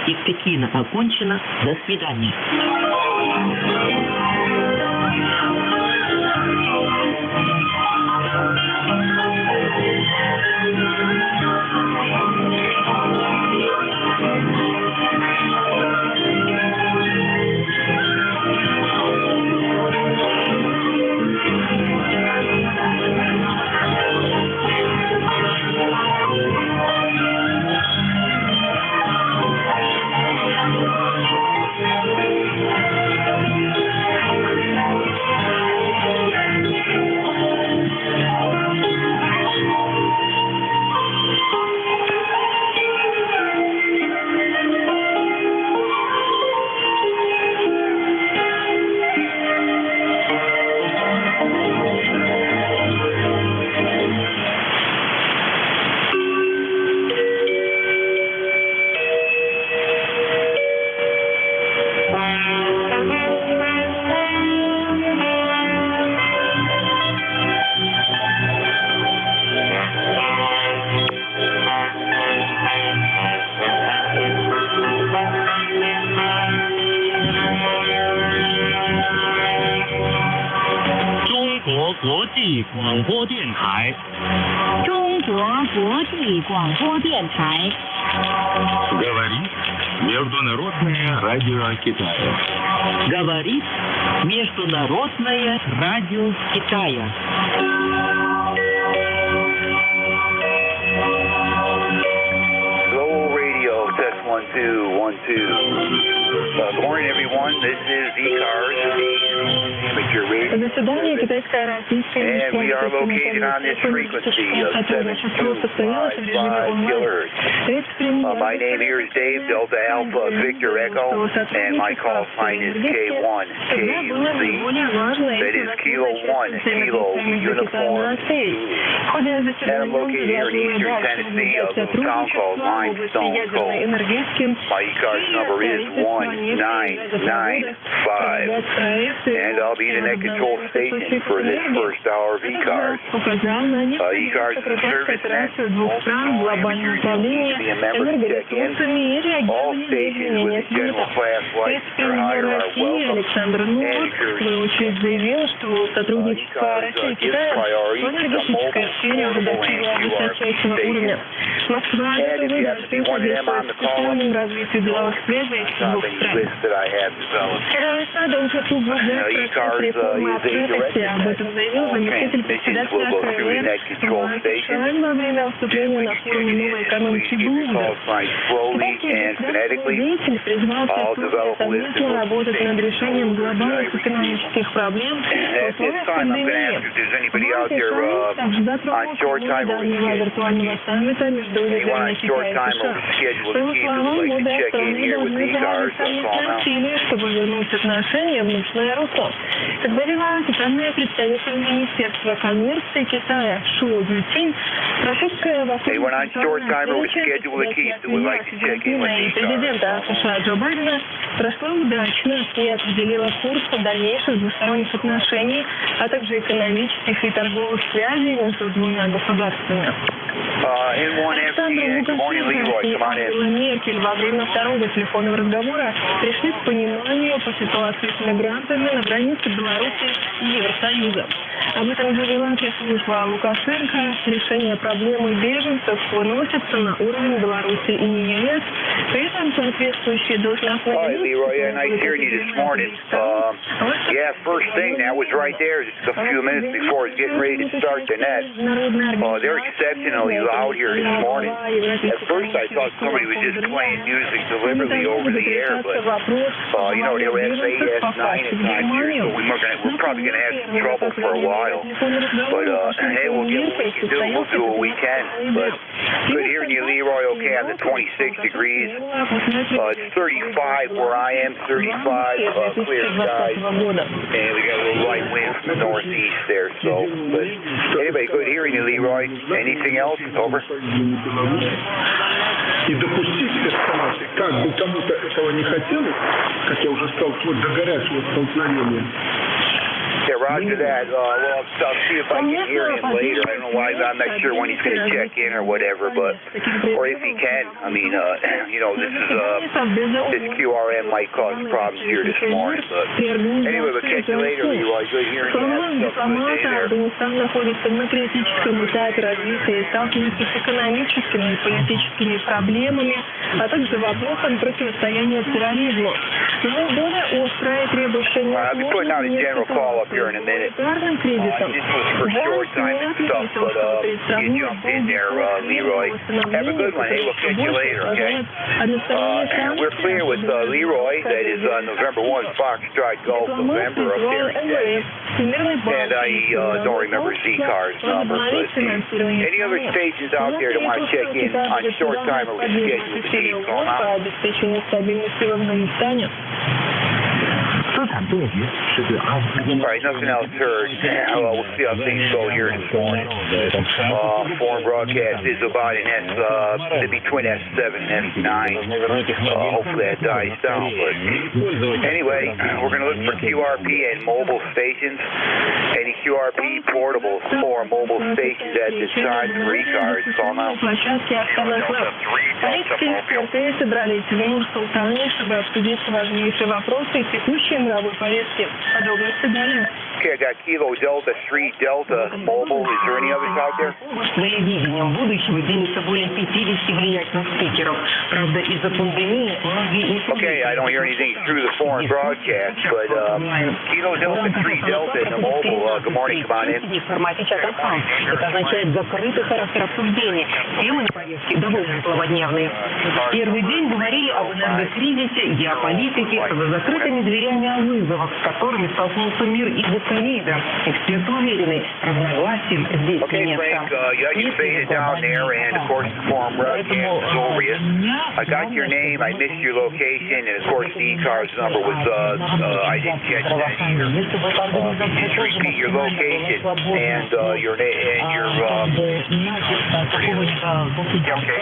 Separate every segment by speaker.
Speaker 1: из Пекина окончена. До свидания.
Speaker 2: Говорит Международное радио Китая.
Speaker 1: Говорит Международное радио Китая.
Speaker 3: Global Radio, test 1, 2, 1, 2. Good morning, everyone. This is ECARS, amateur radio. And we are located on this frequency of 725 kilohertz. My name here is Dave, Delta Alpha, Victor Echo, and my call sign is K1, KUZ. That is Kilo 1, Kilo Uniform. And I'm located here in eastern Tennessee, a little town called Limestone Cove. My ECARS number is 1995. And I'll be the net control station for this first hour of ECARS. ECARS is a service net. Be a member to check in. All stations with a general class license or higher are welcome and encouraged. ECARS gives priority to mobile, portable, and QR stations. And if you happen to be one of them on the call, on the list that I have developed. ECARS is a directed net. All transmissions will go through the net control station. And when you check in, please give your call sign slowly and phonetically. I'll develop a list of those stations. At this time, I'm going to ask if there's anybody out there on short time or anyone on short time or schedule to keep who would like to check in here with ECARS. Call now. Anyone on short time or with schedule to keep who would like to check in with ECARS.
Speaker 4: Прошла удачно и определила курс дальнейших двусторонних отношений, а также экономических и торговых связей между двумя государствами. Александр Лукашенко и Ангела Меркель во время второго телефонного разговора пришли к пониманию по ситуации с мигрантами на границе Беларуси и Евросоюза. Об этом заявила пресс-служба Лукашенко. Решение проблемы беженцев выносится на уровень Беларуси и ЕС. При этом соответствующие должностные лица...
Speaker 3: Leroy, nice hearing you this morning. Yeah, first thing, that was right there just a few minutes before it's getting ready to start the net. They're exceptionally loud here this morning. At first I thought somebody was just playing music deliberately over the air, but, you know, they were SAS 9 at times here, so we're probably going to have some trouble for a while. But, hey, we'll get what we can do. We'll do what we can. But good hearing you, Leroy, okay, on the 26 degrees. It's 35 where I am, 35, clear skies. And we got a little light wind from the northeast there, so. But anyway, good hearing you, Leroy. Anything else? Over.
Speaker 5: И допустить эскалации, как бы кому-то этого не хотелось, как я уже сказал, вот до горячего столкновения.
Speaker 3: Yeah, Roger that. Well, I'll see if I can hear him later. I don't know why. I'm not sure when he's going to check in or whatever, but or if he can. I mean, this QRM might cause problems here this morning. But anyway, we'll catch you later, Leroy. Good hearing you. Have a good day there.
Speaker 4: Афганистан находится на критическом этапе развития и сталкивается с экономическими и политическими проблемами, а также вопросом противостояния терроризму. Но более острое требующее гуманитарным кризисом.
Speaker 3: This was for short time and stuff, but you jumped in there, Leroy. Have a good one. Hey, we'll catch you later, okay? We're clear with Leroy. That is November 1, Foxtrot Golf, November up there. And I don't remember ECARS number, but any other stations out there that want to check in on short time or with schedule, please call out.
Speaker 4: по обеспечению стабильности в Афганистане.
Speaker 3: All right, nothing else heard. We'll see how things go here this morning. Foreign broadcast is about an between S7 and S9. Hopefully that dies down. But anyway, we're going to look for QRP and mobile stations. Any QRP portable or mobile stations at this time for ECARS. Call now.
Speaker 4: Политические эксперты собрались в Нур-Султане, чтобы обсудить важнейшие вопросы текущей мировой повестки. Подробности далее.
Speaker 3: Okay, I got Kilo Delta 3 Delta mobile. Is there any others out there?
Speaker 1: Своим видением будущего делится более 50 влиятельных спикеров. Правда, из-за пандемии многие...
Speaker 3: Okay, I don't hear anything through the foreign broadcast, but Kilo Delta 3 Delta in the mobile. Good morning, come on in.
Speaker 1: В формате чат-аккаунт. Это означает закрытый характер обсуждения. Темы на повестке довольно злободневные. В первый день говорили об энергокризисе, геополитике, за закрытыми дверями о вызовах, с которыми столкнулся мир из-за ковида. Эксперты уверены, разногласиям здесь
Speaker 3: Okay, Frank, you faded down there, and of course the forum broadcast is over you. I got your name, I missed your location, and of course the ECARS number was, I didn't catch that either. Just repeat your location and your name and your, okay,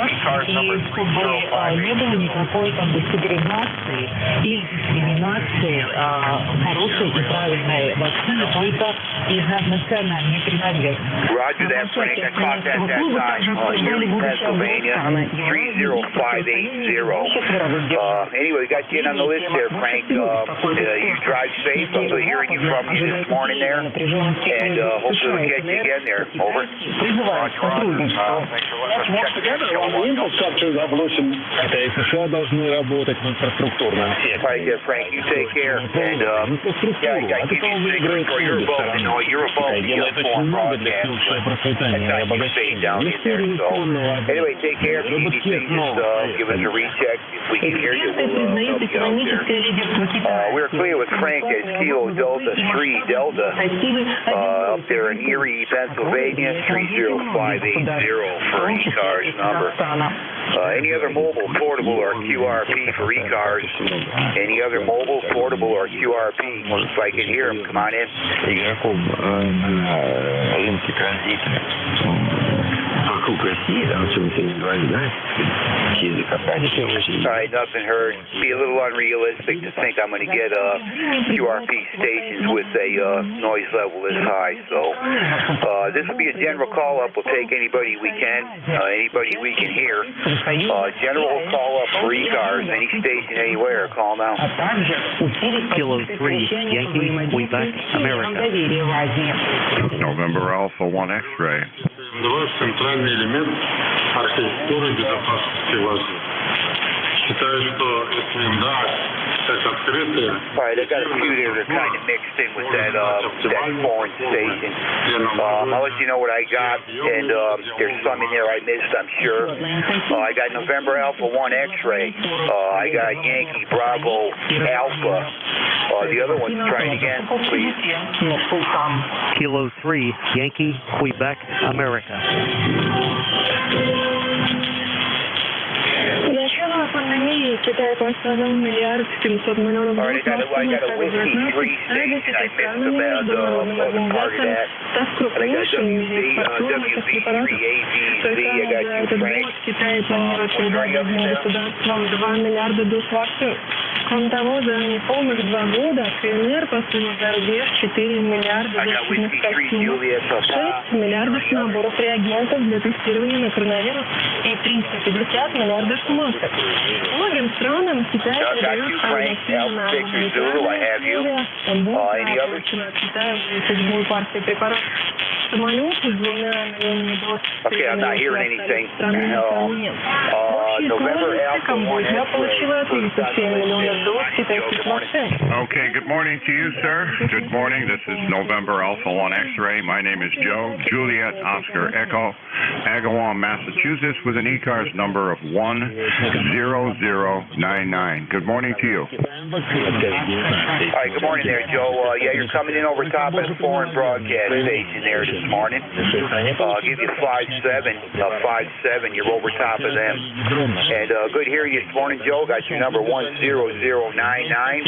Speaker 3: ECARS number 305.
Speaker 1: Не было никакой там дисагрегации или дискриминации хорошей и правильной вакцины только из-за национальной принадлежности.
Speaker 3: Roger that, Frank. I caught that time. Here in Pennsylvania, 30580. Anyway, we got you in on the list there, Frank. You drive safe. I'll be hearing you from you this morning there. And hopefully we'll catch you again there. Over.
Speaker 5: Это и США должны работать в инфраструктурном секторе.
Speaker 3: All right, Frank. You take care. And yeah, I give you signals for your vote. You know, you're a vote.
Speaker 5: Делает очень много для всеобщего процветания и обогащения.
Speaker 3: Anyway, take care. If you need anything, just give us a recheck. If we can hear you, we'll help you out there. We're clear with Frank at Kilo Delta 3 Delta up there in Erie, Pennsylvania, 30580 for ECARS number. Any other mobile, portable, or QRP for ECARS? Any other mobile, portable, or QRP? If I can hear them, come on in.
Speaker 2: Игроков на рынке транзита вокруг России, о чем ты не говоришь, да?
Speaker 3: All right, nothing heard. Be a little unrealistic to think I'm going to get QRP stations with a noise level this high. So this will be a general call-up. We'll take anybody we can, anybody we can hear. General call-up for ECARS, any station, anywhere. Call now.
Speaker 6: Kilo 3, Yankee, Quebec, America.
Speaker 2: November Alpha 1 X-ray.
Speaker 5: Центральный элемент архитектуры безопасности воздуха. Считаю, что если это открытые...
Speaker 3: All right, I got a few there that are kind of mixed in with that foreign station. I'll let you know what I got, and there's some in there I missed, I'm sure. I got November Alpha 1 X-ray. I got Yankee Bravo Alpha. The other one, try it again, please.
Speaker 6: Kilo 3, Yankee, Quebec, America.
Speaker 4: Начало пандемии компании Китай поставил миллиард 700 миллионов
Speaker 3: All right, I got a whiskey 3 station. I missed about part of that.
Speaker 4: став крупнейшим экспортером этих препаратов. Этот год Китай планирует передать другим государствам 2 миллиарда доз вакцин. Кроме того, за неполных 2 года КНР поставил за рубеж 4 миллиарда защитных костюмов, 6 миллиардов наборов реагентов для тестирования на коронавирус и 350 миллиардов масок. Многим странам Китай передает вакцины на получена от Китая уже 7-ю партию препаратов. Самолет с 2 миллионами доз.
Speaker 3: Okay, I'm not hearing anything.
Speaker 4: Камбоджа получила 37 миллионов доз китайских вакцин.
Speaker 7: Okay, good morning to you, sir. Good morning. This is November Alpha 1 X-Ray. My name is Joe, Juliet, Oscar, Echo, Agawam, Massachusetts, with an ECARS number of 10099. Good morning to you.
Speaker 3: All right, good morning there, Joe. Yeah, you're coming in over top of the foreign broadcast station there this morning. I'll give you 57. You're over top of them. And good hearing you this morning, Joe. Got your number 10099.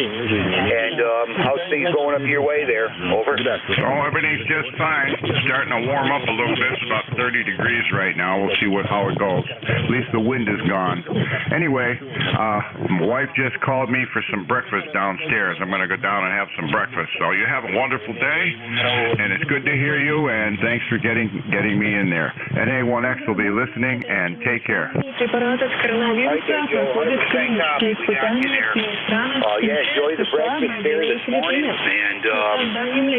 Speaker 3: And how's things going up your way there? Over.
Speaker 7: Oh, everything's just fine. Starting to warm up a little bit. It's about 30 degrees right now. We'll see how it goes. At least the wind is gone. Anyway, my wife just called me for some breakfast downstairs. I'm going to go down and have some breakfast. So you have a wonderful day, and it's good to hear you, and thanks for getting me in there. NA1X will be listening, and take care.
Speaker 3: Yeah, enjoy the breakfast there this morning, and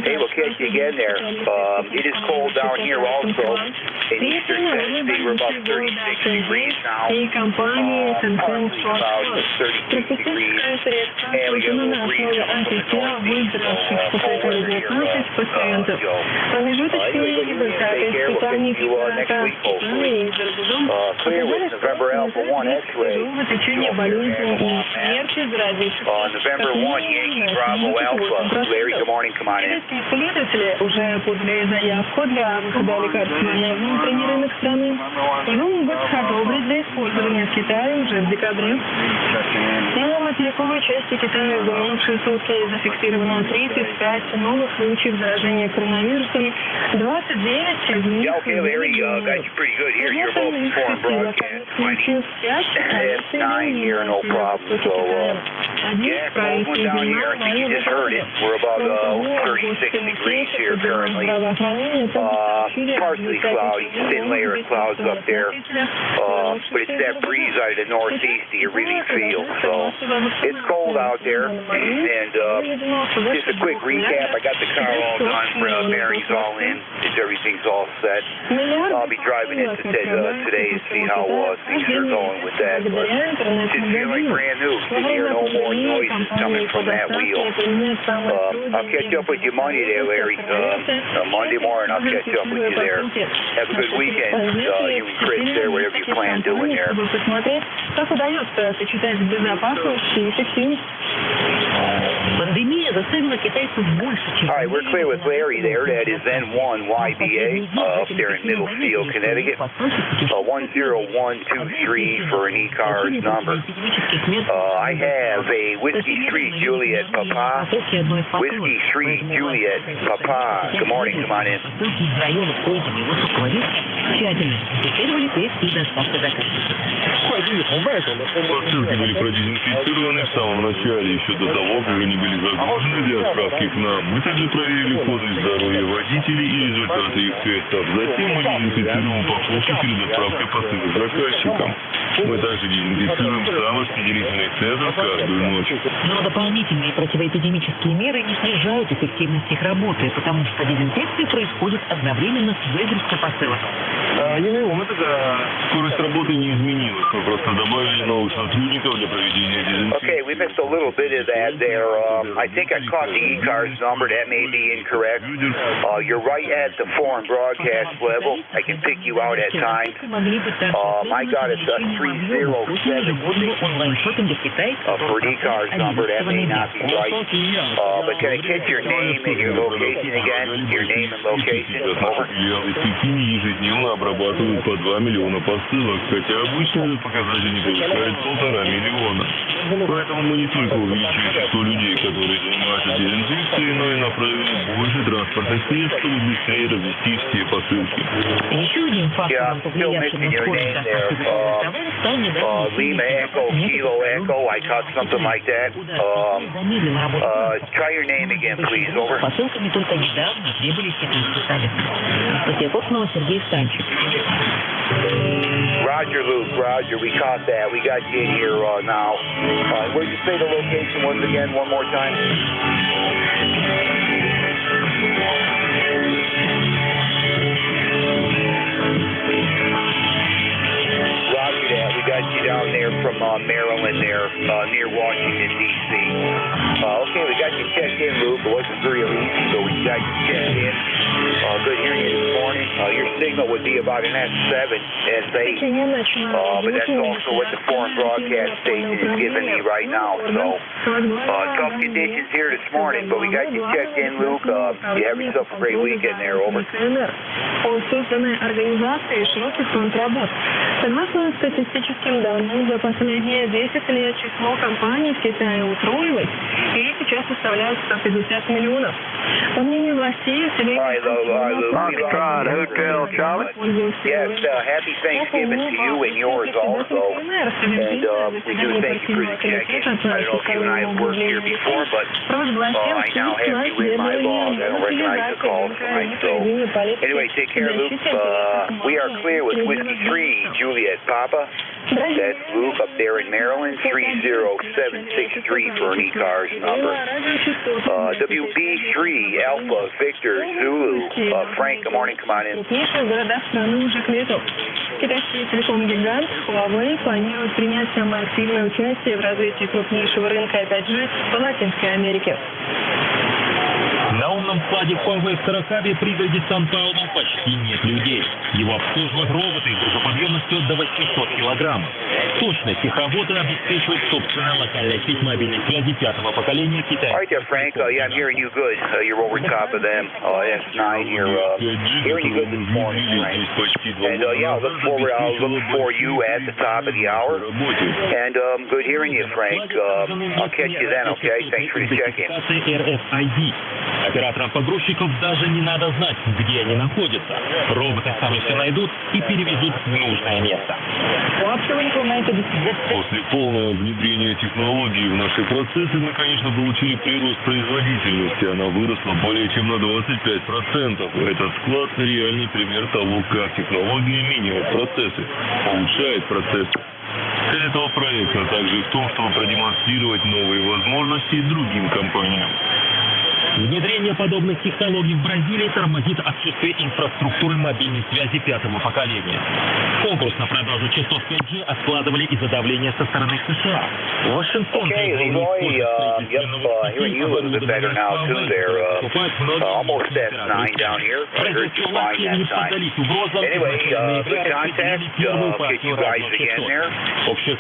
Speaker 3: hey, we'll catch you again there. It is cold down here also in eastern Tennessee. We're about 36 degrees now. About 36 degrees, and we got a little breeze coming from the northeast. Anyway, take care. We'll catch you next week, hopefully. Clear with November Alpha 1 X-Ray. November 1, Yankee Bravo Alpha. Larry, good morning. Come on in.
Speaker 4: Исследователи уже подали заявку для выхода лекарства на внутренний рынок страны. Его могут одобрить для использования в Китае уже в декабре. На материковой части Китая за минувшие сутки зафиксировано 35 новых случаев заражения коронавирусом. 29 из них...
Speaker 3: Yeah, okay, Larry, got you pretty good here. You're both foreign broadcast. F9 here, no problem. So, yeah, cold one down here. I think you just heard it. We're about 36 degrees here currently. Partially cloudy, thin layer of clouds up there. But it's that breeze out of the northeast that you really feel. So it's cold out there. And just a quick recap. I got the car all done. Bearings all in. Everything's all set. I'll be driving it today to see how things are going with that. But just feel like brand new. You hear no more noises coming from that wheel. I'll catch up with you Monday there, Larry. Monday morning I'll catch up with you there. Have a good weekend. You and Chris there, whatever you plan doing there.
Speaker 4: Как удается сочетать безопасность и эффективность?
Speaker 1: Пандемия заставила китайцев больше, чем...
Speaker 3: All right, we're clear with Larry there. That is N1YBA up there in Middlefield, Connecticut. 10123 for an ECARS number. I have a Whiskey 3 Juliet Papa. Whiskey 3 Juliet Papa. Good morning. Come on in.
Speaker 8: Посылки были продезинфицированы в самом начале, еще до того, как они были загружены для отправки к нам. Мы также проверили коды здоровья водителей и результаты их тестов. Затем мы дезинфицируем упаковки перед отправкой посылок заказчикам. Мы также дезинфицируем сам распределительный центр каждую ночь.
Speaker 1: Но дополнительные противоэпидемические меры не снижают эффективность их работы, потому что дезинфекция происходит одновременно с выгрузкой посылок.
Speaker 8: Скорость работы не изменилась, мы просто добавили новых сотрудников для проведения дезинфекции.
Speaker 3: Okay, we missed a little bit of that there. I think I caught the ECARS number. That may be incorrect. You're right at the foreign broadcast level. I can pick you out at times. I got a 3
Speaker 1: онлайн-шоппинге в Китае.
Speaker 3: For ECARS number, that may not be right. But can I get your name and your location again? Your name and location. Over.
Speaker 8: Филиалы в Пекине ежедневно обрабатывают по 2 миллиона посылок, хотя обычно этот показатель не превышает 1,5 миллиона. Поэтому мы не только увеличили число людей, которые занимаются дезинфекцией, но и направили больше транспортных средств, чтобы быстрее развести все посылки.
Speaker 1: Еще одним фактором, повлиявшим на скорость доставки товара, стал недавний
Speaker 3: Lima Echo, Kilo Echo, I caught something like that. Try your name again, please. Over.
Speaker 1: Посылками только недавно требовались такие специалисты. Анастасия снова Сергей Станчик.
Speaker 3: Roger, Luke. Roger, we caught that. We got you in here now. Where did you say the location was again? One more time. Roger that. We got you down there from Maryland there, near Washington, D.C. Okay, we got you checked in, Luke. It wasn't real easy, but we got you checked in. Good hearing you this morning. Your signal would be about an S7, S8. But that's also what the foreign broadcast station is giving me right now. So, tough conditions here this morning, but we got you checked in, Luke. You have yourself a great weekend there. Over.
Speaker 4: По созданной организации широкий фронт работ. Согласно статистическим данным, за последние 10 лет число компаний в Китае утроилось, и сейчас составляет 150 миллионов. По мнению властей,
Speaker 3: Foxtrot Hotel Charlie. Yes, happy Thanksgiving to you and yours also. And we do thank you for the check-in. I don't know if you and I have worked here before, but I now have you in my log. I don't recognize the calls tonight. So anyway, take care, Luke. We are clear with Whiskey 3, Juliet Papa. That's Luke up there in Maryland, 30763 for an ECARS number. WB3 Alpha Victor Zulu. Frank, good morning, come on in.
Speaker 4: Китайский телеком-гигант Huawei планирует принять самое активное участие в развитии крупнейшего рынка 5G в Латинской Америке.
Speaker 9: На умном складе Huawei в Таракабе, пригороде Сан-Паулу, почти нет людей. Его обслуживают роботы грузоподъемностью до 800 килограммов. Точность их работы обеспечивает собственная локальная сеть мобильной связи 5-го поколения Китая.
Speaker 3: All right there, Frank. Yeah, I'm hearing you good. You're over top of them. S9, you're hearing you good this morning, Frank. And yeah, I'll look for you at the top of the hour. And good hearing you, Frank. I'll catch you then, okay? Thanks for the check-in.
Speaker 9: RFID. Операторам-погрузчиков даже не надо знать, где они находятся. Роботы сами все найдут и перевезут в нужное место.
Speaker 8: После полного внедрения технологий в наши процессы мы, конечно, получили прирост производительности. Она выросла более чем на 25%. Этот склад – реальный пример того, как технологии меняют процессы, улучшают процессы. Цель этого проекта также в том, чтобы продемонстрировать новые возможности другим компаниям.
Speaker 9: Внедрение подобных технологий в Бразилии тормозит отсутствие инфраструктуры мобильной связи 5-го поколения. Конкурс на продажу частот 5G откладывали из-за давления со стороны США. Вашингтон требовал
Speaker 3: hearing you a little bit better now too there. Almost S9 down here. I heard you fine that time. Anyway, good contact. Get you guys again there. This is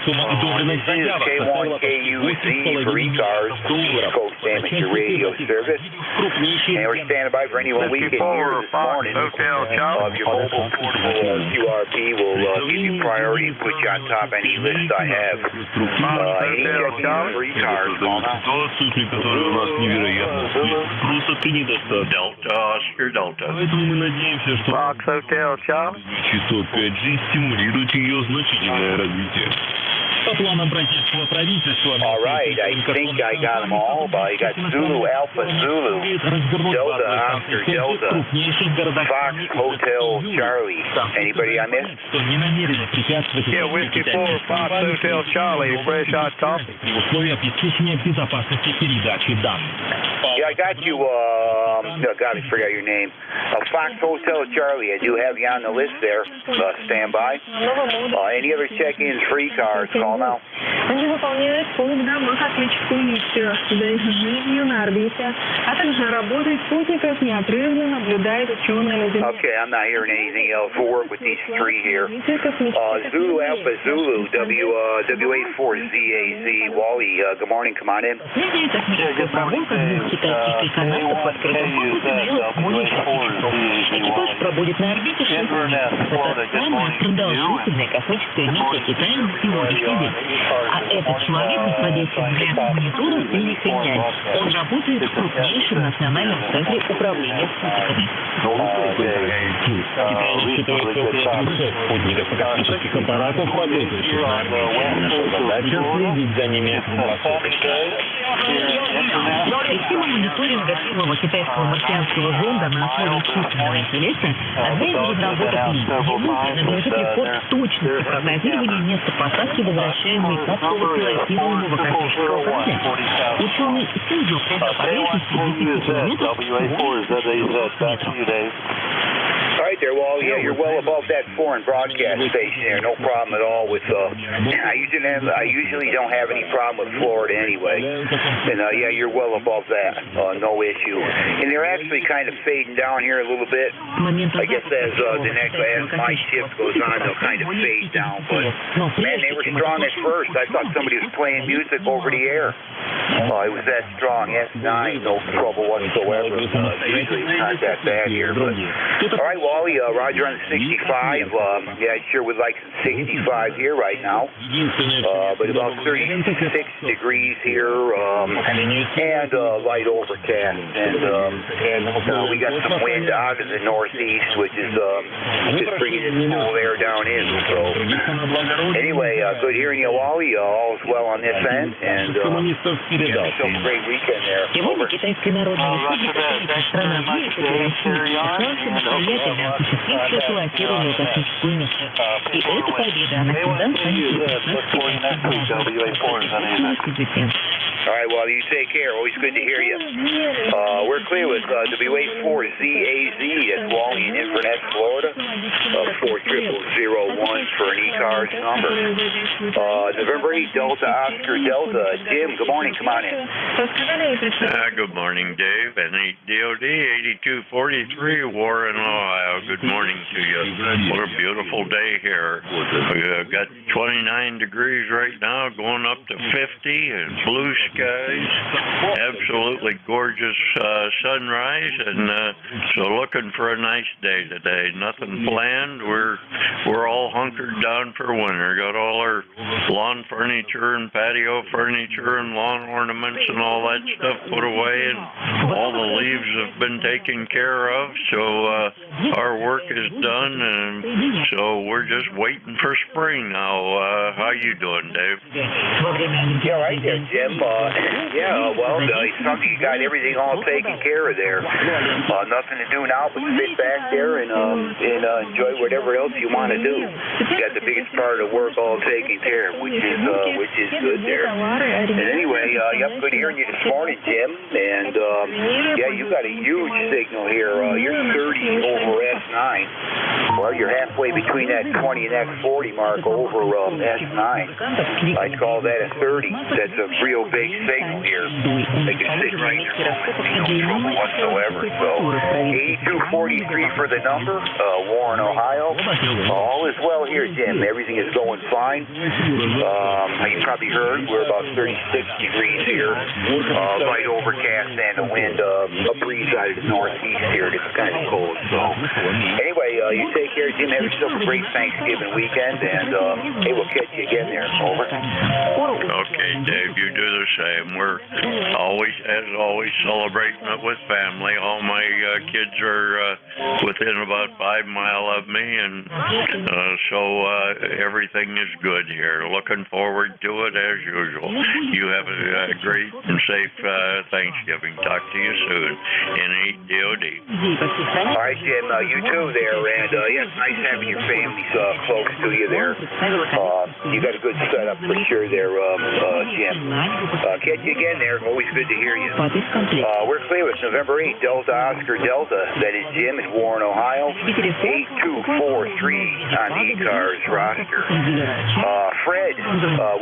Speaker 3: K1KUZ for ECARS, East Coast Amateur Radio Service. And we're standing by for anyone we can hear this morning. Your mobile portable QRP will give you priority and put you on top any list I have. Any check-in for ECARS, call now.
Speaker 8: Ситуацию, при которой у нас невероятно спроса и недостаток. Поэтому мы надеемся, что частот 5G стимулирует ее значительное развитие.
Speaker 9: По планам бразильского правительства,
Speaker 3: all right, I think I got them all. I got Zulu, Alpha, Zulu, Delta, Oscar, Delta, Fox, Hotel, Charlie. Anybody on this?
Speaker 9: Yeah,
Speaker 5: Whiskey 4, Fox, Hotel, Charlie, fresh hot coffee.
Speaker 9: Условия обеспечения безопасности передачи данных.
Speaker 3: Yeah, I got you, God, I forgot your name. Fox, Hotel, Charlie, I do have you on the list there. Stand by. Any other check-ins, free cars, call now?
Speaker 4: Они выполняют в домах космическую миссию, связь с жизнью на орбите, а также работают спутников, неотрывно наблюдают ученые на Земле.
Speaker 3: Okay, I'm not hearing anything else. We'll work with these three here. Zulu Alpha Zulu, W84ZAZ, Wally, good morning, come on in.
Speaker 1: Последняя космическая прогулка двух китайских космонавтов в открытом космосе длилась более 6 часов. Экипаж пробудет на орбите 6 месяцев. Это самая продолжительная космическая миссия Китая на сегодняшний день. А этот человек, находящий взгляд в монитор, не Пхеньян. Он работает в крупнейшем национальном центре управления спутниками.
Speaker 5: Китай считает около 300 спутников и космических аппаратов, работающих на орбите. Наша задача следить за ними круглосуточно.
Speaker 1: Система мониторинга первого китайского марсианского зонда на основе искусственного интеллекта одна из разработок ЛИ. Ему принадлежит рекорд точности прогнозирования места посадки возвращаемой капсулы пилотируемого космического корабля. Ученый снизил предел поверхности 10 километров в 80 метров.
Speaker 3: All right there, Wally. Yeah, you're well above that foreign broadcast station there. No problem at all with. I usually don't have any problem with Florida anyway, and yeah, you're well above that. No issue. And they're actually kind of fading down here a little bit. I guess as my shift goes on, they'll kind of fade down. But man, they were strong at first. I thought somebody was playing music over the air. It was that strong. S9, no trouble whatsoever. Usually it's not that bad here, but all right. Wally, Roger on the 65. Yeah, I sure would like some 65 here right now. But about 36 degrees here, and light overcast. And we got some wind out of the northeast, which is just bringing this cool air down in. So anyway, good hearing you, Wally. All's well on this end, and some great weekend there.
Speaker 1: Сегодня Китайская Народная Республика, страна в мире, которая самостоятельно осуществив эксплуатируемую космическую миссию. И эта победа, она всегда
Speaker 3: All right, well, you take care. Always good to hear you. We're clear with W84ZAZ. That's Wally in Inverness, Florida. 40001 for an ECARS number. November 8, Delta Oscar Delta. Jim, good morning. Come on in.
Speaker 10: Good morning, Dave. And DOD 8243, Warren, Ohio. Good morning to you. What a beautiful day here. We've got 29 degrees right now, going up to 50, and blue skies. Absolutely gorgeous sunrise, and so looking for a nice day today. Nothing planned. We're all hunkered down for winter. Got all our lawn furniture and patio furniture and lawn ornaments and all that stuff put away, and all the leaves have been taken care of. So our work is done, and so we're just waiting for spring now. How you doing, Dave?
Speaker 3: Yeah, right there, Jim. Well, something you got everything all taken care of there. Nothing to do now but sit back there and enjoy whatever else you want to do. You got the biggest part of the work all taken care of, which is good there. And anyway, yep, good hearing you this morning, Jim. And yeah, you got a huge signal here. You're 30 over S9. Well, you're halfway between that 20 and that 40 mark over S9. I'd call that a 30. That's a real big signal here. They can sit right there with no trouble whatsoever. So 8243 for the number, Warren, Ohio. All is well here, Jim. Everything is going fine. You probably heard we're about 36 degrees here. Light overcast and the wind, a breeze out of the northeast here. It's kind of cold. So anyway, you take care, Jim. Have yourself a great Thanksgiving weekend, and hey, we'll catch you again there. Over.
Speaker 10: Okay, Dave, you do the same. We're always, as always, celebrating it with family. All my kids are within about 5 miles of me, and so everything is good here. Looking forward to it as usual. You have a great and safe Thanksgiving. Talk to you soon. N8DOD.
Speaker 3: All right, Jim, you too there, and yeah, it's nice having your family close to you there. You got a good setup for sure there, Jim. Catch you again there. Always good to hear you. We're clear with November 8, Delta Oscar Delta. That is Jim in Warren, Ohio. 8243 on the ECARS roster. Fred,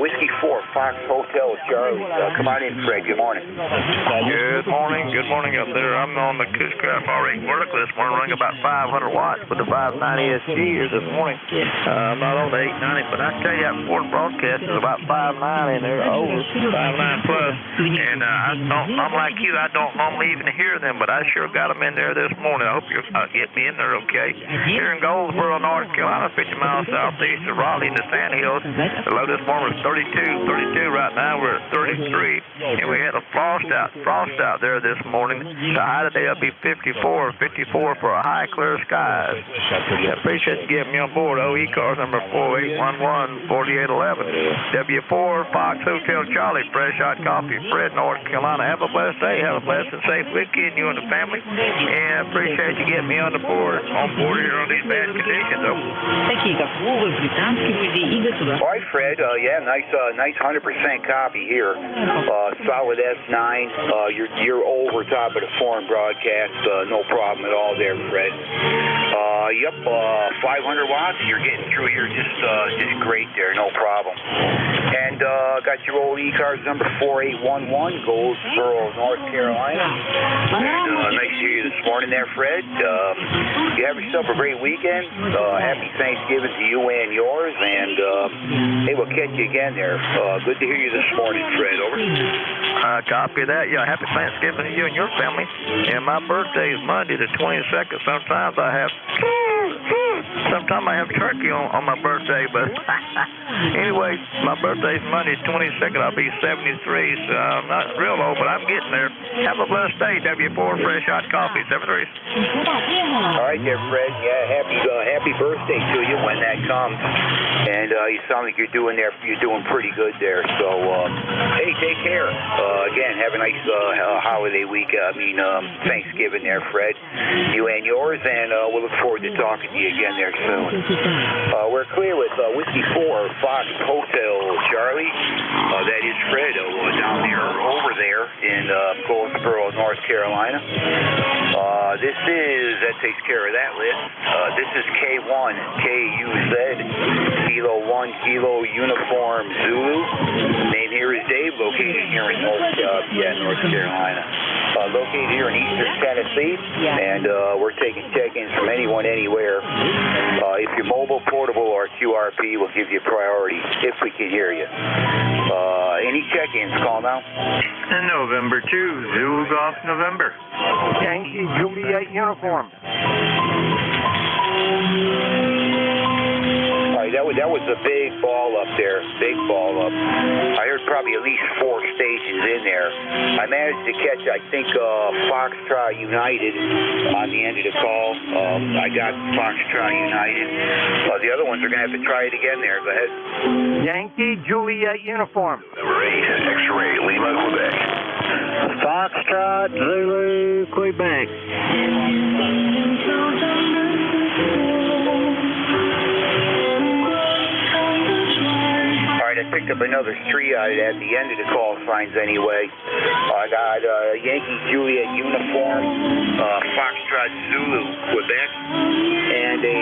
Speaker 3: Whiskey 4, Fox Hotel Charlie. Come on in, Fred. Good morning.
Speaker 11: Good morning. Good morning up there. I'm on the Cushcraft R8 vertical this morning, running about 500 watts with the 590 SG here this morning. I'm not on the 890, but I tell you, that Ford broadcast is about 590 and they're over 5.9 plus. And I'm like you, I don't normally even hear them, but I sure got them in there this morning. I hope you'll get me in there okay. Here in Goldsboro, North Carolina, 50 miles southeast of Raleigh in the Sand Hills. The low this morning was 32 right now. We're at 33, and we had a frost out there this morning. The high today will be 54 for a high clear skies. I appreciate you getting me on board. ECARS number 4811-4811. W4 Fox Hotel Charlie, Fresh Hot Coffee, Fred, North Carolina. Have a blessed day. Have a blessed and safe weekend, you and the family. And appreciate you getting me on board here on these bad conditions.
Speaker 3: All right, Fred. Yeah, nice 100% copy here. Solid S9. You're over top of the foreign broadcast. No problem at all there, Fred. Yep, 500 watts. You're getting through here just great there. No problem. And got your old ECARS number 4811, Goldsboro, North Carolina. And nice to hear you this morning there, Fred. You have yourself a great weekend. Happy Thanksgiving to you and yours. And hey, we'll catch you again there. Good to hear you this morning, Fred. Over.
Speaker 11: Copy that. Yeah, happy Thanksgiving to you and your family. And my birthday is Monday the 22nd. Sometimes I have turkey on my birthday, but anyway, my birthday is Monday the 22nd. I'll be 73, so I'm not real old, but I'm getting there. Have a blessed day. W4 Fresh Hot Coffee, 73.
Speaker 3: All right there, Fred. Yeah, happy birthday to you when that comes. And you sound like you're doing pretty good there. So, hey, take care. Again, have a nice holiday week. Thanksgiving there, Fred. You and yours, and we'll look forward to talking to you again there soon. We're clear with Whiskey 4, Fox Hotel Charlie. That is Fred down there, over there in Goldsboro, North Carolina. That takes care of that list. This is K1, KUZ, Kilo 1, Kilo Uniform Zulu. Name here is Dave, located here in North Carolina. Located here in Eastern Tennessee, and we're taking check-ins from anyone, anywhere. If you're mobile, portable, or QRP, we'll give you priority if we can hear you. Any check-ins, call now.
Speaker 11: November 2, Zulu Golf November.
Speaker 6: Yankee Juliet uniform.
Speaker 3: That was a big ball up there. Big ball up. I heard probably at least 4 stations in there. I managed to catch, I think, Foxtrot United on the end of the call. I got Foxtrot United. The other ones are going to have to try it again there. Go ahead.
Speaker 6: Yankee Juliet uniform.
Speaker 3: Number 8, X-Ray, Lima, Quebec.
Speaker 6: Foxtrot Zulu, Quebec.
Speaker 3: I picked up another triad at the end of the call signs anyway. I got Yankee Juliet uniform, Foxtrot Zulu, Quebec, and a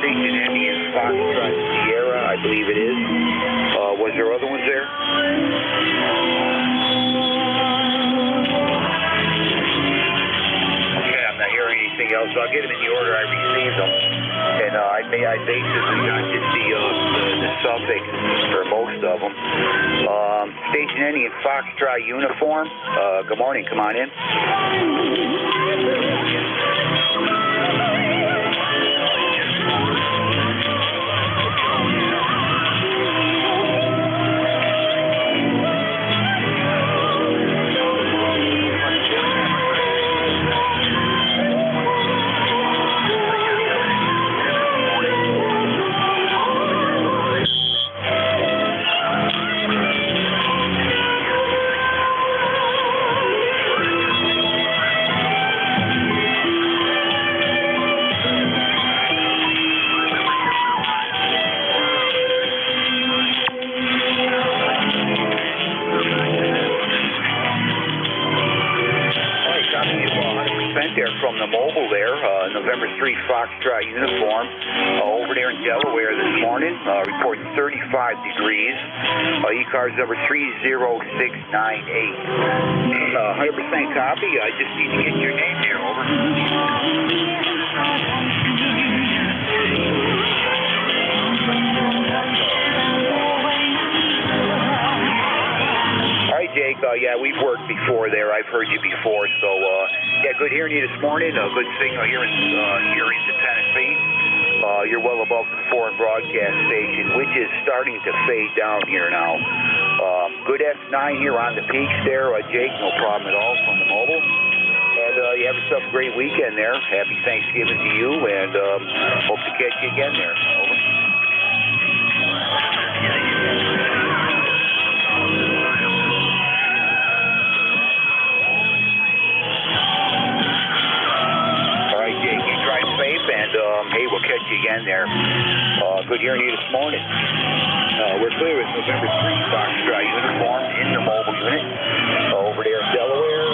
Speaker 3: station Indian Foxtrot Sierra, I believe it is. Was there other ones there? Okay, I'm not hearing anything else. I'll get them in the order I received them. And I basically got just the suffix for most of them. Station Indian Foxtrot uniform. Good morning. Come on in. there. November 3 Foxtrot uniform over there in Delaware this morning. Reporting 35 degrees. ECARS number 30698. 100% copy. I just need to get your name there. Over. Jake, yeah, we've worked before there. I've heard you before, so yeah, good hearing you this morning. Good signal here into Tennessee. You're well above the foreign broadcast station, which is starting to fade down here now. Good S9 here on the peaks there, Jake. No problem at all from the mobile. And you have yourself a great weekend there. Happy Thanksgiving to you, and hope to catch you again there. Over. And hey, we'll catch you again there. Good hearing you this morning. We're clear with November 3 Foxtrot uniform in the mobile unit over there in Delaware.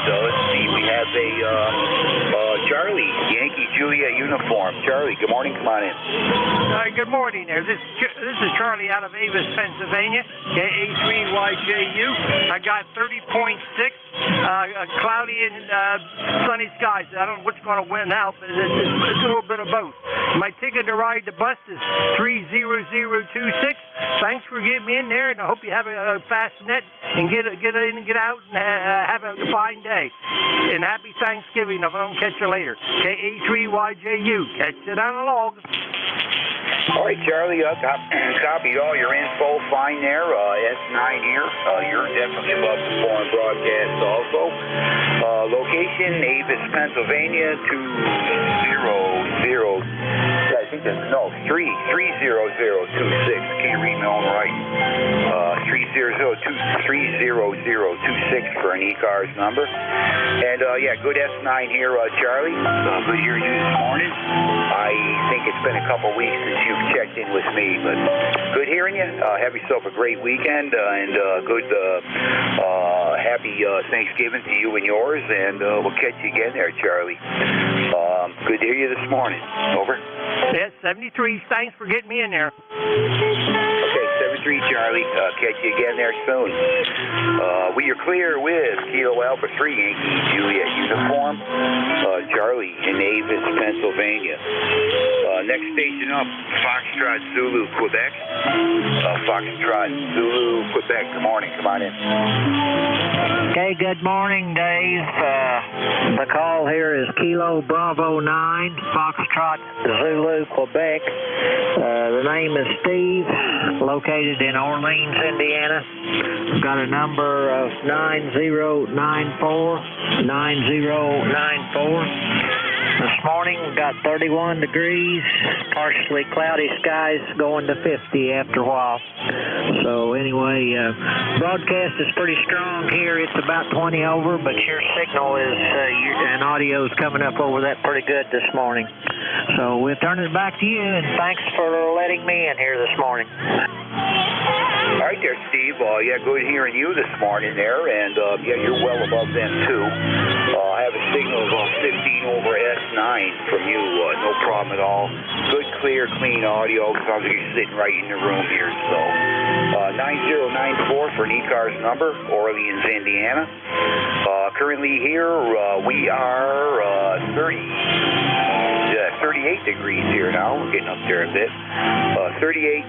Speaker 3: And let's see, we have a Charlie, Yankee Juliet uniform. Charlie, good morning. Come on in.
Speaker 6: Good morning there. This is Charlie out of Avis, Pennsylvania. A3YJU. I got 30.6. Cloudy and sunny skies. I don't know which going to win out, but it's a little bit of both. My ticket to ride the bus is 30026. Thanks for getting me in there, and I hope you have a fast net and get in and get out and have a fine day. And happy Thanksgiving if I don't catch you later. A3YJU. Catch you down the log.
Speaker 3: All right, Charlie, copied all your info. Fine there. S9 here. You're definitely above the foreign broadcast also. Location, Avis, Pennsylvania, 30026. Can't read my own writing. 30026 for an ECARS number. And yeah, good S9 here, Charlie. Good hearing you this morning. I think it's been a couple weeks since you've checked in with me, but good hearing you. Have yourself a great weekend and good happy Thanksgiving to you and yours, and we'll catch you again there, Charlie. Good to hear you this morning. Over.
Speaker 6: Yes, 73. Thanks for getting me in there.
Speaker 3: Okay, 73, Charlie. Catch you again there soon. We are clear with Kilo Alpha 3 Yankee Juliet uniform. Charlie in Avis, Pennsylvania. Next station up, Foxtrot Zulu, Quebec. Foxtrot Zulu, Quebec. Good morning. Come on in.
Speaker 6: Okay, good morning, Dave. The call here is Kilo Bravo 9, Foxtrot Zulu, Quebec. The name is Steve, located in Orleans, Indiana. Got a number of 9094. This morning we got 31 degrees, partially cloudy skies, going to 50 after a while. So anyway, broadcast is pretty strong here. It's about 20 over, but your signal is and audio is coming up over that pretty good this morning. So we'll turn it back to you, and thanks for letting me in here this morning.
Speaker 3: All right there, Steve. Yeah, good hearing you this morning there, and yeah, you're well above them too. I have a signal of 15 over S9 from you, no problem at all. Good, clear, clean audio. Sounds like you're sitting right in the room here. So 9094 for an ECARS number, Orleans, Indiana. Currently here, we are 38 degrees here now. We're getting up there a bit. 38,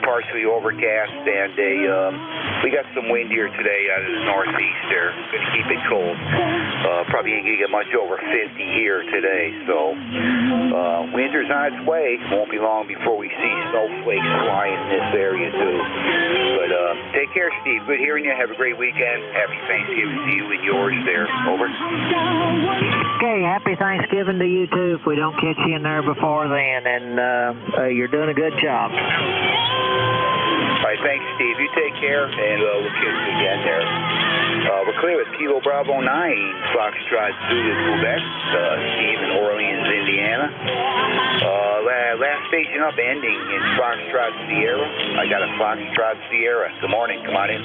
Speaker 3: partially overcast, and we got some wind here today out of the northeast there. Going to keep it cold. Probably ain't going to get much over 50 here today. So winter's on its way. Won't be long before we see snowflakes flying in this area too. But take care, Steve. Good hearing you. Have a great weekend. Happy Thanksgiving to you and yours there. Over.
Speaker 6: Okay, happy Thanksgiving to you too if we don't catch you in there before then, and you're doing a good job.
Speaker 3: All right, thanks, Steve. You take care, and we'll catch you again there. We're clear with Kilo Bravo 9, Foxtrot Zulu, Quebec, Steve in Orleans, Indiana. Last station up, ending in Foxtrot Sierra. I got a Foxtrot Sierra. Good morning. Come on in.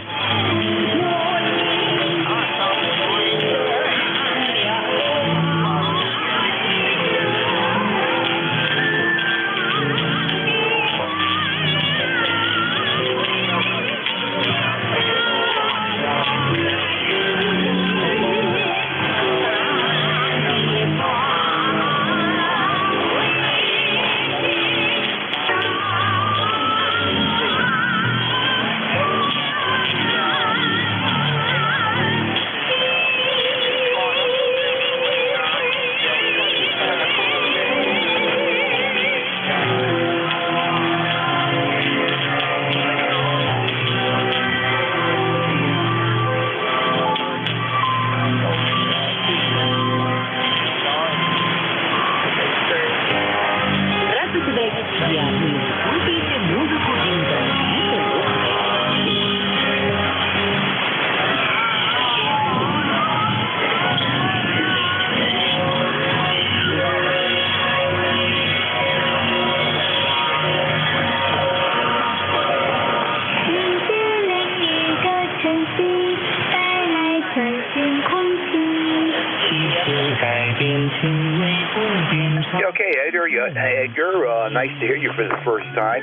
Speaker 1: Я слушайте музыку интернета.
Speaker 3: Okay, Edgar, nice to hear you for the first time.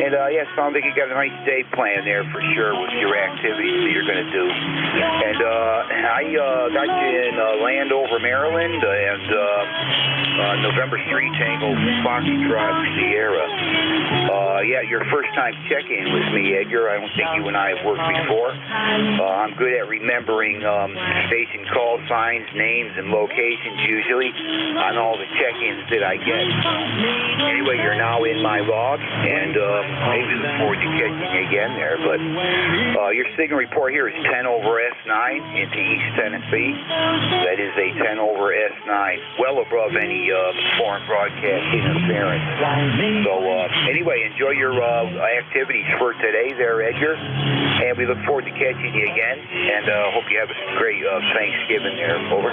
Speaker 3: And yeah, sounds like you got a nice day planned there for sure with your activities that you're going to do. And I got you in Landover, Maryland, and November 3 Tango Foxtrot Sierra. Yeah, your first time check-in with me, Edgar. I don't think you and I have worked before. I'm good at remembering station call signs, names, and locations usually on all the check-ins that I get. Anyway, you're now in my log, and maybe look forward to catching you again there. But your signal report here is 10 over S9 into East Tennessee. That is a 10 over S9, well above any foreign broadcast interference. So anyway, enjoy your activities for today there, Edgar, and we look forward to catching you again, and hope you have a great Thanksgiving there. Over.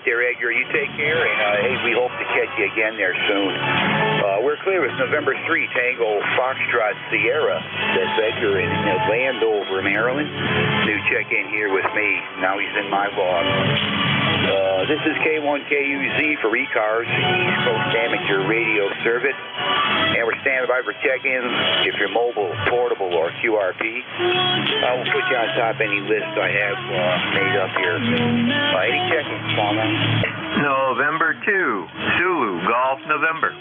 Speaker 3: There, Edgar, you take care, and hey, we hope to catch you again there soon. We're clear with November 3 Tango Foxtrot Sierra. That's Edgar in Landover, Maryland. New check-in here with me. Now he's in my log. This is K1KUZ for ECARS, East Coast Amateur Radio Service. And we're standing by for check-ins if you're mobile, portable, or QRP. We'll put you on top of any list I have made up here. Any check-ins, Palmer?
Speaker 11: November 2, Zulu, Golf, November.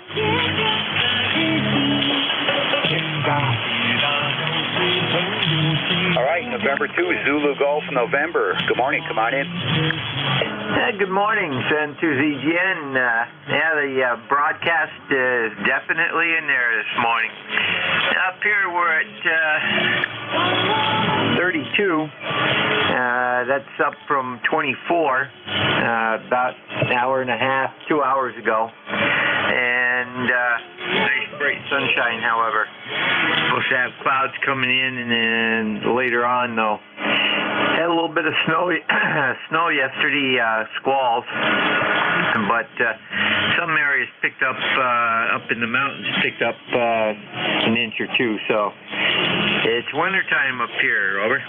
Speaker 3: All right, November 2, Zulu, Golf, November. Good morning, come on in.
Speaker 11: Good morning, Sen to ZGN. Yeah, the broadcast is definitely in there this morning. Up here we're at 32. That's up from 24 about an hour and a half, 2 hours ago. And nice bright sunshine, however. Supposed to have clouds coming in, and then later on, though, had a little bit of snow yesterday, squalls, but some areas picked up in the mountains, picked up an inch or two. So it's wintertime up here. Over.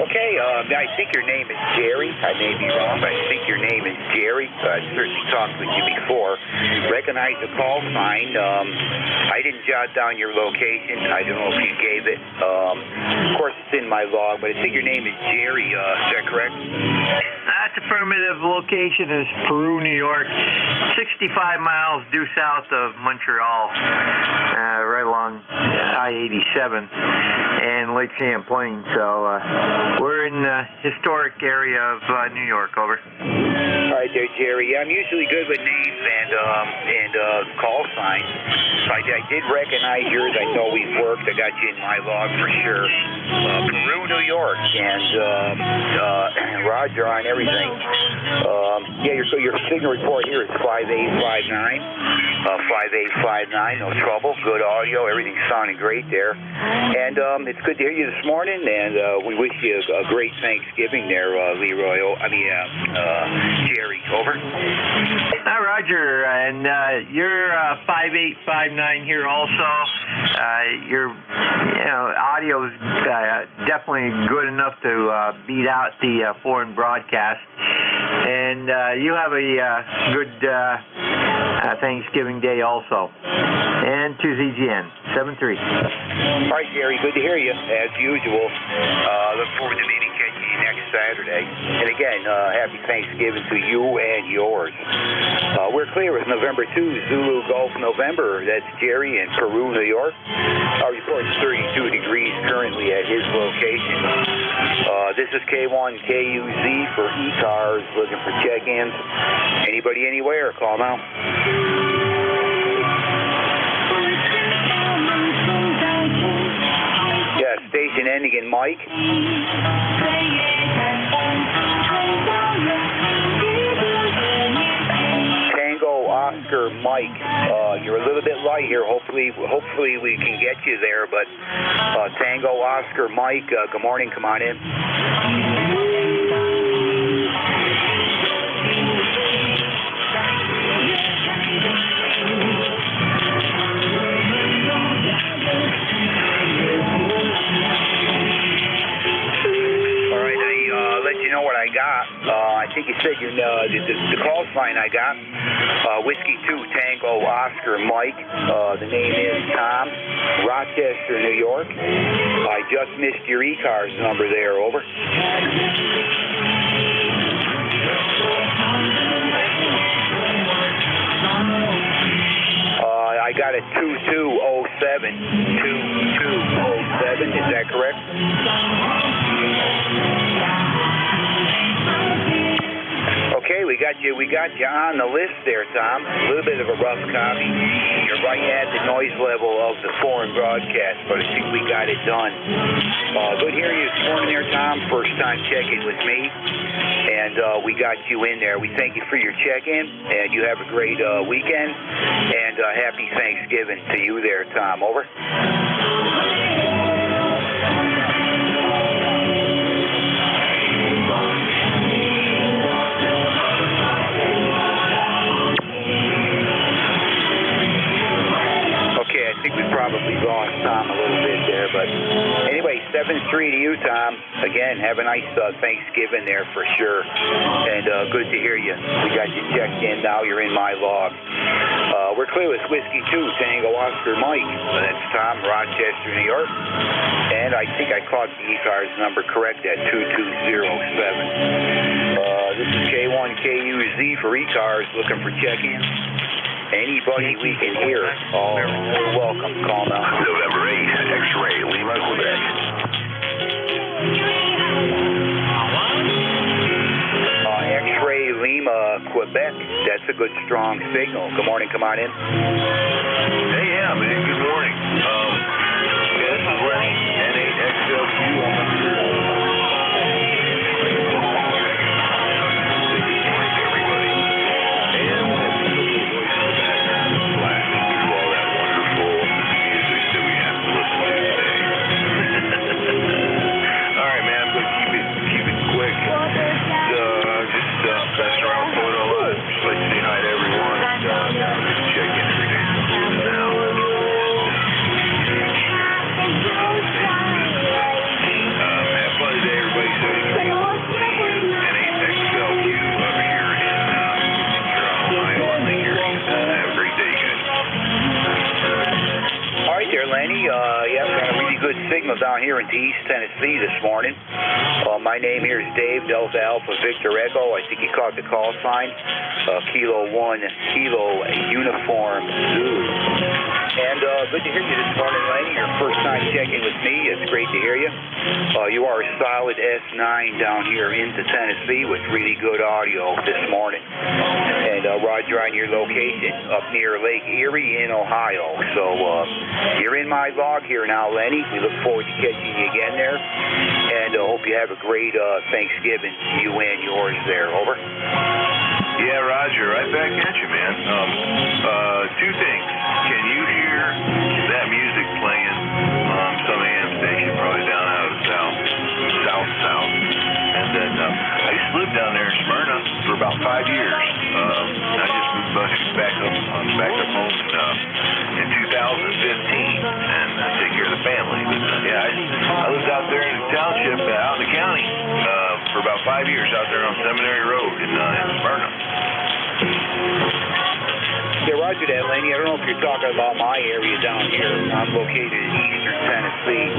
Speaker 3: Okay, I think your name is Jerry. I may be wrong, but I think your name is Jerry. I've certainly talked with you before. Recognize the call sign. I didn't jot down your location. I don't know if you gave it. Of course, it's in my log, but I think your name is Jerry. Is that correct?
Speaker 11: That's affirmative. Location is Peru, New York, 65 miles due south of Montreal, right along I-87 and Lake Champlain. So we're in the historic area of New York. Over.
Speaker 3: All right there, Jerry. Yeah, I'm usually good with names and call signs. So I did recognize yours. I know we've worked. I got you in my log for sure. Peru, New York, and Roger on everything. Yeah, your signal report here is 5859. 5859, no trouble. Good audio. Everything's sounding great there. And it's good to hear you this morning, and we wish you a great Thanksgiving there, Leroy. Jerry. Over.
Speaker 11: Hi, Roger. And you're 5859 here also. Your audio is definitely good enough to beat out the foreign broadcast. And you have a good Thanksgiving day also. And to ZGN, 7-3.
Speaker 3: All right, Jerry, good to hear you, as usual. Look forward to meeting you next Saturday. And again, happy Thanksgiving to you and yours. We're clear with November 2, Zulu Golf November. That's Jerry in Peru, New York. Our report is 32 degrees currently at his location. This is K1KUZ for ECARS, looking for check-ins. Anybody, anywhere, call now. Yeah, station ending in Mike. Tango Oscar Mike. You're a little bit light here. Hopefully we can get you there. But Tango Oscar Mike. Good morning. Come on in. You know what I got. I think you said the call sign I got. Whiskey 2 Tango Oscar Mike. The name is Tom, Rochester, New York. I just missed your ECARS number there. Over. I got a 2207. 2207. Is that correct? Okay, we got you on the list there, Tom. A little bit of a rough copy. You're right at the noise level of the foreign broadcast, but I think we got it done. Good hearing you this morning there, Tom. First time checking with me, and we got you in there. We thank you for your check-in, and you have a great weekend, and happy Thanksgiving to you there, Tom. Over. I think we probably lost Tom a little bit there, but anyway, 7-3 to you, Tom. Again, have a nice Thanksgiving there for sure, and good to hear you. We got you checked in now. You're in my log. We're clear with Whiskey 2 Tango Oscar Mike. That's Tom, Rochester, New York, and I think I caught the ECARS number correct at 2207. This is K1KUZ for ECARS, looking for check-ins. Anybody we can hear, you're welcome. Call now.
Speaker 12: November 8th, X-Ray, Lima, Quebec.
Speaker 3: X-Ray, Lima, Quebec. That's a good, strong signal. Good morning. Come on in.
Speaker 12: Hey, yeah, man. Good morning. This is Lenny, N8XLQ.
Speaker 3: Good signal down here into East Tennessee this morning. My name here is Dave, Delta Alpha Victor Echo. I think you caught the call sign. Kilo 1, Kilo Uniform Zoo. And good to hear you this morning, Laney. Your first time checking with me. It's great to hear you. You are a solid S9 down here into Tennessee with really good audio this morning. And Roger on your location up near Lake Erie in Ohio. So you're in my log here now, Lenny. We look forward to catching you again there. And hope you have a great Thanksgiving, you and yours there. Over.
Speaker 12: Yeah, Roger. Right back at you, man. Two things. Can you hear that music playing on some AM station, probably down out of the south? And then I used to live down there in Smyrna for about 5 years. I just moved back up home in 2015 and take care of the family. But yeah, I lived out there in the township, out in the county, for about 5 years out there on Seminary Road in Smyrna.
Speaker 3: Yeah, Roger that, Laney. I don't know if you're talking about my area down here. I'm located in eastern Tennessee.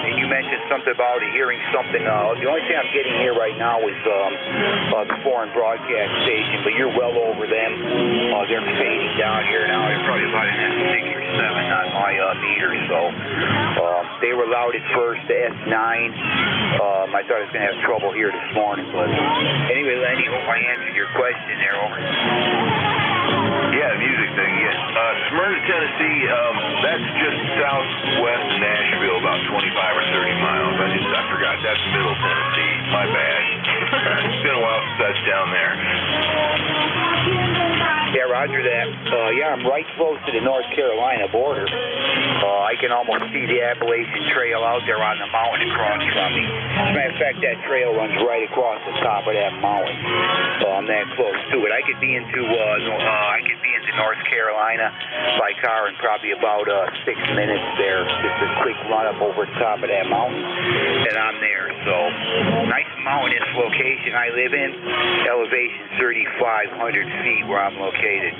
Speaker 3: And you mentioned something about hearing something. The only thing I'm getting here right now is the foreign broadcast station, but you're well over them. They're fading down here now. They're probably about in that 6 or 7 on my meter. So they were loud at first, the S9. I thought I was going to have trouble here this morning, but anyway, Lenny, hope I answered your question there. Over.
Speaker 12: Yeah, the music thing, yeah. Smyrna, Tennessee, that's just southwest of Nashville, about 25 or 30 miles. I forgot. That's middle Tennessee. My bad. It's been a while since that's down there.
Speaker 3: Yeah, roger that. Yeah, I'm right close to the North Carolina border. I can almost see the Appalachian Trail out there on the mountain across from me. As a matter of fact, that trail runs right across the top of that mountain. I'm that close to it. I could be into North Carolina by car in probably about 6 minutes there. Just a quick run up over the top of that mountain, and I'm there. So, nice mountainous location I live in. Elevation 3,500 feet where I'm located.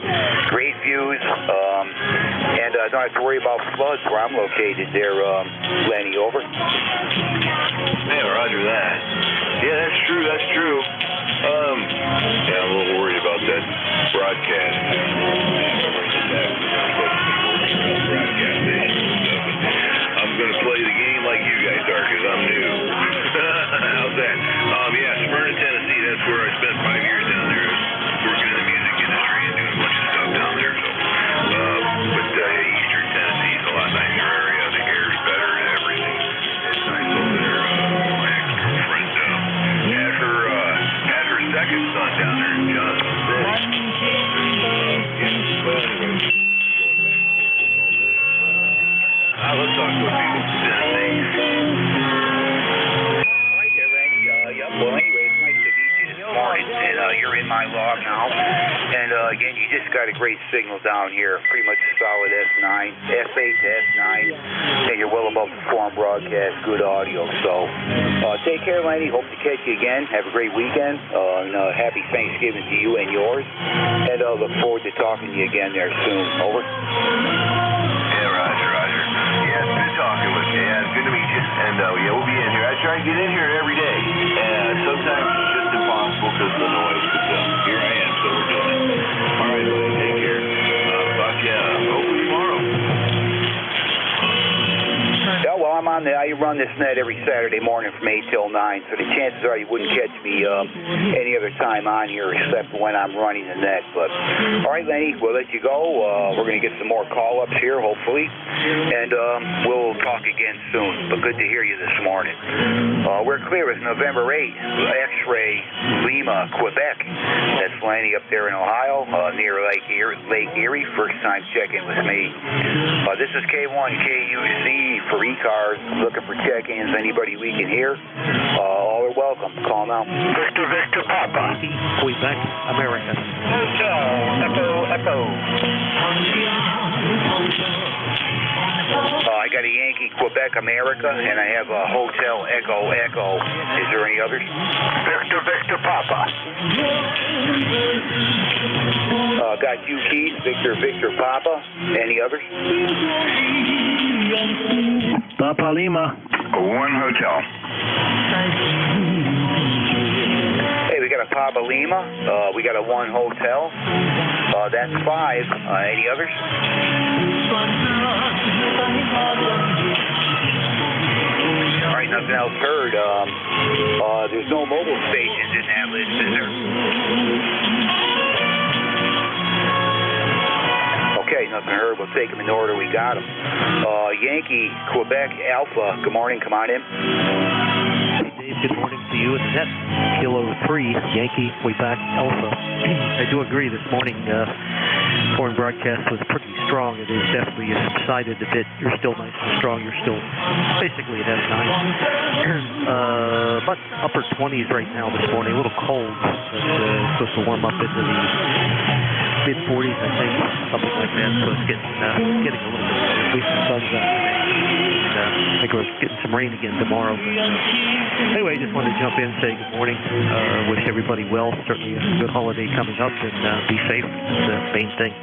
Speaker 3: Great views, and I don't have to worry about floods where I'm located there, Lenny, over.
Speaker 12: Yeah, roger that. Yeah, that's true, that's true. Yeah, I'm a little worried about that broadcast. I'm going to play the game like you guys are because I'm new. How's that? Yeah, Smyrna, Tennessee, that's where I spent 5 years down there working in the music industry and doing a bunch of stuff down there. So, but Eastern Tennessee is a lot nicer area. The air's better and everything. It's nice over there. My ex-girlfriend had her second son down there in Johnson City. Let's talk to people from Tennessee.
Speaker 3: All right there, Lenny. Well, anyway, it's nice to meet you this morning, and you're in my log now. And again, you just got a great signal down here, pretty much a solid S9, S8 to S9, and you're well above the forum broadcast, good audio. So take care, Lenny. Hope to catch you again. Have a great weekend, and happy Thanksgiving to you and yours. And look forward to talking to you again there soon. Over.
Speaker 12: Yeah, roger. Yeah, it's good talking with you. Yeah, it's good to meet you. And yeah, we'll be in here. I try to get in here every day. And sometimes it's just impossible because of the noise. But here I am, so we're doing it. All right, buddy, take care. Talk to you hopefully tomorrow.
Speaker 3: Yeah, well, I run this net every Saturday morning from 8 till 9, so the chances are you wouldn't catch me any other time on here except when I'm running the net. But all right, Lenny, we'll let you go. We're going to get some more call-ups here, hopefully, and we'll talk again soon. But good to hear you this morning. We're clear. It's November 8th, X-ray, Lima, Quebec. That's Lenny up there in Ohio, near Lake Erie. First time checking with me. This is K1KUZ for ECARS. Looking for check-ins. Anybody we can hear. All are welcome. Call now.
Speaker 6: Victor Papa.
Speaker 5: Quebec, America.
Speaker 6: Echo.
Speaker 3: I got a Yankee, Quebec, America, and I have a Hotel Echo. Is there any others?
Speaker 6: Victor Papa.
Speaker 3: Got you, Keith, Victor Papa. Any others?
Speaker 6: Papa Lima.
Speaker 7: One hotel.
Speaker 3: Hey, we got a Papa Lima. We got a one hotel. That's 5. Any others? All right, nothing else heard. There's no mobile stations in that list, is there? Okay, nothing heard. We'll take them in the order we got them. Yankee, Quebec, Alpha. Good morning. Come on in.
Speaker 5: Dave, good morning to you. And that's Kilo 3, Yankee, Quebec, Alpha. I do agree this morning, foreign broadcast was pretty strong. It is definitely subsided a bit. You're still nice and strong. You're still basically at S9. But upper 20s right now this morning. A little cold, but supposed to warm up into the mid-40s, I think, something like that. So it's getting a little bit better. At least the sun's out today. And I think we're getting some rain again tomorrow. Anyway, just wanted to jump in and say good morning. Wish everybody well. Certainly a good holiday coming up, and be safe. That's the main thing.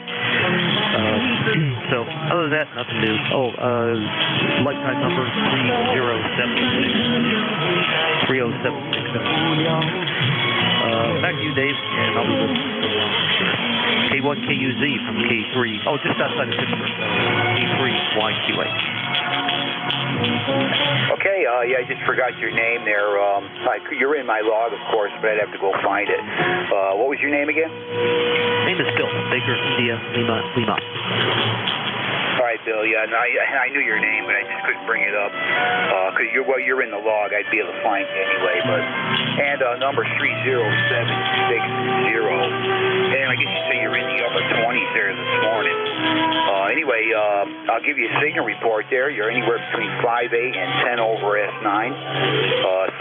Speaker 5: So, other than that, nothing new. Lifetime number 3076. 3076. Back to you, Dave, and I'll be with you for a while. K1KUZ from K3. Just outside of Pittsburgh. K3YQA.
Speaker 3: Okay, yeah, I just forgot your name there. You're in my log, of course, but I'd have to go find it. What was your name again?
Speaker 5: Name is Bill Baker, India, Lima.
Speaker 3: All right, Bill. Yeah, and I knew your name, but I just couldn't bring it up because you're in the log. I'd be able to find you anyway. And number 30760. And I guess you say you're in the upper 20s there this morning. Anyway, I'll give you a signal report there. You're anywhere between 5.8 and 10 over S9.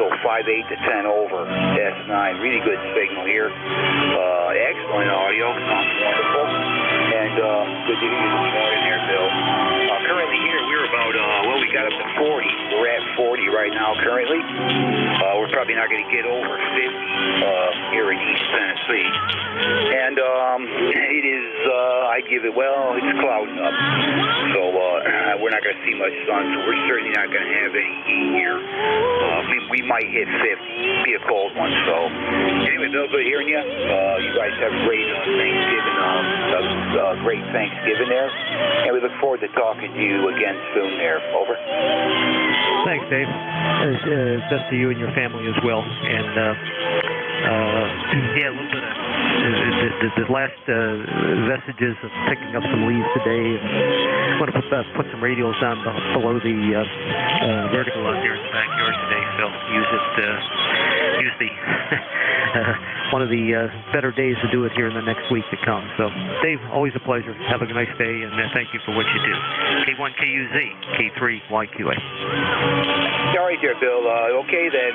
Speaker 3: So 5.8 to 10 over S9. Really good signal here. Excellent audio. Sounds wonderful. And good to hear you this morning here, Bill. Currently here, we're about, we got up to 40. We're at 40 right now currently. We're probably not going to get over 50 here in East Tennessee. And it is, I give it, it's clouding up. So we're not going to see much sun, so we're certainly not going to have any heat here. We might hit 50, be a cold one. So anyway, Bill, good hearing you. You guys have a great Thanksgiving, great Thanksgiving there. And we look forward to talking to you again soon there. Over.
Speaker 5: Thanks, Dave. Best to you and your family as well. And yeah, a little bit of the last vestiges of picking up some leaves today. And I want to put some radials on below the vertical out there in the backyard today. So use the one of the better days to do it here in the next week to come. So, Dave, always a pleasure. Have a nice day, and thank you for what you do. K1KUZ, K3YQA.
Speaker 3: All right there, Bill. Okay, then.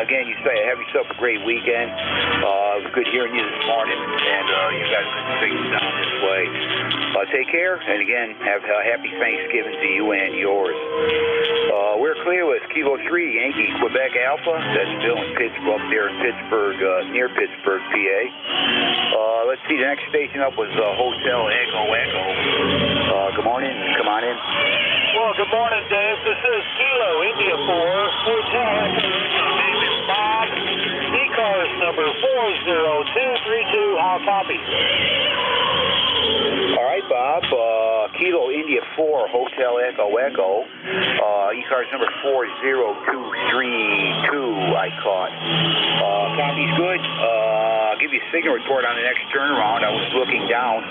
Speaker 3: Again, you say have yourself a great weekend. It was good hearing you this morning, and you got good things down this way. Take care, and again, have a happy Thanksgiving to you and yours. We're clear with Kilo 3, Yankee, Quebec Alpha. That's Bill in Pittsburgh, up there in Pittsburgh, near Pittsburgh, PA. Let's see, the next station up was Hotel Echo. Good morning. Come on in.
Speaker 13: Well, good morning, Dave. This is Kilo India 4, Hotel Echo. My name is Bob. ECARS number 40232. I'll copy.
Speaker 3: All right, Bob. Kilo India 4, Hotel Echo. ECARS number 40232. I caught. Copy's good. I'll give you a signal report on the next turnaround. I was looking down.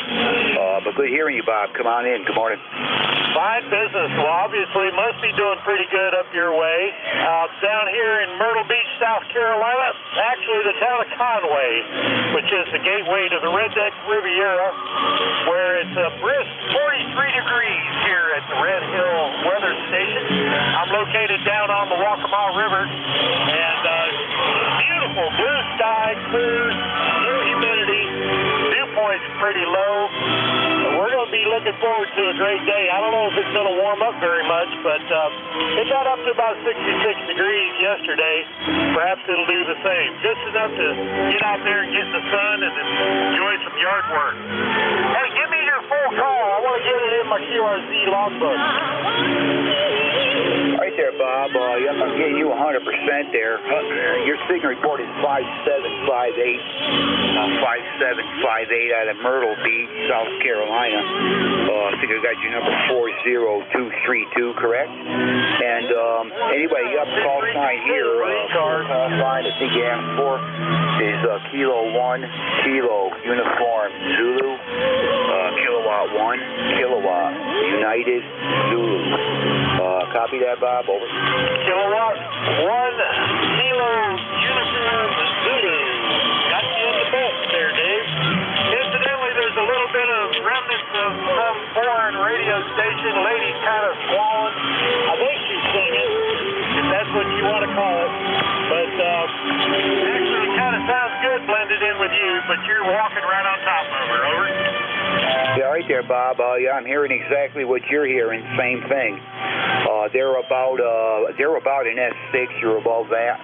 Speaker 3: But good hearing you, Bob. Come on in. Good morning.
Speaker 13: Fine business. Well, obviously, must be doing pretty good up your way. Down here in Myrtle Beach, South Carolina, actually the town of Conway, which is the gateway to the Red Deck Riviera, where it's a brisk 43 degrees here at the Red Hill Weather Station. I'm located down on the Waccamaw River, and beautiful blue sky, clear, no humidity, dew point's pretty low. We're going to be looking forward to a great day. I don't know if it's going to warm up very much, but it got up to about 66 degrees yesterday. Perhaps it'll do the same. Just enough to get out there and get in the sun and enjoy some yard work. Hey, give me your full call. I want to get it in my QRZ logbook.
Speaker 3: Right there, Bob. I'm getting you 100% there. Your signal report is 5758. 5758 out of Myrtle Beach, South Carolina. I think I got your number 40232, correct? And anyway, you got the call sign here. Call sign I think you asked for is Kilo 1, Kilo Uniform Zulu, Kilowatt 1, Kilowatt United Zulu. Copy that, Bob. Over.
Speaker 13: Kilowatt 1, Kilo Uniform Zulu. Got you in the book there, Dave. Incidentally, there's a little bit of remnants of some foreign radio station. Lady's kind of swollen. I think she's singing, if that's what you want to call it. But actually, it kind of sounds good blended in with you, but you're walking right on top of her. Over.
Speaker 3: Yeah, right there, Bob. Yeah, I'm hearing exactly what you're hearing. Same thing. They're about an S6. You're above that.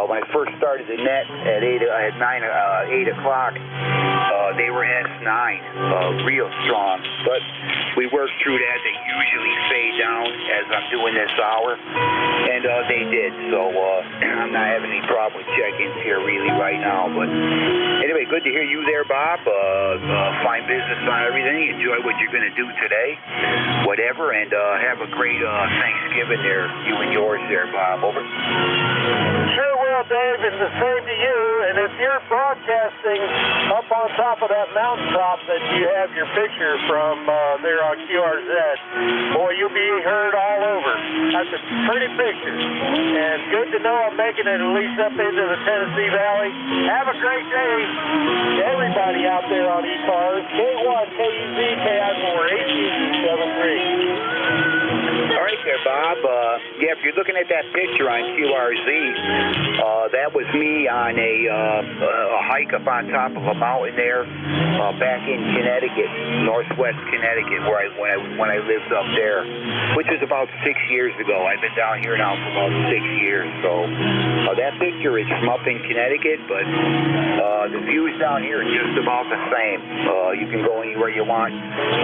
Speaker 3: When I first started the net at 8 o'clock, they were S9, real strong. But we worked through that. They usually fade down as I'm doing this hour, and they did. So I'm not having any problem with check-ins here really right now. But anyway, good to hear you there, Bob. Fine business on everything. Enjoy what you're going to do today, whatever, and have a great Thanksgiving there, you and yours there, Bob. Over.
Speaker 13: Sure will, Dave, and the same to you. And if you're broadcasting up on top of that mountaintop that you have your picture from there on QRZ, boy, you'll be heard all over. That's a pretty picture. And good to know I'm making it at least up into the Tennessee Valley. Have a great day to everybody out there on ECARS. K1, KUZ, KI4, ACZ73.
Speaker 3: All right there, Bob. Yeah, if you're looking at that picture on QRZ, that was me on a hike up on top of a mountain there, back in Connecticut, northwest Connecticut, when I lived up there, which was about 6 years ago. I've been down here now for about 6 years. So that picture is from up in Connecticut, but the views down here are just about the same. You can go anywhere you want.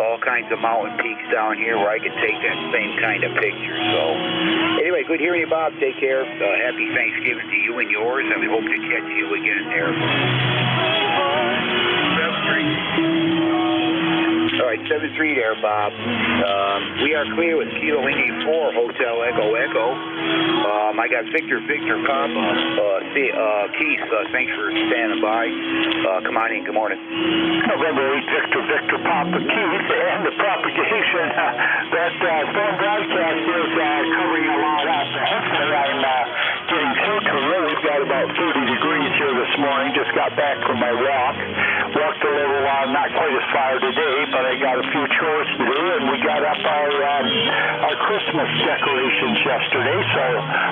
Speaker 3: All kinds of mountain peaks down here where I can take that same kind of picture. So anyway, good hearing you, Bob. Take care. Happy Thanksgiving to you and yours, and we hope to catch you again there. All right, 7-3 there, Bob. We are clear with Kilo Indy 4, Hotel Echo Echo. I got Victor Papa. Keith, thanks for standing by. Come on in. Good morning.
Speaker 13: November 8, Victor Papa Keith, and the propagation that phone broadcast is covering a lot up. Hopefully I'm getting through to you. We've got about 30 degrees here this morning. Just got back from my walk. Walked a little, not quite as far today, but I got a few chores to do, and we got up our Christmas decorations yesterday, so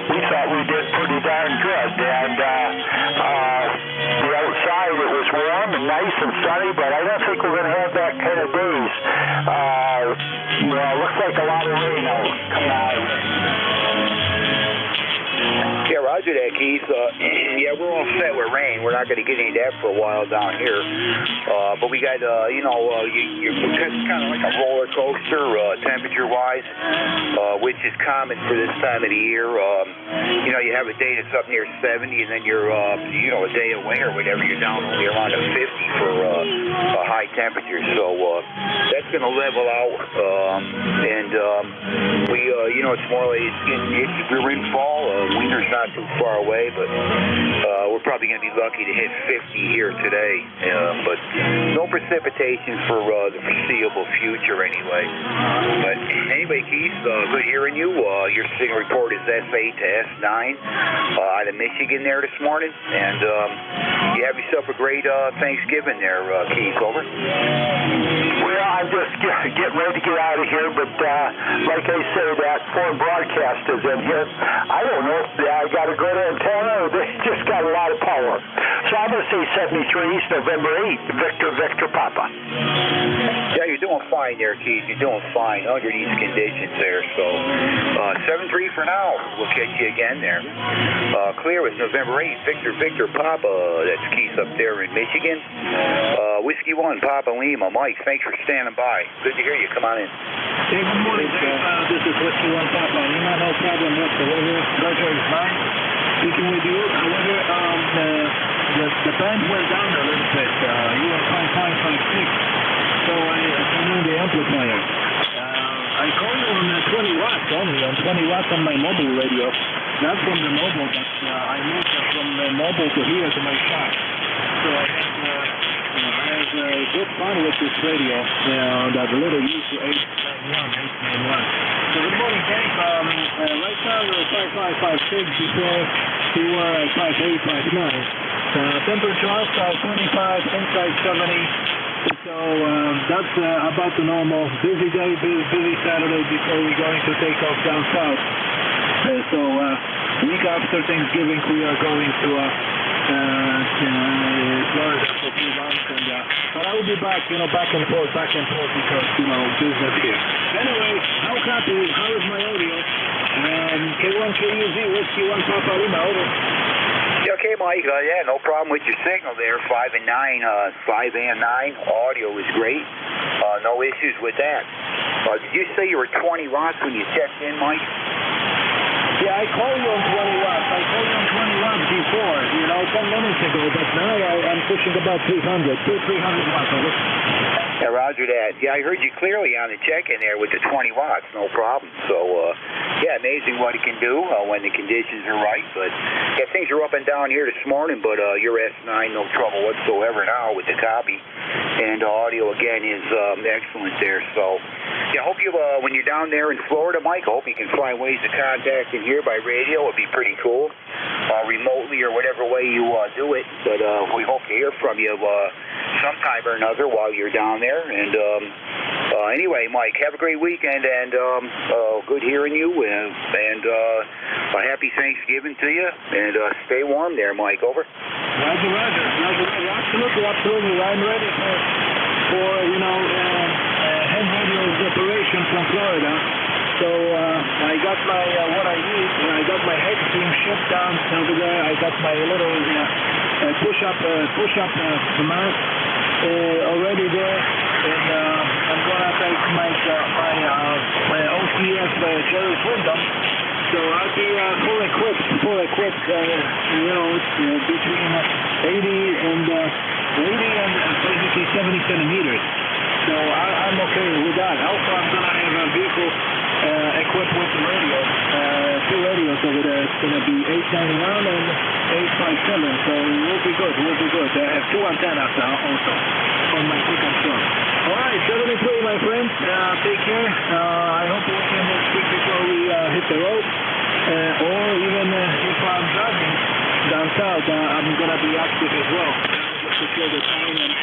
Speaker 13: we thought we did pretty darn good. And the outside, it was warm and nice and sunny, but I don't think we're going to have that kind of days. It looks like a lot of rain will come out.
Speaker 3: Yeah, roger that, Keith. Yeah, we're all set with rain. We're not going to get any of that for a while down here. But we got, it's kind of like a roller coaster, temperature-wise, which is common for this time of the year. You have a day that's up near 70, and then you're, a day away or whatever, you're down only around a 50 for a high temperature. So that's going to level out. It's more like we're in fall. Winter's not too far away, but we're probably going to be lucky to hit 50 here today. But no precipitation for the foreseeable future anyway. But anyway, Keith, good hearing you. Your signal report is S8 to S9 out of Michigan there this morning. And you have yourself a great Thanksgiving there, Keith. Over.
Speaker 13: Well, I'm just getting ready to get out of here, but like I say, that foreign broadcast is in here. I don't know if I got a good antenna or they just got a lot of power. So I'm going to say 73 is November 8, Victor Papa.
Speaker 3: Yeah, you're doing fine there, Keith. You're doing fine under these conditions there. So 7-3 for now. We'll catch you again there. Clear with November 8, Victor Papa. That's Keith up there in Michigan. Whiskey 1, Papa Lima. Mike, thanks for standing by. Good to hear you. Come on in.
Speaker 14: Hey, good morning, Dave. This is Whiskey 1, Papa Lima. No problem whatsoever. Pleasure is mine. Speaking with you. However, the band went down a little bit. You were 5556. So I turned on the amplifier. I called you on 20 watts only, on 20 watts on my mobile radio. Not from the mobile, but I moved from the mobile to here to my shop. So I have good fun with this radio, that little U to 891. So good morning, Dave. Right now we're 5556, before we were at 5859. Temperature outside 25, inside 70. So that's about the normal. Busy day, busy Saturday before we're going to take off down south. So week after Thanksgiving we are going to Florida for 2 months, but I will be back, back and forth because, business here. Anyway, how is my audio? K1 KUZ, Whiskey 1 Papa Lima, over.
Speaker 3: Okay, Mike. Yeah, no problem with your signal there. 5 and 9. Audio is great. No issues with that. Did you say you were 20 watts when you checked in, Mike?
Speaker 14: Yeah, I call you on 20 watts. 10 minutes ago, but now I'm pushing about 300 watts. Over.
Speaker 3: Yeah, roger that. Yeah, I heard you clearly on the check-in there with the 20 watts, no problem. So, yeah, amazing what it can do when the conditions are right. But, yeah, things are up and down here this morning, but your S9, no trouble whatsoever now with the copy. And the audio, again, is excellent there. So, yeah, I hope you, when you're down there in Florida, Mike, I hope you can find ways to contact in here by radio. It would be pretty cool. Remotely or whatever way you do it. But we hope to hear from you sometime or another while you're down there. And anyway, Mike, have a great weekend and good hearing you. And a happy Thanksgiving to you. And stay warm there, Mike. Over.
Speaker 14: Roger. Absolutely. I'm ready for head radio's operation from Florida. So I got my what I need. I got my head stream shipped down over there. I got my little push-up mat already there, and I'm gonna take my OCS Jerry's Wyndham. So I'll be full equipped. It's between 80 and basically 70 centimeters. So I'm okay with that. Also, I'm gonna have a vehicle equipped with the radio, two radios over there. It's going to be 891 and 857, so we'll be good. I have two antennas now also on my pickup truck. All right, 73, my friends. Take care. I hope we can speak before we hit the road. Or even if I'm driving down south, I'm going to be active as well. Just to kill the time and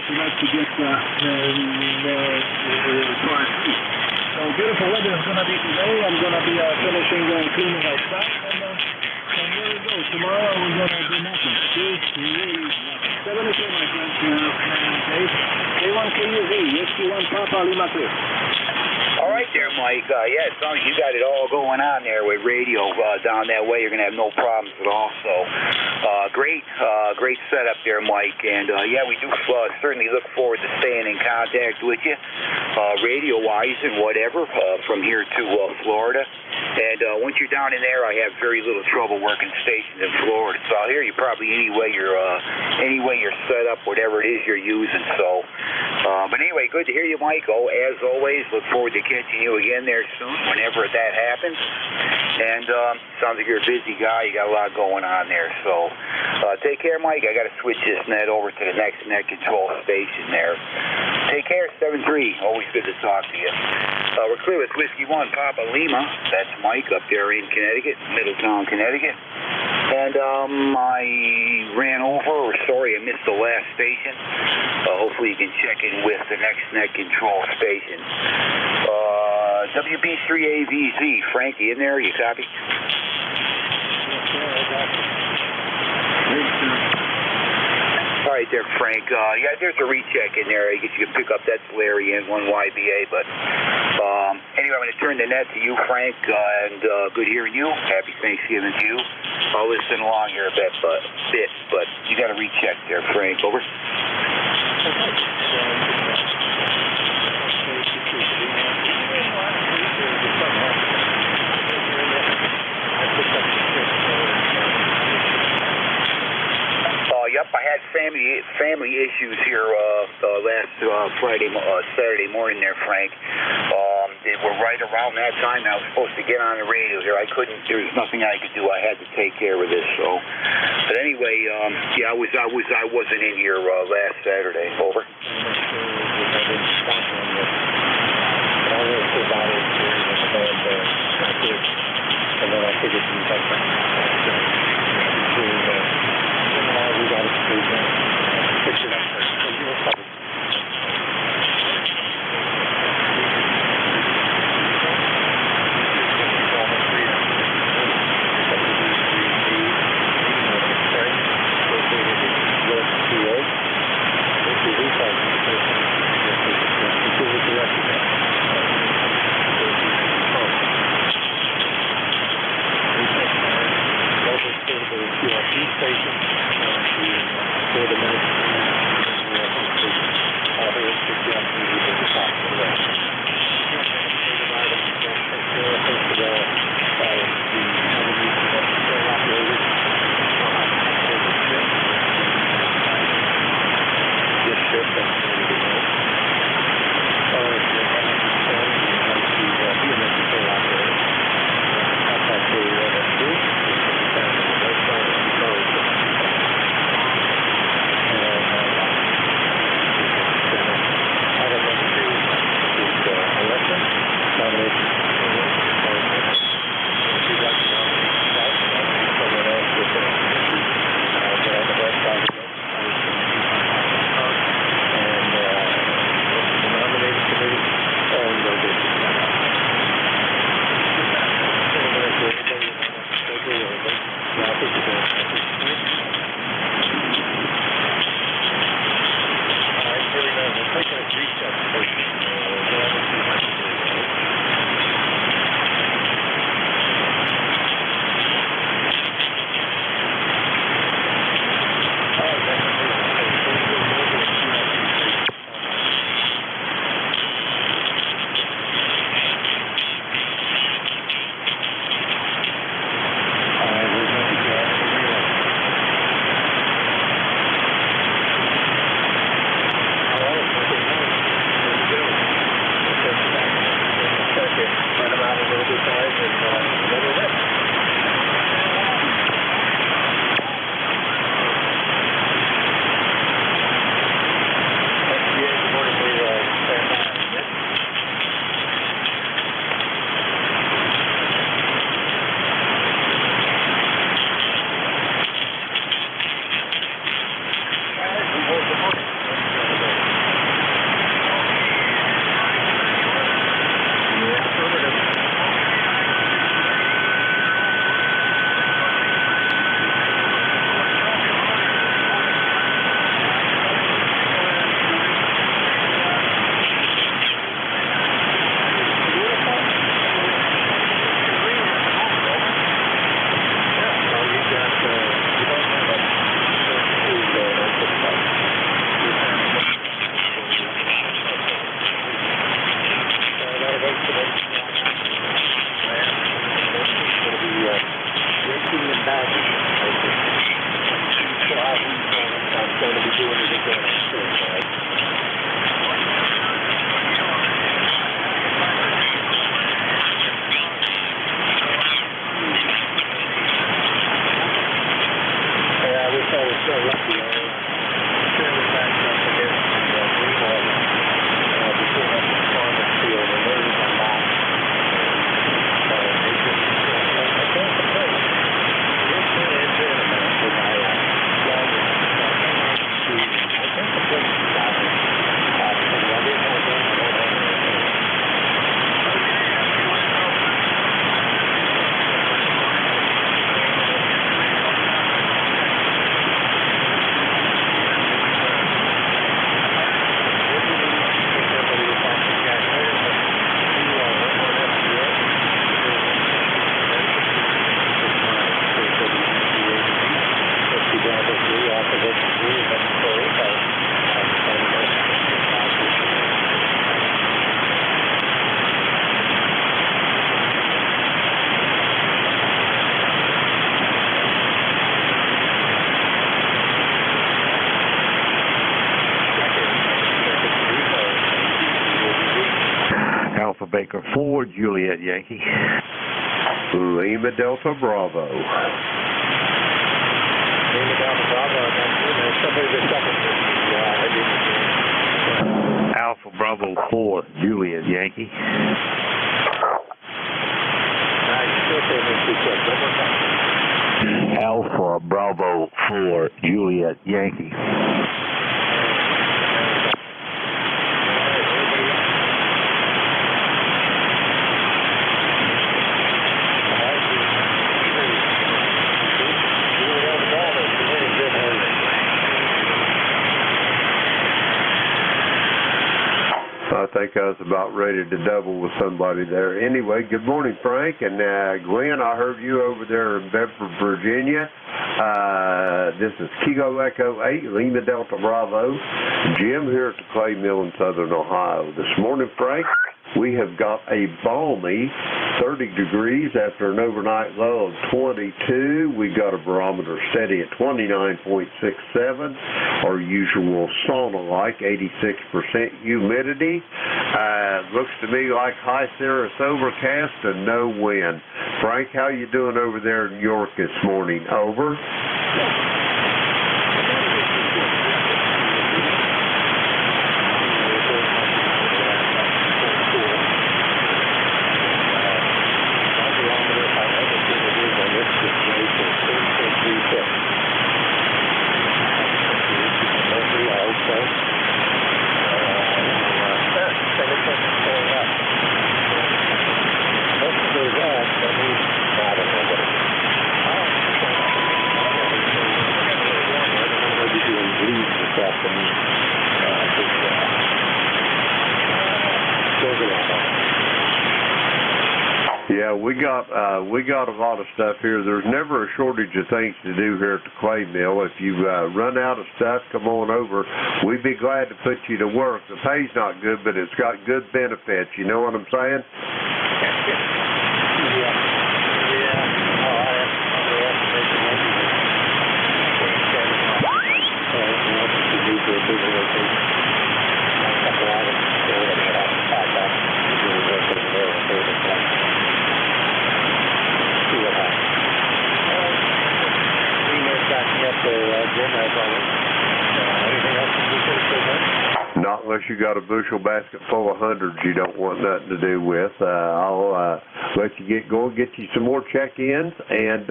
Speaker 14: try to get far east. So beautiful weather is going to be today. I'm going to be finishing cleaning outside. And here we go. Tomorrow we're going to do nothing. 72, my friends. K1KUZ, SQ1 Papa Lima 2.
Speaker 3: All right there, Mike. Yeah, as long as you got it all going on there with radio down that way, you're going to have no problems at all. So, great setup there, Mike. And, yeah, we do certainly look forward to staying in contact with you, radio-wise and whatever, from here to Florida. And once you're down in there, I have very little trouble working stations in Florida. So I'll hear you probably any way you're set up, whatever it is you're using. So, but anyway, good to hear you, Mike. Oh, as always, look forward to catching you again there soon, whenever that happens. And sounds like you're a busy guy. You got a lot going on there. So take care, Mike. I got to switch this net over to the next net control station there. Take care, 73. Always good to talk to you. We're clear with Whiskey 1 Papa Lima. That's Mike up there in Connecticut, Middletown, Connecticut. And I ran over, or sorry, I missed the last station. Hopefully you can check in with the next net control station. WB3AVZ, Frankie, in there? You copy? All right there, Frank. Yeah, there's a recheck in there. I guess you can pick up. That's Larry N1YBA. But anyway, I'm going to turn the net to you, Frank, and good hearing you. Happy Thanksgiving to you. I'll listen along here a bit, but you got a recheck there, Frank. Over. Yep, I had family issues here last Saturday morning there, Frank. They were right around that time I was supposed to get on the radio here. There was nothing I could do. I had to take care of this. So, but anyway, yeah, I wasn't in here last Saturday. Over. And then I figured you got we got it straight down. Fix it up first. So you were covered.
Speaker 15: Alpha Baker 4, Juliet Yankee. Lima Delta Bravo.
Speaker 11: Lima Delta Bravo, somebody just second.
Speaker 15: Alpha Bravo 4, Juliet Yankee. Alpha Bravo 4, Juliet Yankee. I think I was about ready to double with somebody there. Anyway, good morning, Frank. And Glenn, I heard you over there in Bedford, Virginia. This is Kilo Echo 8, Lima Delta Bravo. Jim here at the Clay Mill in Southern Ohio. This morning, Frank, we have got a balmy 30 degrees after an overnight low of 22. We got a barometer steady at 29.67. Our usual sauna-like 86% humidity. Looks to me like high cirrus overcast and no wind. Frank, how you doing over there in York this morning? Over. Yeah, we got a lot of stuff here. There's never a shortage of things to do here at the Clay Mill. If you run out of stuff, come on over. We'd be glad to put you to work. The pay's not good, but it's got good benefits. You know what I'm saying? Not unless you got a bushel basket full of hundreds you don't want nothing to do with. I'll let you get going, get you some more check-ins, and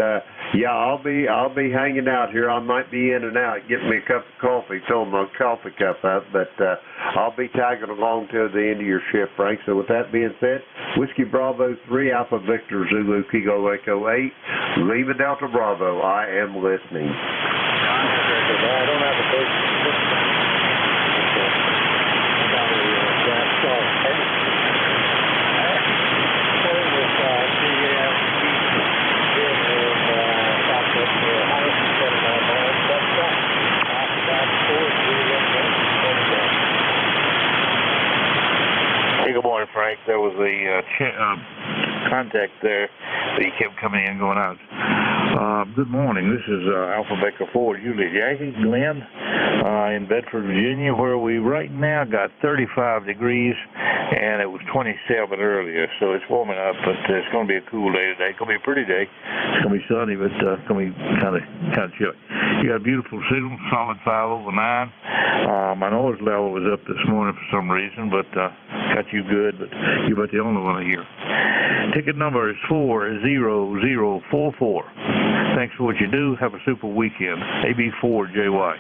Speaker 15: yeah, I'll be hanging out here. I might be in and out, getting me a cup of coffee, filling my coffee cup up, but I'll be tagging along till the end of your shift, Frank. So with that being said, Whiskey Bravo 3, Alpha Victor Zulu Kilo Echo 8, Lima Delta Bravo. I am listening.
Speaker 11: I don't have a Hey, good morning, Frank. There was a contact there that you kept coming in going out. Good morning. This is Alpha Baker 4, Juliet Yankee, Glenn, in Bedford, Virginia, where we right now got 35 degrees, and it was 27 earlier, so it's warming up, but it's going to be a cool day today. It's going to be a pretty day. It's going to be sunny, but it's going to be kind of chilly.
Speaker 16: You got a beautiful signal, solid 5 over 9. My noise level was up this morning for some reason, but got you good, but you're about the only one here. Ticket number is 40044. Thanks for what you do. Have a super weekend. AB4JY.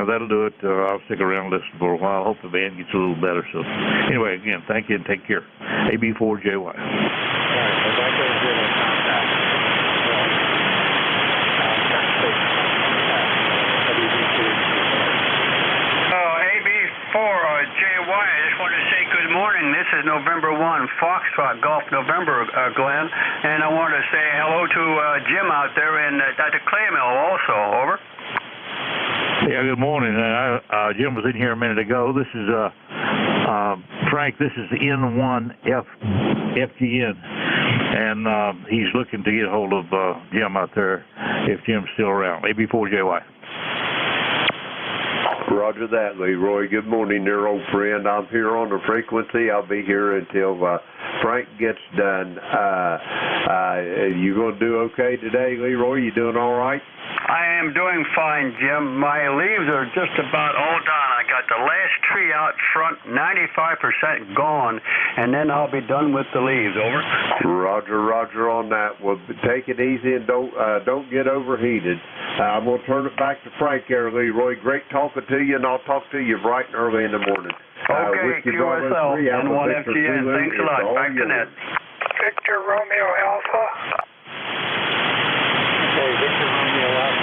Speaker 16: That'll do it. I'll stick around and listen for a while. Hope the band gets a little better. So, anyway, again, thank you and take care. AB4JY.
Speaker 17: I just wanted to say good morning. This is November 1, Foxtrot Golf November, Glenn. And I wanted to say hello to Jim out there and Dr. Claymore also. Over.
Speaker 16: Yeah, good morning. Jim was in here a minute ago. This is Frank. This is the N1FGN, and he's looking to get a hold of Jim out there if Jim's still around. AB4JY.
Speaker 15: Roger that, Leroy. Good morning there, old friend. I'm here on the frequency. I'll be here until Frank gets done. You going to do okay today, Leroy? You doing all right?
Speaker 17: I am doing fine, Jim. My leaves are just about all done. I got the last tree out front, 95% gone, and then I'll be done with the leaves. Over.
Speaker 15: Roger on that. Well, take it easy and don't get overheated. I'm going to turn it back to Frank here, Leroy. Great talking to you, and I'll talk to you bright and early in the morning.
Speaker 17: Okay, QSL and 1FGN. Thanks a lot. Back to net.
Speaker 18: Victor Romeo Alpha.
Speaker 11: Okay, Victor Romeo Alpha.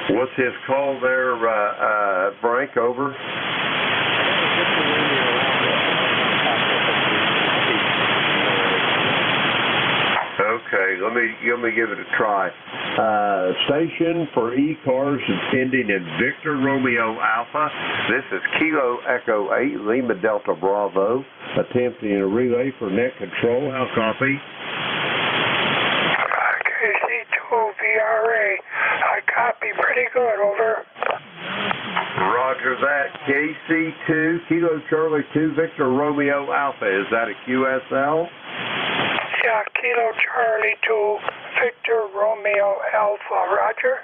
Speaker 15: What's his call there, Frank? Over. Okay, let me give it a try. Station for ECARS is ending in Victor Romeo Alpha. This is Kilo Echo 8 Lima Delta Bravo, attempting a relay for net control. How copy?
Speaker 18: KC2VRA. I copy pretty good. Over.
Speaker 15: Roger that. KC2 Kilo Charlie 2 Victor Romeo Alpha. Is that a QSL?
Speaker 18: Yeah, Kilo Charlie 2 Victor Romeo Alpha. Roger.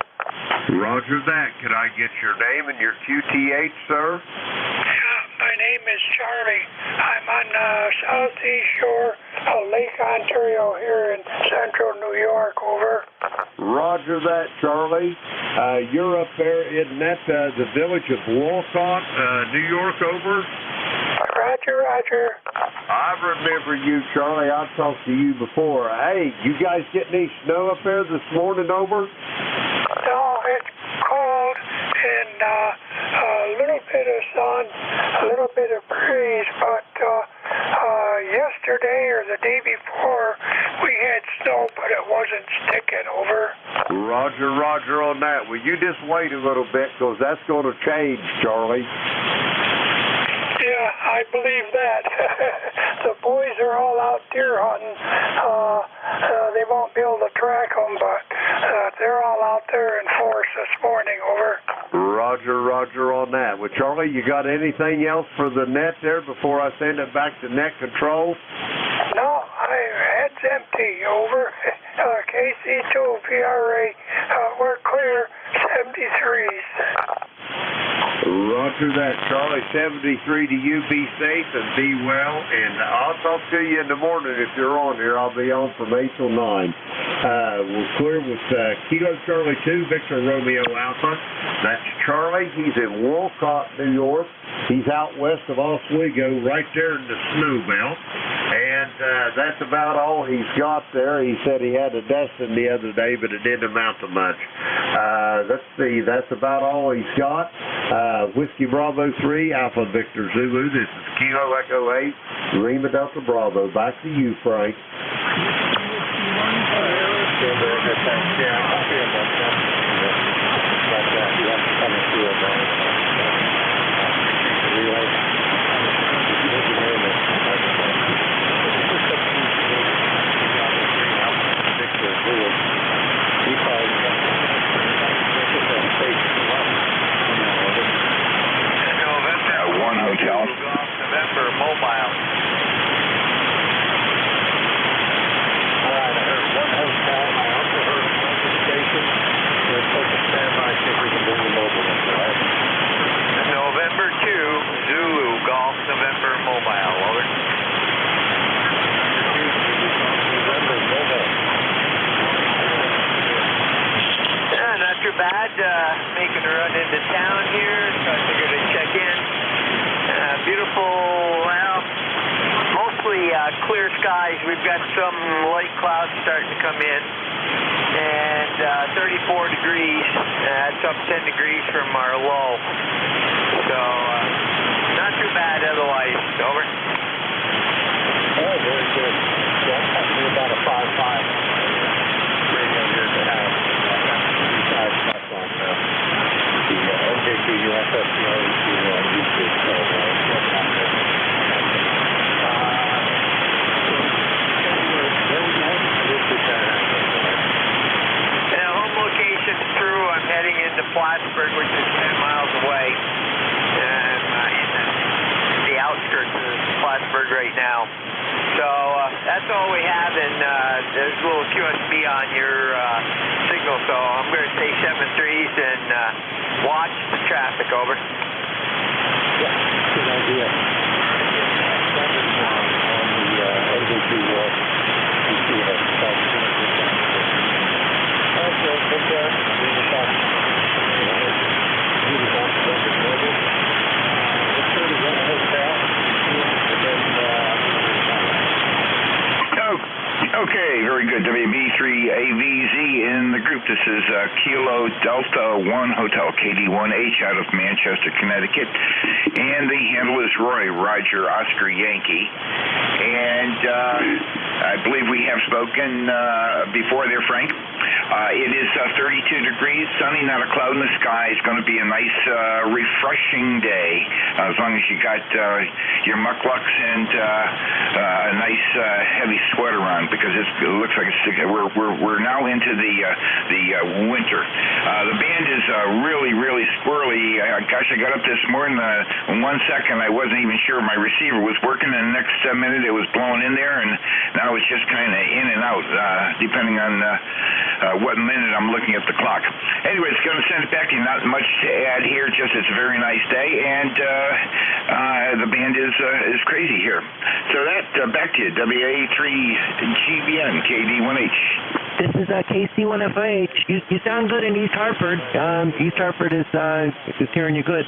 Speaker 15: Roger that. Could I get your name and your QTH, sir?
Speaker 18: Yeah, my name is Charlie. I'm on the southeast shore of Lake Ontario here in central New York. Over.
Speaker 15: Roger that, Charlie. You're up there, isn't that the village of Walcott, New York? Over.
Speaker 18: Roger.
Speaker 15: I remember you, Charlie. I've talked to you before. Hey, you guys getting any snow up there this morning? Over.
Speaker 18: No, it's cold and a little bit of sun, a little bit of breeze, but yesterday or the day before we had snow, but it wasn't sticking. Over.
Speaker 15: Roger on that. Well, you just wait a little bit because that's going to change, Charlie.
Speaker 18: Yeah, I believe that. The boys are all out deer hunting. They won't be able to track them, but they're all out there in force this morning. Over.
Speaker 15: Roger on that. Well, Charlie, you got anything else for the net there before I send it back to net control?
Speaker 18: No, I had it's empty, over. KC2, PRA, we're clear, 73s.
Speaker 15: Roger that, Charlie. 73 to you. Be safe and be well. And I'll talk to you in the morning if you're on here. I'll be on from 8 till 9. We're clear with Kilo Charlie 2, Victor Romeo Alpha. That's Charlie. He's in Wolcott, New York. He's out west of Oswego, right there in the snow belt. And that's about all he's got there. He said he had a dusting the other day, but it didn't amount to much. Let's see. That's about all he's got. Whiskey Bravo 3, Alpha Victor Zulu. This is Kilo Echo 8, Lima Delta Bravo. Back to you, Frank.
Speaker 3: Hotel.
Speaker 11: November Mobile.
Speaker 3: All right, I heard one hotel. I also heard one station. We're supposed to stand by, see if we can bring the mobile in, all right?
Speaker 11: November 2, Zulu, Golf, November Mobile, over.
Speaker 3: November Mobile.
Speaker 11: Yeah, not too bad. Making a run into town here, so I figured I'd check in. Beautiful, well, mostly clear skies. We've got some light clouds starting to come in, and 34 degrees. That's up 10 degrees from our low. So, not too bad otherwise. Over.
Speaker 3: Oh, very good. Yeah, I'm talking about a 5.5 radio here to have. Besides stuff on the NJ2US Studio on YouTube. So,
Speaker 11: through, I'm heading into Plattsburgh, which is 10 miles away, and in the outskirts of Plattsburgh right now. So that's all we have, and there's a little QSB on your signal, so I'm going to say 7.3s and watch the traffic, over.
Speaker 3: Yeah, good idea. On the NJ2US Studio. Okay, take care.
Speaker 12: Okay, very good. WB3AVZ in the group. This is Kilo Delta 1 Hotel KD1H out of Manchester, Connecticut. And the handle is Roy, Roger, Oscar, Yankee. And I believe we have spoken before there, Frank. It is 32 degrees, sunny, not a cloud in the sky. It's going to be a nice, refreshing day, as long as you got your mucklucks and a nice heavy sweater on, because it looks like we're now into the winter. The band is really squirrely. Gosh, I got up this morning. In 1 second, I wasn't even sure my receiver was working, and the next minute it was blowing in there, and now it's just kind of in and out, depending on what minute I'm looking at the clock. Anyway, it's going to send it back to you. Not much to add here, just it's a very nice day, and the band is crazy here. So that, back to you, WA3GBN, KD1H.
Speaker 19: This is KC1FH. You sound good in East Hartford. East Hartford is hearing you good.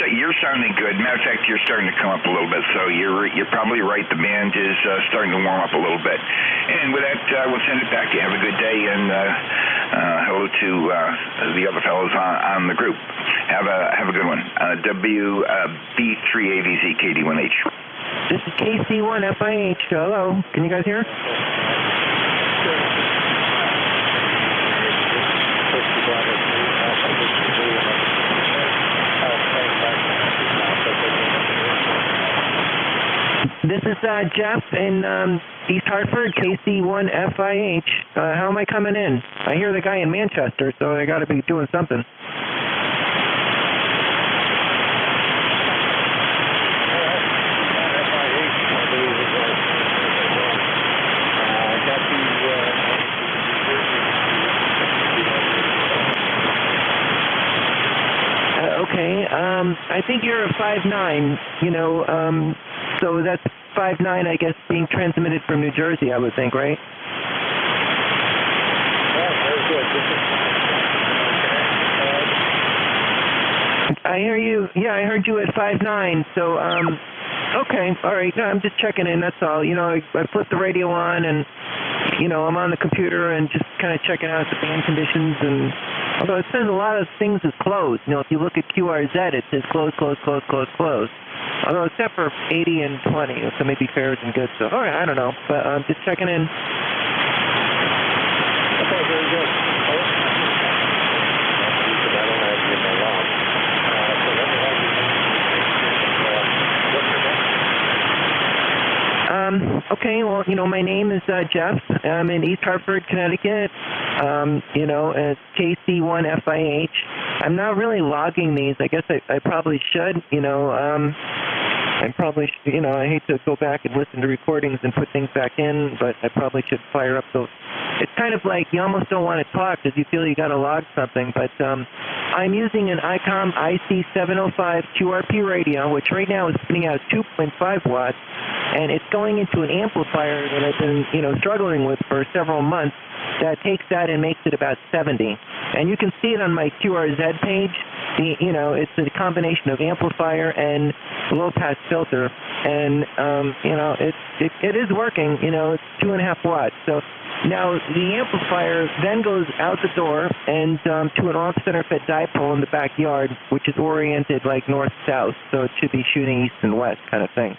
Speaker 12: You're sounding good. Matter of fact, you're starting to come up a little bit, so you're probably right. The band is starting to warm up a little bit. And with that, we'll send it back to you. Have a good day, and hello to the other fellows on the group. Have a good one. WB3AVZ KD1H.
Speaker 19: This is KC1FIH. Hello. Can you guys hear? Jeff in East Hartford, KC1FIH. How am I coming in? I hear the guy in Manchester, so I got to be doing something. Okay, I think you're a 5'9", you know, so that's 5'9", I guess, being transmitted from New Jersey, I would think, right? I hear you. Yeah, I heard you at 5'9", so, okay, all right, no, I'm just checking in, that's all. You know, I flipped the radio on, and, you know, I'm on the computer and just kind of checking out the band conditions, and although it says a lot of things is closed. You know, if you look at QRZ, it says close, close, close, close, close. Although except for 80 and 20, so maybe fair and good. So, all right, I don't know, but just checking in.
Speaker 14: Okay, very good.
Speaker 19: Okay, well, you know, my name is Jeff. I'm in East Hartford, Connecticut. You know, it's KC1FIH. I'm not really logging these. I guess I probably should, you know. I probably, you know, I hate to go back and listen to recordings and put things back in, but I probably should fire up those. It's kind of like you almost don't want to talk because you feel you got to log something, but I'm using an ICOM IC705 QRP radio, which right now is spinning out 2.5 watts, and it's going into an amplifier that I've been, you know, struggling with for several months that takes that and makes it about 70. And you can see it on my QRZ page. You know, it's a combination of amplifier and low-pass filter, and you know, it is working. You know, it's 2.5 watts. So now the amplifier then goes out the door and to an off-center fed dipole in the backyard, which is oriented like north-south, so it should be shooting east and west kind of thing.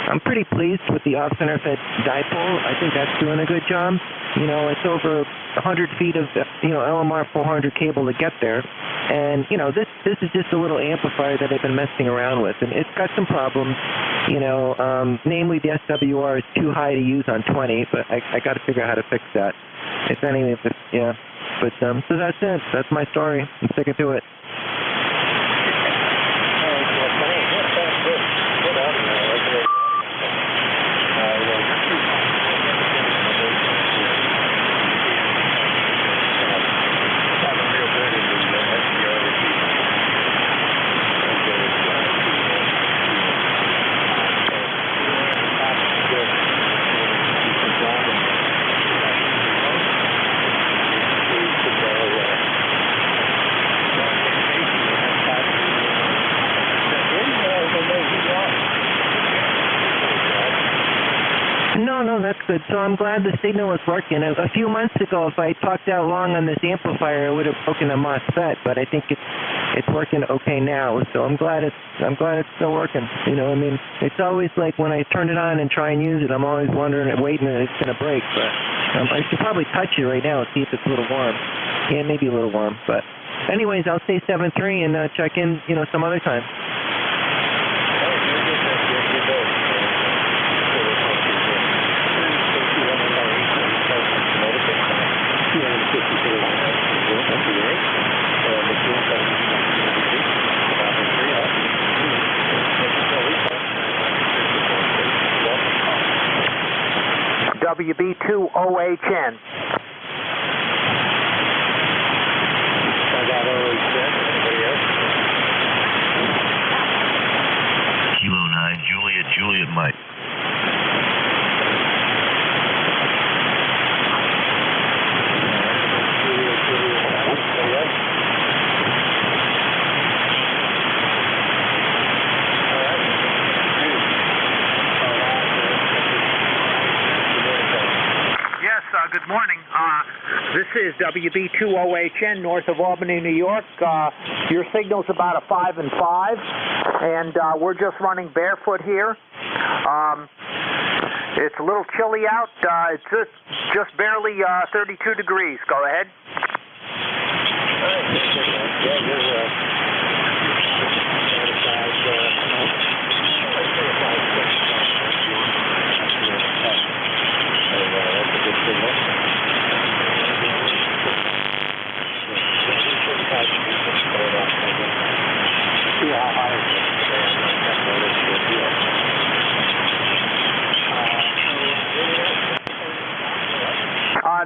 Speaker 19: I'm pretty pleased with the off-center fed dipole. I think that's doing a good job. You know, it's over 100 feet of, you know, LMR 400 cable to get there. And, you know, this is just a little amplifier that I've been messing around with. And it's got some problems, you know, namely the SWR is too high to use on 20, but I got to figure out how to fix that. If any of it, yeah. But, so that's it. That's my story. I'm sticking to it. No, that's good. So I'm glad the signal is working. A few months ago, if I talked out long on this amplifier, it would have broken a MOSFET, but I think it's working okay now. So I'm glad it's still working. You know, I mean, it's always like when I turn it on and try and use it, I'm always wondering and waiting that it's going to break. But I should probably touch it right now and see if it's a little warm. Yeah, maybe a little warm. But anyways, I'll say 7-3 and check in, you know, some other time.
Speaker 11: WB2OHN.
Speaker 8: Kilo 9, Juliet, Mike.
Speaker 11: Good morning. This is WB2OHN north of Albany, New York. Your signal's about a 5 and 5, and we're just running barefoot here. It's a little chilly out. It's just barely 32 degrees. Go ahead.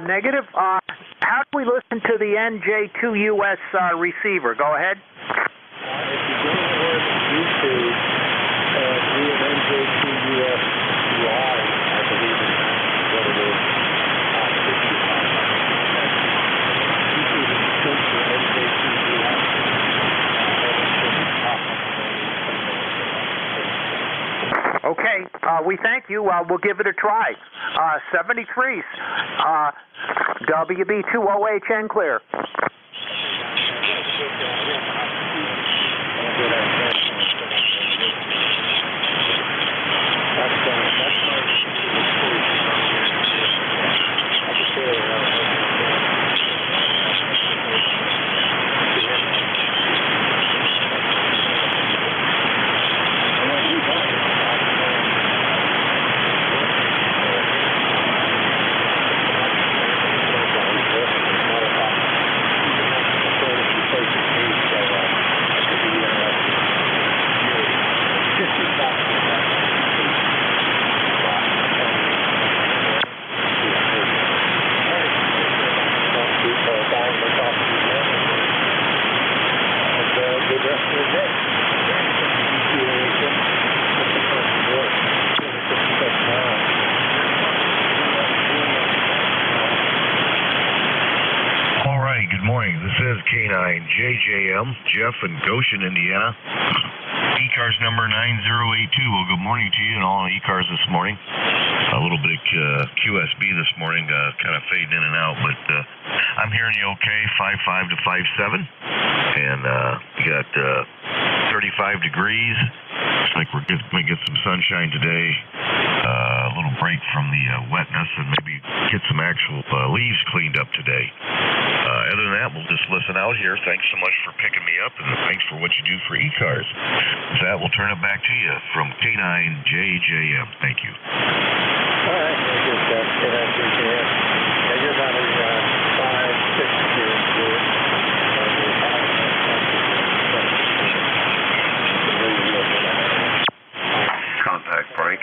Speaker 13: Negative. How do we listen to the NJ2US receiver? Go ahead.
Speaker 14: If you go over to YouTube and do an NJ2US live, I believe is what it is. YouTube is search for NJ2US.
Speaker 13: Okay, we thank you. We'll give it a try. 73s. WB2OHN clear.
Speaker 20: K9JJM, Jeff in Goshen, Indiana. ECARS number 9082. Well, good morning to you and all ECARS this morning. A little bit of QSB this morning, kind of fading in and out, but I'm hearing you okay, 55 to 57. And we got 35 degrees. Looks like we're going to get some sunshine today. A little break from the wetness and maybe get some actual leaves cleaned up today. Other than that, we'll just listen out here. Thanks so much for picking me up, and thanks for what you do for ECARS. With that, we'll turn it back to you from K9JJM. Thank you.
Speaker 14: All right, very good, Jeff. K9JJM. Yeah, you're about a 5, 6 here in June.
Speaker 15: Contact Frank.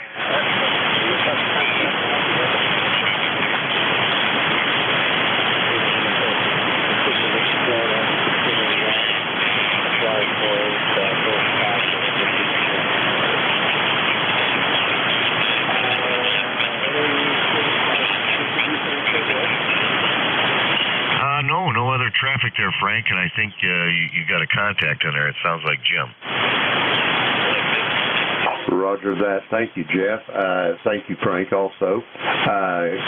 Speaker 20: No other traffic there, Frank, and I think you got a contact on there. It sounds like Jim.
Speaker 15: Roger that. Thank you, Jeff. Thank you, Frank, also.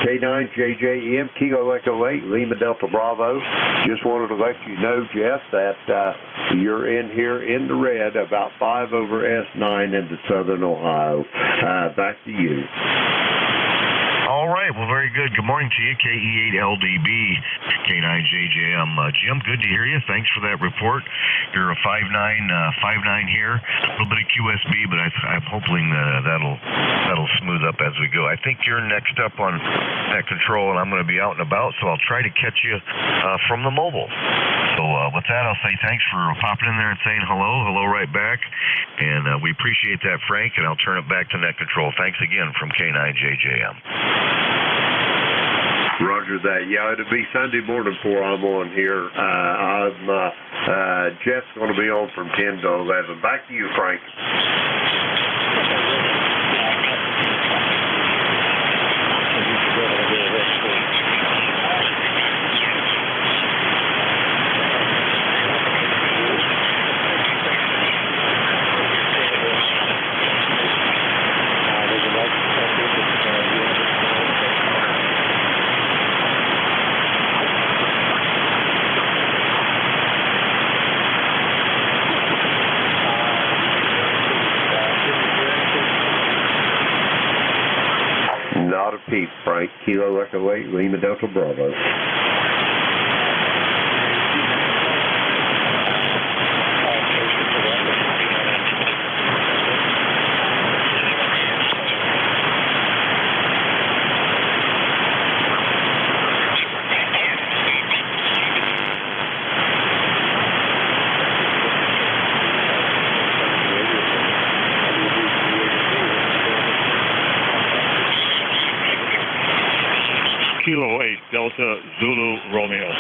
Speaker 15: K9JJM, Kilo Echo 8, Lima Delta Bravo. Just wanted to let you know, Jeff, that you're in here in the red, about 5 over S9 into southern Ohio. Back to you.
Speaker 20: All right. Well, very good. Good morning to you, KE8LDB, K9JJM. Jim, good to hear you. Thanks for that report. You're a 5.9 here. A little bit of QSB, but I'm hoping that'll smooth up as we go. I think you're next up on net control, and I'm going to be out and about, so I'll try to catch you from the mobile. So with that, I'll say thanks for popping in there and saying hello. Hello right back. And we appreciate that, Frank, and I'll turn it back to net control. Thanks again from K9JJM.
Speaker 15: Roger that. Yeah, it'll be Sunday morning before I'm on here. Jeff's going to be on from 10 to 11. Back to you, Frank. Not a peep, Frank. Kilo Echo 8, Lima Delta Bravo.
Speaker 16: Kilo 8. Delta Zulu Romeo.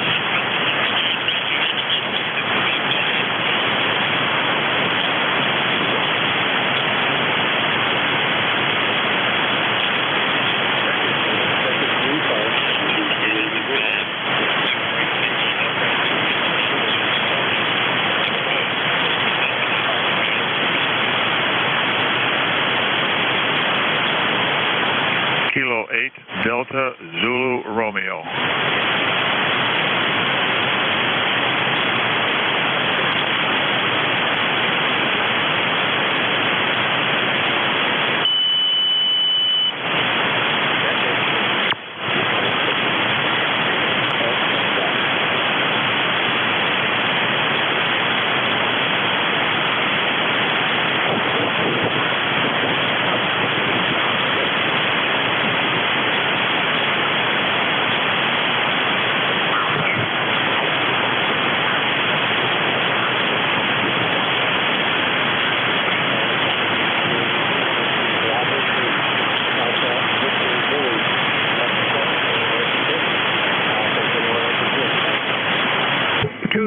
Speaker 16: Kilo 8 Delta Zulu Romeo.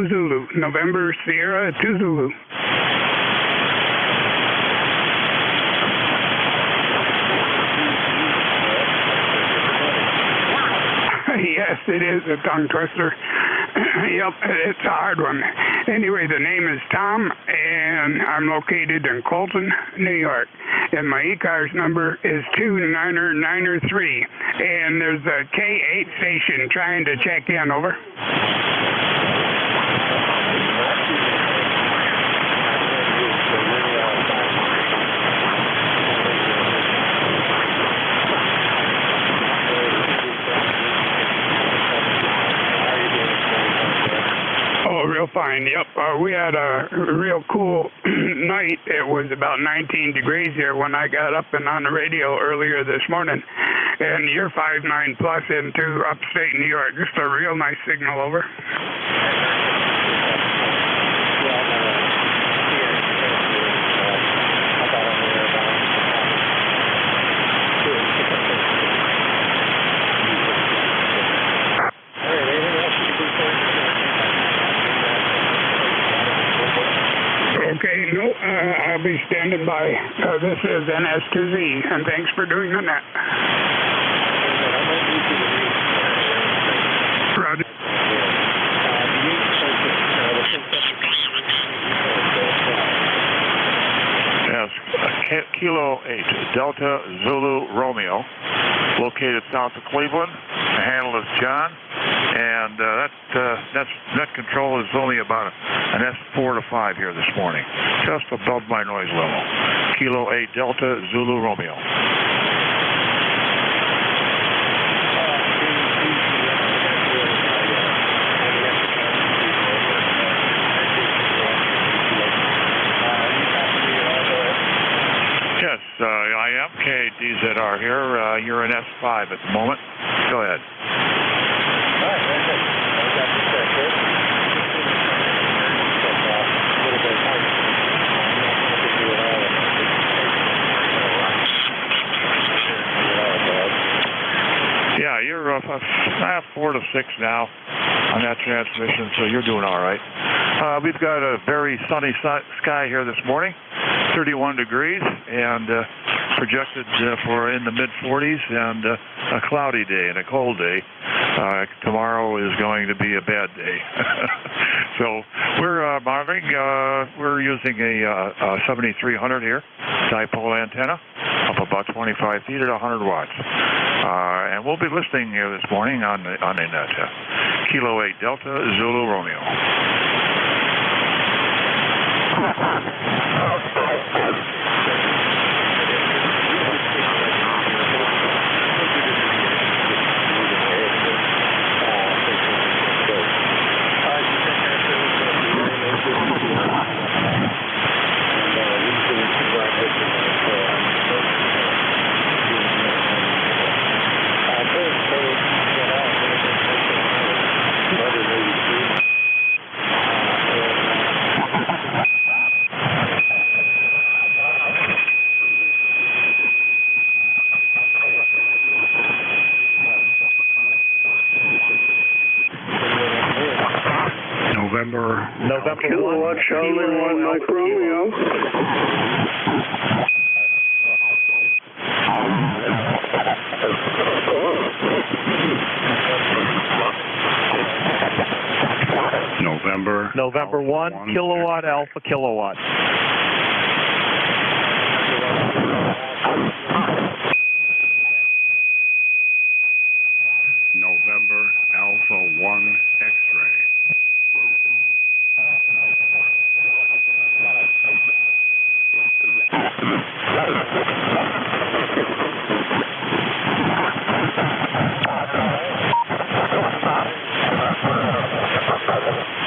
Speaker 21: Zulu, November Sierra 2 Zulu. Yes, it is a tongue twister. Yep, it's a hard one. Anyway, the name is Tom, and I'm located in Colton, New York. And my ECARS number is 29903. And there's a K8 station trying to check in, over. Real fine, yep. We had a real cool night. It was about 19 degrees here when I got up and on the radio earlier this morning. And you're 5.9 plus into upstate New York. Just a real nice signal, over. Okay, no, I'll be standing by. This is NS2Z, and thanks for doing the net. Roger.
Speaker 16: Yes, Kilo 8, Delta Zulu Romeo, located south of Cleveland. The handle is John, and net control is only about an S4 to 5 here this morning, just above my noise level. Kilo 8 Delta Zulu Romeo. Yes, I am KDZR here. You're in S5 at the moment. Go ahead. Yeah, you're 4 to 6 now on that transmission, so you're doing all right. We've got a very sunny sky here this morning, 31 degrees, and projected for in the mid-40s, and a cloudy day and a cold day. Tomorrow is going to be a bad day. So we're monitoring. We're using a 7300 here, dipole antenna, up about 25 feet at 100 watts. And we'll be listening here this morning on the net. Kilo 8 Delta Zulu Romeo.
Speaker 5: November
Speaker 2: Kilowatt
Speaker 5: 1,
Speaker 2: Charlie 1 Mike Romeo.
Speaker 5: November 1, Kilowatt Alpha Kilowatt.
Speaker 7: November Alpha 1 X-ray.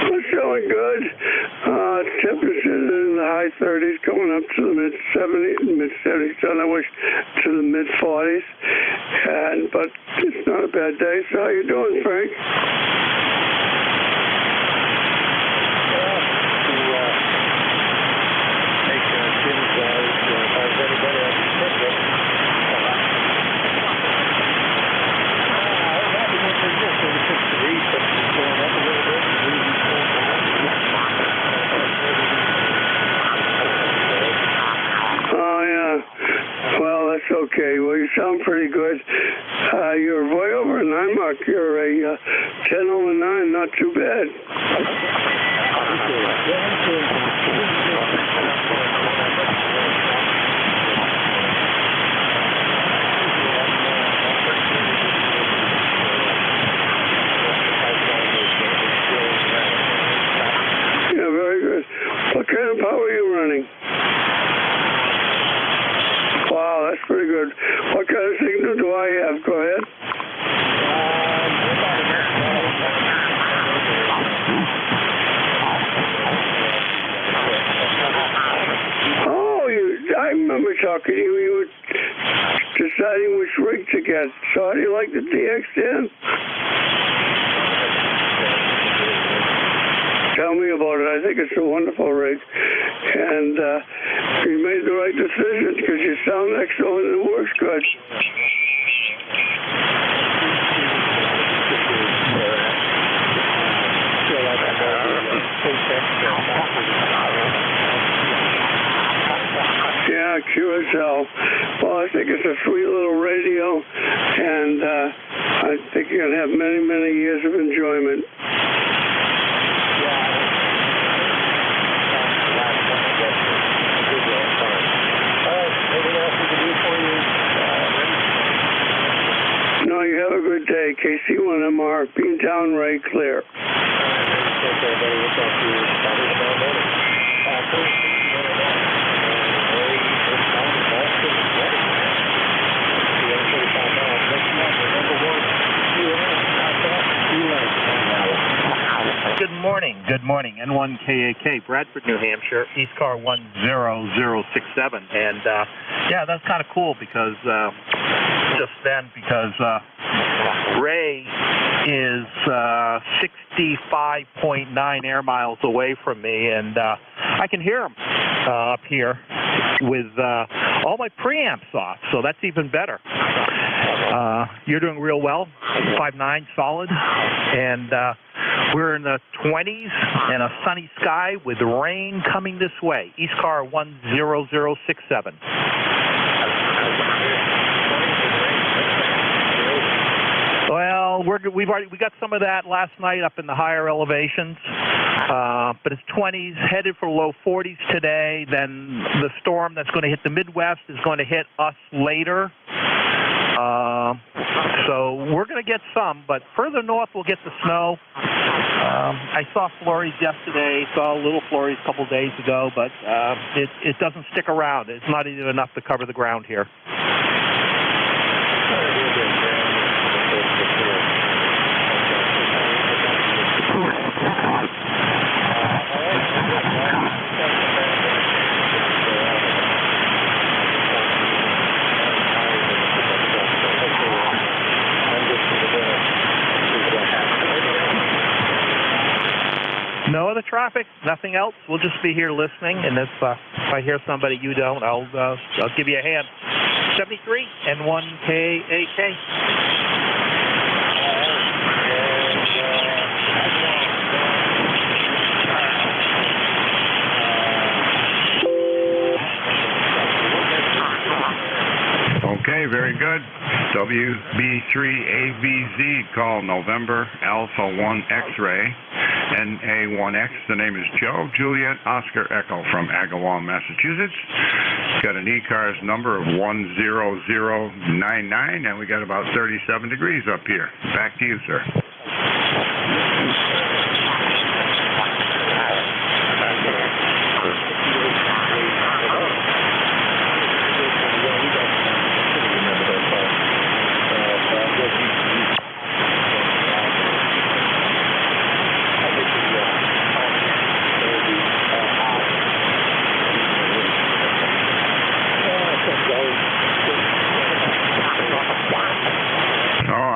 Speaker 2: It's showing good. Temperatures in the high 30s, going up to the mid-70s, on the way to the mid-40s. But it's not a bad day. So how you doing, Frank? Okay, well, you sound pretty good. You're way over a 9 mark. You're a 10 over 9, not too bad. Yeah, very good. What kind of power are you running? Wow, that's pretty good. What kind of signal do I have? Go ahead. Oh, I remember talking to you. You were deciding which rig to get. So how do you like the DX10? Tell me about it. I think it's a wonderful rig. And you made the right decision because you sound excellent and it works good. Yeah, QSL. Well, I think it's a sweet little radio, and I think you're going to have many, many years of enjoyment. No, you have a good day. KC1MR, Beantown, Ray, clear.
Speaker 22: Good morning. N1KAK, Bradford, New Hampshire, ECARS 10067. And yeah, that's kind of cool because Ray is 65.9 air miles away from me, and I can hear him up here with all my preamps off, so that's even better. You're doing real well, 5.9 solid, and we're in the 20s and a sunny sky with rain coming this way. ECARS 10067. Well, we got some of that last night up in the higher elevations, but it's 20s, headed for low 40s today. Then the storm that's going to hit the Midwest is going to hit us later. So we're going to get some, but further north we'll get the snow. I saw flurries yesterday, saw little flurries a couple days ago, but it doesn't stick around. It's not even enough to cover the ground here. No other traffic, nothing else. We'll just be here listening, and if I hear somebody you don't, I'll give you a hand. 73 N1KAK.
Speaker 7: Okay, very good. WB3AVZ, call November Alpha 1 X-ray, NA1X. The name is Joe Juliet Oscar Echo from Agawam, Massachusetts. Got an ECARS number of 10099, and we got about 37 degrees up here. Back to you, sir.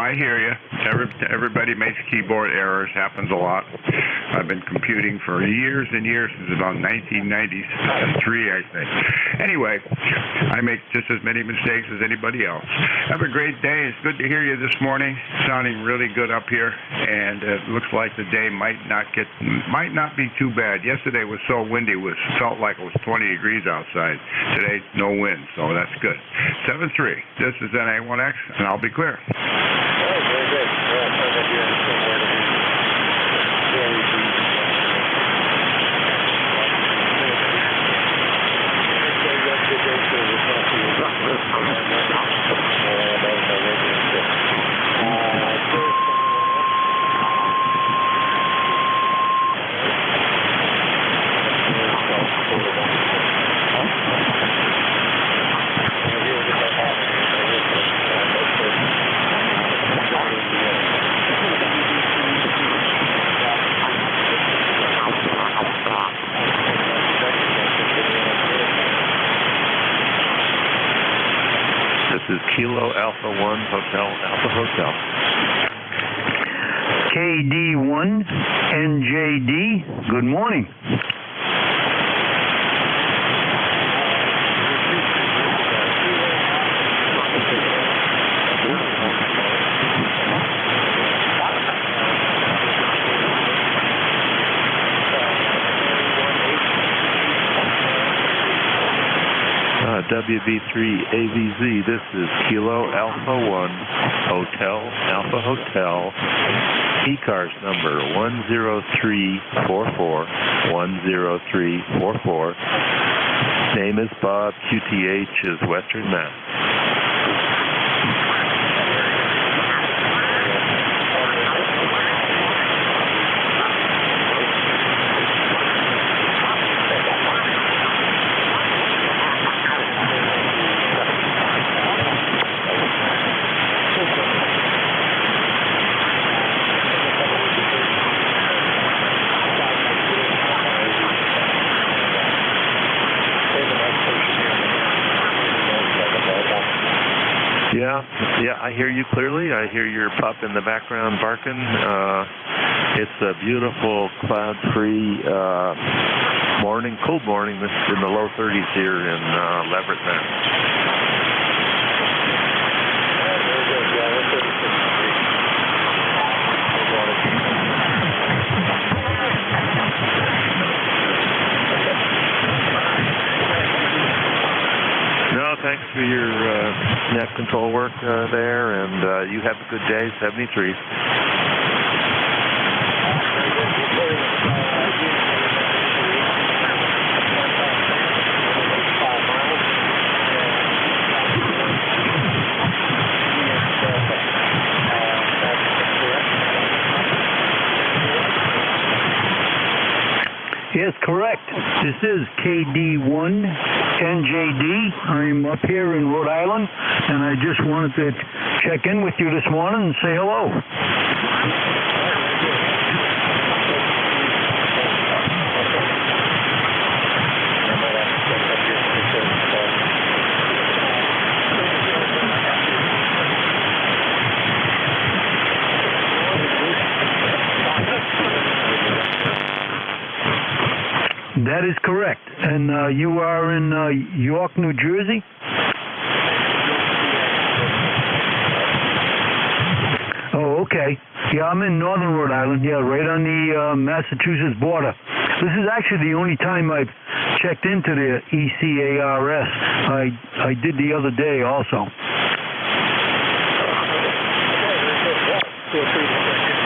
Speaker 7: I hear you. Everybody makes keyboard errors. Happens a lot. I've been computing for years and years, since about 1993, I think. Anyway, I make just as many mistakes as anybody else. Have a great day. It's good to hear you this morning. Sounding really good up here, and it looks like the day might not be too bad. Yesterday was so windy, felt like it was 20 degrees outside. Today, no wind, so that's good. 7-3. This is NA1X, and I'll be clear. This is Kilo Alpha 1 Hotel Alpha Hotel.
Speaker 4: KD1 NJD, good morning.
Speaker 7: WB3AVZ, this is Kilo Alpha 1 Hotel Alpha Hotel, ECARS number 10344, 10344. Name is Bob, QTH is Western Mass. Yeah, I hear you clearly. I hear your pup in the background barking. It's a beautiful, cloud-free morning, cool morning. This is in the low 30s here in Leverett, Mass. Thanks for your net control work there, and you have a good day, 73.
Speaker 4: Yes, correct. This is KD1 NJD. I'm up here in Rhode Island, and I just wanted to check in with you this morning and say hello. That is correct. And you are in York, New Jersey? Oh, okay. Yeah, I'm in northern Rhode Island, yeah, right on the Massachusetts border. This is actually the only time I've checked into the ECARS. I did the other day also.
Speaker 14: feel free to check in.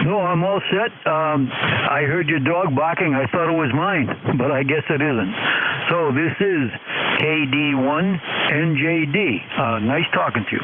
Speaker 4: No, I'm all set. I heard your dog barking. I thought it was mine, but I guess it isn't. So this is KD1NJD. Nice talking to you.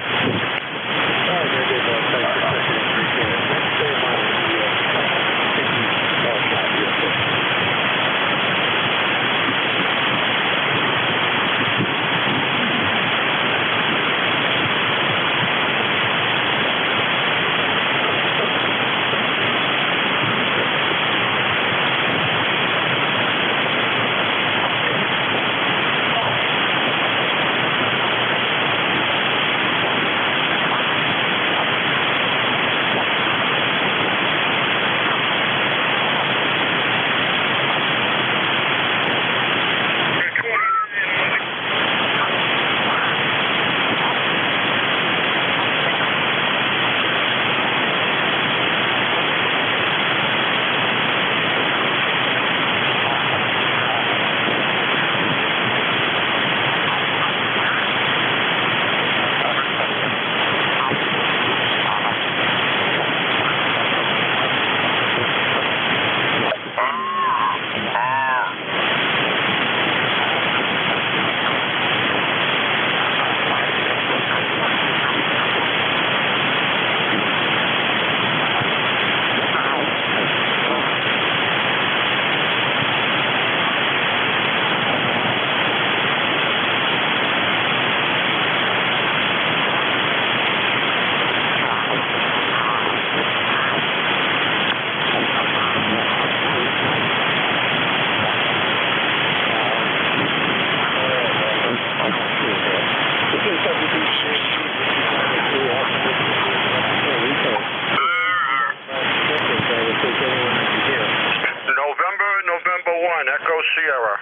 Speaker 13: November 1, Echo Sierra.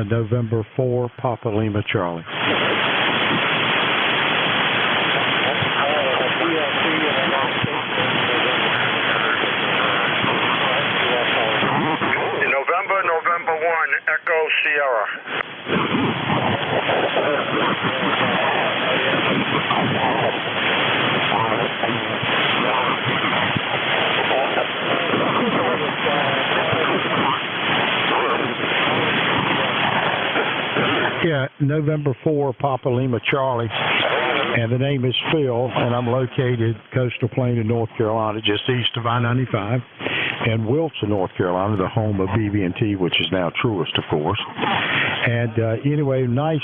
Speaker 9: November 4, Papa Lima Charlie.
Speaker 13: November 1, Echo Sierra.
Speaker 9: Yeah, November 4, Papa Lima Charlie, and the name is Phil, and I'm located coastal plain of North Carolina, just east of I-95, and Wilson, North Carolina, the home of BB&T, which is now Truist, of course. And anyway, nice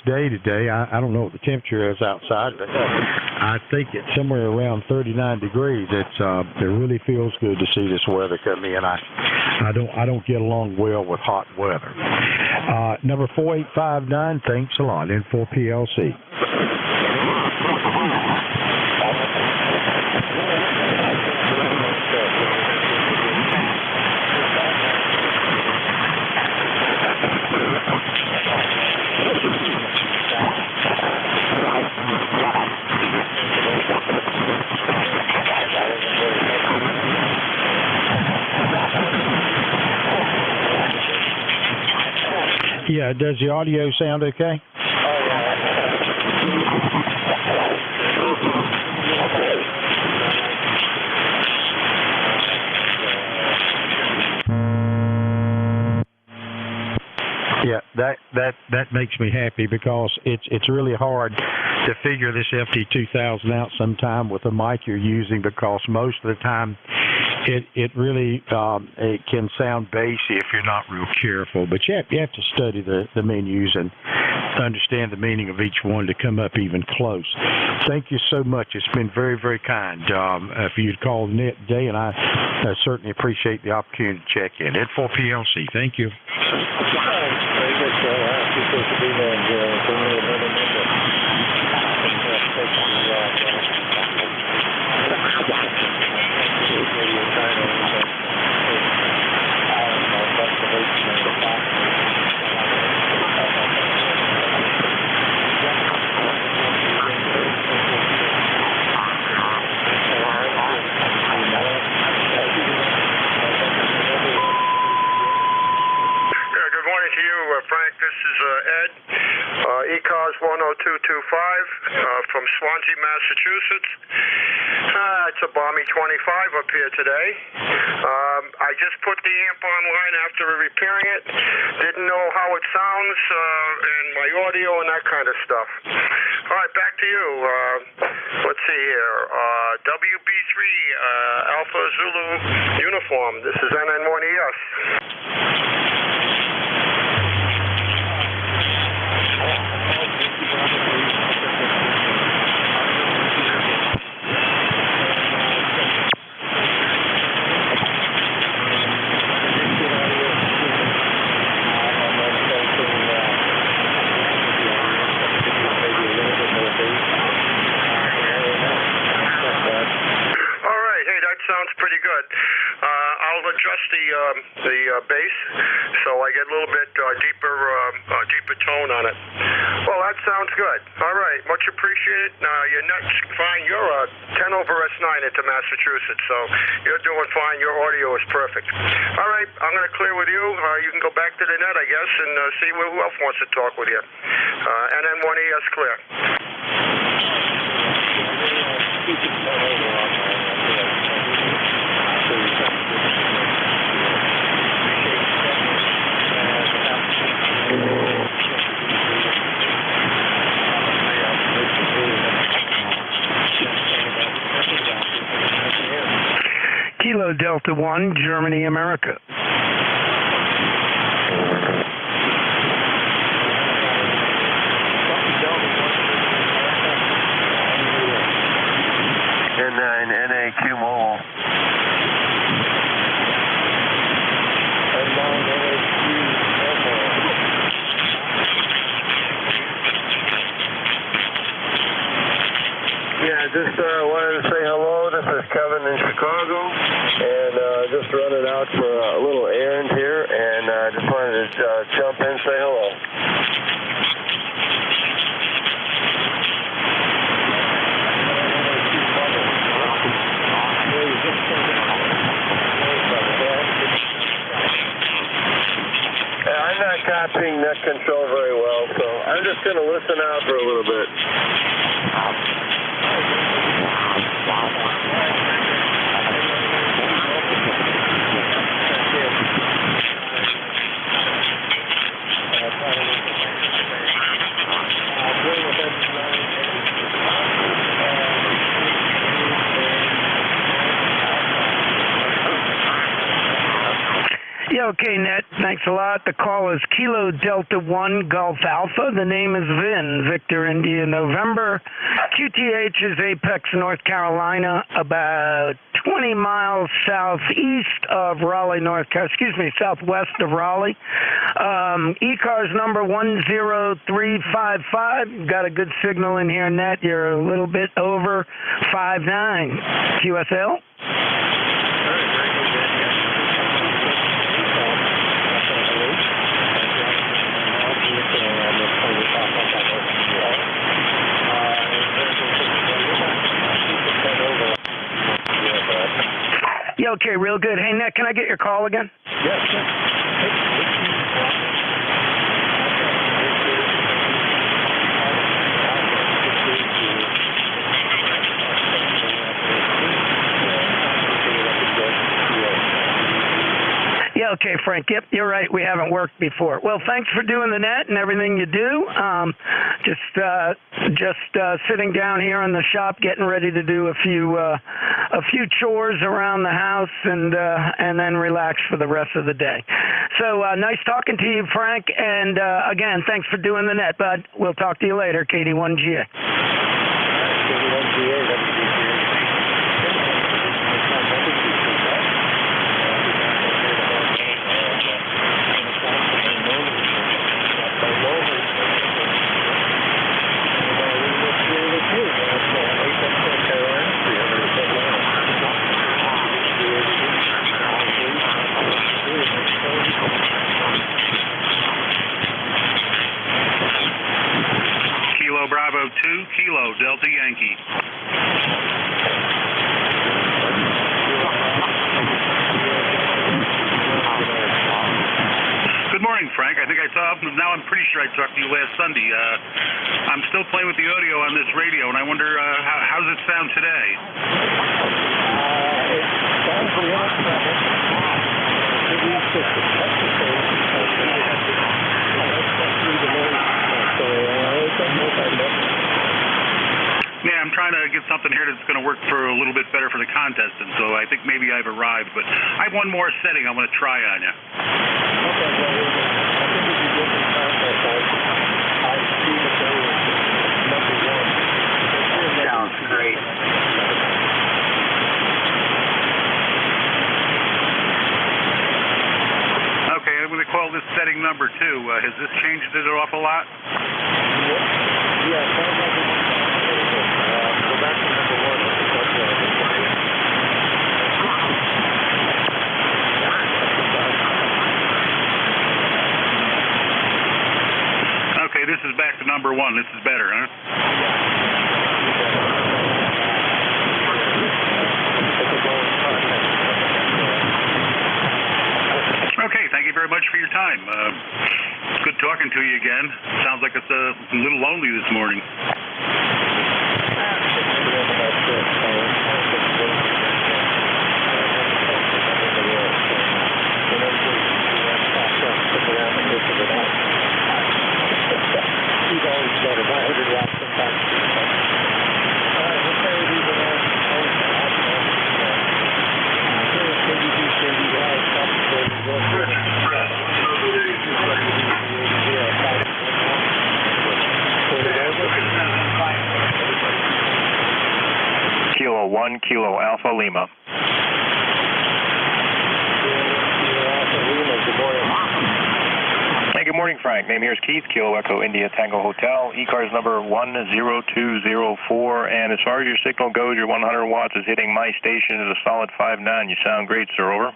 Speaker 9: day today. I don't know what the temperature is outside, but I think it's somewhere around 39 degrees. It really feels good to see this weather come in. I don't get along well with hot weather. Number 4859, thanks a lot, N4PLC. Yeah, does the audio sound okay? Yeah, that makes me happy because it's really hard to figure this FT2000 out sometime with the mic you're using, because most of the time it really it can sound bassy if you're not real careful. But you have to study the menus and understand the meaning of each one to come up even close. Thank you so much. It's been very, very kind. If you'd called Net today, and I I certainly appreciate the opportunity to check in. Ed for PLC. Thank you.
Speaker 1: Frank, this is Ed, ECARS 10225 from Swansea, Massachusetts. It's a balmy 25 up here today. I just put the amp online after repairing it. Didn't know how it sounds and my audio and that kind of stuff. All right, back to you. Let's see here. WB3 Alpha Zulu uniform. This is NN1ES. Sounds pretty good. I'll adjust the bass so I get a little bit deeper tone on it. Well, that sounds good. All right, much appreciated. You're nuts fine. You're a 10 over S9 into Massachusetts, so you're doing fine. Your audio is perfect. All right, I'm going to clear with you. You can go back to the net, I guess, and see who else wants to talk with you. NN1ES clear.
Speaker 2: Kilo Delta 1, Germany, America.
Speaker 15: N9 NAQ Mobile. Yeah, just wanted to say hello. This is Kevin in Chicago, and just running out for a little errand here, and just wanted to jump in and say hello. I'm not copying net control very well, so I'm just going to listen out for a little bit.
Speaker 2: Yeah, okay, Net. Thanks a lot. The call is Kilo Delta 1 Golf Alpha. The name is Vin, Victor India November. QTH is Apex, North Carolina, about 20 miles southeast of Raleigh, southwest of Raleigh. ECARS number 10355. Got a good signal in here, Net. You're a little bit over 5.9. QSL? Yeah, okay, real good. Hey, Nick, can I get your call again?
Speaker 14: Yes, sir.
Speaker 2: Yeah, okay, Frank. Yep, you're right. We haven't worked before. Well, thanks for doing the net and everything you do. Just sitting down here in the shop, getting ready to do a few chores around the house, and then relax for the rest of the day. So nice talking to you, Frank. And again, thanks for doing the net, bud. We'll talk to you later, KD1GA.
Speaker 6: Kilo, Delta Yankee. Good morning, Frank. I think now I'm pretty sure I talked to you last Sunday. I'm still playing with the audio on this radio, and I wonder, how does it sound today?
Speaker 14: It sounds a little better.
Speaker 6: Yeah, I'm trying to get something here that's going to work for a little bit better for the contest, and so I think maybe I've arrived. But I have one more setting I'm going to try on you.
Speaker 3: Sounds great.
Speaker 6: Okay, I'm going to call this setting number 2. Has this changed it an awful lot?
Speaker 14: Yeah, go back to number 1.
Speaker 6: Okay, this is back to number 1. This is better, huh? Okay, thank you very much for your time. It's good talking to you again. Sounds like it's a little lonely this morning.
Speaker 14: He's always better. 100 watts sometimes.
Speaker 10: Kilo 1, Kilo Alpha Lima. Hey, good morning, Frank. Name here is Keith, Kilo Echo India Tango Hotel. ECARS number 10204. And as far as your signal goes, your 100 watts is hitting my station at a solid 5.9. You sound great, sir. Over.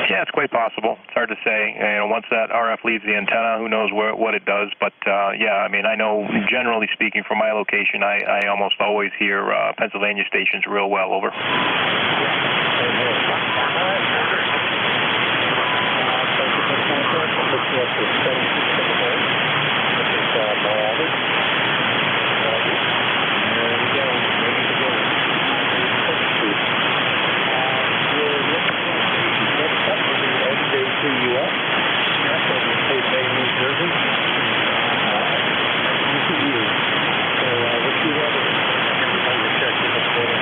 Speaker 10: Yeah, it's quite possible. It's hard to say. Once that RF leaves the antenna, who knows what it does. But, yeah, I mean, I know generally speaking from my location, I almost always hear Pennsylvania stations real well. Over.
Speaker 14: NJ2US, New Jersey. ECU. So we'll see that. Everybody will check in the photo.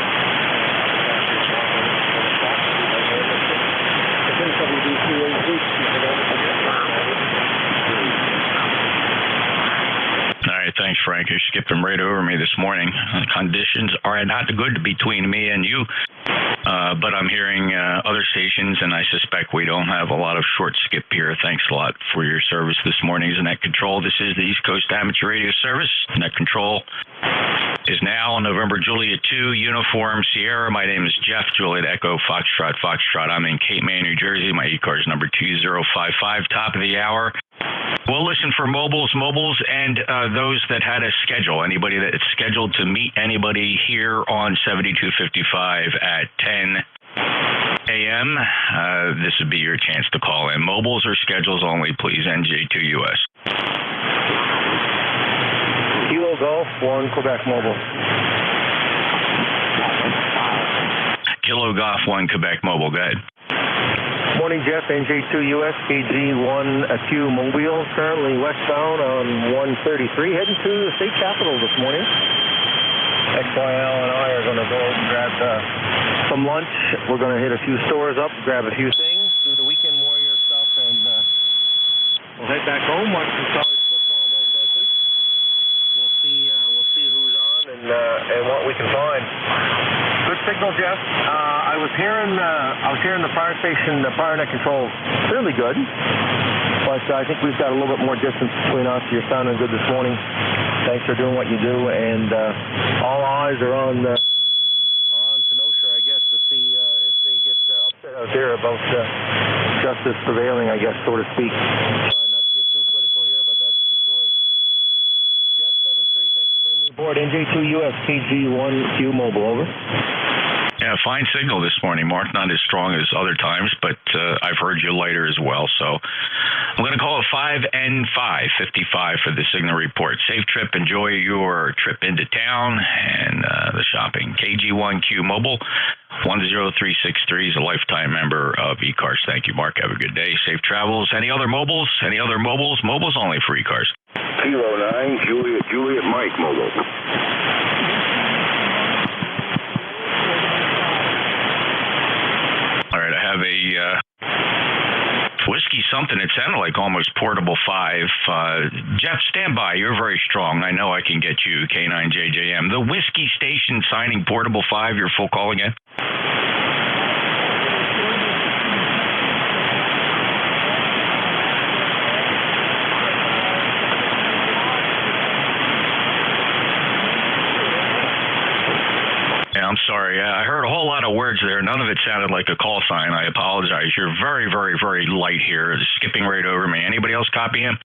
Speaker 23: All right, thanks, Frank. You skipped them right over me this morning. The conditions are not good between me and you. But I'm hearing other stations, and I suspect we don't have a lot of short skip here. Thanks a lot for your service this morning. Net Control, this is the East Coast Amateur Radio Service. Net Control is now November Juliet 2, Uniform Sierra. My name is Jeff, Juliet Echo, Foxtrot, Foxtrot. I'm in Cape May, New Jersey. My ECARS number 2055, top of the hour. We'll listen for mobiles, and those that had a schedule. Anybody that's scheduled to meet anybody here on 7255 at 10 a.m., this would be your chance to call in. Mobiles or schedules only, please. NJ2US.
Speaker 14: Kilo Golf 1, Quebec Mobile.
Speaker 23: Kilo Golf 1, Quebec Mobile. Go ahead.
Speaker 14: Morning, Jeff. NJ2US KG1Q Mobile, currently westbound on 133, heading to the state capitol this morning. XYL and I are going to go and grab some lunch. We're going to hit a few stores up, grab a few things, do the Weekend Warrior stuff, and we'll head back home, watch some college football most likely. We'll see who's on and what we can find. Good signal, Jeff. I was hearing the fire station, the fire net control, really good.
Speaker 12: but I think we've got a little bit more distance between us. You're sounding good this morning. Thanks for doing what you do, and all eyes are on Kenosha, I guess, to see if they get upset out there about justice prevailing, I guess, so to speak. Not to get too political here, but that's the story. Jeff 73, thanks for bringing me aboard. NJ2US KG1Q Mobile, over.
Speaker 23: Yeah, fine signal this morning, Mark. Not as strong as other times, but I've heard you later as well. So I'm going to call it 5N555 for the signal report. Safe trip. Enjoy your trip into town and the shopping. KG1Q Mobile 10363 is a lifetime member of ECARS. Thank you, Mark. Have a good day. Safe travels. Any other mobiles? Any other mobiles? Mobiles only for ECARS.
Speaker 17: Kilo 9, Juliet Mike Mobile.
Speaker 23: All right, I have a whiskey something. It sounded like almost portable 5. Jeff, stand by. You're very strong. I know I can get you, K9JJM. The whiskey station signing portable 5. Your full call again? I'm sorry. I heard a whole lot of words there. None of it sounded like a call sign. I apologize. You're very, very, very light here. Skipping right over me. Anybody else copy him?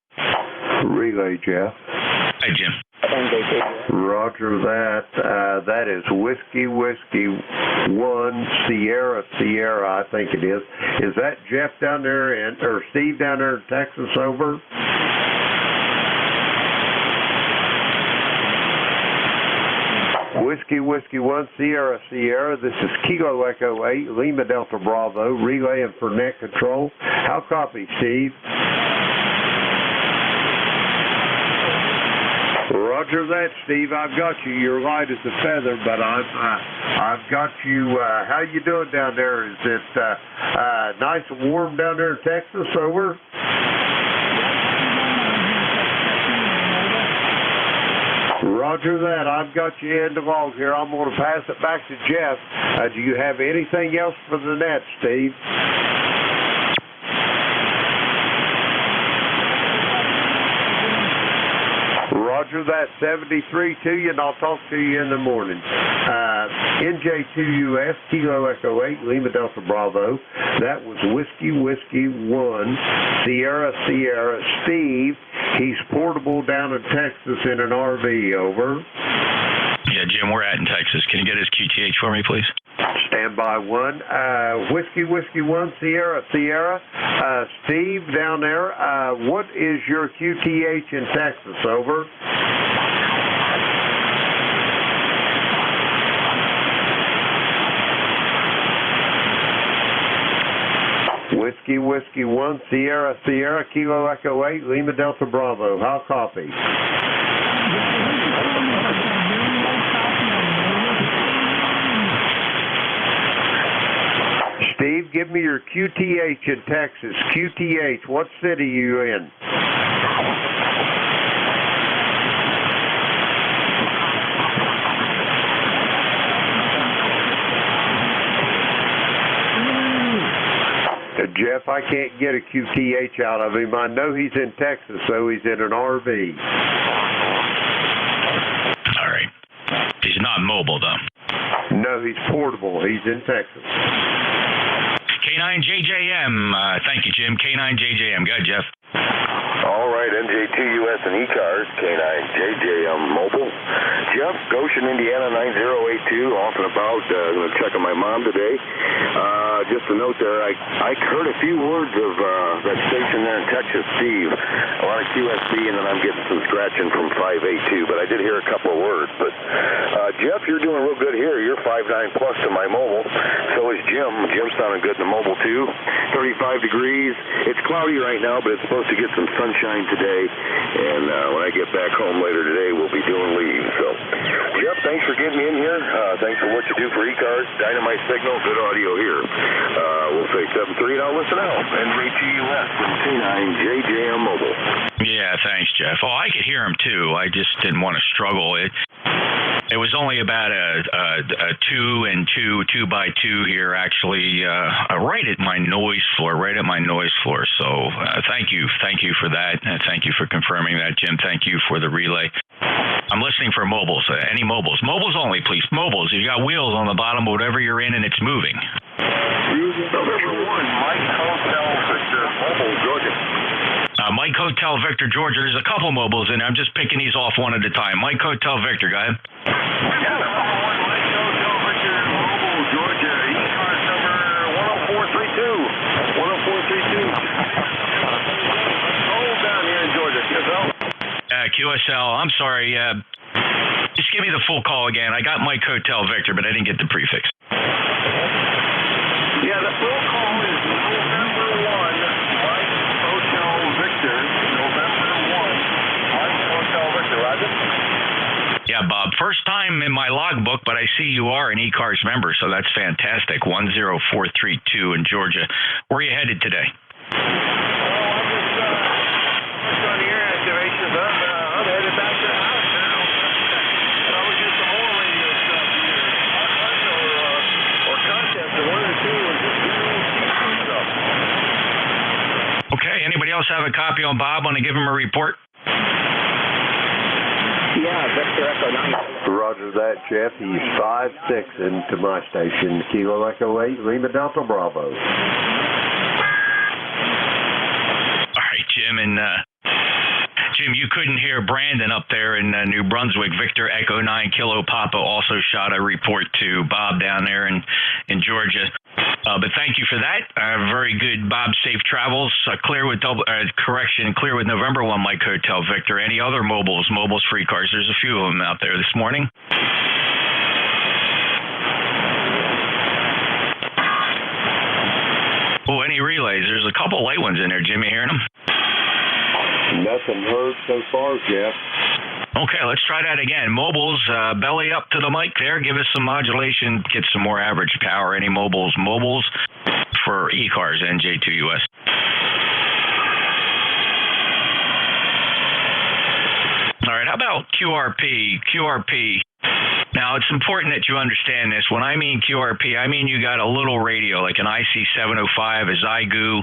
Speaker 15: Relay, Jeff.
Speaker 23: Hey, Jim.
Speaker 15: Roger that. That is Whiskey 1 Sierra, I think it is. Is that Jeff down there or Steve down there in Texas, over? Whiskey 1 Sierra, this is Kilo Echo 8, Lima Delta Bravo, relay and for net control. How copy, Steve? Roger that, Steve. I've got you. You're light as a feather, but I've got you. How you doing down there? Is it nice and warm down there in Texas, over? Roger that. I've got you in the log here. I'm going to pass it back to Jeff. Do you have anything else for the net, Steve? Roger that. 73 to you, and I'll talk to you in the morning. NJ2US, Kilo Echo 8, Lima Delta Bravo. That was Whiskey 1, Sierra. Steve, he's portable down in Texas in an RV, over.
Speaker 23: Yeah, Jim, we're in Texas. Can you get his QTH for me, please?
Speaker 15: Stand by 1. Whiskey 1, Sierra. Steve, down there, what is your QTH in Texas, over? Whiskey 1, Sierra, Kilo Echo 8, Lima Delta Bravo. How copy? Steve, give me your QTH in Texas. QTH, what city are you in? Jeff, I can't get a QTH out of him. I know he's in Texas, so he's in an RV.
Speaker 23: All right. He's not mobile, though.
Speaker 15: No, he's portable. He's in Texas.
Speaker 23: K9JJM. Thank you, Jim. K9JJM. Go ahead, Jeff.
Speaker 17: All right, NJ2US and ECARS, K9JJM Mobile. Jeff, Goshen, Indiana, 9082, off and about. Going to check on my mom today. Just a note there, I heard a few words of that station there in Texas, Steve. A lot of QSB, and then I'm getting some scratching from 582, but I did hear a couple of words. But Jeff, you're doing real good here. You're 5.9 plus to my mobile. So is Jim. Jim's sounding good in the mobile, too. 35 degrees. It's cloudy right now, but it's supposed to get some sunshine today. And when I get back home later today, we'll be doing leaves. So, Jeff, thanks for getting me in here. Thanks for what you do for ECARS. Dynamite signal, good audio here. We'll say 73, and I'll listen out. NJ2US and K9JJM Mobile.
Speaker 23: Yeah, thanks, Jeff. Oh, I could hear him, too. I just didn't want to struggle. It was only about a 2 and 2 by 2 here, actually, right at my noise floor. So thank you for that. Thank you for confirming that, Jim. Thank you for the relay. I'm listening for mobiles. Any mobiles? Mobiles only, please. Mobiles. You got wheels on the bottom, whatever you're in, and it's moving.
Speaker 17: November 1, Mike Hotel Victor, Mobile, Georgia.
Speaker 23: Mike Hotel Victor, Georgia. There's a couple mobiles in there. I'm just picking these off one at a time. Mike Hotel Victor, go ahead.
Speaker 17: Yeah, number 1, Mike Hotel Victor, Mobile, Georgia. ECARS number 10432. 10432. Cold down here in Georgia. QSL.
Speaker 23: QSL. I'm sorry. Just give me the full call again. I got Mike Hotel Victor, but I didn't get the prefix.
Speaker 17: Yeah, the full call is November 1, Mike Hotel Victor. November 1, Mike Hotel Victor, Roger?
Speaker 23: Yeah, Bob. First time in my logbook, but I see you are an ECARS member, so that's fantastic. 10432 in Georgia. Where are you headed today?
Speaker 17: I'm on the air activations. I'm headed back to the house now. Probably get some more radio stuff here. Or content. The one or two or just stuff.
Speaker 23: Okay. Anybody else have a copy on Bob? Want to give him a report?
Speaker 15: Yeah, Victor Echo 9. Roger that, Jeff. He's 5-6 into my station. Kilo Echo 8, Lima Delta Bravo.
Speaker 23: All right, Jim. And Jim, you couldn't hear Brandon up there in New Brunswick. Victor Echo 9 Kilo Papa also shot a report to Bob down there in Georgia. But thank you for that. Very good, Bob. Safe travels. Clear with clear with November 1, Mike Hotel Victor. Any other mobiles for ECARS? There's a few of them out there this morning. Oh, any relays? There's a couple light ones in there. Jimmy, hearing them?
Speaker 15: Nothing heard so far, Jeff.
Speaker 23: Okay, let's try that again. Mobiles, belly up to the mic there. Give us some modulation. Get some more average power. Any mobiles for ECARS, NJ2US. All right, how about QRP? Now, it's important that you understand this. When I mean QRP, I mean you got a little radio, like an IC705, a Zygu,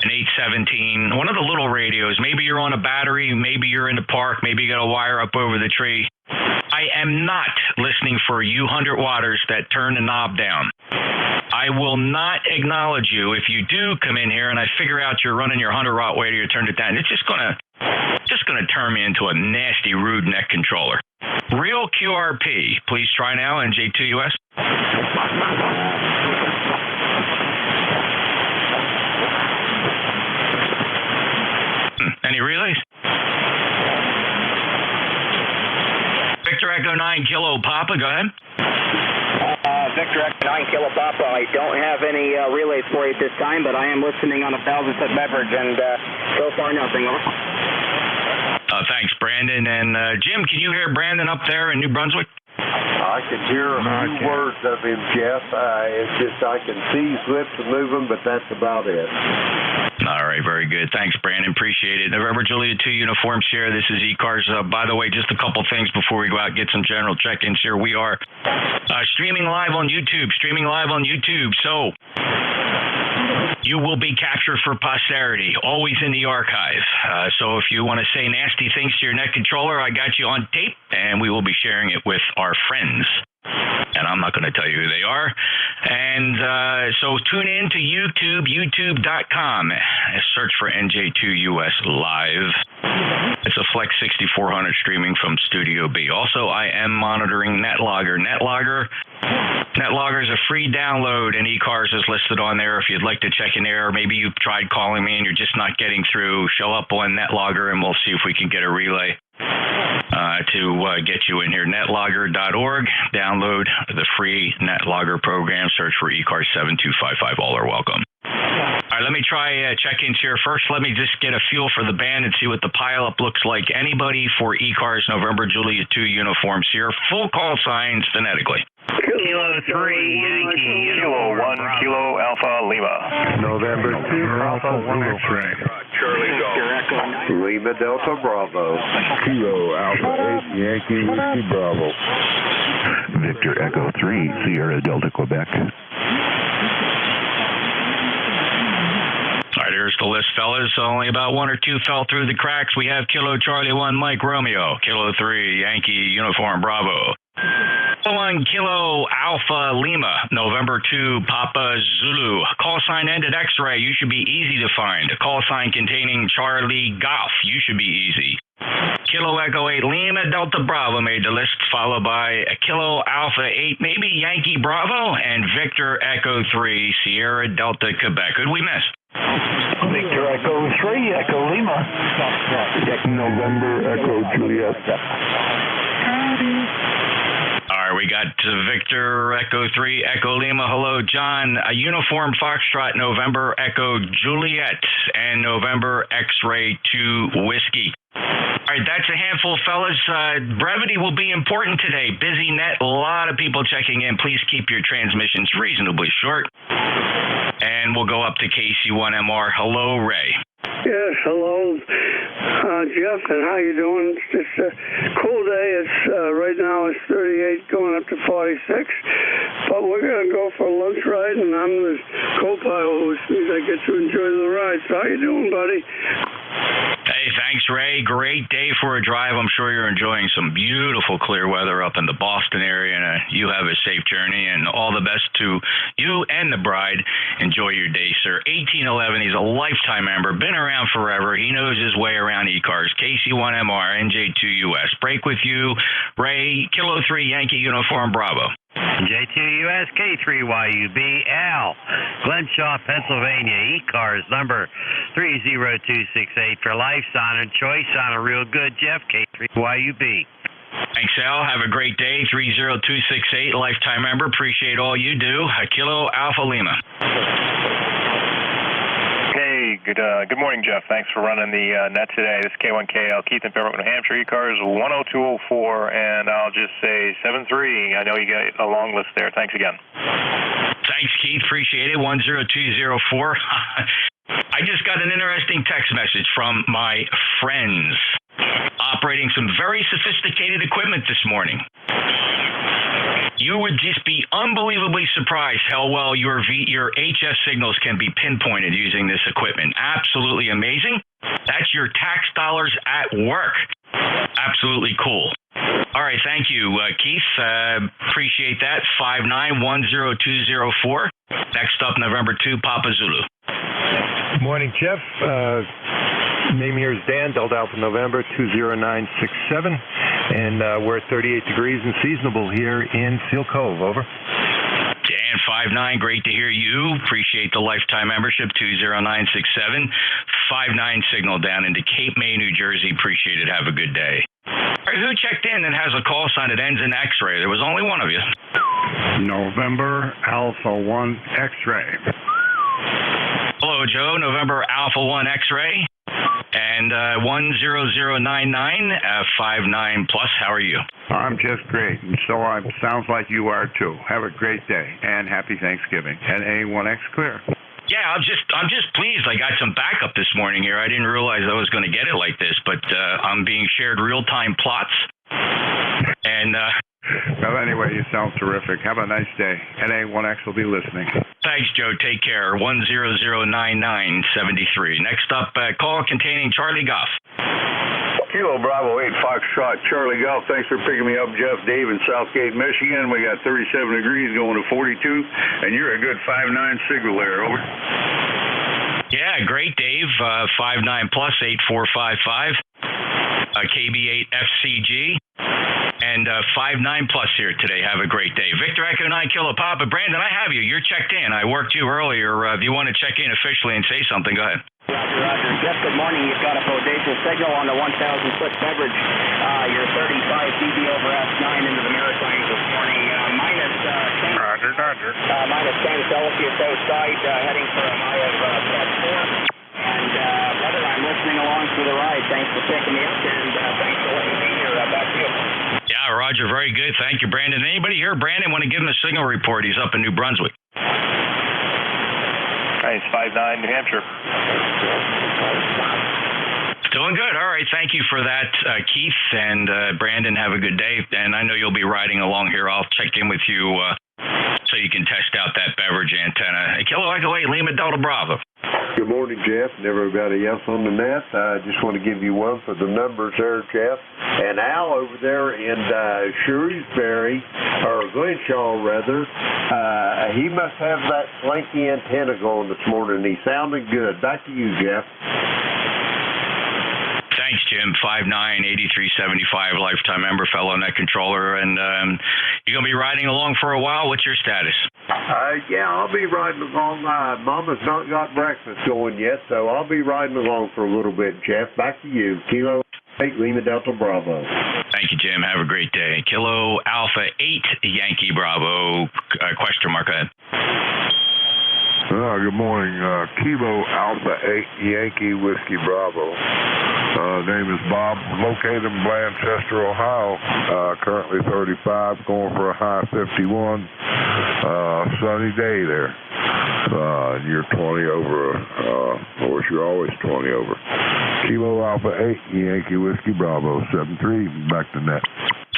Speaker 23: an 817, one of the little radios. Maybe you're on a battery, maybe you're in the park, maybe you got a wire up over the tree. I am not listening for you 100 watters that turn the knob down. I will not acknowledge you if you do come in here and I figure out you're running your 100 watt radio, you turned it down. It's just gonna turn me into a nasty, rude neck controller. Real QRP, please try now, NJ2US. Any relays? Victor Echo 9 Kilo Papa, go ahead.
Speaker 8: Victor Echo 9 Kilo Papa, I don't have any relays for you at this time, but I am listening on a 1,000-foot beverage, and so far nothing.
Speaker 23: Thanks, Brandon. And Jim, can you hear Brandon up there in New Brunswick?
Speaker 15: I can hear a few words of him, Jeff. It's just I can see his lips are moving, but that's about it.
Speaker 23: All right, very good. Thanks, Brandon. Appreciate it. November Juliet 2 Uniform Share. This is ECARS. By the way, just a couple things before we go out and get some general check-ins here. We are streaming live on YouTube. So you will be captured for posterity, always in the archive. So if you want to say nasty things to your neck controller, I got you on tape, and we will be sharing it with our friends. And I'm not going to tell you who they are. And so tune in to YouTube, youtube.com. Search for NJ2US Live. It's a Flex 6400 streaming from Studio B. Also, I am monitoring NetLogger. NetLogger is a free download, and ECARS is listed on there if you'd like to check in there. Or maybe you've tried calling me and you're just not getting through. Show up on NetLogger, and we'll see if we can get a relay to get you in here. Netlogger.org. Download the free NetLogger program. Search for ECARS 7255. All are welcome. All right, let me try check-ins here. First, let me just get a feel for the band and see what the pileup looks like. Anybody for ECARS November Juliet 2 uniforms here. Full call signs phonetically.
Speaker 10: Kilo 3 Yankee. Kilo 1 Kilo Alpha Lima.
Speaker 18: November 2 Alpha 1 X-ray.
Speaker 17: Charlie Golf.
Speaker 15: Lima Delta Bravo.
Speaker 11: Kilo Alpha 8 Yankee Whiskey Bravo.
Speaker 18: Victor Echo 3 Sierra Delta Quebec.
Speaker 23: All right, here's the list, fellas. Only about one or two fell through the cracks. We have Kilo Charlie 1 Mike Romeo, Kilo 3 Yankee Uniform Bravo, 1 Kilo Alpha Lima, November 2 Papa Zulu. Call sign ended X-ray. You should be easy to find. Call sign containing Charlie Golf. You should be easy. Kilo Echo 8 Lima Delta Bravo made the list, followed by a Kilo Alpha 8, maybe Yankee Bravo, and Victor Echo 3 Sierra Delta Quebec. Who'd we miss?
Speaker 11: Victor Echo 3 Echo Lima. November Echo Juliet.
Speaker 23: All right, we got Victor Echo 3 Echo Lima. Hello, John. A Uniform Foxtrot November Echo Juliet and November X-Ray 2 Whiskey. All right, that's a handful, fellas. Brevity will be important today. Busy net, a lot of people checking in. Please keep your transmissions reasonably short. And we'll go up to KC1MR. Hello, Ray.
Speaker 2: Yes, hello, Jeff, and how you doing? It's a cool day. It's right now it's 38, going up to 46. But we're gonna go for a lunch ride, and I'm the co-pilot, which means I get to enjoy the ride. So how you doing, buddy?
Speaker 23: Hey, thanks, Ray. Great day for a drive. I'm sure you're enjoying some beautiful clear weather up in the Boston area, and you have a safe journey, and all the best to you and the bride. Enjoy your day, sir. 1811, he's a lifetime member, been around forever. He knows his way around ECARS. KC1MR, NJ2US. Break with you, Ray. Kilo 3 Yankee Uniform Bravo.
Speaker 19: NJ2US K3YUB Al, Glenshaw, Pennsylvania, ECARS number 30268 for life, honored choice, on a real good Jeff, K3YUB.
Speaker 23: Thanks, Al. Have a great day. 30268, lifetime member. Appreciate all you do. Kilo Alpha Lima.
Speaker 10: Hey, good morning, Jeff. Thanks for running the net today. This is K1KL, Keith in Pembroke, New Hampshire, ECARS 10204, and I'll just say 73. I know you got a long list there. Thanks again.
Speaker 23: Thanks, Keith. Appreciate it. 10204. I just got an interesting text message from my friends operating some very sophisticated equipment this morning. You would just be unbelievably surprised how well your HS signals can be pinpointed using this equipment. Absolutely amazing. That's your tax dollars at work. Absolutely cool. All right, thank you, Keith. Appreciate that. 5910204. Next up, November 2, Papa Zulu.
Speaker 24: Morning, Jeff. Name here is Dan, Delta Alpha November 20967, and we're at 38 degrees and seasonable here in Seal Cove. Over.
Speaker 23: Dan 59, great to hear you. Appreciate the lifetime membership. 20967, 59 signal down into Cape May, New Jersey. Appreciate it. Have a good day. All right, who checked in and has a call sign that ends in X-ray? There was only one of you.
Speaker 21: November Alpha 1 X-ray.
Speaker 23: Hello, Joe. November Alpha 1 X-ray. And 10099, 59 plus. How are you?
Speaker 7: I'm just great, and so sounds like you are too. Have a great day and happy Thanksgiving. And A1X clear.
Speaker 23: Yeah, I'm just pleased. I got some backup this morning here. I didn't realize I was going to get it like this, but I'm being shared real-time plots. And
Speaker 7: well, anyway, you sound terrific. Have a nice day. NA1X will be listening.
Speaker 23: Thanks, Joe. Take care. 1009973. Next up, call containing Charlie Goff.
Speaker 17: Kilo Bravo 8 Foxtrot Charlie Golf. Thanks for picking me up, Jeff. Dave in Southgate, Michigan. We got 37 degrees going to 42, and you're a good 5'9" signal there. Over.
Speaker 23: Yeah, great, Dave. 59 plus 8455. KB8 FCG. And 59 plus here today. Have a great day. Victor Echo 9 Kilo Papa. Brandon, I have you. You're checked in. I worked you earlier. If you want to check in officially and say something, go ahead.
Speaker 8: Roger. Jeff, good morning. You've got a bodacious signal on the 1,000-foot beverage. You're 35 dB over S9 into the Maritimes this morning. Minus 10.
Speaker 21: Roger.
Speaker 8: Minus 10 Celsius outside, heading for a high of +4. And brother, I'm listening along for the ride. Thanks for picking me up, and thanks for letting me be here. Back to you.
Speaker 23: Yeah, Roger. Very good. Thank you, Brandon. Anybody here, Brandon, want to give him a signal report? He's up in New Brunswick.
Speaker 10: Hey, Nice, 5-9, New Hampshire.
Speaker 23: Doing good. All right. Thank you for that, Keith. And Brandon, have a good day. And I know you'll be riding along here. I'll check in with you so you can test out that beverage antenna. Kilo Echo 8, Lima Delta Bravo.
Speaker 15: Good morning, Jeff, and everybody else on the net. I just want to give you one for the numbers there, Jeff. And Al over there in Shrewsbury, or Glenshaw, rather, he must have that slinky antenna going this morning. He sounded good. Back to you, Jeff.
Speaker 23: Thanks, Jim. 5'9", 8375, lifetime member, fellow net controller. And you're going to be riding along for a while. What's your status?
Speaker 15: Yeah, I'll be riding along. Mama's not got breakfast going yet, so I'll be riding along for a little bit, Jeff. Back to you. Kilo 8, Lima Delta Bravo.
Speaker 23: Thank you, Jim. Have a great day. Kilo Alpha 8, Yankee Bravo, question mark ahead.
Speaker 11: Good morning. Kilo Alpha 8, Yankee Whiskey Bravo. Name is Bob, located in Blanchester, Ohio. Currently 35, going for a high 51. Sunny day there. You're 20 over, of course, you're always 20 over. Kilo Alpha 8, Yankee Whiskey Bravo, 7-3, back to net.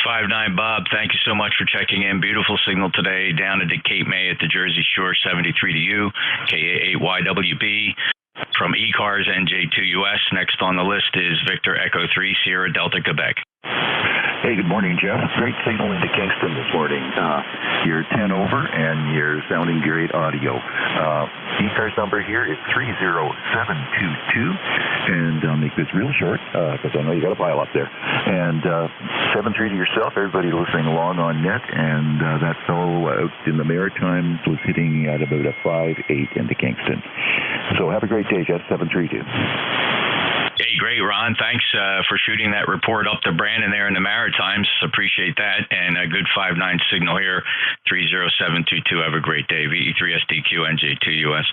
Speaker 23: 5'9", Bob, thank you so much for checking in. Beautiful signal today down at Cape May at the Jersey Shore, 73 to you, KA8YWB. From ECARS, NJ2US. Next on the list is Victor Echo 3, Sierra Delta, Quebec.
Speaker 18: Hey, good morning, Jeff. Great signal into Kingston this morning. You're 10 over, and you're sounding great audio. ECARS number here is 30722, and I'll make this real short, because I know you got a pile up there. And 7-3 to yourself, everybody listening along on net, and that fellow out in the Maritimes was hitting at about a 5-8 into Kingston. So have a great day, Jeff. 7-3 to you.
Speaker 23: Hey, great, Ron. Thanks for shooting that report up to Brandon there in the Maritimes. Appreciate that. And a good 5'9" signal here, 30722. Have a great day. VE3SDQ, NJ2US.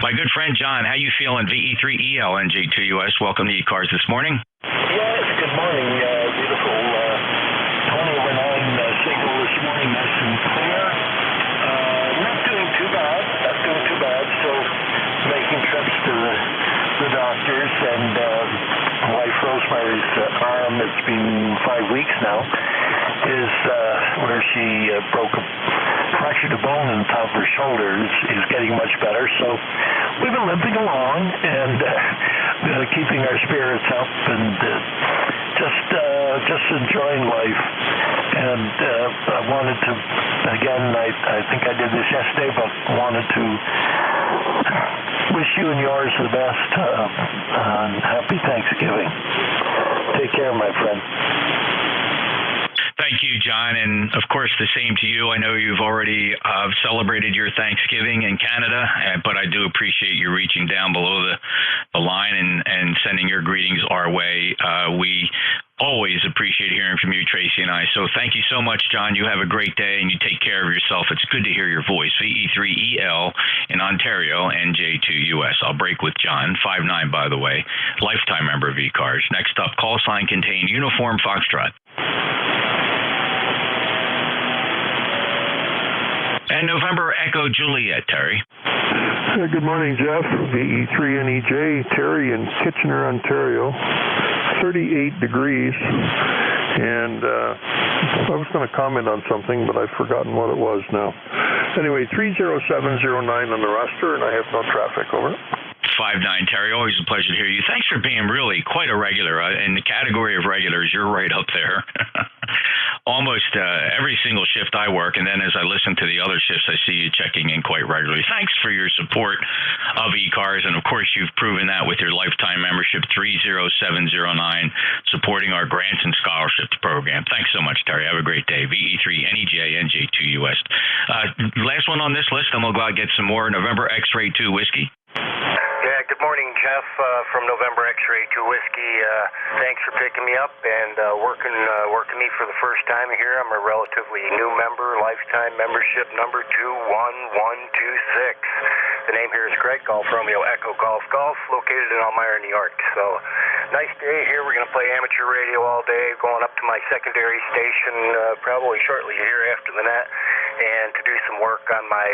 Speaker 23: My good friend John, how you feeling? VE3EL, NJ2US. Welcome to ECARS this morning.
Speaker 14: Yes, good morning. Beautiful 20 over 9 signal this morning, nice and clear. Not doing too bad. Not doing too bad. Still making trips to the doctors, and my wife Rosemary's arm, it's been 5 weeks now, is where she fractured a bone in the top of her shoulder, is getting much better. So we've been limping along and keeping our spirits up and just enjoying life. And I wanted to, again, I think I did this yesterday, but wanted to wish you and yours the best on Happy Thanksgiving. Take care, my friend.
Speaker 23: Thank you, John, and of course the same to you. I know you've already celebrated your Thanksgiving in Canada, but I do appreciate you reaching down below the line and sending your greetings our way. We always appreciate hearing from you, Tracy and I. So thank you so much, John. You have a great day, and you take care of yourself. It's good to hear your voice. VE3EL in Ontario, NJ2US. I'll break with John, 5'9", by the way, lifetime member of ECARS. Next up, call sign contained, Uniform Foxtrot. And November Echo Juliet, Terry.
Speaker 24: Good morning, Jeff. VE3NEJ, Terry in Kitchener, Ontario. 38 degrees. And I was going to comment on something, but I've forgotten what it was now. Anyway, 30709 on the roster, and I have no traffic. Over.
Speaker 23: 5'9", Terry. Always a pleasure to hear you. Thanks for being really quite a regular. In the category of regulars, you're right up there. Almost every single shift I work, and then as I listen to the other shifts, I see you checking in quite regularly. Thanks for your support of ECARS, and of course, you've proven that with your lifetime membership, 30709, supporting our grants and scholarships program. Thanks so much, Terry. Have a great day. VE3NEJ, NJ2US. Last one on this list, and we'll go out and get some more November X-Ray 2 whiskey.
Speaker 5: Yeah, good morning, Jeff, from November X-Ray 2 Whiskey. Thanks for picking me up and working me for the first time here. I'm a relatively new member, lifetime membership number 21126. The name here is Greg, Golf Romeo Echo Golf Golf, located in Elmira, New York. So, nice day here. We're going to play amateur radio all day, going up to my secondary station probably shortly here after the net. and to do some work on my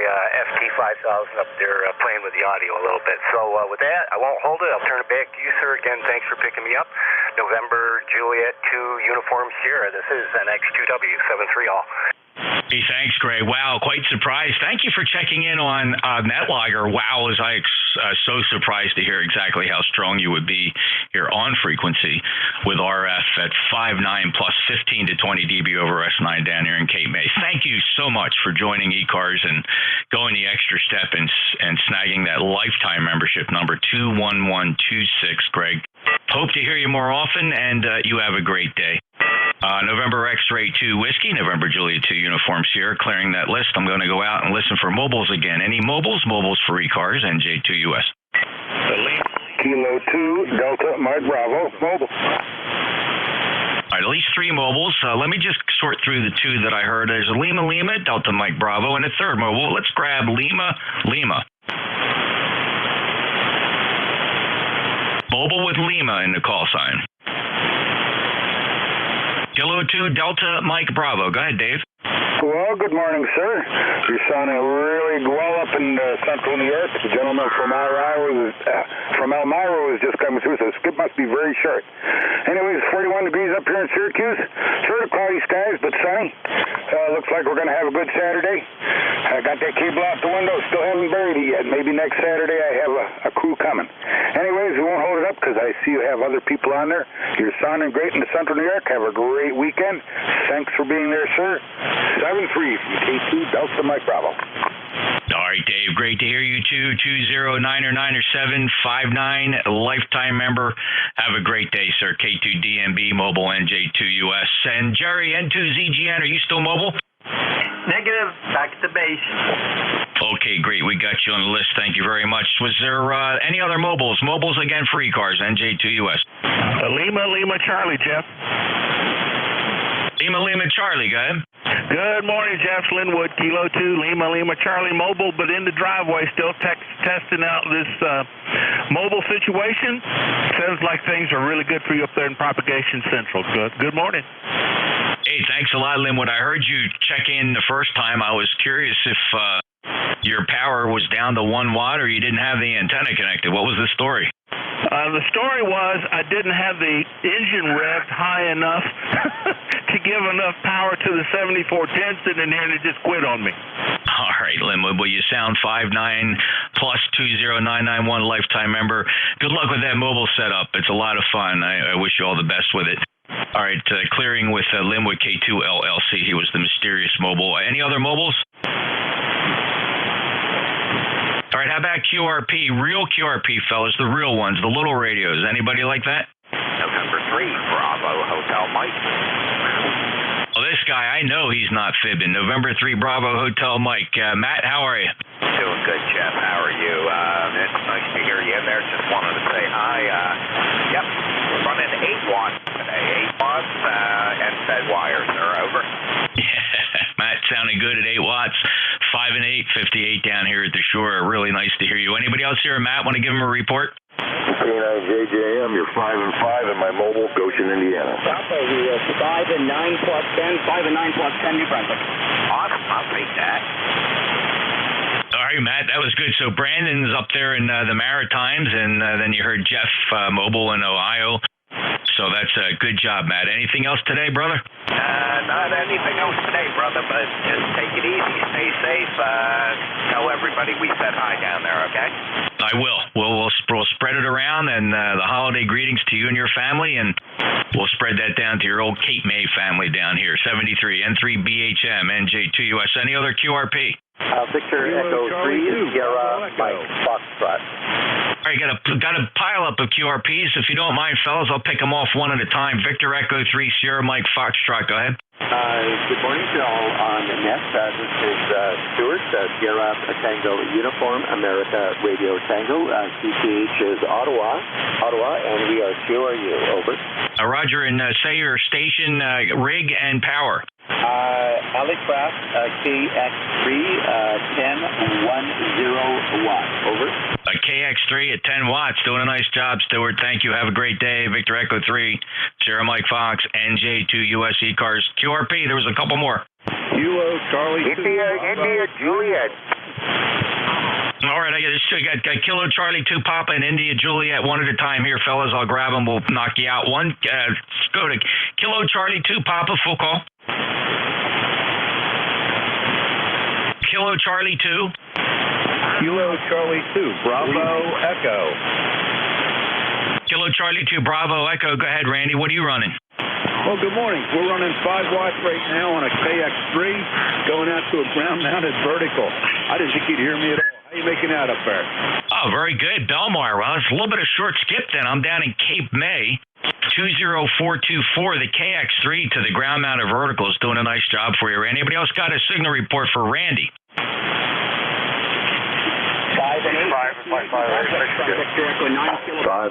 Speaker 5: FT5000 up there, playing with the audio a little bit. So with that, I won't hold it. I'll turn it back to you, sir. Again, thanks for picking me up. November Juliet 2 Uniform Sierra. This is NX2W 73 all.
Speaker 23: Hey, thanks, Greg. Wow, quite surprised. Thank you for checking in on NetLogger. Wow, was I so surprised to hear exactly how strong you would be here on frequency with RF at 5.9 plus 15 to 20 dB over S9 down here in Cape May. Thank you so much for joining ECARS and going the extra step and snagging that lifetime membership number 21126, Greg. Hope to hear you more often, and you have a great day. November X-Ray 2 Whiskey, November Juliet 2 Uniform Sierra. Clearing that list, I'm going to go out and listen for mobiles again. Any mobiles? Mobiles for ECARS, NJ2US.
Speaker 17: Kilo 2, Delta, Mike Bravo, mobile.
Speaker 23: All right, at least 3 mobiles. Let me just sort through the 2 that I heard. There's a Lima, Delta, Mike Bravo, and a third mobile. Let's grab Lima. Mobile with Lima in the call sign. Kilo 2 Delta Mike Bravo. Go ahead, Dave.
Speaker 17: Well, good morning, sir. You're sounding really well up in central New York. The gentleman from Elmira was just coming through, so the skip must be very short. Anyways, 41 degrees up here in Syracuse. Sort of cloudy skies, but sunny. Looks like we're going to have a good Saturday. I got that cable out the window. Still haven't buried it yet. Maybe next Saturday I have a crew coming. Anyways, we won't hold it up because I see you have other people on there. You're sounding great in the central New York. Have a great weekend. Thanks for being there, sir. 7-3 from K2 Delta Mike Bravo.
Speaker 23: All right, Dave. Great to hear you too. 209-9759 lifetime member. Have a great day, sir. K2DMB Mobile NJ2US. And Jerry N2ZGN. Are you still mobile?
Speaker 4: Negative. Back at the base.
Speaker 23: Okay, great. We got you on the list. Thank you very much. Was there any other mobiles? Mobiles again for ECARS, NJ2US.
Speaker 13: Lima, Charlie, Jeff.
Speaker 23: Lima, Charlie, go ahead.
Speaker 13: Good morning, Jeff. Linwood, Kilo 2, Lima, Charlie, mobile, but in the driveway, still testing out this mobile situation. Sounds like things are really good for you up there in Propagation Central. Good morning.
Speaker 23: Hey, thanks a lot, Linwood. I heard you check in the first time. I was curious if your power was down to 1 watt or you didn't have the antenna connected. What was the story?
Speaker 13: The story was I didn't have the engine revved high enough to give enough power to the 7410 sitting in here, and it just quit on me.
Speaker 23: All right, Linwood. Well, you sound 5.9 plus 20991 lifetime member. Good luck with that mobile setup. It's a lot of fun. I wish you all the best with it. All right, clearing with Linwood K2 LLC. He was the mysterious mobile. Any other mobiles? All right, how about QRP? Real QRP, fellas, the real ones, the little radios. Anybody like that?
Speaker 16: November 3, Bravo, Hotel Mike.
Speaker 23: Well, this guy, I know he's not fibbing. November 3, Bravo, Hotel Mike. Matt, how are you?
Speaker 16: Doing good, Jeff. How are you? It's nice to hear you in there. Just wanted to say hi. Yep, running 8 watts today. 8 watts and fed wires. They're over.
Speaker 23: Matt sounding good at 8 watts. 5 and 8, 58 down here at the shore. Really nice to hear you. Anybody else here, Matt, want to give him a report?
Speaker 17: K9JJM, you're 5 and 5 in my mobile, Goshen, Indiana.
Speaker 8: Bravo, we 5 and 9 plus 10, 5 and 9 plus 10, New Brunswick.
Speaker 16: Awesome, I'll take that.
Speaker 23: All right, Matt, that was good. So Brandon's up there in the Maritimes, and then you heard Jeff mobile in Ohio. So that's a good job, Matt. Anything else today, brother?
Speaker 16: Not anything else today, brother, but just take it easy, stay safe. Tell everybody we said hi down there, okay?
Speaker 23: I will. We'll spread it around, and the holiday greetings to you and your family, and we'll spread that down to your old Cape May family down here. 73, N3BHM, NJ2US. Any other QRP?
Speaker 8: Victor Echo 3, Sierra, Mike, Foxtrot.
Speaker 23: All right, got a pile up of QRPs. If you don't mind, fellas, I'll pick them off one at a time. Victor Echo 3, Sierra, Mike, Foxtrot. Go ahead.
Speaker 8: Good morning to all on the net. This is Stuart, Sierra Tango Uniform, America Radio Tango. CCH is Ottawa, and we are QRU. Over.
Speaker 23: Roger, and say your station, rig, and power.
Speaker 8: Alicraft KX3 1010 watt. Over.
Speaker 23: KX3 at 10 watts. Doing a nice job, Stuart. Thank you. Have a great day. Victor Echo 3, Sierra Mike Fox, NJ2US ECARS QRP. There was a couple more.
Speaker 1: Kilo Charlie 2.
Speaker 16: India Juliet.
Speaker 23: All right, I got Kilo Charlie 2 Papa and India Juliet one at a time here, fellas. I'll grab them. We'll knock you out. Let's go to Kilo Charlie 2 Papa, full call. Kilo Charlie 2.
Speaker 1: Kilo Charlie 2, Bravo Echo.
Speaker 23: Kilo Charlie 2 Bravo Echo. Go ahead, Randy. What are you running?
Speaker 1: Well, good morning. We're running 5 watts right now on a KX3 going out to a ground-mounted vertical. I didn't think you'd hear me at all. How you making out up there?
Speaker 23: Oh, very good. Belmar. Well, it's a little bit of short skip then. I'm down in Cape May. 20424, the KX3 to the ground-mounted vertical is doing a nice job for you. Anybody else got a signal report for Randy?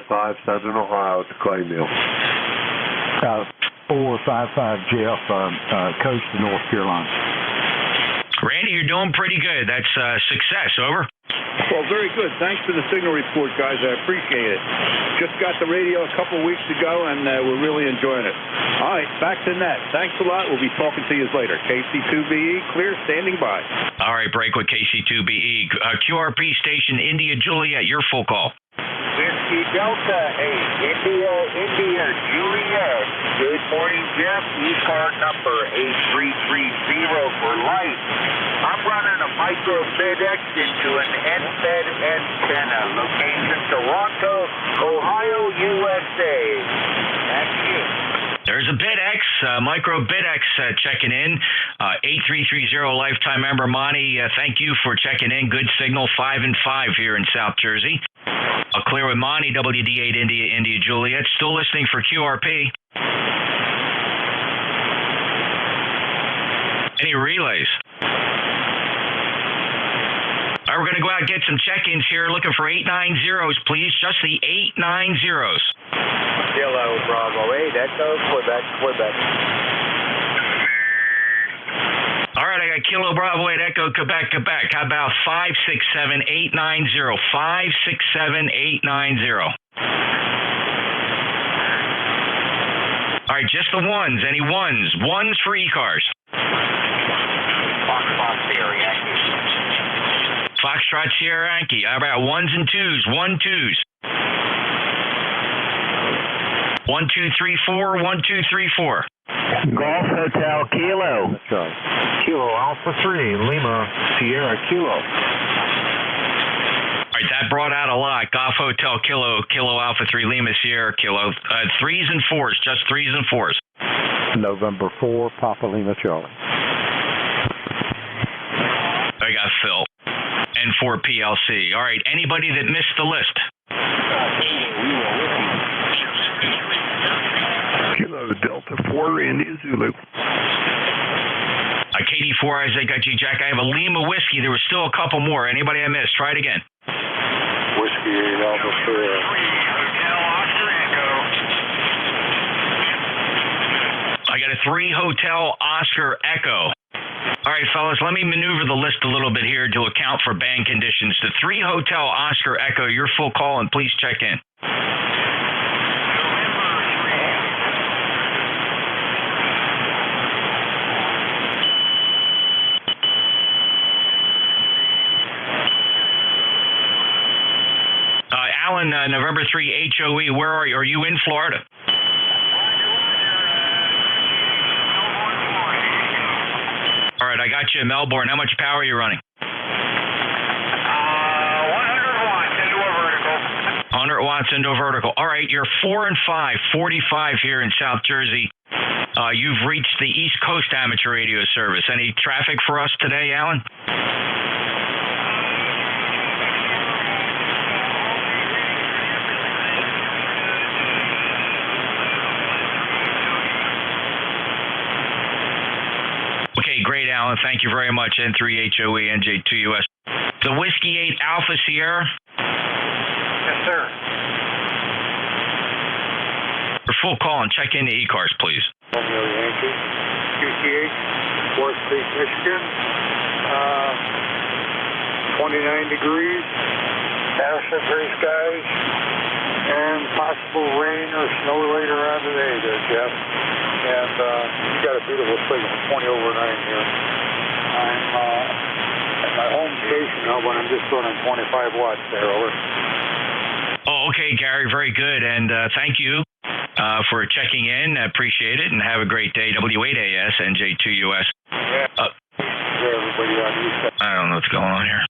Speaker 15: 5 Southern Ohio at the Clay Mill.
Speaker 9: 455 Jeff, coast to North Carolina.
Speaker 23: Randy, you're doing pretty good. That's success. Over.
Speaker 1: Well, very good. Thanks for the signal report, guys. I appreciate it. Just got the radio a couple weeks ago, and we're really enjoying it. All right, back to net. Thanks a lot. We'll be talking to you later. KC2BE, clear, standing by.
Speaker 23: All right, break with KC2BE. QRP station, India Juliet, your full call.
Speaker 16: Whiskey Delta 8, India Juliet. Good morning, Jeff. ECARS number 8330 for light. I'm running a micro FedEx into an end-fed antenna. Location Toronto, Ohio, USA. That's it.
Speaker 23: There's a BitX, Micro BitX checking in. 8330 lifetime member Monty, thank you for checking in. Good signal, 5 and 5 here in South Jersey. I'll clear with Monty, WD8 India Juliet. Still listening for QRP. Any relays? All right, we're going to go out and get some check-ins here. Looking for 890s, please. Just the 890s.
Speaker 16: Kilo Bravo 8, Echo, Quebec.
Speaker 23: All right, I got Kilo Bravo 8, Echo, Quebec. How about 567-890? 567-890. All right, just the ones. Any ones? Ones for ECARS. Foxtrot Sierra Yankee. How about ones and twos? 1 2s. 1 2 3 4. 1 2 3 4.
Speaker 12: Golf Hotel Kilo.
Speaker 15: That's right.
Speaker 12: Kilo Alpha 3 Lima Sierra Kilo.
Speaker 23: All right, that brought out a lot. Golf Hotel Kilo Alpha 3 Lima Sierra Kilo. 3s and 4s, just 3s and 4s.
Speaker 15: November 4, Papa Lima Charlie.
Speaker 23: I got Phil. N4 PLC. All right, anybody that missed the list?
Speaker 21: Kilo Delta 4 India Zulu.
Speaker 23: KD4, I got you, Jack. I have a Lima whiskey. There was still a couple more. Anybody I missed? Try it again.
Speaker 17: Whiskey Alpha 4.
Speaker 23: I got a 3 Hotel Oscar Echo. All right, fellas, let me maneuver the list a little bit here to account for band conditions. The 3 Hotel Oscar Echo, your full call, and please check in. Alan, November 3 HOE, where are you? Are you in Florida? All right, I got you in Melbourne. How much power are you running?
Speaker 16: 100 watts into a vertical.
Speaker 23: 100 watts into a vertical. All right, you're 4 and 5, 45 here in South Jersey. You've reached the East Coast Amateur Radio Service. Any traffic for us today, Alan? Okay, great, Alan. Thank you very much. N3HOE, NJ2US. The Whiskey 8 Alpha Sierra?
Speaker 16: Yes, sir.
Speaker 23: For full call and check into ECARS, please.
Speaker 16: Romeo Yankee, QTH, Forest Creek, Michigan. 29 degrees.
Speaker 3: Partial gray skies and possible rain or snow later on today there, Jeff. And you got a beautiful signal, 20 over 9 here. I'm at my home station now, but I'm just running 25 watts there, over.
Speaker 23: Oh, okay, Gary, very good. And thank you for checking in. I appreciate it, and have a great day. W8AS, NJ2US.
Speaker 3: Everybody on East.
Speaker 23: I don't know what's going on here.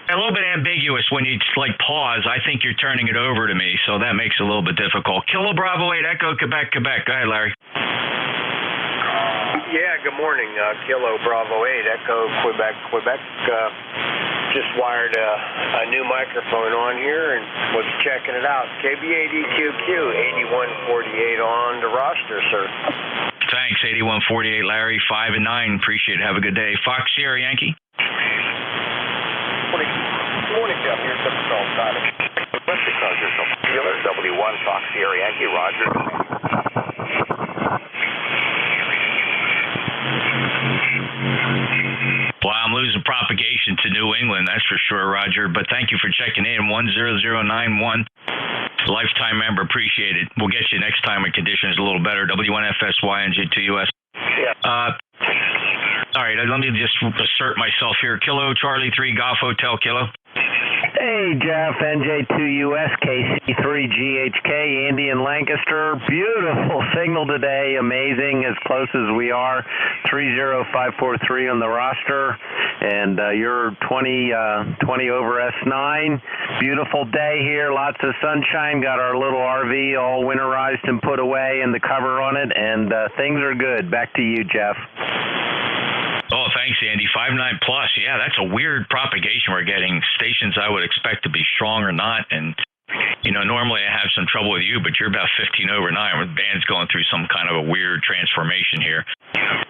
Speaker 23: A little bit ambiguous when you pause. I think you're turning it over to me, so that makes it a little bit difficult. Kilo Bravo 8 Echo Quebec. Go ahead, Larry.
Speaker 5: Yeah, good morning. Kilo Bravo 8 Echo Quebec. Just wired a new microphone on here and was checking it out. KB80QQ 8148 on the roster, sir.
Speaker 23: Thanks, 8148, Larry. 5 and 9. Appreciate it. Have a good day. Fox Sierra Yankee.
Speaker 5: Good morning, Jeff. Here's the call side. West because there's no dealer. W1 Fox Sierra Yankee. Roger.
Speaker 23: Well, I'm losing propagation to New England, that's for sure, Roger. But thank you for checking in. 10091. Lifetime member, appreciate it. We'll get you next time when conditions are a little better. W1FSY NJ2US.
Speaker 5: Yeah.
Speaker 23: All right, let me just assert myself here. Kilo Charlie 3 Golf Hotel Kilo.
Speaker 12: Hey, Jeff, NJ2US, KC3GHK, Andy in Lancaster. Beautiful signal today, amazing, as close as we are. 30543 on the roster, and you're 20 over S9. Beautiful day here, lots of sunshine. Got our little RV all winterized and put away, and the cover on it, and things are good. Back to you, Jeff.
Speaker 23: Oh, thanks, Andy. 5.9 plus. Yeah, that's a weird propagation we're getting. Stations I would expect to be strong or not. And, normally I have some trouble with you, but you're about 15 over 9. The band's going through some kind of a weird transformation here.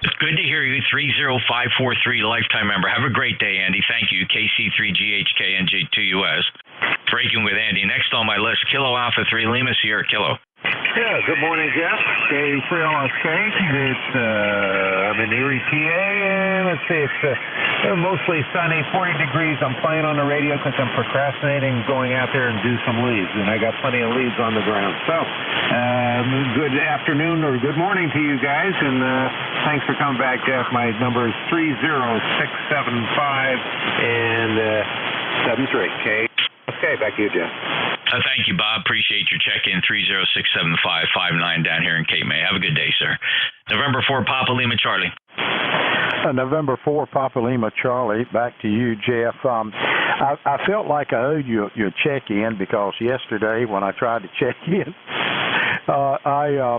Speaker 23: It's good to hear you. 30543, lifetime member. Have a great day, Andy. Thank you. KC3GHK NJ2US. Breaking with Andy. Next on my list, Kilo Alpha 3 Lima Sierra Kilo.
Speaker 14: Yeah, good morning, Jeff. K3LSK. I'm in Erie, PA, and let's see, it's mostly sunny, 40 degrees. I'm playing on the radio because I'm procrastinating going out there and do some leads, and I got plenty of leads on the ground. So, good afternoon or good morning to you guys, and thanks for coming back, Jeff. My number is 30675 and 73. Okay, back to you, Jeff.
Speaker 23: Thank you, Bob. Appreciate your check-in. 3067559 down here in Cape May. Have a good day, sir. November 4, Papa Lima Charlie.
Speaker 6: November 4, Papa Lima Charlie. Back to you, Jeff. I felt like I owed you a check-in because yesterday when I tried to check in, I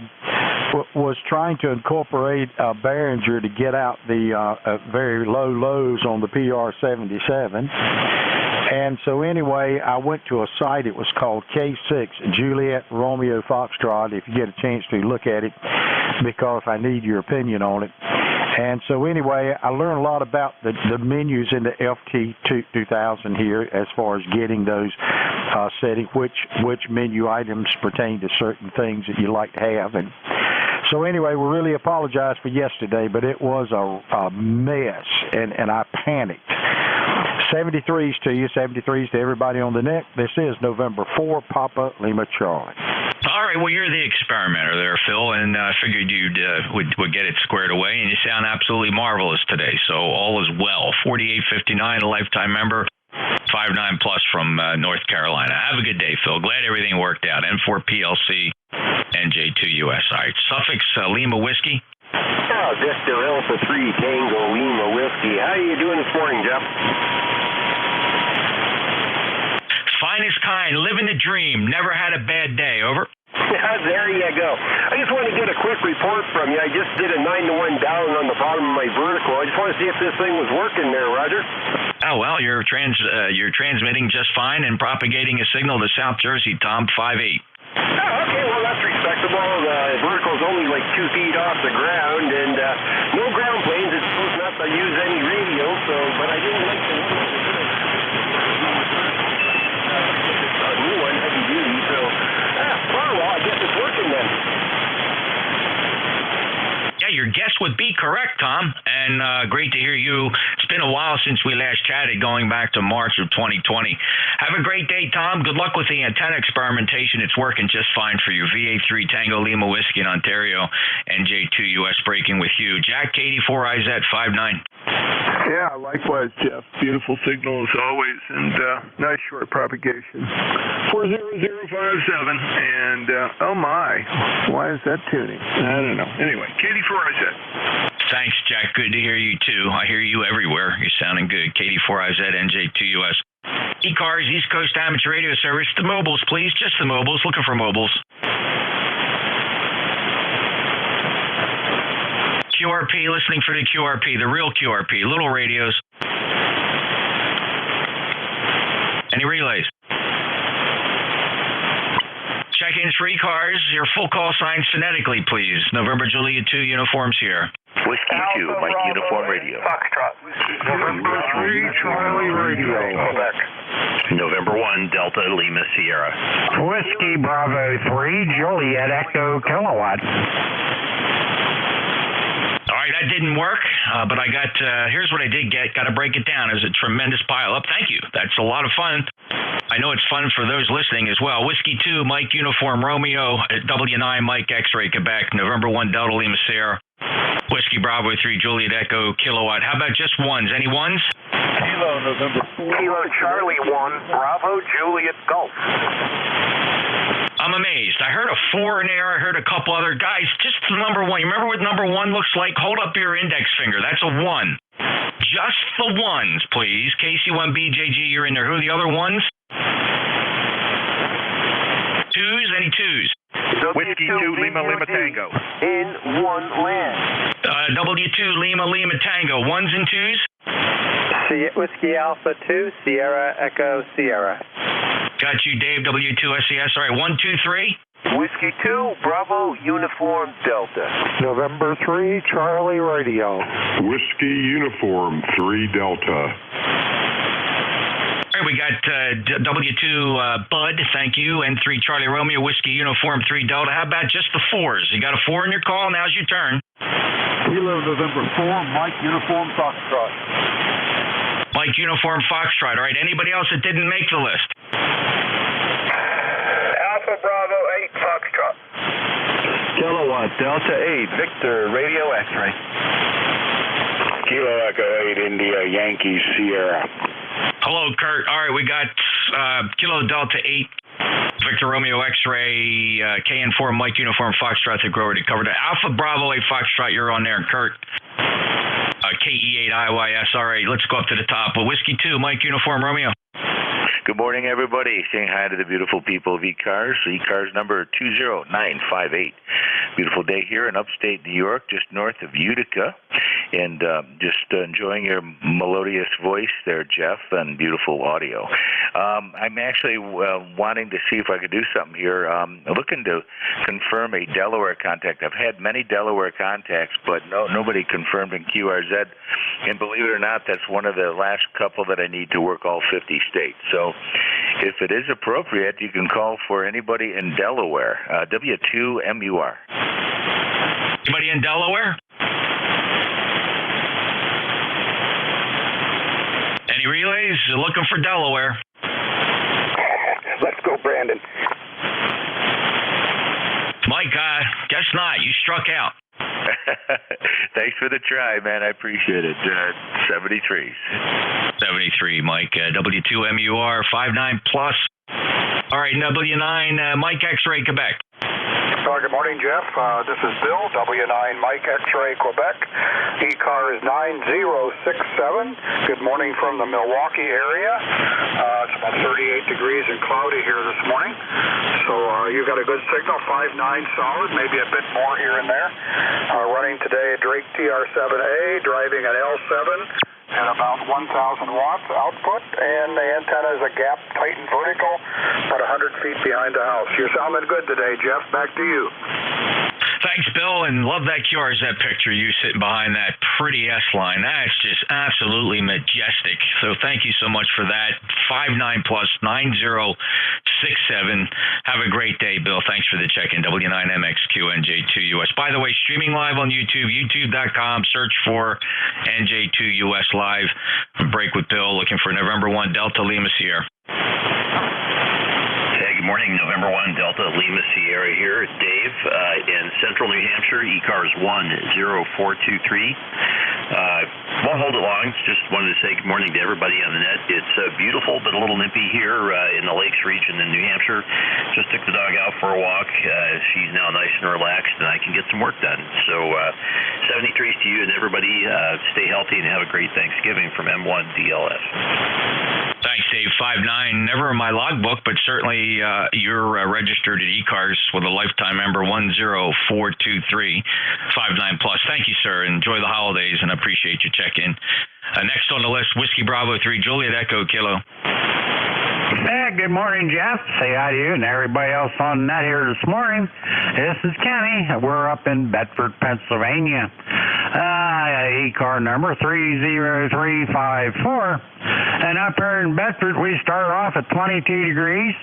Speaker 6: was trying to incorporate a Behringer to get out the very low lows on the PR77. And so anyway, I went to a site. It was called K6, Juliet Romeo Foxtrot, if you get a chance to look at it, because I need your opinion on it. And so anyway, I learned a lot about the menus in the FT2000 here as far as getting those settings, which menu items pertain to certain things that you like to have. And so anyway, we really apologize for yesterday, but it was a mess, and I panicked. 73s to you, 73s to everybody on the net. This is November 4, Papa Lima Charlie.
Speaker 23: All right, well, you're the experimenter there, Phil, and I figured you would get it squared away, and you sound absolutely marvelous today, so all is well. 4859, a lifetime member, 5.9 plus from North Carolina. Have a good day, Phil. Glad everything worked out. N4PLC, NJ2US. All right, Suffix Lima Whiskey.
Speaker 20: Oh, Victor Alpha 3 Tango Lima Whiskey. How are you doing this morning, Jeff?
Speaker 23: Finest kind, living the dream, never had a bad day, over.
Speaker 20: There you go. I just want to get a quick report from you. I just did a 9-to-1 down on the bottom of my vertical. I just want to see if this thing was working there, Roger.
Speaker 23: Oh, well, you're transmitting just fine and propagating a signal to South Jersey, Tom, 5.8.
Speaker 20: Oh, okay, well, that's respectable. The vertical's only like 2 feet off the ground, and no ground planes. It's supposed not to use any radio, but I didn't like the new one, heavy duty, well, I guess it's working then.
Speaker 23: Yeah, your guess would be correct, Tom, and great to hear you. It's been a while since we last chatted, going back to March of 2020. Have a great day, Tom. Good luck with the antenna experimentation. It's working just fine for you. VA3 Tango Lima Whiskey in Ontario, NJ2US breaking with you. Jack, Katie, 4IZ 59.
Speaker 24: Yeah, likewise, Jeff. Beautiful signal as always, and nice short propagation. 40057, and oh my, why is that tuning? I don't know. Anyway, Katie 4IZ.
Speaker 23: Thanks, Jack. Good to hear you, too. I hear you everywhere. You're sounding good. Katie 4IZ, NJ2US. ECARS, East Coast Amateur Radio Service. The mobiles, please. Just the mobiles. Looking for mobiles. QRP, listening for the QRP, the real QRP, little radios. Any relays? Check-ins for ECARS, your full call signs phonetically, please. November Juliet 2 uniforms here.
Speaker 18: Whiskey 2, Mike Uniform Radio.
Speaker 13: Foxtrot.
Speaker 24: November 3, Charlie Radio.
Speaker 18: November 1, Delta Lima Sierra.
Speaker 2: Whiskey Bravo 3, Juliet Echo Kilowatt.
Speaker 23: All right, that didn't work, but I got, here's what I did get. Got to break it down. It was a tremendous pile-up. Thank you. That's a lot of fun. I know it's fun for those listening as well. Whiskey 2, Mike Uniform Romeo, W9, Mike X-Ray, Quebec, November 1, Delta Lima Sierra. Whiskey Bravo 3, Juliet Echo Kilowatt. How about just ones? Any ones?
Speaker 3: Kilo, November 4.
Speaker 16: Kilo Charlie 1, Bravo Juliet Golf.
Speaker 23: I'm amazed. I heard a 4 in there. I heard a couple other guys. Just the number 1. You remember what number 1 looks like? Hold up your index finger. That's a 1. Just the ones, please. KC1BJG, you're in there. Who are the other ones? Twos? Any twos?
Speaker 16: Whiskey 2 Lima Lima Tango. In one land.
Speaker 23: W2 Lima Lima Tango. Ones and twos?
Speaker 7: Whiskey Alpha 2, Sierra Echo Sierra.
Speaker 23: Got you, Dave, W2SCS. All right, 1, 2, 3.
Speaker 16: Whiskey 2, Bravo, Uniform, Delta.
Speaker 24: November 3, Charlie Radio.
Speaker 11: Whiskey Uniform 3 Delta.
Speaker 23: All right, we got W2 Bud, thank you, and 3 Charlie Romeo, Whiskey Uniform 3 Delta. How about just the 4s? You got a 4 in your call? Now's your turn.
Speaker 3: Kilo, November 4, Mike Uniform Foxtrot.
Speaker 23: Mike Uniform Foxtrot. All right, anybody else that didn't make the list?
Speaker 16: Alpha Bravo 8 Foxtrot.
Speaker 12: Kilowatt Delta 8, Victor Radio X-Ray.
Speaker 11: Kilo Echo 8 India Yankee Sierra.
Speaker 23: Hello, Kurt. All right, we got Kilo Delta 8, Victor Romeo X-Ray, KN4 Mike Uniform Foxtrot. I think we already covered it. Alpha Bravo 8 Foxtrot, you're on there, Kurt. KE8 IYS. All right, let's go up to the top. Whiskey 2, Mike Uniform Romeo.
Speaker 18: Good morning, everybody. Saying hi to the beautiful people of ECARS. ECARS number 20958. Beautiful day here in upstate New York, just north of Utica. And just enjoying your melodious voice there, Jeff, and beautiful audio. I'm actually wanting to see if I could do something here. Looking to confirm a Delaware contact. I've had many Delaware contacts, but nobody confirmed in QRZ. And believe it or not, that's one of the last couple that I need to work all 50 states. So if it is appropriate, you can call for anybody in Delaware, W2MUR.
Speaker 23: Anybody in Delaware? Any relays? Looking for Delaware.
Speaker 16: Let's go, Brandon.
Speaker 23: Mike, guess not. You struck out.
Speaker 18: Thanks for the try, man. I appreciate it. 73s.
Speaker 23: 73, Mike. W2MUR 59 plus. All right, W9 Mike X-Ray Quebec.
Speaker 3: Good morning, Jeff. This is Bill, W9 Mike X-Ray Quebec. ECARS 9067. Good morning from the Milwaukee area. It's about 38 degrees and cloudy here this morning. So you've got a good signal, 5.9 solid, maybe a bit more here and there. Running today a Drake TR7A, driving an L7. At about 1,000 watts output, and the antenna is a gap Titan vertical, about 100 feet behind the house. You're sounding good today, Jeff. Back to you.
Speaker 23: Thank Thanks, Bill, and love that ECARS, that picture you sitting behind that pretty S-line. That's just absolutely majestic. So thank you so much for that. 59 plus 9067. Have a great day, Bill. Thanks for the check-in. W9MXQ NJ2US. By the way, streaming live on YouTube, youtube.com. Search for NJ2US Live. Break with Bill, looking for November 1 Delta Lima Sierra.
Speaker 18: Good morning, November 1, Delta Lima Sierra here. It's Dave in central New Hampshire, ECARS 10423. Won't hold it long. Just wanted to say good morning to everybody on the net. It's beautiful, but a little nippy here in the Lakes region in New Hampshire. Just took the dog out for a walk. She's now nice and relaxed, and I can get some work done. So 73s to you and everybody. Stay healthy and have a great Thanksgiving from M1DLS.
Speaker 23: Thanks, Dave. 59, never in my logbook, but certainly you're registered at ECARS with a lifetime member 10423 59 plus. Thank you, sir. Enjoy the holidays and appreciate your check-in. Next on the list, Whiskey Bravo 3, Juliet Echo Kilo.
Speaker 2: Hey, good morning, Jeff. Say hi to you and everybody else on net here this morning. This is Kenny. We're up in Bedford, Pennsylvania. ECAR number 30354. And up here in Bedford, we start off at 22 degrees,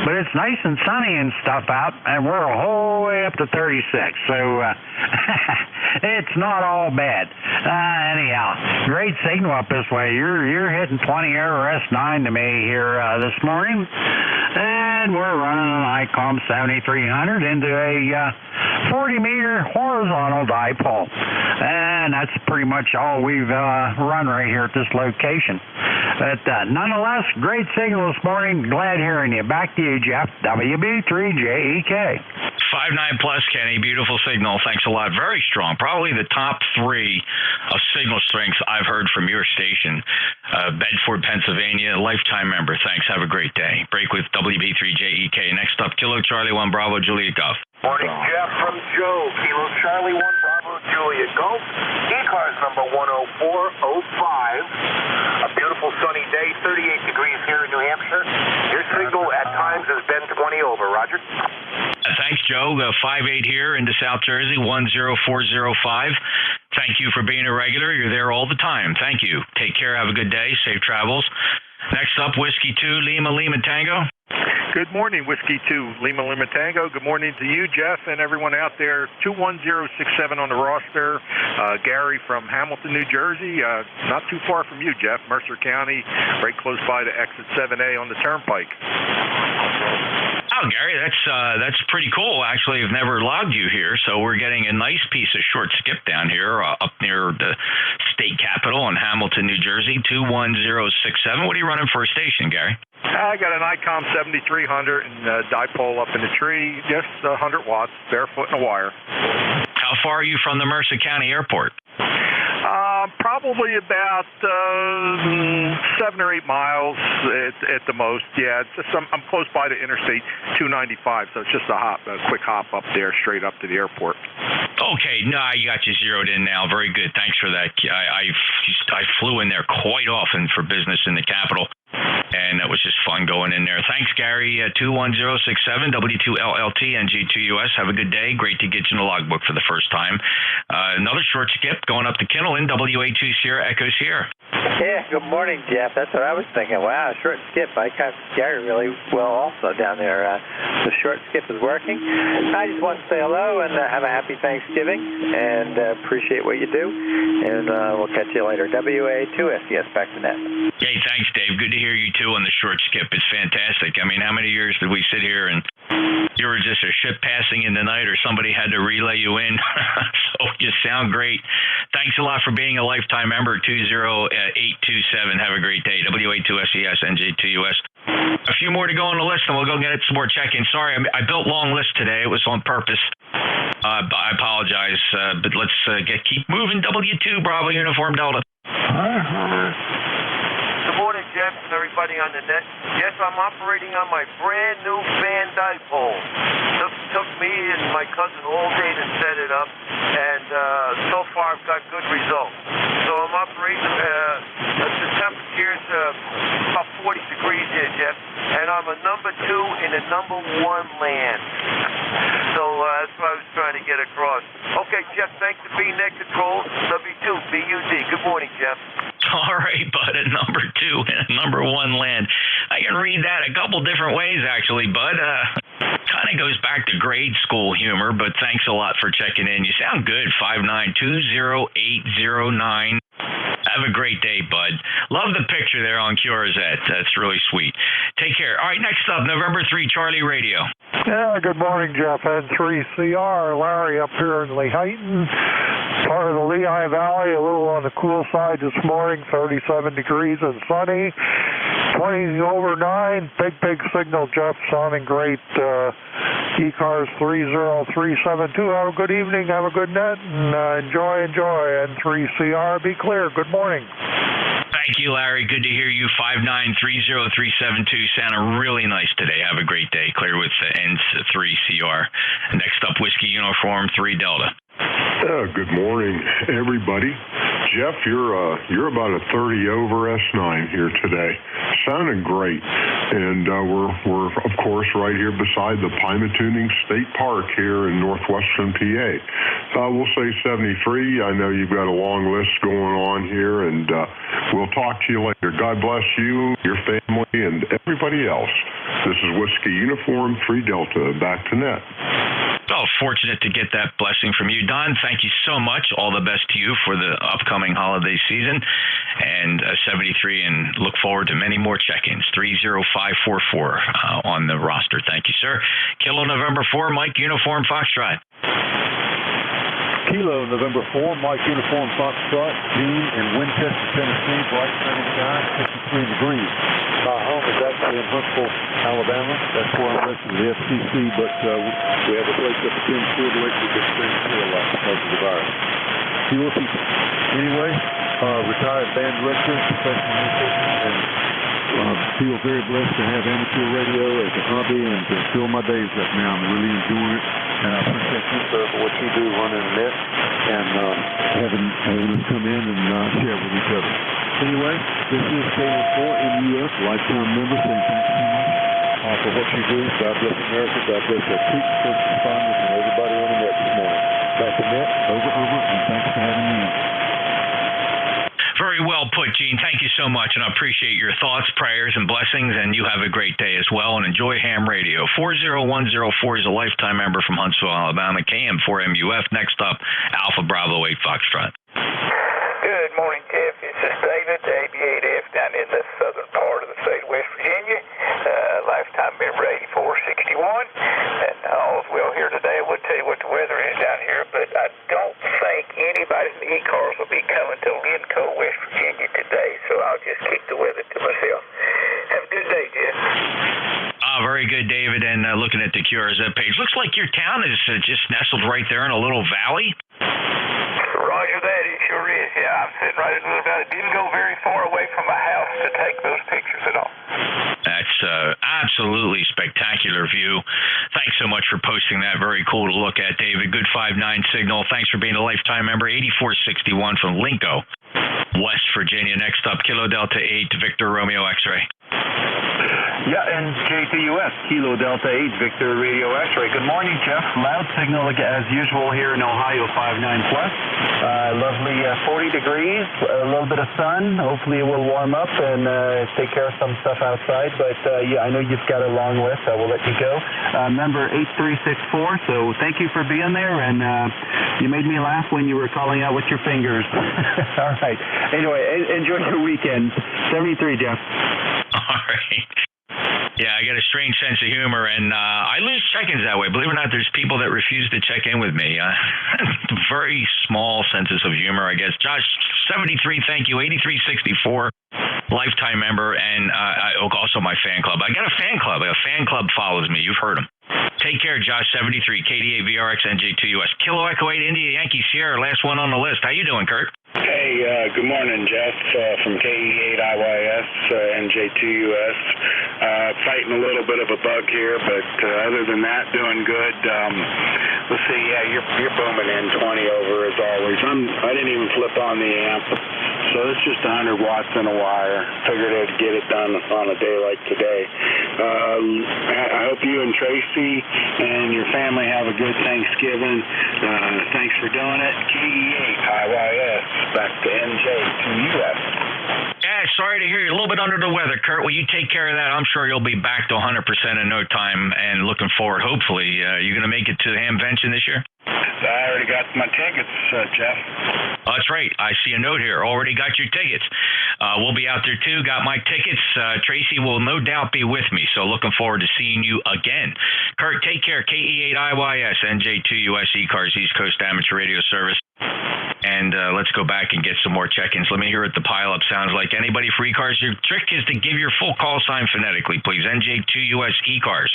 Speaker 2: but it's nice and sunny and stuff out, and we're a whole way up to 36. So it's not all bad. Anyhow, great signal up this way. You're hitting 20 error S9 to me here this morning, and we're running an ICOM 7300 into a 40-meter horizontal dipole, and that's pretty much all we've run right here at this location. But nonetheless, great signal this morning. Glad hearing you. Back to you, Jeff. WB3JEK.
Speaker 23: 59 plus, Kenny. Beautiful signal. Thanks a lot. Very strong. Probably the top 3 of signal strengths I've heard from your station. Bedford, Pennsylvania. Lifetime member. Thanks. Have a great day. Break with WB3JEK. Next up, Kilo Charlie 1 Bravo Juliet Golf.
Speaker 5: Morning, Jeff from Joe. Kilo Charlie 1 Bravo Juliet Golf. ECARS number 10405. A beautiful sunny day, 38 degrees here in New Hampshire. Your signal at times has been 20 over. Roger.
Speaker 23: Thanks, Joe. 58 here into South Jersey, 10405. Thank you for being a regular. You're there all the time. Thank you. Take care. Have a good day. Safe travels. Next up, Whiskey 2, Lima Tango.
Speaker 24: Good morning, Whiskey 2, Lima Tango. Good morning to you, Jeff, and everyone out there. 21067 on the roster. Gary from Hamilton, New Jersey. Not too far from you, Jeff. Mercer County, right close by to exit 7A on the Turnpike.
Speaker 23: Oh, Gary, that's pretty cool. Actually, I've never logged you here, so we're getting a nice piece of short skip down here up near the state capitol in Hamilton, New Jersey, 21067. What are you running for a station, Gary?
Speaker 24: I got an ICOM 7300 and a dipole up in the tree, just 100 watts, barefoot in a wire.
Speaker 23: How far are you from the Mercer County Airport?
Speaker 24: Probably about 7 or 8 miles at the most. Yeah, it's just I'm close by to Interstate 295, so it's just a quick hop up there, straight up to the airport.
Speaker 23: Okay, no, I got you zeroed in now. Very good. Thanks for that. I flew in there quite often for business in the Capitol, and it was just fun going in there. Thanks, Gary. 21067 W2LLT NJ2US. Have a good day. Great to get you in the logbook for the first time. Another short skip going up to Kennel in WA2 Sierra Echo Sierra.
Speaker 7: Yeah, good morning, Jeff. That's what I was thinking. Wow, short skip. I caught Gary really well also down there. The short skip is working. I just want to say hello and have a happy Thanksgiving and appreciate what you do. And we'll catch you later. WA2SES, back to net.
Speaker 23: Hey, thanks, Dave. Good to hear you, too, on the short skip. It's fantastic. I mean, how many years did we sit here and you were just a ship passing in the night or somebody had to relay you in? So you sound great. Thanks a lot for being a lifetime member, 20827. Have a great day. WA2SES, NJ2US. A few more to go on the list, and we'll go get some more check-in. Sorry, I built long list today. It was on purpose. I apologize, but let's keep moving. W2 Bravo Uniform Delta.
Speaker 5: Good morning, Jeff, and everybody on the net. Yes, I'm operating on my brand new fan dipole. Took me and my cousin all day to set it up, and so far I've got good results. So I'm operating the temperature
Speaker 4: about 40 degrees here, Jeff, and I'm a number 2 in the number 1 land. So that's what I was trying to get across. Okay, Jeff, thanks for being net control. W2, BUD. Good morning, Jeff.
Speaker 23: All right, bud, at number 2 and number 1 land. I can read that a couple different ways, actually, bud. Kind of goes back to grade school humor, but thanks a lot for checking in. You sound good, 5920809. Have a great day, bud. Love the picture there on QRZ. That's really sweet. Take care. All right, next up, November 3, Charlie Radio.
Speaker 24: Yeah, good morning, Jeff. N3CR, Larry up here in Lehighton, part of the Lehigh Valley, a little on the cool side this morning, 37 degrees and sunny, 20 over 9, big signal, Jeff, sounding great. ECARS 30372. Have a good evening, have a good net, and enjoy. N3CR, be clear. Good morning.
Speaker 23: Thank you, Larry. Good to hear you. 5930372. Sounded really nice today. Have a great day. Clear with N3CR. Next up, Whiskey Uniform 3 Delta.
Speaker 10: Good morning, everybody. Jeff, you're about a 30 over S9 here today. Sounding great. And we're of course right here beside the Pymatuning State Park here in northwestern PA. We'll say 73. I know you've got a long list going on here, and we'll talk to you later. God bless you, your family, and everybody else. This is Whiskey Uniform 3 Delta. Back to net.
Speaker 23: Oh, fortunate to get that blessing from you, Don. Thank you so much. All the best to you for the upcoming holiday season. And 73, and look forward to many more check-ins. 30544 on the roster. Thank you, sir. Kilo November 4, Mike Uniform Foxtrot.
Speaker 19: Kilo November 4, Mike Uniform Foxtrot, Gene in Winchester, Tennessee, bright sunny skies, 53 degrees. My home is actually in Huntsville, Alabama. That's where I'm listening to the FCC, but we have a place up at Tennessee that we get things here a lot because of the virus. Fewer people. Anyway, retired band director, professional musician, and feel very blessed to have amateur radio as a hobby and to fill my days right now. I'm really enjoying it, and I appreciate you, sir, for what you do running the net and having us come in and share with each other. Anyway, this is K14 NUS, lifetime member, saying thanks so much for what you do. God bless America. God bless our troops, first responders, and everybody on the net this morning. Back to net, over, and thanks for having me in.
Speaker 23: Very well put, Gene. Thank you so much, and I appreciate your thoughts, prayers, and blessings, and you have a great day as well, and enjoy ham radio. 40104 is a lifetime member from Huntsville, Alabama, KM4MUF. Next up, Alpha Bravo 8 Foxtrot.
Speaker 22: Good morning, Jeff. This is David, AB8F, down in the southern part of the state of West Virginia. Lifetime member 8461. And all's well here today. I would tell you what the weather is down here, but I don't think anybody in the ECARS will be coming to Lincoln, West Virginia today, so I'll just keep the weather to myself. Have a good day, Jeff.
Speaker 23: Very good, David. And looking at the QRZ page, looks like your town is just nestled right there in a little valley.
Speaker 22: Roger that, it sure is. Yeah, I'm sitting right in the middle of it. Didn't go very far away from my house to take those pictures at all.
Speaker 23: That's absolutely spectacular view. Thanks so much for posting that. Very cool to look at, David. Good 5-9 signal. Thanks for being a lifetime member. 8461 from Lincoln, West Virginia. Next up, Kilo Delta 8, Victor Romeo X-Ray.
Speaker 25: Yeah, NJ2US, Kilo Delta 8, Victor Radio X-Ray. Good morning, Jeff. Loud signal as usual here in Ohio, 59+. Lovely 40 degrees, a little bit of sun. Hopefully it will warm up and take care of some stuff outside. But yeah, I know you've got a long list. I will let you go. Number 8364, so thank you for being there. And you made me laugh when you were calling out with your fingers. All right. Anyway, enjoy your weekend. 73, Jeff.
Speaker 23: All right. Yeah, I got a strange sense of humor, and I lose check-ins that way. Believe it or not, there's people that refuse to check in with me. Very small senses of humor, I guess. Josh, 73, thank you. 8364, lifetime member, and also my fan club. I got a fan club. A fan club follows me. You've heard them. Take care, Josh, 73, KDA VRX NJ2US. Kilo Echo 8, India Yankee Sierra, last one on the list. How you doing, Kurt?
Speaker 26: Hey, good morning, Jeff, from KE8IYS, NJ2US. Fighting a little bit of a bug here, but other than that, doing good. Let's see, yeah, you're booming in 20 over as always. I didn't even flip on the amp, So it's just 100 watts in a wire. Figured I'd get it done on a day like today. I hope you and Tracy and your family have a good Thanksgiving. Thanks for doing it. KE8IYS, back to NJ2US.
Speaker 23: Yeah, sorry to hear you. A little bit under the weather, Kurt. Will you take care of that? I'm sure you'll be back to 100% in no time, and looking forward, hopefully. You're going to make it to the Hamvention this year?
Speaker 26: I already got my tickets, Jeff.
Speaker 23: That's right. I see a note here. Already got your tickets. We'll be out there, too. Got my tickets. Tracy will no doubt be with me, so looking forward to seeing you again. Kurt, take care. KE8IYS, NJ2US ECARS, East Coast Amateur Radio Service. And let's go back and get some more check-ins. Let me hear what the pileup sounds like. Anybody for ECARS? Your trick is to give your full call sign phonetically, please. NJ2US ECARS.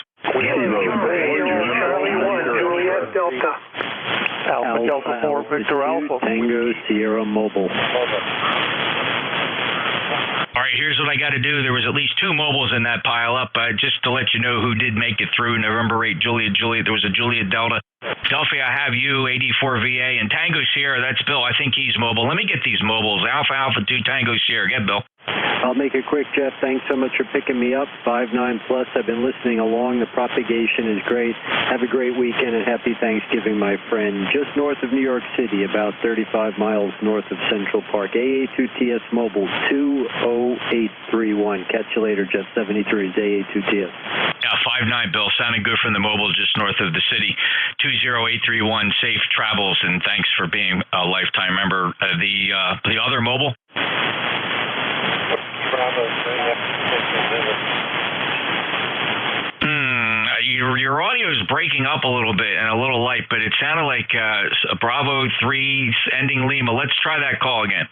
Speaker 1: Juliet Delta. Alpha Delta 4 Victor Alpha.
Speaker 8: Tango Sierra Mobile.
Speaker 23: All right, here's what I got to do. There was at least 2 mobiles in that pileup. Just to let you know who did make it through. November 8, Juliet. There was a Juliet Delta. Delphi, I have you, 84 VA, and Tango Sierra, that's Bill. I think he's mobile. Let me get these mobiles. Alpha, Alpha 2, Tango Sierra. Get Bill.
Speaker 8: I'll make it quick, Jeff. Thanks so much for picking me up. 5'9+. I've been listening along. The propagation is great. Have a great weekend and happy Thanksgiving, my friend. Just north of New York City, about 35 miles north of Central Park. AA2TS Mobile 20831. Catch you later, Jeff 73 is AA2TS.
Speaker 23: Yeah, 5'9", Bill. Sounding good from the mobile just north of the city. 20831. Safe travels, and thanks for being a lifetime member. The other mobile? Your audio is breaking up a little bit and a little light, but it sounded like Bravo 3 ending Lima. Let's try that call again.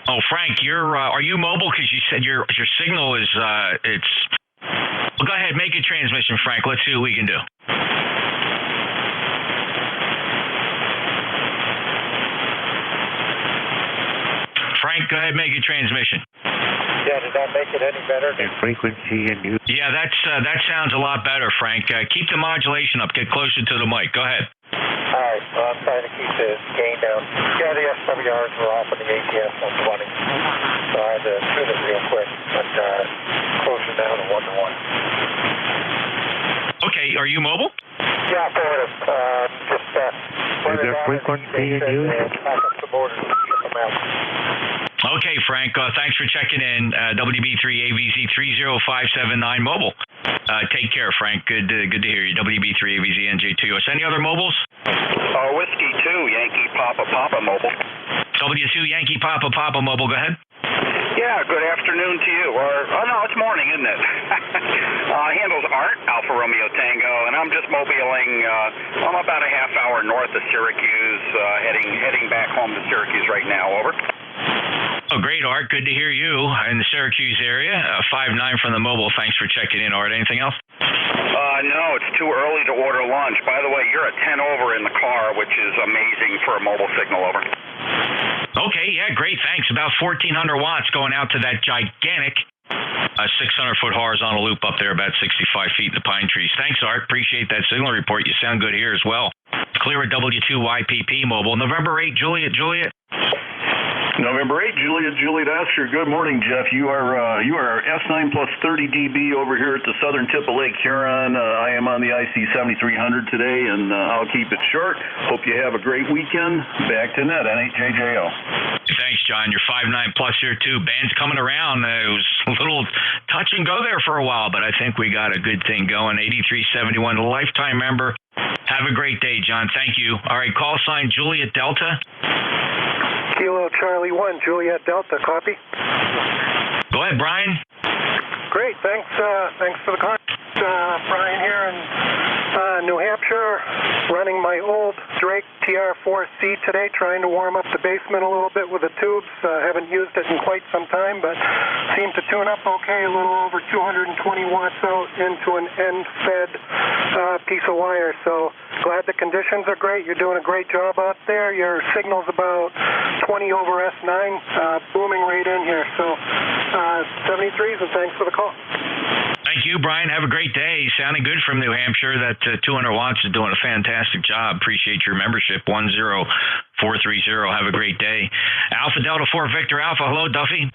Speaker 23: Oh, Frank, are you mobile? Because you said your signal is Well, go ahead, make a transmission, Frank. Let's see what we can do. Frank, go ahead, make a transmission.
Speaker 1: Yeah, did that make it any better?
Speaker 8: Frequency and you.
Speaker 23: Yeah, that sounds a lot better, Frank. Keep the modulation up. Get closer to the mic. Go ahead.
Speaker 1: All right, well, I'm trying to keep the gain down. Yeah, the SWRs were off on the ATS 120, so I had to tune it real quick, but closer down to 1 to 1.
Speaker 23: Okay, are you mobile?
Speaker 1: Yeah, sort of. Just
Speaker 8: is there frequency in use?
Speaker 1: Back up the border to ship them out.
Speaker 23: Okay, Frank, thanks for checking in. WB3 AVZ 30579 mobile. Take care, Frank. Good to hear you. WB3 AVZ NJ2US. Any other mobiles?
Speaker 26: Whiskey 2, Yankee Papa Papa mobile.
Speaker 23: W2 Yankee Papa Papa mobile. Go ahead.
Speaker 26: Yeah, good afternoon to you. No, it's morning, isn't it? Handles Art, Alpha Romeo Tango, and I'm just mobiling. I'm about a half hour north of Syracuse, heading back home to Syracuse right now. Over.
Speaker 23: Oh, great, Art. Good to hear you in the Syracuse area. 5'9" from the mobile. Thanks for checking in, Art. Anything else?
Speaker 26: No, it's too early to order lunch. By the way, you're a 10 over in the car, which is amazing for a mobile signal. Over.
Speaker 23: Okay, yeah, great. Thanks. About 1,400 watts going out to that gigantic 600-foot horizontal loop up there, about 65 feet in the pine trees. Thanks, Art. Appreciate that signal report. You sound good here as well. Clear at W2YPP mobile. November 8, Juliet.
Speaker 9: November 8, Juliet Asher. Good morning, Jeff. You are S9 plus 30 dB over here at the southern tip of Lake Huron. I am on the IC 7300 today, and I'll keep it short. Hope you have a great weekend. Back to net, N8JJO.
Speaker 23: Thanks, John. You're 5'9" plus here, too. Band's coming around. It was a little touch and go there for a while, but I think we got a good thing going. 8371, a lifetime member. Have a great day, John. Thank you. All right, call sign Juliet Delta.
Speaker 1: Kilo Charlie 1, Juliet Delta, copy.
Speaker 23: Go ahead, Brian.
Speaker 1: Great, thanks for the call. Brian here in New Hampshire, running my old Drake TR4C today, trying to warm up the basement a little bit with the tubes. Haven't used it in quite some time, but seemed to tune up okay, a little over 220 watts out into an end-fed piece of wire. So glad the conditions are great. You're doing a great job out there. Your signal's about 20 over S9, booming right in here. So 73s, and thanks for the call.
Speaker 23: Thank you, Brian. Have a great day. Sounding good from New Hampshire. That 200 watts is doing a fantastic job. Appreciate your membership. 10430. Have a great day. Alpha Delta 4 Victor Alpha. Hello, Duffy.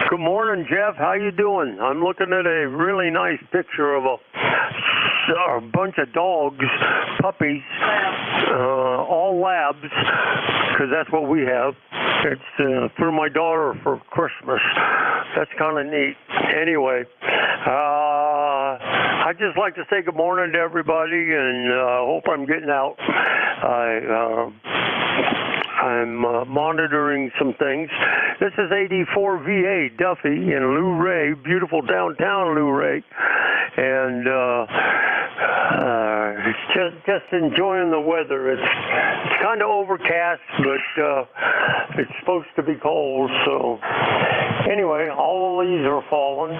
Speaker 6: Good morning, Jeff. How you doing? I'm looking at a really nice picture of a bunch of dogs, puppies, all labs, because that's what we have. It's for my daughter for Christmas. That's kind of neat. Anyway, I'd just like to say good morning to everybody, and hope I'm getting out. I'm monitoring some things. This is 84 VA Duffy in Luray, beautiful downtown Luray, and just enjoying the weather. It's kind of overcast, but it's supposed to be cold. So anyway, all the leaves are falling.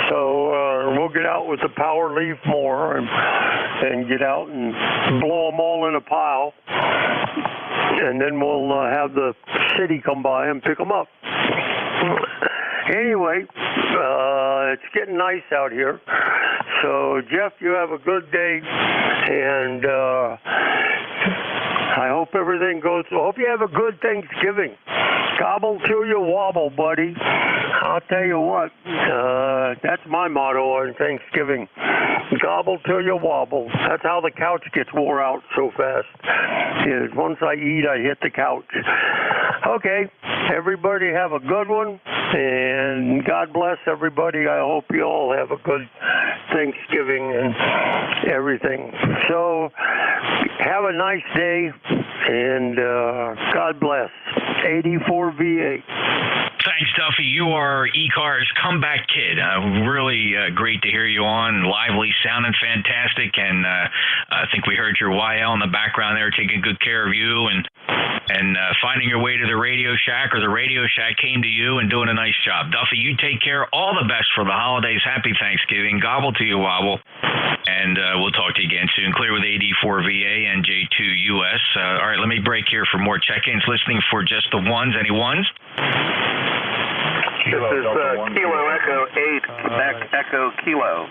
Speaker 6: So we'll get out with the power leaf mower and get out and blow them all in a pile. And then we'll have the city come by and pick them up. Anyway, it's getting nice out here. So, Jeff, you have a good day, and I hope everything goes. I hope you have a good Thanksgiving. Gobble till you wobble, buddy. I'll tell you what, that's my motto on Thanksgiving. Gobble till you wobble. That's how the couch gets wore out so fast. Is once I eat, I hit the couch. Okay, everybody have a good one, and God bless everybody. I hope you all have a good Thanksgiving and everything. So, have a nice day, and God bless. 84 VA.
Speaker 23: Thanks, Duffy. You are ECARS comeback kid. Really great to hear you on. Lively, sounding fantastic, and I think we heard your YL in the background there taking good care of you and finding your way to the Radio Shack, or the Radio Shack came to you and doing a nice job. Duffy, you take care. All the best for the holidays. Happy Thanksgiving. Gobble to you wobble. And we'll talk to you again soon. Clear with 84 VA, NJ2US. All right, let me break here for more check-ins. Listening for just the ones. Any ones?
Speaker 14: This is Kilo Echo 8, Quebec Echo Kilo.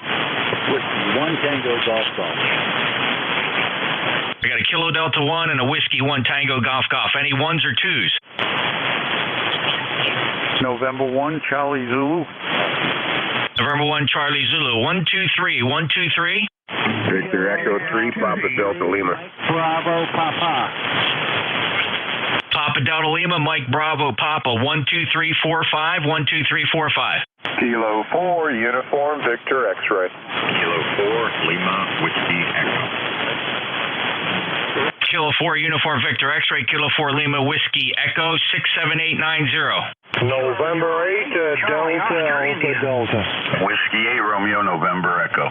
Speaker 19: Whiskey 1 Tango Golf Golf.
Speaker 23: We got a Kilo Delta 1 and a Whiskey 1 Tango Golf Golf. Any ones or twos?
Speaker 14: November 1, Charlie Zulu.
Speaker 23: November 1, Charlie Zulu. 1, 2, 3. 1, 2, 3.
Speaker 14: Victor Echo 3, Papa Delta Lima.
Speaker 19: Bravo Papa.
Speaker 23: Papa Delta Lima, Mike Bravo Papa. 1, 2, 3, 4, 5. 1, 2, 3, 4, 5.
Speaker 14: Kilo 4, Uniform Victor X-Ray.
Speaker 18: Kilo 4, Lima, Whiskey Echo.
Speaker 23: Kilo 4, Uniform Victor X-Ray. Kilo 4, Lima, Whiskey Echo. 67890.
Speaker 6: November 8, Delta Alpha Delta.
Speaker 18: Whiskey 8, Romeo, November Echo.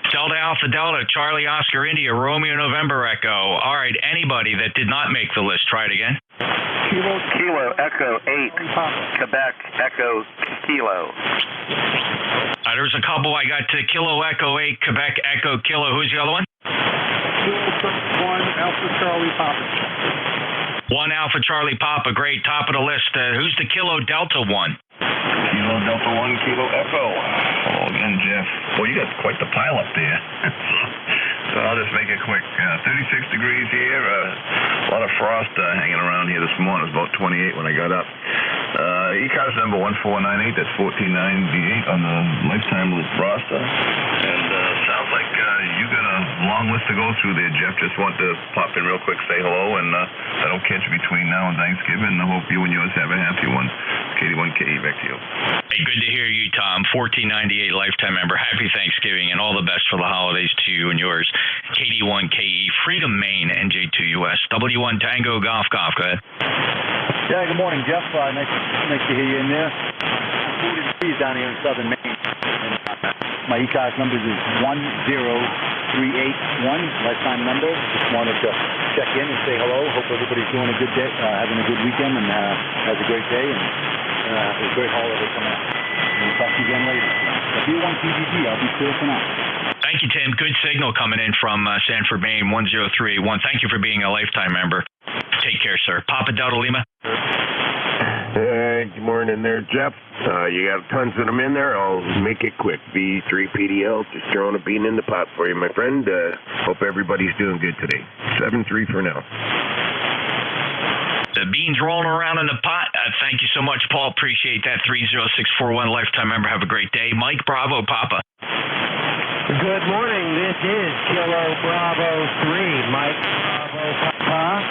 Speaker 23: Delta Alpha Delta, Charlie Oscar India, Romeo November Echo. All right, anybody that did not make the list, try it again.
Speaker 14: Kilo Echo 8, Quebec Echo Kilo.
Speaker 23: There was a couple. I got to Kilo Echo 8, Quebec Echo Kilo. Who's the other one?
Speaker 19: 1 Alpha Charlie Papa.
Speaker 23: 1 Alpha Charlie Papa. Great, top of the list. Who's the Kilo Delta 1?
Speaker 18: Kilo Delta 1, Kilo Echo. Hello again, Jeff. Well, you got quite the pile up there. So I'll just make it quick. 36 degrees here. A lot of frost hanging around here this morning. It was about 28 when I got up. ECARS number 1498. That's 1498 on the lifetime with Frosta. And sounds like you got a long list to go through there, Jeff. Just want to pop in real quick, say hello, and I don't catch you between now and Thanksgiving. I hope you and yours have a happy one. KD1KE, back to you.
Speaker 23: Hey, good to hear you, Tom. 1498 lifetime member. Happy Thanksgiving and all the best for the holidays to you and yours. KD1KE, Freedom, Maine, NJ2US. W1 Tango Golf Golf. Go ahead.
Speaker 19: Yeah, good morning, Jeff. Nice to hear you in there. 40 degrees down here in southern Maine. And, my ECARS numbers is 10381, lifetime number. Just wanted to check in and say hello. Hope everybody's doing a good day, having a good weekend, and has a great day, and a great holiday coming up. We'll talk to you again later. W1TGG, I'll be clear for now.
Speaker 23: Thank you, Tim. Good signal coming in from Sanford, Maine, 10381. Thank you for being a lifetime member. Take care, sir. Papa Delta Lima.
Speaker 6: Hey,
Speaker 12: Good morning there, Jeff. You got tons of them in there. I'll make it quick. V3PDL, just throwing a bean in the pot for you, my friend. Hope everybody's doing good today. 7-3 for now.
Speaker 23: The beans rolling around in the pot. Thank you so much, Paul. Appreciate that. 30641 lifetime member. Have a great day. Mike Bravo Papa.
Speaker 13: Good morning. This is Kilo Bravo 3. Mike Bravo Papa.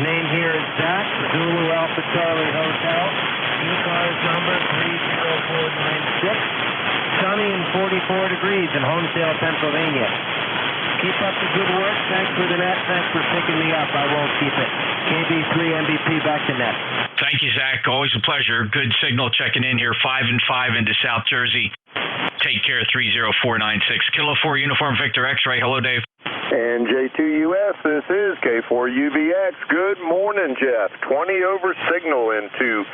Speaker 13: Name here is Zach. Zulu Alpha Charlie Hotel. ECARS number 30496. Sunny and 44 degrees in Homestead, Pennsylvania. Keep up the good work. Thanks for the net. Thanks for picking me up. I won't keep it. KB3 MVP back to net.
Speaker 23: Thank you, Zach. Always a pleasure. Good signal checking in here. 5 and 5 into South Jersey. Take care. 30496. Kilo 4 Uniform Victor X-Ray. Hello, Dave.
Speaker 15: NJ2US, this is K4UVX. Good morning, Jeff. 20 over signal into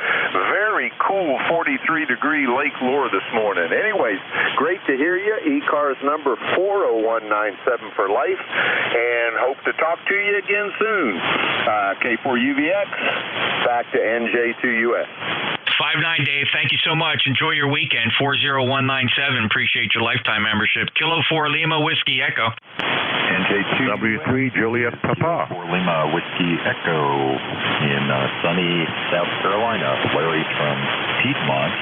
Speaker 15: very cool 43-degree Lake Lure this morning. Anyways, great to hear you. ECARS number 40197 for life, and hope to talk to you again soon. K4UVX, back to NJ2US.
Speaker 23: 59 Dave, thank you so much. Enjoy your weekend. 40197. Appreciate your lifetime membership. Kilo 4 Lima Whiskey Echo.
Speaker 18: NJ2W3 Juliet Papa. 4 Lima Whiskey Echo in sunny South Carolina. Larry from Piedmont,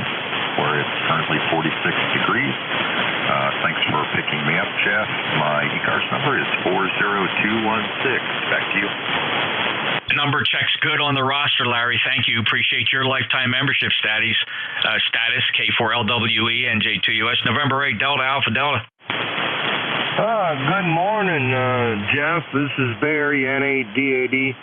Speaker 18: where it's currently 46 degrees. Thanks for picking me up, Jeff. My ECARS number is 40216. Back to you.
Speaker 23: The number checks good on the roster, Larry. Thank you. Appreciate your lifetime membership status. K4LWE, NJ2US, November 8, Delta Alpha Delta.
Speaker 24: Good morning, Jeff. This is Barry, N8DAD,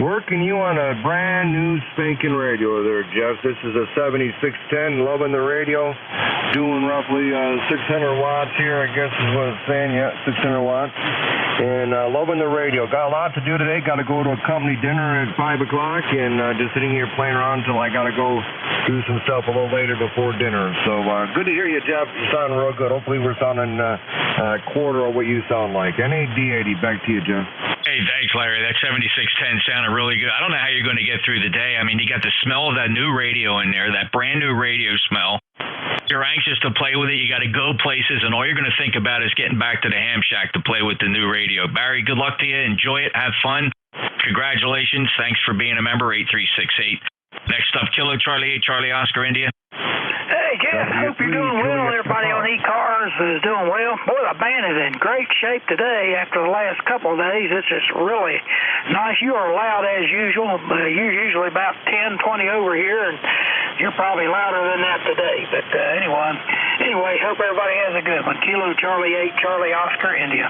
Speaker 24: working you on a brand new spanking radio there, Jeff. This is a 7610, loving the radio, doing roughly 600 watts here, I guess is what it's saying. Yeah, 600 watts. And loving the radio. Got a lot to do today. Got to go to a company dinner at 5 o'clock, and just sitting here playing around until I got to go do some stuff a little later before dinner. So good to hear you, Jeff. You sound real good. Hopefully we're sounding quarter of what you sound like. N8D80, back to you, Jeff.
Speaker 23: Hey, thanks, Larry. That 7610 sounded really good. I don't know how you're going to get through the day. I mean, you got the smell of that new radio in there, that brand new radio smell. You're anxious to play with it. You got to go places, and all you're going to think about is getting back to the ham shack to play with the new radio. Barry, good luck to you. Enjoy it. Have fun. Congratulations. Thanks for being a member, 8368. Next up, Kilo Charlie 8, Charlie Oscar, India.
Speaker 17: Hey, Jeff, hope you're doing well. Everybody on ECARS is doing well. Boy, the band is in great shape today after the last couple of days. It's just really nice. You are loud as usual. You're usually about 10, 20 over here, and you're probably louder than that today. But anyway, hope everybody has a good one. Kilo Charlie 8, Charlie Oscar, India.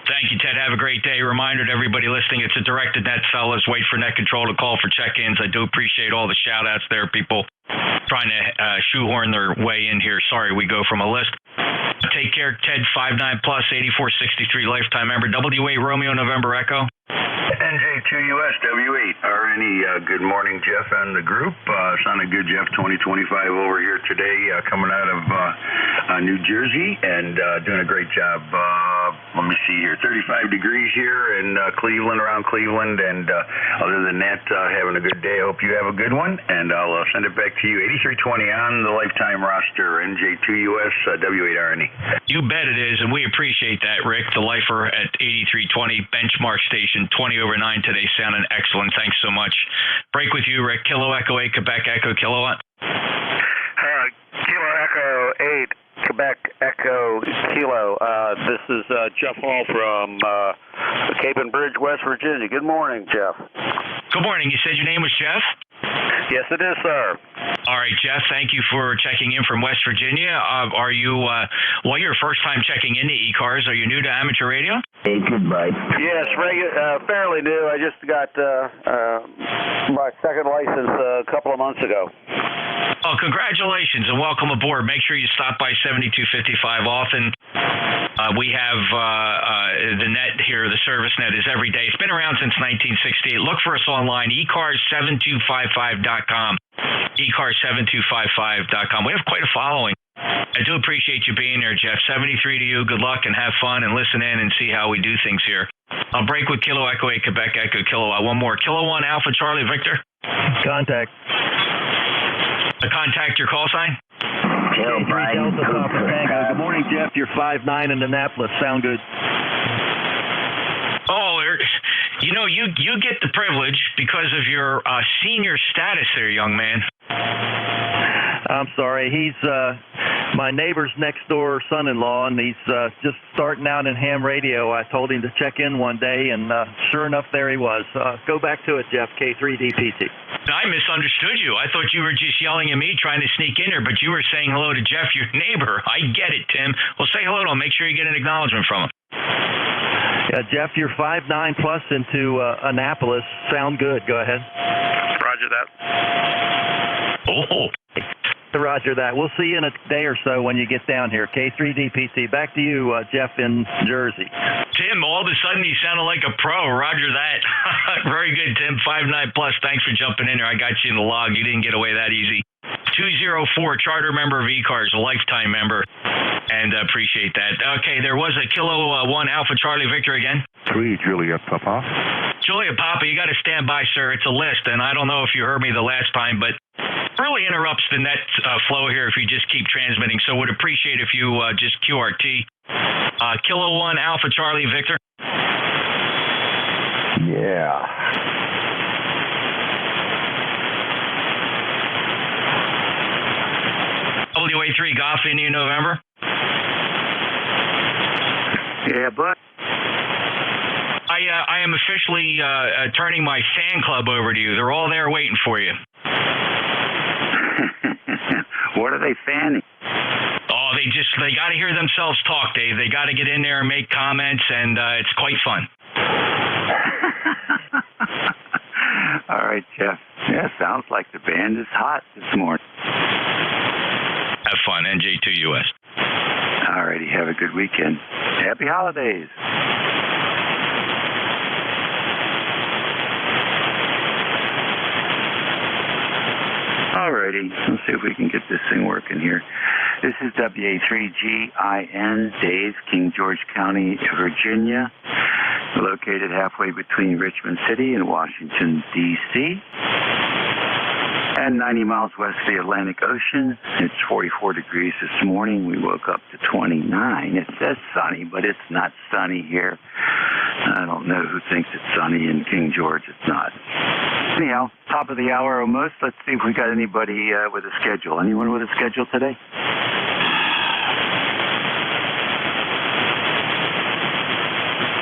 Speaker 23: Thank you, Ted. Have a great day. Reminder to everybody listening, it's a directed net, fellas. Wait for net control to call for check-ins. I do appreciate all the shout-outs there, people trying to shoehorn their way in here. Sorry, we go from a list. Take care, Ted, 59+, 8463 lifetime member. W8 Romeo November Echo.
Speaker 20: NJ2US W8 RNE. Good morning, Jeff and the group. Sounded good, Jeff. 2025 over here today, coming out of New Jersey and doing a great job. Let me see here, 35 degrees here in Cleveland, around Cleveland, and other than that, having a good day. Hope you have a good one, and I'll send it back to you. 8320 on the lifetime roster, NJ2US W8 RNE.
Speaker 23: You bet it is, and we appreciate that, Rick, the lifer at 8320 benchmark station, 20 over 9 today, sounding excellent. Thanks so much. Break with you, Rick. Kilo Echo 8, Quebec Echo Kilowatt.
Speaker 21: Kilo Echo 8, Quebec Echo Kilo. This is Jeff Hall from Cape and Bridge, West Virginia. Good morning, Jeff.
Speaker 23: Good morning. You said your name was Jeff?
Speaker 21: Yes, it is, sir.
Speaker 23: All right, Jeff, thank you for checking in from West Virginia. Are you, your first time checking into ECARS, are you new to amateur radio?
Speaker 21: Hey, goodbye. Yes, fairly new. I just got my second license a couple of months ago.
Speaker 23: Oh, congratulations and welcome aboard. Make sure you stop by 7255 often. We have the net here, the service net is every day. It's been around since 1968. Look for us online, ECARS7255.com. ECARS7255.com. We have quite a following. I do appreciate you being there, Jeff. 73 to you. Good luck and have fun and listen in and see how we do things here. I'll break with Kilo Echo 8, Quebec Echo Kilowatt. One more. Kilo 1 Alpha Charlie Victor.
Speaker 24: Contact.
Speaker 23: Contact your call sign.
Speaker 18: Good morning, Jeff. You're 5'9" in Annapolis. Sound good.
Speaker 23: Oh, you know, you get the privilege because of your senior status there, young man.
Speaker 18: I'm sorry. He's my neighbor's next door son-in-law, and he's just starting out in ham radio. I told him to check in one day, and sure enough, there he was. Go back to it, Jeff, K3DPT.
Speaker 23: I misunderstood you. I thought you were just yelling at me trying to sneak in here, but you were saying hello to Jeff, your neighbor. I get it, Tim. Well, say hello to him. Make sure you get an acknowledgement from him.
Speaker 18: Yeah, Jeff, you're 5'9" plus into Annapolis. Sound good. Go ahead.
Speaker 21: Roger that.
Speaker 23: Oh.
Speaker 18: Roger that. We'll see you in a day or so when you get down here. K3DPT. Back to you, Jeff in Jersey.
Speaker 23: Tim, all of a sudden you sounded like a pro. Roger that. Very good, Tim. 5'9" plus. Thanks for jumping in there. I got you in the log. You didn't get away that easy. 204, charter member of ECARS, a lifetime member. And appreciate that. Okay, there was a Kilo 1 Alpha Charlie Victor again.
Speaker 19: 3 Juliet Papa.
Speaker 23: Juliet Papa, you got to stand by, sir. It's a list, and I don't know if you heard me the last time, but really interrupts the net flow here if you just keep transmitting. So would appreciate if you just QRT. Kilo 1 Alpha Charlie Victor.
Speaker 19: Yeah.
Speaker 23: WA3 Golf India November.
Speaker 21: Yeah, but
Speaker 23: I am officially turning my fan club over to you. They're all there waiting for you.
Speaker 21: What are they fanning?
Speaker 23: Oh, they got to hear themselves talk, Dave. They got to get in there and make comments, and it's quite fun.
Speaker 21: All right, Jeff. Yeah, sounds like the band is hot this morning.
Speaker 23: Have fun, NJ2US.
Speaker 21: All righty, have a good weekend. Happy holidays. All righty, let's see if we can get this thing working here. This is WA3GIN, Dave, King George County, Virginia, located halfway between Richmond City and Washington, D.C., and 90 miles west of the Atlantic Ocean. It's 44 degrees this morning. We woke up to 29. It says sunny, but it's not sunny here. I don't know who thinks it's sunny in King George. It's not. Anyhow, top of the hour almost. Let's see if we got anybody with a schedule. Anyone with a schedule today?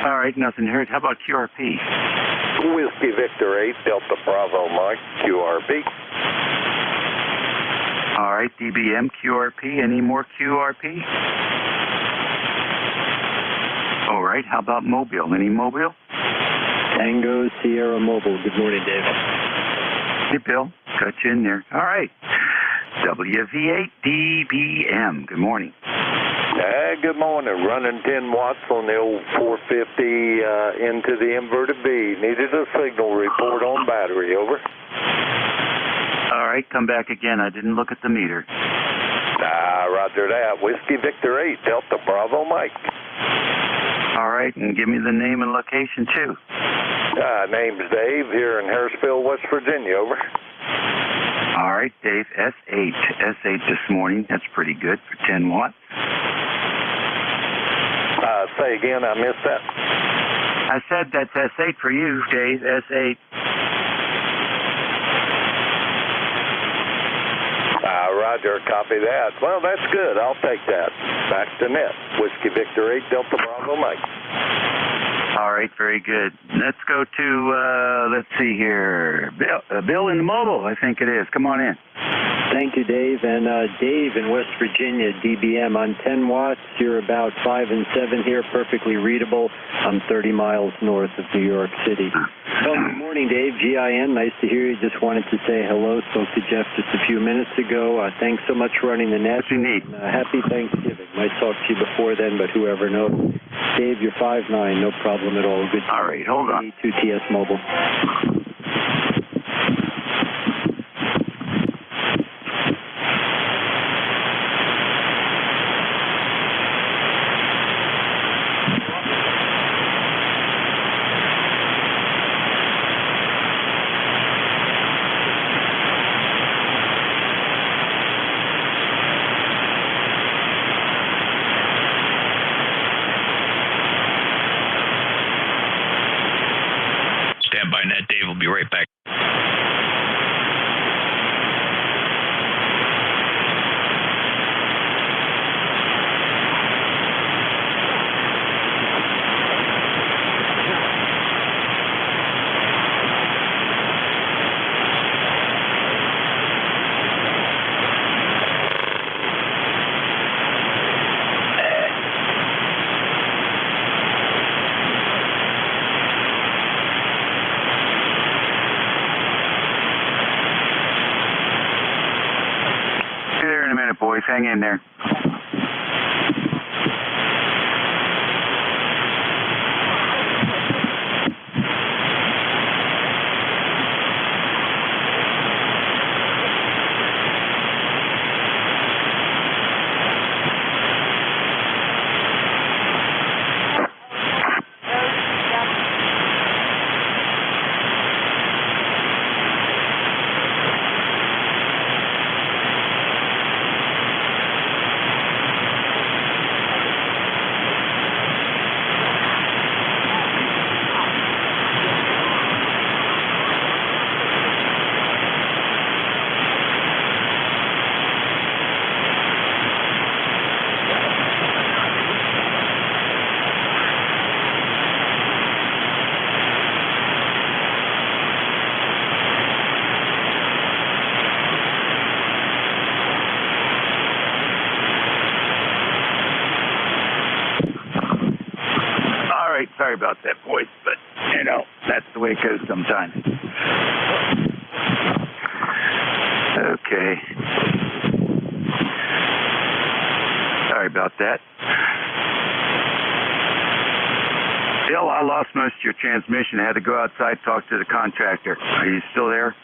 Speaker 21: All right, nothing heard. How about QRP?
Speaker 15: Whiskey Victor 8, Delta Bravo Mike, QRP.
Speaker 21: All right, DBM, QRP. Any more QRP? All right, how about Mobile? Any Mobile?
Speaker 8: Tango Sierra Mobile. Good morning, Dave.
Speaker 21: Hey, Bill. Got you in there. All right. WV8 DBM. Good morning.
Speaker 15: Good morning. Running 10 watts on the old 450 into the inverted V. Needed a signal report on battery. Over.
Speaker 21: All right, come back again. I didn't look at the meter.
Speaker 15: Roger that. Whiskey Victor 8, Delta Bravo Mike.
Speaker 21: All right, and give me the name and location, too.
Speaker 15: Name's Dave here in Harrisville, West Virginia. Over.
Speaker 21: All right, Dave, S8. S8 this morning. That's pretty good for 10 watts.
Speaker 15: Say again, I missed that.
Speaker 21: I said that's S8 for you, Dave, S8.
Speaker 15: Roger, copy that. Well, that's good. I'll take that. Back to net. Whiskey Victor 8, Delta Bravo Mike.
Speaker 21: All right, very good. Let's go to, let's see here. Bill in the mobile, I think it is. Come on in.
Speaker 8: Thank you, Dave. And Dave in West Virginia, DBM on 10 watts. You're about 5 and 7 here, perfectly readable. I'm 30 miles north of New York City. Well, good morning, Dave. GIN, nice to hear you. Just wanted to say hello. Spoke to Jeff just a few minutes ago. Thanks so much for running the net.
Speaker 21: What you need?
Speaker 8: Happy Thanksgiving. Might talk to you before then, but whoever knows. Dave, you're 5'9", no problem at all. Good.
Speaker 21: All right, hold on.
Speaker 8: 2TS Mobile.
Speaker 23: stand by net. Dave will be right back.
Speaker 21: Boys, hang in there. Sorry about that, boys, but, you know, that's the way it goes sometimes. Okay. Sorry about that. Bill, I lost most of your transmission. I had to go outside, talk to the contractor. Are you still there?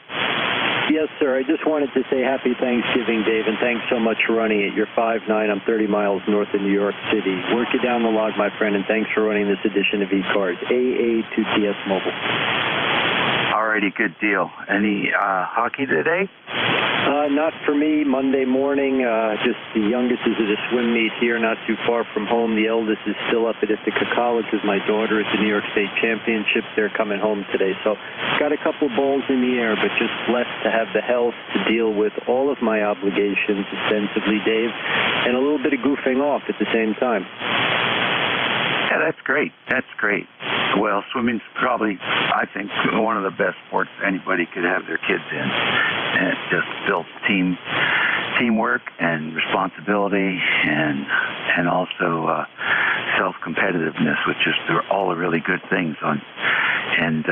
Speaker 8: Yes, sir. I just wanted to say happy Thanksgiving, Dave, and thanks so much for running it. You're 5'9". I'm 30 miles north of New York City. Work you down the log, my friend, and thanks for running this edition of ECARS, AA2TS Mobile.
Speaker 21: Alrighty, good deal. Any hockey today?
Speaker 8: Not for me. Monday morning, just the youngest is at a swim meet here not too far from home. The eldest is still up at Ithaca College with my daughter at the New York State Championships. They're coming home today. So got a couple balls in the air, but just blessed to have the health to deal with all of my obligations ostensibly, Dave, and a little bit of goofing off at the same time.
Speaker 21: Yeah, that's great. That's great. Well, swimming's probably, I think, one of the best sports anybody could have their kids in. And it just builds teamwork and responsibility and also self-competitiveness, which is all the really good things in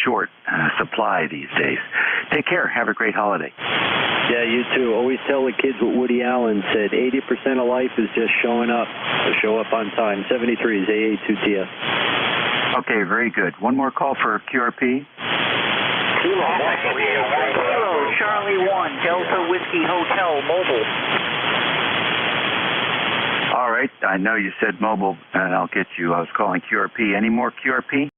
Speaker 21: short supply these days. Take care. Have a great holiday.
Speaker 8: Yeah, you too. Always tell the kids what Woody Allen said. 80% of life is just showing up. So show up on time. 73 is AA2TS.
Speaker 21: Okay, very good. One more call for QRP.
Speaker 17: Kilo Charlie 1, Delta Whiskey Hotel, mobile.
Speaker 21: All right, I know you said mobile, and I'll get you. I was calling QRP. Any more QRP?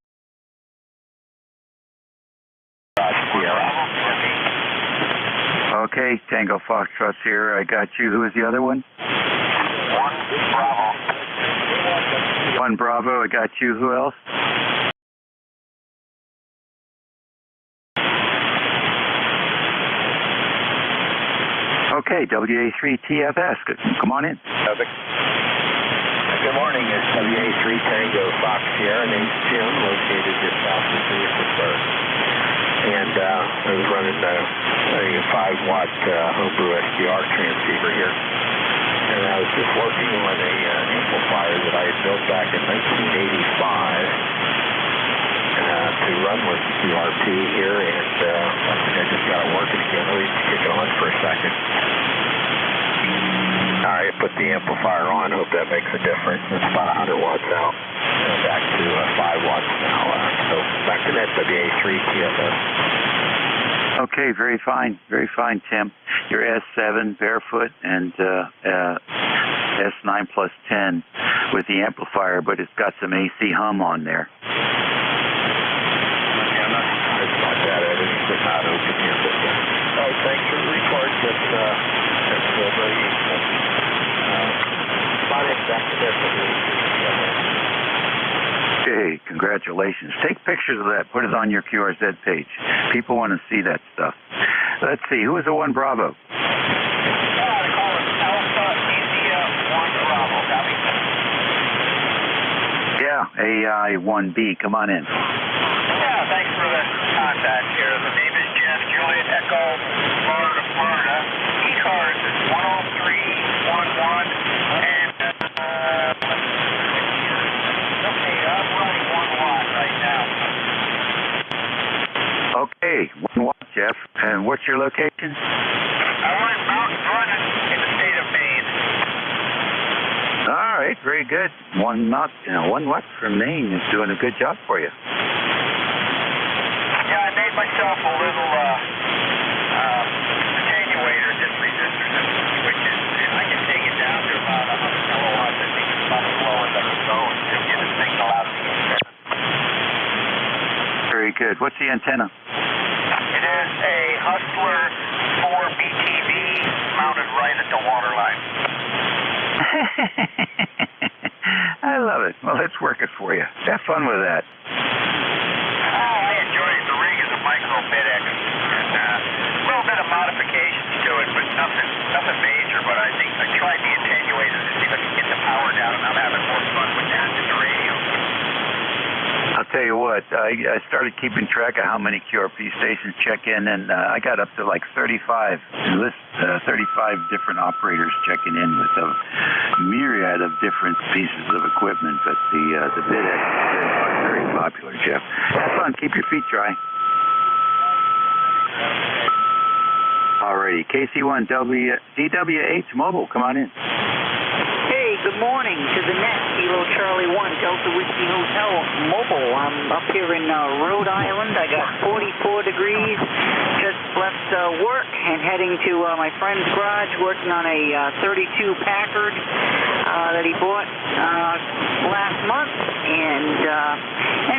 Speaker 21: Okay, Tango Foxtrot here. I got you. Who is the other one? 1 Bravo. I got you. Who else? Okay, WA3TFS. Come on in.
Speaker 2: Perfect. Good morning. It's WA3 Tango Fox Sierra. Name's Tim, located just south of Pittsburgh. And I was running a 5-watt homebrew SDR transceiver here. And I was just working on an amplifier that I had built back in 1985 to run with QRP here. And I just got it working again. Let me kick it on for a second. All right, put the amplifier on. Hope that makes a difference. It's about 100 watts out. Back to 5 watts now. So back to that WA3 TFS.
Speaker 21: Okay, very fine, Tim. You're S7 barefoot and S9 plus 10 with the amplifier, but it's got some AC hum on there.
Speaker 2: Yeah, I'm not surprised about that. It's not open here, but thanks for the report. That's very useful. About it, back to that.
Speaker 21: Okay, Okay, congratulations. Take pictures of that. Put it on your QRZ page. People want to see that stuff. Let's see. Who is the 1 Bravo? Yeah, AI1B. Come on in.
Speaker 22: Yeah, thanks for the contact here. The name is Jeff, Juliet Echo, Florida, Florida. ECARS is 10311, and okay, I'm running 1 watt right now.
Speaker 21: Okay, 1 watt, Jeff. And what's your location?
Speaker 22: I run Mountain Running in the state of Maine.
Speaker 21: All right, very good. 1 watt from Maine is doing a good job for you.
Speaker 22: Yeah, I made myself a little attenuator, just resistor system, which is, I can take it down to about 100 kilowatts. I think it's about as low as I can go and still get the signal out of the antenna.
Speaker 21: Very good. What's the antenna?
Speaker 22: It is a Hustler 4 BTV mounted right at the water line.
Speaker 21: I love it. Well, let's work it for you. Have fun with that.
Speaker 22: I enjoy it. The rig is a micro FedEx. And a little bit of modifications to it, but nothing major. But I think I tried the attenuator to see if I can get the power down, and I'm having more fun with that than the radio.
Speaker 21: I'll tell you what, I started keeping track of how many QRP stations check in, and I got up to like 35 different operators checking in with a myriad of different pieces of equipment. But the BidX is very popular, Jeff. Have fun. Keep your feet dry. Alrighty, KC1 DWH Mobile, come on in.
Speaker 3: Hey, good morning to the net, Kilo Charlie 1, Delta Whiskey Hotel Mobile. I'm up here in Rhode Island. I got 44 degrees, just left work and heading to my friend's garage, working on a 32 Packard that he bought last month. And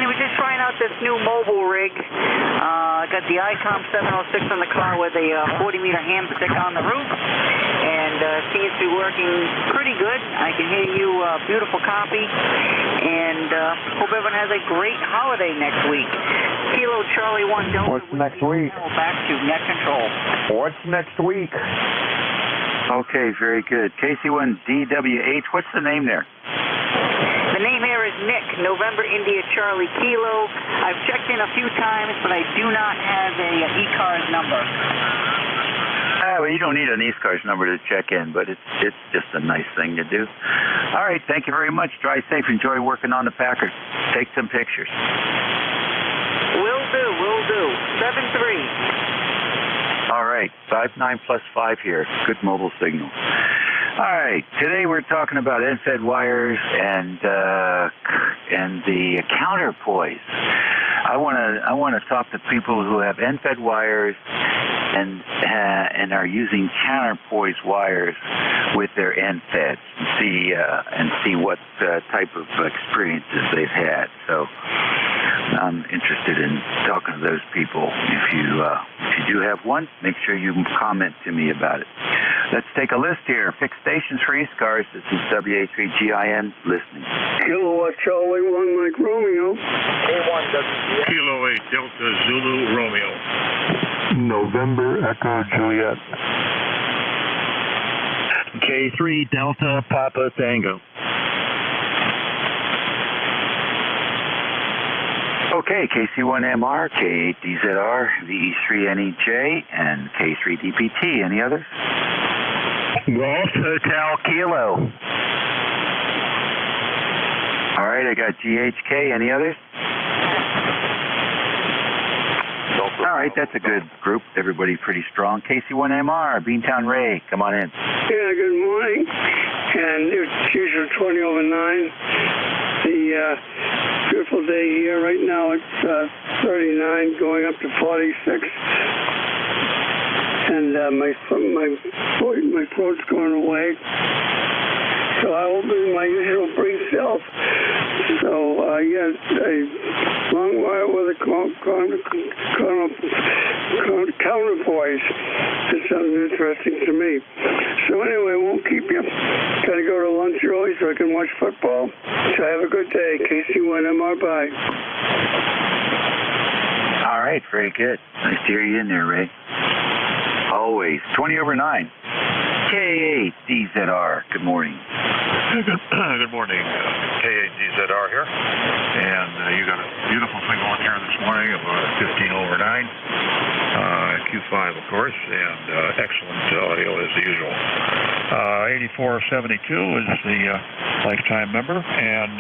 Speaker 3: he was just trying out this new mobile rig. I got the ICOM 706 on the car with a 40-meter ham stick on the roof. And seems to be working pretty good. I can hear you, beautiful copy. And hope everyone has a great holiday next week. Kilo Charlie 1 Delta.
Speaker 4: What's next week?
Speaker 3: Back to net control.
Speaker 4: What's next week?
Speaker 21: Okay, very good. KC1 DWH, what's the name there?
Speaker 3: The name here is Nick, November India Charlie Kilo. I've checked in a few times, but I do not have a ECARS number.
Speaker 21: Well, you don't need an ECARS number to check in, but it's just a nice thing to do. All right, thank you very much. Drive safe. Enjoy working on the Packard. Take some pictures.
Speaker 3: Will do. 7-3.
Speaker 21: All right, 5-9 plus 5 here. Good mobile signal. All right, today we're talking about end-fed wires and the counterpoise. I want to talk to people who have end-fed wires and are using counterpoise wires with their end feds and see what type of experiences they've had. So I'm interested in talking to those people. If you do have one, make sure you comment to me about it. Let's take a list here. Fixed stations for ECARS. This is WA3GIN listening.
Speaker 5: Kilowatt Charlie 1 Mike Romeo.
Speaker 7: Kilo 8 Delta Zulu Romeo.
Speaker 24: November Echo Juliet.
Speaker 7: K3 Delta Papa Tango.
Speaker 21: Okay, KC1MR, K8DZR, VE3NEJ, and K3DPT. Any others?
Speaker 7: Golf Hotel Kilo.
Speaker 21: All right, I got GHK. Any others? All right, that's a good group. Everybody pretty strong. KC1MR, Beantown Ray, come on in.
Speaker 5: Yeah, good morning. And it's usual 20 over 9. The beautiful day here. Right now it's 39, going up to 46. And my throat's going away. So I will be my usual brief self. So a long wire with a counterpoise. It sounds interesting to me. So anyway, I won't keep you. Got to go to lunch early so I can watch football. So have a good day. KC1MR, bye.
Speaker 21: All right, very good. Nice to hear you in there, Ray. Always. 20 over 9. K8DZR. Good morning.
Speaker 19: Good morning. K8DZR here. And you got a beautiful thing on here this morning about 15 over 9. Q5, of course, and excellent audio as usual. 8472 is the lifetime member, and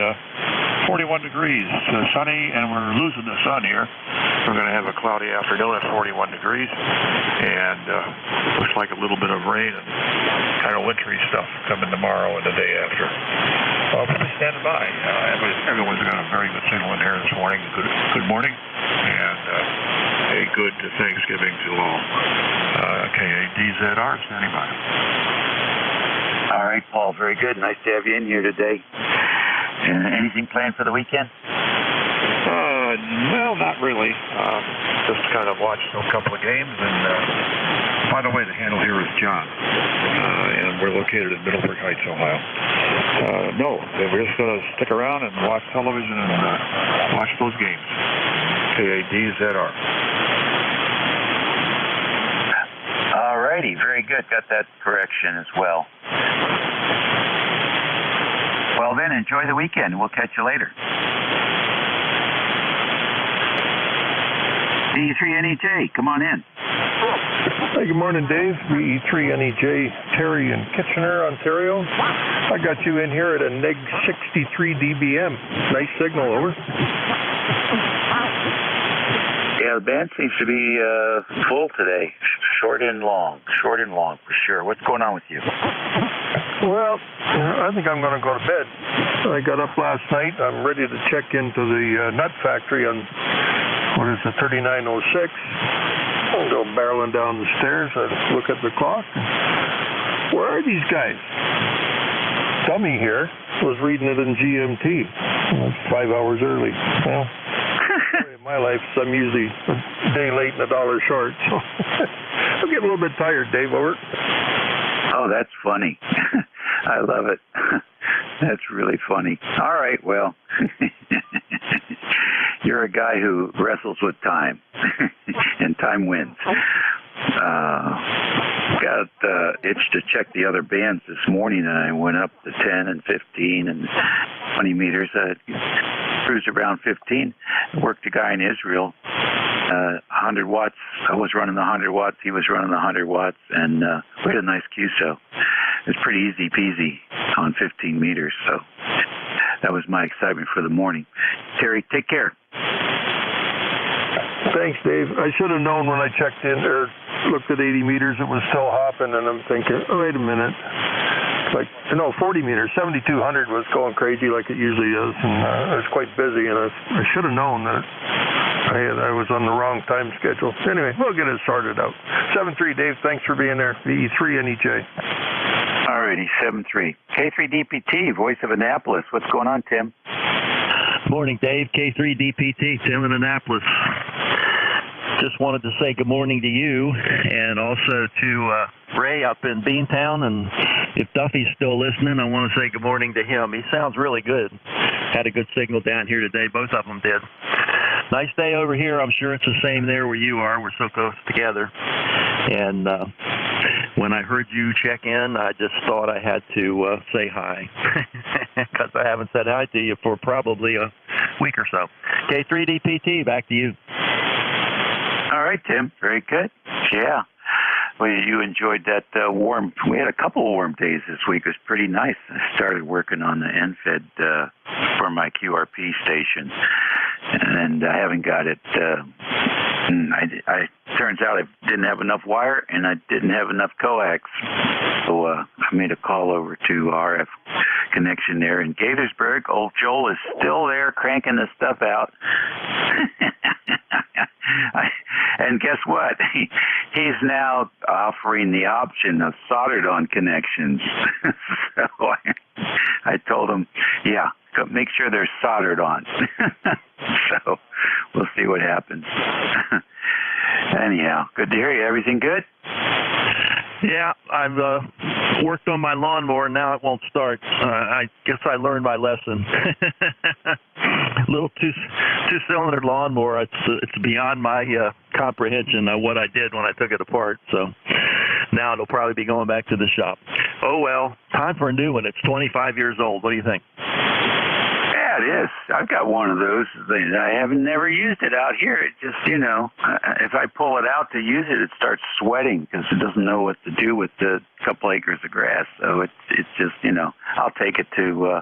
Speaker 19: 41 degrees, sunny, and we're losing the sun here. We're going to have a cloudy afternoon at 41 degrees, and looks like a little bit of rain and kind of wintry stuff coming tomorrow and the day after. We'll be standing by. Everyone's got a very good signal in here this morning. Good morning, and a good Thanksgiving to all. KADZR standing by.
Speaker 21: All right, Paul, very good. Nice to have you in here today. Anything planned for the weekend?
Speaker 19: Well, not really. Just kind of watched a couple of games. And by the way, the handle here is John, and we're located in Middleburg Heights, Ohio. No, we're just going to stick around and watch television and watch those games. KADZR.
Speaker 21: All righty, very good. Got that correction as well. Well then, enjoy the weekend. We'll catch you later. VE3NEJ, come on in.
Speaker 24: Hey, good morning, Dave. VE3NEJ, Terry in Kitchener, Ontario. I got you in here at a neg 63 dBm. Nice signal, over.
Speaker 21: Yeah, the band seems to be full today. Short and long for sure. What's going on with you?
Speaker 24: Well, I think I'm going to go to bed. I got up last night. I'm ready to check into the nut factory on, 3906. I'll go barreling down the stairs. I look at the clock. Where are these guys? Dummy here was reading it in GMT. It's 5 hours early. Well, in my life, I'm usually a day late and $1 short. So I'm getting a little bit tired, Dave. Over.
Speaker 21: Oh, that's funny. I love it. That's really funny. All right, well, you're a guy who wrestles with time, and time wins. Got itch to check the other bands this morning, and I went up to 10 and 15 and 20 meters. Cruised around 15. Worked a guy in Israel. 100 watts. I was running the 100 watts. He was running the 100 watts, and we had a nice QSO. It was pretty easy peasy on 15 meters. So that was my excitement for the morning. Terry, take care.
Speaker 24: Thanks, Dave. I should have known when I checked in or looked at 80 meters it was still hopping, and I'm thinking, oh, wait a minute. Like, 40 meters, 7,200 was going crazy like it usually is, and it was quite busy, and I should have known that I was on the wrong time schedule. Anyway, we'll get it sorted out. 7-3, Dave, thanks for being there. VE3NEJ.
Speaker 21: All righty, 7-3. K3DPT, voice of Annapolis. What's going on, Tim?
Speaker 9: Morning, Dave. K3DPT, Tim in Annapolis. Just wanted to say good morning to you and also to Ray up in Beantown. And if Duffy's still listening, I want to say good morning to him. He sounds really good. Had a good signal down here today. Both of them did. Nice day over here. I'm sure it's the same there where you are. We're so close together. And when I heard you check in, I just thought I had to say hi because I haven't said hi to you for probably a week or so. K3DPT, back to you.
Speaker 21: All right, Tim. Very good. Yeah. Well, you enjoyed that warm. We had a couple of warm days this week. It was pretty nice. I started working on the NFED for my QRP station, and I haven't got it. Turns out I didn't have enough wire, and I didn't have enough coax. So I made a call over to RF Connection there in Gaithersburg. Old Joel is still there cranking the stuff out. And guess what? He's now offering the option of soldered-on connections. So I told him, yeah, make sure they're soldered on. So we'll see what happens. Anyhow, good to hear you. Everything good?
Speaker 9: Yeah, I've worked on my lawnmower. Now it won't start. I guess I learned my lesson. Little two-cylinder lawnmower. It's beyond my comprehension of what I did when I took it apart. So now it'll probably be going back to the shop. Oh well, time for a new one. It's 25 years old. What do you think?
Speaker 21: Yeah, it is. I've got one of those. I haven't never used it out here. It just, if I pull it out to use it, it starts sweating because it doesn't know what to do with the couple acres of grass. So it's just, I'll take it to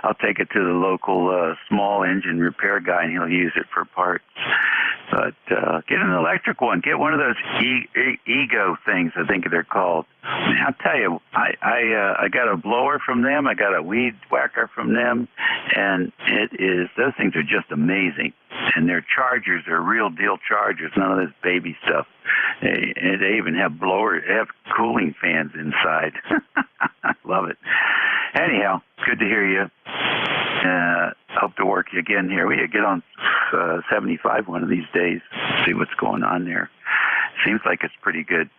Speaker 21: the local small engine repair guy, and he'll use it for parts. But get an electric one. Get one of those Ego things, I think they're called. I mean, I'll tell you, I got a blower from them. I got a weed whacker from them, and those things are just amazing. And their chargers are real deal chargers, none of this baby stuff. They even have blowers, they have cooling fans inside. I love it. Anyhow, good to hear you. Hope to work you again here. We get on 75 one of these days, see what's going on there. Seems like it's pretty good.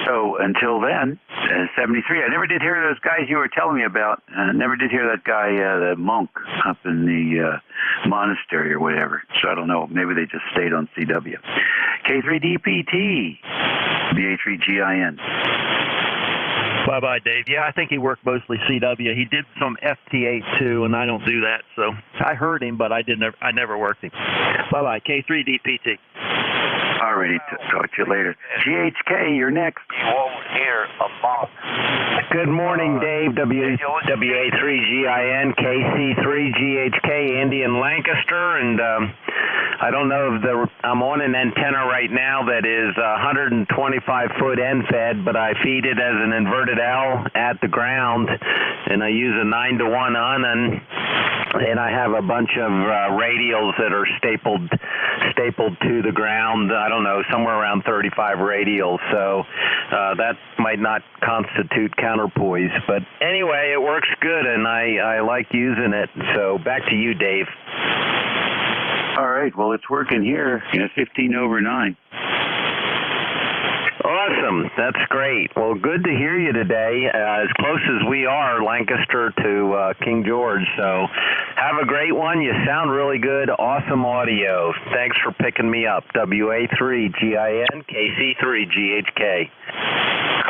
Speaker 21: So until then, 73. I never did hear those guys you were telling me about. Never did hear that guy, the monk up in the monastery or whatever. So I don't know. Maybe they just stayed on CW. K3DPT, BA3GIN.
Speaker 9: Bye-bye, Dave. Yeah, I think he worked mostly CW. He did some FT8 too, and I don't do that. So I heard him, but I never worked him. Bye-bye, K3DPT.
Speaker 21: All righty, talk to you later. GHK, you're next.
Speaker 1: You won't hear a monk.
Speaker 13: Good morning, Dave. WA3GIN, KC3GHK, Andy in Lancaster, and I don't know if I'm on an antenna right now that is 125-foot end fed, but I feed it as an inverted L at the ground, and I use a 9-to-1 on, and I have a bunch of radials that are stapled to the ground. I don't know, somewhere around 35 radials, so that might not constitute counterpoise. But anyway, it works good, and I like using it. So back to you, Dave.
Speaker 21: All right, well, it's working here. 15 over 9.
Speaker 13: Awesome. That's great. Well, good to hear you today. As close as we are, Lancaster to King George. So have a great one. You sound really good. Awesome audio. Thanks for picking me up. WA3GIN, KC3GHK.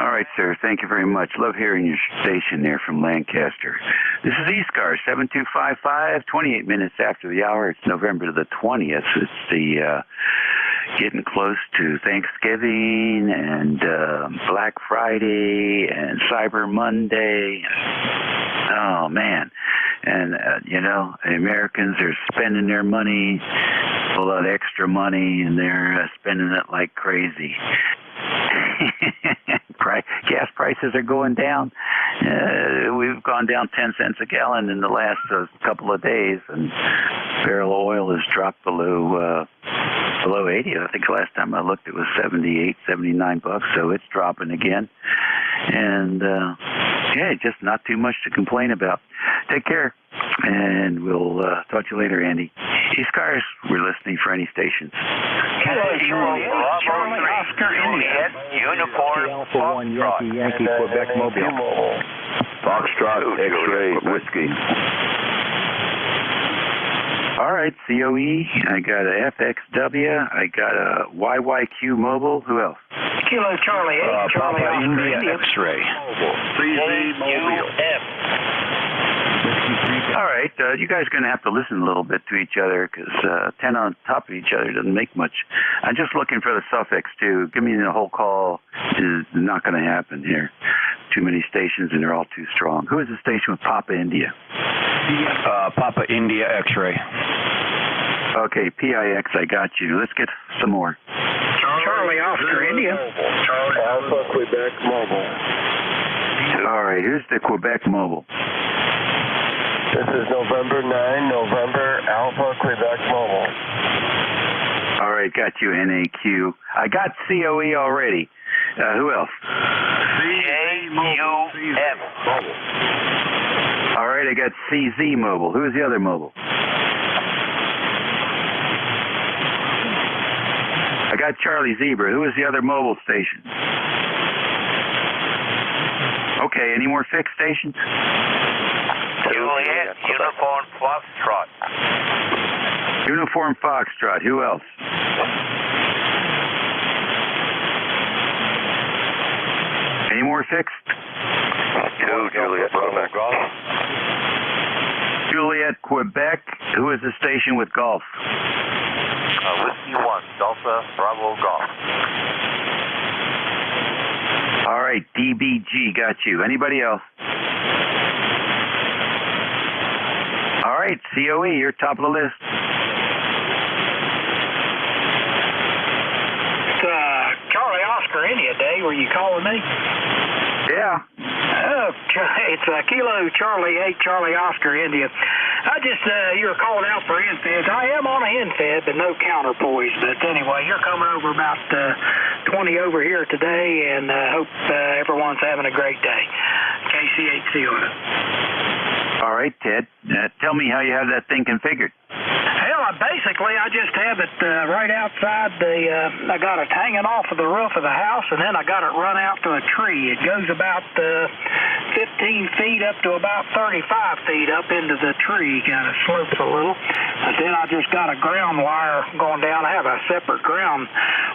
Speaker 21: All right, sir. Thank you very much. Love hearing your station there from Lancaster. This is ECARS 7255, 28 minutes after the hour. It's November the 20th. It's the getting close to Thanksgiving and Black Friday and Cyber Monday. Oh, man. And, the Americans are spending their money, a lot of extra money, and they're spending it like crazy. Gas prices are going down. We've gone down 10 cents a gallon in the last couple of days, and barrel of oil has dropped below 80. I think the last time I looked it was 78, 79 bucks, so it's dropping again. And just not too much to complain about. Take care, and we'll talk to you later, Andy. ECARS, we're listening for any stations.
Speaker 1: Charlie Oscar India, Uniform,
Speaker 18: Alpha 1 Yankee, Quebec Mobile. Foxtrot, X-Ray, Whiskey.
Speaker 21: All right, COE, I got a FXW, I got a YYQ Mobile. Who else?
Speaker 17: Kilo Charlie 8, Charlie Oscar India.
Speaker 21: X-Ray.
Speaker 1: CZ Mobile.
Speaker 21: All right, you guys are going to have to listen a little bit to each other because 10 on top of each other doesn't make much. I'm just looking for the suffix, too. Give me the whole call is not going to happen here. Too many stations, and they're all too strong. Who is the station with Papa India?
Speaker 18: Papa India X-Ray.
Speaker 21: Okay, PIX, I got you. Let's get some more.
Speaker 17: Charlie Oscar India.
Speaker 5: Alpha Quebec Mobile.
Speaker 21: All right, here's the Quebec Mobile.
Speaker 5: This is November 9, November Alpha Quebec Mobile.
Speaker 21: All right, got you, NAQ. I got COE already. Who else?
Speaker 1: JUF.
Speaker 21: All right, right, I got CZ Mobile. Who is the other mobile? I got Charlie Zebra. Who is the other mobile station? Okay, any more fixed stations?
Speaker 1: Juliet, Uniform Foxtrot.
Speaker 21: Uniform Foxtrot. Who else? Any more fixed?
Speaker 1: Juliet, Quebec Golf.
Speaker 21: Juliet, Quebec. Who is the station with golf?
Speaker 1: Whiskey 1, Delta Bravo Golf.
Speaker 21: All right, DBG, got you. Anybody else? All right, COE, you're top of the list.
Speaker 17: It's Charlie Oscar India Day. Were you calling me?
Speaker 21: Yeah.
Speaker 17: Oh, it's Kilo Charlie 8 Charlie Oscar India. I just, you were calling out for infeds. I am on a infed, but no counterpoise. But anyway, you're coming over about 20 over here today, and hope everyone's having a great day. KC8C on it.
Speaker 21: All right, Ted. Tell me how you have that thing configured.
Speaker 17: Hell, basically, I just have it right outside I got it hanging off of the roof of the house, and then I got it run out to a tree. It goes about 15 feet up to about 35 feet up into the tree, kind of slopes a little. But then I just got a ground wire going down. I have a separate ground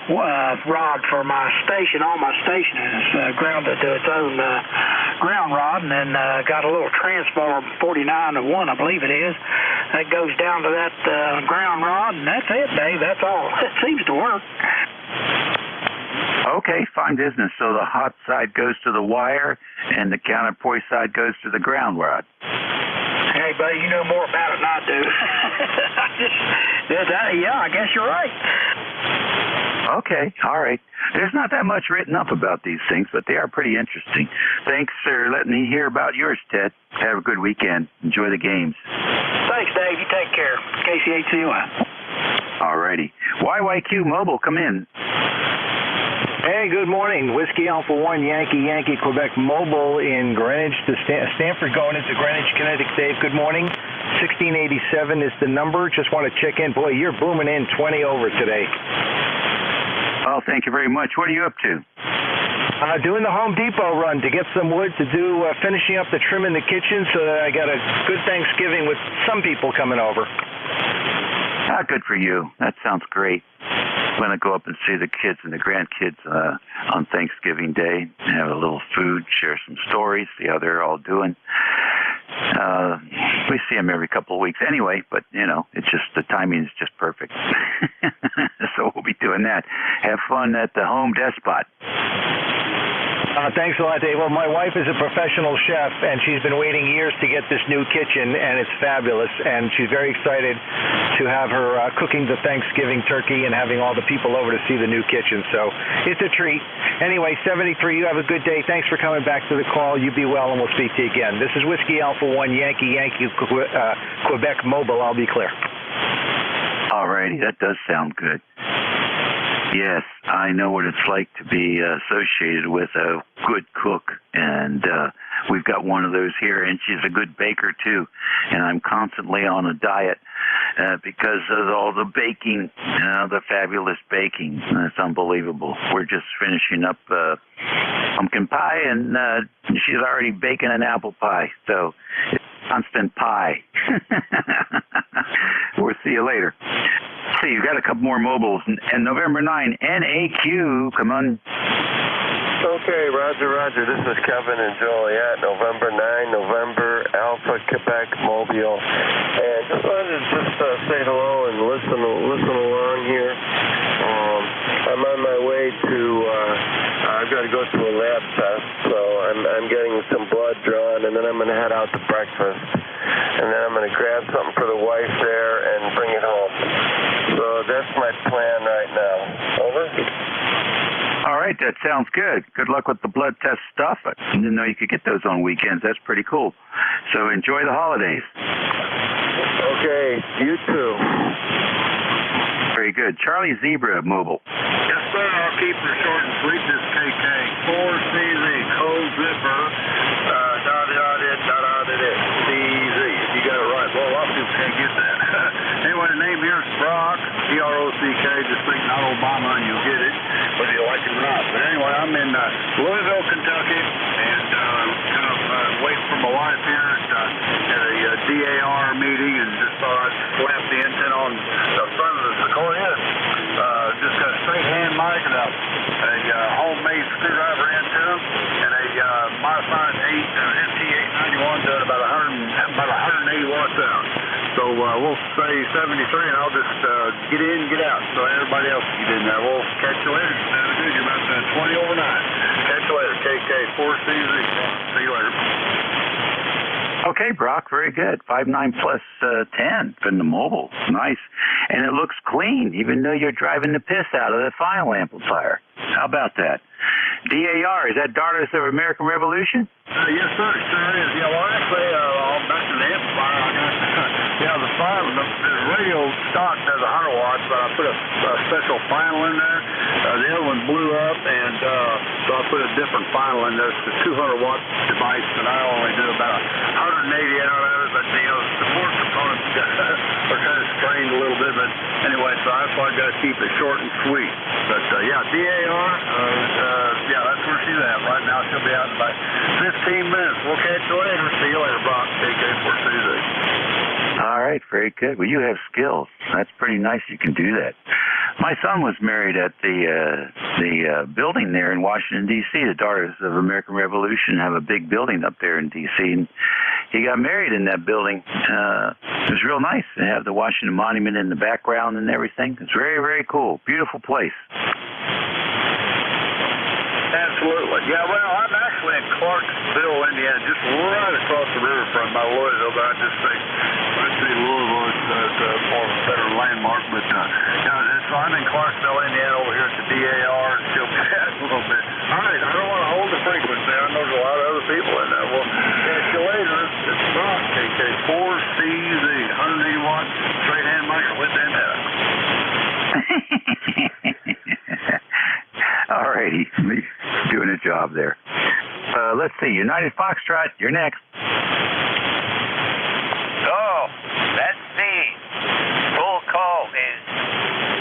Speaker 17: rod for my station. All my station is grounded to its own ground rod, and then got a little transformer 49 to 1, I believe it is. That goes down to that ground rod, and that's it, Dave. That's all. It seems to work.
Speaker 21: Okay, fine business. So the hot side goes to the wire, and the counterpoise side goes to the ground rod.
Speaker 17: Hey, buddy, you know more about it than I do. Yeah, I guess you're right.
Speaker 21: Okay, all right. There's not that much written up about these things, but they are pretty interesting. Thanks for letting me hear about yours, Ted. Have a good weekend. Enjoy the games.
Speaker 17: Thanks, Dave. You take care. KC8CY.
Speaker 21: All righty. YYQ Mobile, come in.
Speaker 10: Hey, good morning. Whiskey Alpha 1, Yankee, Quebec Mobile in Greenwich to Stanford going into Greenwich, Connecticut. Dave, good morning. 1687 is the number. Just want to check in. Boy, you're booming in 20 over today.
Speaker 21: Oh, thank you very much. What are you up to?
Speaker 10: Doing the Home Depot run to get some wood to do finishing up the trim in the kitchen so that I got a good Thanksgiving with some people coming over.
Speaker 21: Good for you. That sounds great. I'm going to go up and see the kids and the grandkids on Thanksgiving Day, have a little food, share some stories, see how they're all doing. We see them every couple of weeks anyway, but, you know, it's just the timing is just perfect. So we'll be doing that. Have fun at the Home Despot.
Speaker 10: Thanks a lot, Dave. Well, my wife is a professional chef, and she's been waiting years to get this new kitchen, and it's fabulous. And she's very excited to have her cooking the Thanksgiving turkey and having all the people over to see the new kitchen. So it's a treat. Anyway, 73, you have a good day. Thanks for coming back to the call. You be well, and we'll speak to you again. This is Whiskey Alpha 1, Yankee, Quebec Mobile. I'll be clear.
Speaker 21: All righty. That does sound good. Yes, I know what it's like to be associated with a good cook, and we've got one of those here, and she's a good baker, too, and I'm constantly on a diet because of all the baking, the fabulous baking. It's unbelievable. We're just finishing up pumpkin pie, and she's already baking an apple pie, so it's constant pie. We'll see you later. See, you got a couple more mobiles. And November 9, NAQ, come on.
Speaker 11: Okay, Roger. This is Kevin and Joliet, November 9, November, Alpha, Quebec, Mobile. And just wanted to say hello and listen along here. I'm on my way to, I've got to go to a lab test, so I'm getting some blood drawn, and then I'm going to head out to breakfast. And then I'm going to grab something for the wife there and bring it home. So that's my plan right now. Over.
Speaker 21: All right, that sounds good. Good luck with the blood test stuff. I didn't know you could get those on weekends. That's pretty cool. So enjoy the holidays.
Speaker 11: Okay, you too.
Speaker 21: Very good. Charlie Zebra Mobile.
Speaker 14: Yes, sir. I'll keep it short and sweet. This KK. 4CZ, Code Zipper, it. CK, just think not Obama and you'll get it, whether you like it or not. But anyway, I'm in Louisville, Kentucky, and kind of waiting for my wife here at a DAR meeting, and just thought I'd slap the antenna on the front of the Sequoia. Just got a straight hand mic and a homemade screwdriver antenna and a modified FT891 doing about 180 watts out. So we'll say 73, and I'll just get in, get out, so everybody else can get in there. We'll catch you later. You're about 20 over 9. Catch you later, KK 4CZ. See you later.
Speaker 21: Okay, Brock, very good. 5.9 plus 10 from the mobile. Nice. And it looks clean, even though you're driving the piss out of the final amplifier. How about that? DAR, is that Daughters of American Revolution?
Speaker 14: Yes, sir. It sure is. Yeah, well, actually, back to the amplifier, I got, the radio stock has 100 watts, but I put a special final in there. The other one blew up, and so I put a different final in there. It's a 200-watt device, and I only do about 180 out of it, but, the support components are kind of strained a little bit, but anyway, so that's why I got to keep it short and sweet. But, yeah, DAR, yeah, that's where she's at right now. She'll be out in about 15 minutes. We'll catch you later. See you later, Brock. KK4CZ.
Speaker 21: All right, very good. Well, you have skills. That's pretty nice you can do that. My son was married at the building there in Washington, D.C. The Daughters of American Revolution have a big building up there in D.C., and he got married in that building. It was real nice. They have the Washington Monument in the background and everything. It's very, very cool. Beautiful place.
Speaker 14: Absolutely. Yeah, well, I'm actually in Clarksville, Indiana, just right across the river from my Louisville, but I just think Louisville is more of a better landmark. But, so I'm in Clarksville, Indiana, over here at the DAR, and she'll be at a little bit. All right, I don't want to hold the frequency. I know there's a lot of other people in there. We'll catch you later. It's Brock, KK4CZ, 180 watts, straight hand micro with antenna.
Speaker 21: All righty. Doing a job there. Let's see. United Foxtrot, you're next.
Speaker 1: Oh, that's me. Full call is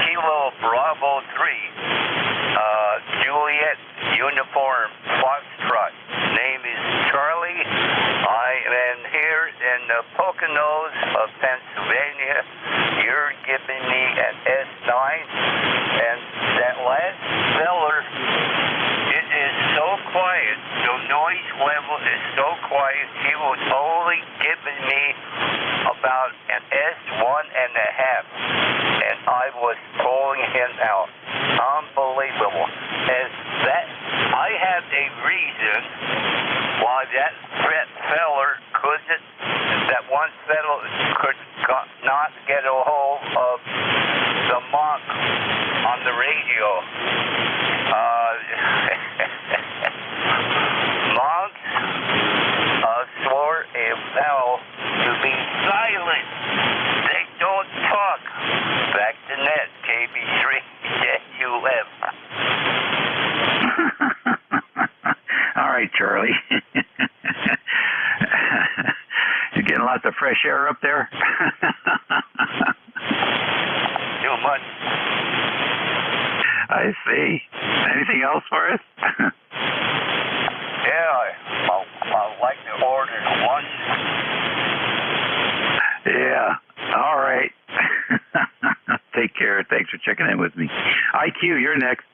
Speaker 1: Kilo Bravo 3. Juliet Uniform Foxtrot. Name is Charlie. I am here in the Poconos of Pennsylvania. You're giving me an S9. And that last feller, it is so quiet. The noise level is so quiet. He was only giving me about an S1.5. And I was pulling him out. Unbelievable. And I have a reason why that feller couldn't, that one fellow could not get a hold of the monk on the radio. Monks swore a vow to be silent. They don't talk. Back to net, KB3ZUM.
Speaker 21: All right, Charlie. You getting lots of fresh air up there?
Speaker 1: Too much.
Speaker 21: I see. Anything else for us?
Speaker 1: Yeah, I'd like to order lunch.
Speaker 21: Yeah. All right. Take care. Thanks for checking in with me. IQ, you're next.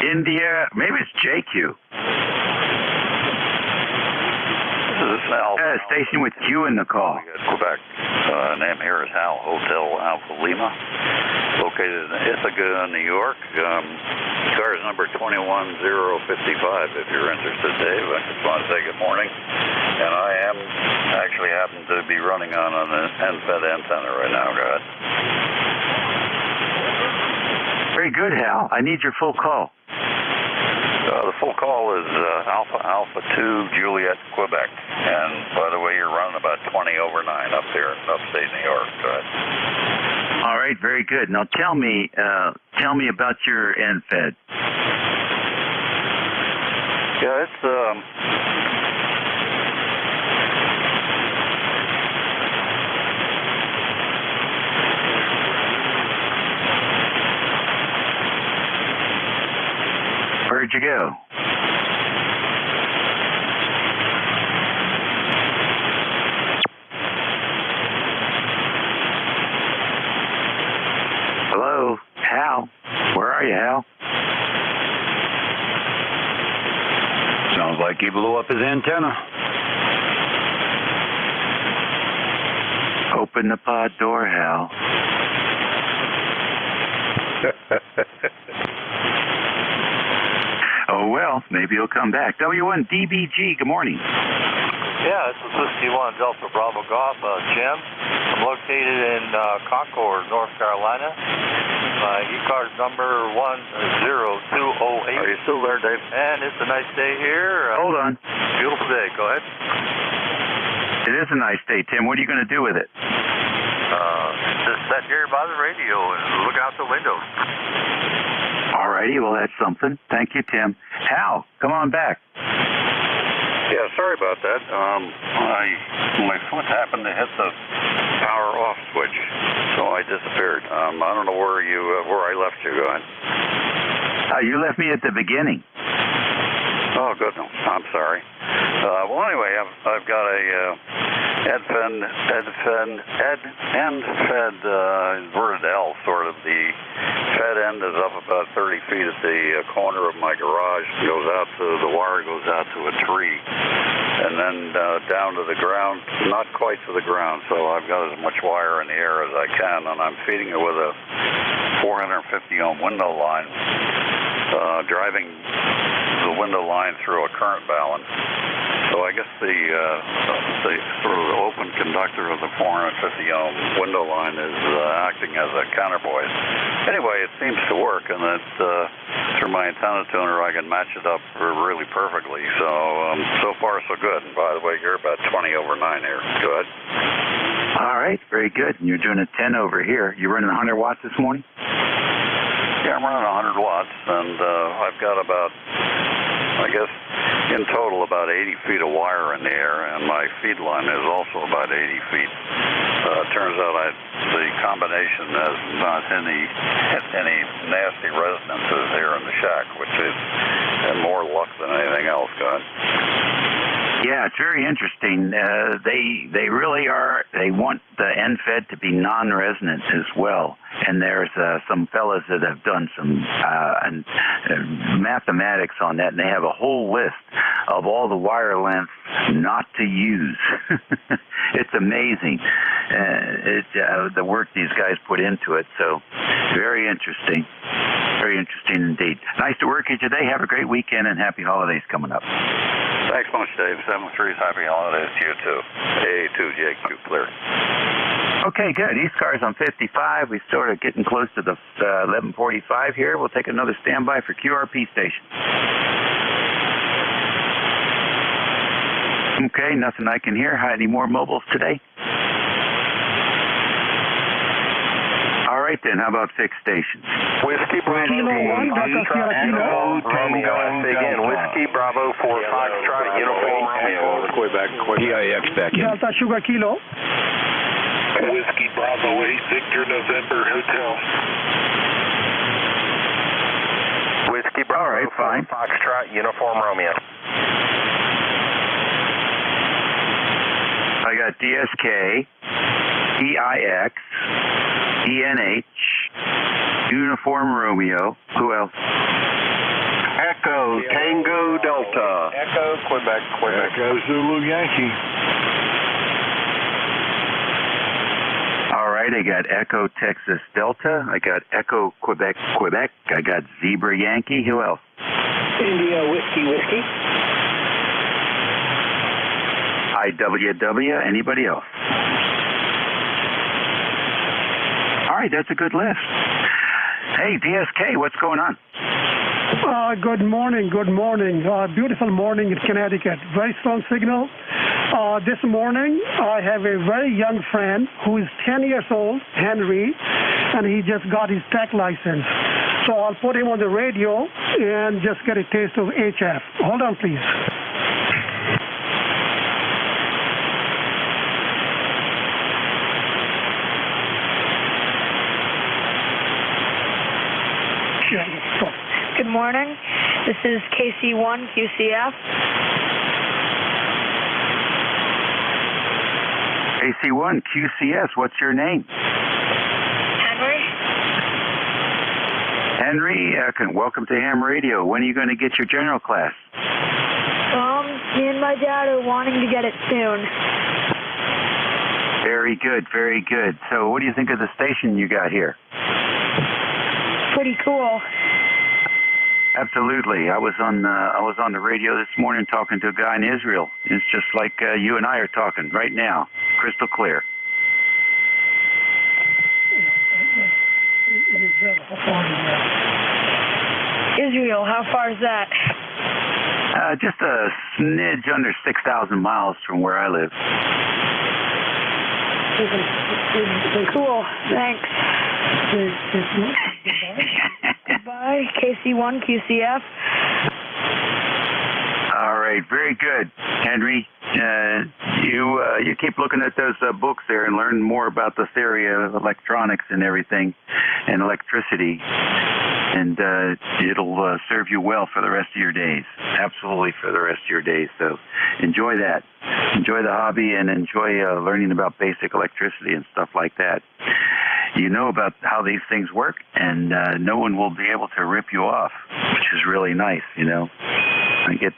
Speaker 21: India, maybe it's JQ.
Speaker 6: This is Al.
Speaker 21: Station with Q in the call.
Speaker 6: Quebec. Name here is Hal Hotel Alpha Lima, located in Ithaca, New York. Car is number 21055 if you're interested, Dave. I just want to say good morning. And I am actually happen to be running on an end-fed antenna right now, guys.
Speaker 21: Very good, Hal. I need your full call.
Speaker 6: The full call is Alpha 2 Juliet, Quebec. And by the way, you're running about 20 over 9 up there in upstate New York.
Speaker 21: All right, very good. Now tell me about your NFED.
Speaker 6: Yeah, it's
Speaker 21: Whiskey blew up his antenna. Open the pod door, Hal. Oh, well, maybe he'll come back. W1DBG, good morning.
Speaker 12: Yeah, this is Whiskey 1 Delta Bravo Golf, Jim. I'm located in Concord, North Carolina. My ECARS number 10208.
Speaker 21: Are you still there, Dave?
Speaker 12: And it's a nice day here.
Speaker 21: Hold on.
Speaker 12: Beautiful day. Go ahead.
Speaker 21: It is a nice day, Tim. What are you going to do with it?
Speaker 12: Just sit here by the radio and look out the window.
Speaker 21: All righty, well, that's something. Thank you, Tim. Hal, come on back.
Speaker 6: Yeah, sorry about that. My foot happened to hit the power off switch, so I disappeared. I don't know where I left you going.
Speaker 21: You left me at the beginning.
Speaker 6: Oh, good. No, I'm sorry. Well, anyway, I've got a end-fed inverted L, sort of. The fed end is up about 30 feet at the corner of my garage. The wire goes out to a tree, and then down to the ground, not quite to the ground, so I've got as much wire in the air as I can, and I'm feeding it with a 450 ohm window line, driving the window line through a current balance. So I guess the sort of open conductor of the 450 ohm window line is acting as a counterpoise. Anyway, it seems to work, and through my antenna tuner I can match it up really perfectly. So far so good. And by the way, you're about 20 over 9 here. Good.
Speaker 21: All right, very good. And you're doing a 10 over here. You running 100 watts this morning?
Speaker 6: Yeah, I'm running 100 watts, and I've got about, I guess, in total about 80 feet of wire in the air, and my feed line is also about 80 feet. Turns out the combination has not any nasty resonances here in the shack, which is more luck than anything else, God.
Speaker 21: Yeah, it's very interesting. They really are. They want the end-fed to be non-resonant as well. And there's some fellas that have done some mathematics on that, and they have a whole list of all the wire lengths not to use. It's amazing, the work these guys put into it. So very interesting. Very interesting indeed. Nice to work with you today. Have a great weekend and happy holidays coming up.
Speaker 6: Thanks much, Dave. 7-3's happy holidays to you, too. A2JQ, clear.
Speaker 21: Okay, good. ECARS on 55. We're sort of getting close to the 11:45 here. We'll take another standby for QRP station. Okay, nothing I can hear. Any more mobiles today? All right, then. How about fixed stations?
Speaker 15: Whiskey Bravo
Speaker 16: Kilo 1, Delta Sierra Kilo.
Speaker 15: Romeo, I say again, Whiskey Bravo for Foxtrot, Uniform Romeo.
Speaker 6: Quebec,
Speaker 18: PIX back in.
Speaker 16: Delta Sugar Kilo.
Speaker 14: Whiskey Bravo 8, Victor November Hotel.
Speaker 15: Whiskey Bravo,
Speaker 21: all right, fine.
Speaker 15: Foxtrot, Uniform Romeo.
Speaker 21: I got DSK, EIX, ENH, Uniform Romeo. Who else?
Speaker 15: Echo, Tango Delta. Echo, Quebec.
Speaker 19: Echo Zulu Yankee.
Speaker 21: All right, I got Echo Texas Delta. I got Echo Quebec. I got Zebra Yankee. Who else?
Speaker 16: India Whiskey.
Speaker 21: IWW. Anybody else? All right, that's a good list. Hey, DSK, what's going on?
Speaker 16: Good morning. Beautiful morning in Connecticut. Very strong signal. This morning, I have a very young friend who is 10 years old, Henry, and he just got his tech license. So I'll put him on the radio and just get a taste of HF. Hold on, please.
Speaker 20: Good morning. This is KC1 QCF.
Speaker 21: KC1 QCS, what's your name?
Speaker 20: Henry,
Speaker 21: welcome to Ham Radio. When are you going to get your general class?
Speaker 20: Me and my dad are wanting to get it soon.
Speaker 21: Very good, very good. So what do you think of the station you got here?
Speaker 20: Pretty cool.
Speaker 21: Absolutely. I was on the radio this morning talking to a guy in Israel. It's just like you and I are talking right now, crystal clear.
Speaker 20: Israel, how far is that?
Speaker 21: Just a smidge under 6,000 miles from where I live.
Speaker 20: Cool, thanks. Goodbye, KC1, QCF.
Speaker 21: All right, very good, Henry. You keep looking at those books there and learn more about the theory of electronics and everything, and electricity, and it'll serve you well for the rest of your days. Absolutely, for the rest of your days. So enjoy that. Enjoy the hobby and enjoy learning about basic electricity and stuff like that. You know about how these things work, and no one will be able to rip you off, which is really nice, you know. I get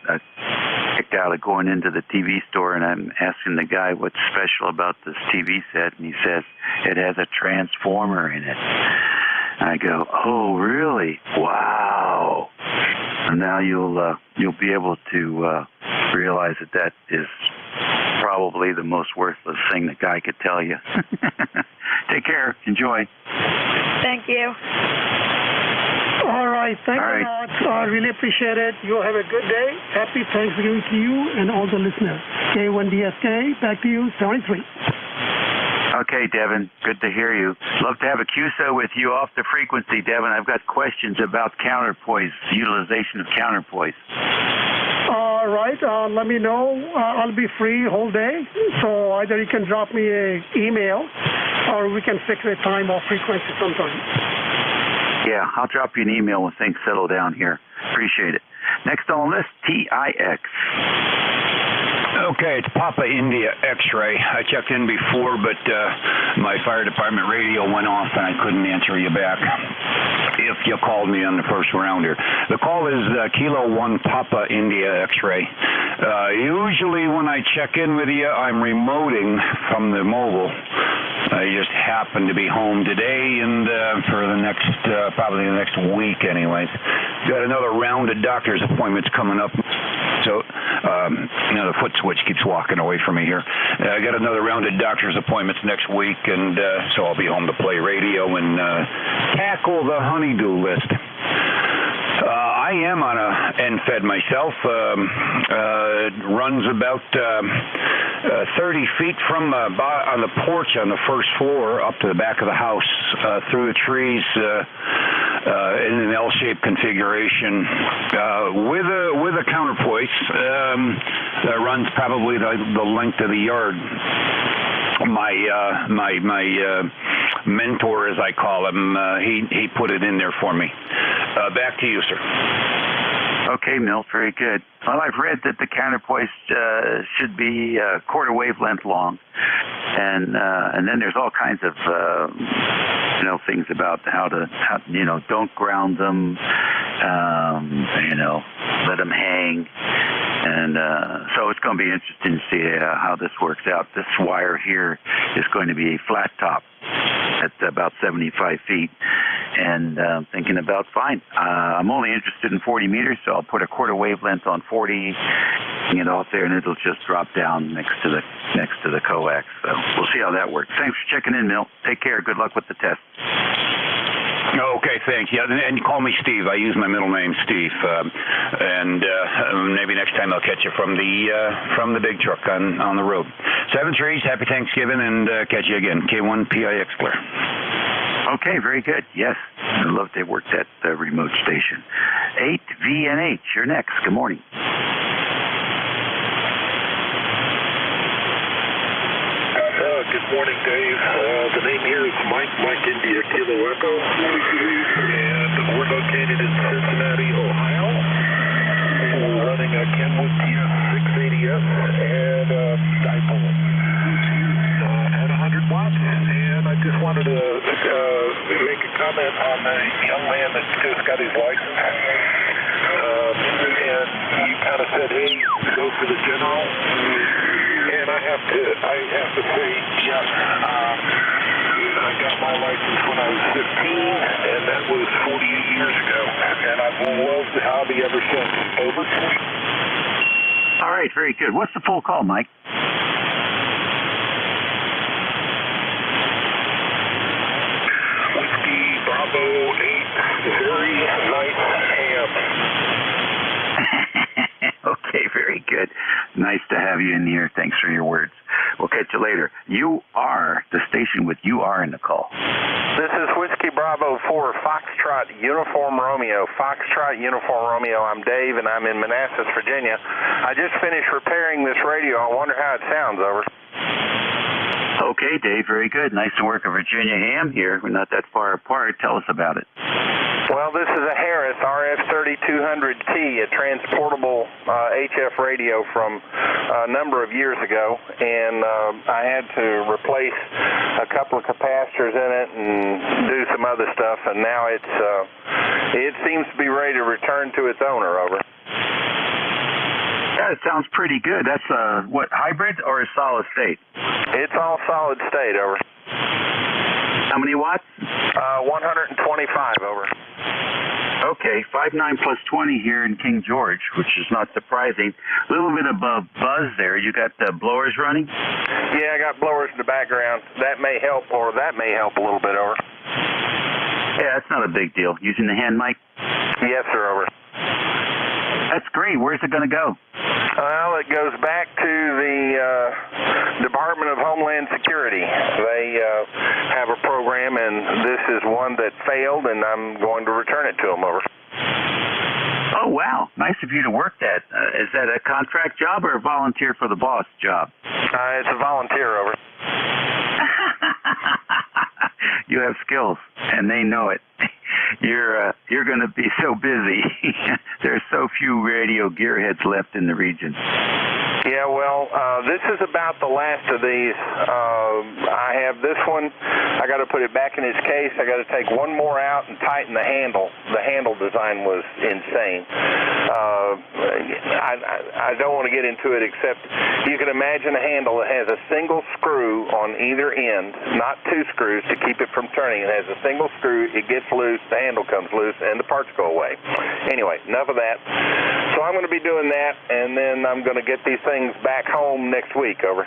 Speaker 21: kicked out of going into the TV store, and I'm asking the guy what's special about this TV set, and he says, it has a transformer in it. I go, oh, really? Wow. And now you'll be able to realize that is probably the most worthless thing the guy could tell you. Take care. Enjoy.
Speaker 20: Thank you.
Speaker 16: All right. Thank you much. I really appreciate it. You have a good day. Happy Thanksgiving to you and all the listeners. K1DSK, back to you, 73.
Speaker 21: Okay, Devin. Good to hear you. Love to have a QSO with you off the frequency, Devin. I've got questions about counterpoise, utilization of counterpoise.
Speaker 16: All right. Let me know. I'll be free whole day. So either you can drop me an email or we can fix a time or frequency sometime.
Speaker 21: Yeah, I'll drop you an email when things settle down here. Appreciate it. Next on the list, TIX.
Speaker 2: Okay, it's Papa India X-ray. I checked in before, but my fire department radio went off and I couldn't answer you back if you called me on the first rounder. The call is Kilo 1 Papa India X-ray. Usually when I check in with you, I'm remoting from the mobile. I just happen to be home today and for the next, probably the next week anyways. Got another round of doctor's appointments coming up. So, the foot switch keeps walking away from me here. I got another round of doctor's appointments next week, and so I'll be home to play radio and tackle the honeydew list. I am on a NFED myself. It runs about 30 feet from on the porch on the first floor up to the back of the house, through the trees, in an L-shaped configuration, with a counterpoise that runs probably the length of the yard. My mentor, as I call him, he put it in there for me. Back to you, sir.
Speaker 21: Okay, Milt, very good. Well, I've read that the counterpoise should be quarter wavelength long, and then there's all kinds of things about how don't ground them, let them hang, and so it's going to be interesting to see how this works out. This wire here is going to be a flat top at about 75 feet, and thinking about fine. I'm only interested in 40 meters, so I'll put a quarter wavelength on 40, get off there, and it'll just drop down next to the coax. So we'll see how that works. Thanks for checking in, Milt. Take care. Good luck with the test.
Speaker 2: Okay, thanks. Yeah, and call me Steve. I use my middle name, Steve. And maybe next time I'll catch you from the big truck on the road. 7-3, happy Thanksgiving, and catch you again. K1PIX clear.
Speaker 21: Okay, very good. Yes, I'd love to work that remote station. 8VNH, you're next. Good morning.
Speaker 8: Good morning, Dave. The name here is Mike India Kilo Echo, and we're located in Cincinnati, Ohio. We're running a Kenwood TS680S and a dipole at 100 watts, and I just wanted to make a comment on the young man that just got his license. And he kind I said, hey, go for the general. And I have to say, yes, I got my license when I was 15, and that was 48 years ago. And I've loved the hobby ever since. Over.
Speaker 2: All right, very good. What's the full call, Mike?
Speaker 8: Whiskey Bravo 8, very nice ham.
Speaker 2: Okay, very good. Nice to have you in here. Thanks for your words. We'll catch you later. You are the station with you are in the call.
Speaker 15: This is Whiskey Bravo 4, Foxtrot Uniform Romeo. Foxtrot Uniform Romeo. I'm Dave, and I'm in Manassas, Virginia. I just finished repairing this radio. I wonder how it sounds, over.
Speaker 2: Okay, Dave, very good. Nice to work a Virginia ham here. We're not that far apart. Tell us about it.
Speaker 15: Well, this is a Harris RF3200T, a transportable HF radio from a number of years ago, and I had to replace a couple of capacitors in it and do some other stuff, and now it seems to be ready to return to its owner, over.
Speaker 2: Yeah, it sounds pretty good. That's what, hybrid or a solid state?
Speaker 15: It's all solid state, over.
Speaker 2: How many watts?
Speaker 15: 125, over.
Speaker 2: Okay, 5.9 plus 20 here in King George, which is not surprising. A little bit of buzz there. You got the blowers running?
Speaker 15: Yeah, I got blowers in the background. That may help, or that may help a little bit, over.
Speaker 2: Yeah, that's not a big deal. Using the hand mic?
Speaker 15: Yes, sir, over.
Speaker 2: That's great. Where's it going to go?
Speaker 15: Well, it goes back to the Department of Homeland Security. They have a program, and this is one that failed, and I'm going to return it to them, over.
Speaker 2: Oh, wow. Nice of you to work that. Is that a contract job or a volunteer for the boss job?
Speaker 15: It's a volunteer, over.
Speaker 2: You have skills, and they know it. You're going to be so busy. There's so few radio gearheads left in the region.
Speaker 15: Yeah, well, this is about the last of these. I have this one. I got to put it back in its case. I got to take one more out and tighten the handle. The handle design was insane. I don't want to get into it, except you can imagine a handle that has a single screw on either end, not two screws to keep it from turning. It has a single screw. It gets loose, the handle comes loose, and the parts go away. Anyway, enough of that. So I'm going to be doing that, and then I'm going to get these things back home next week, over.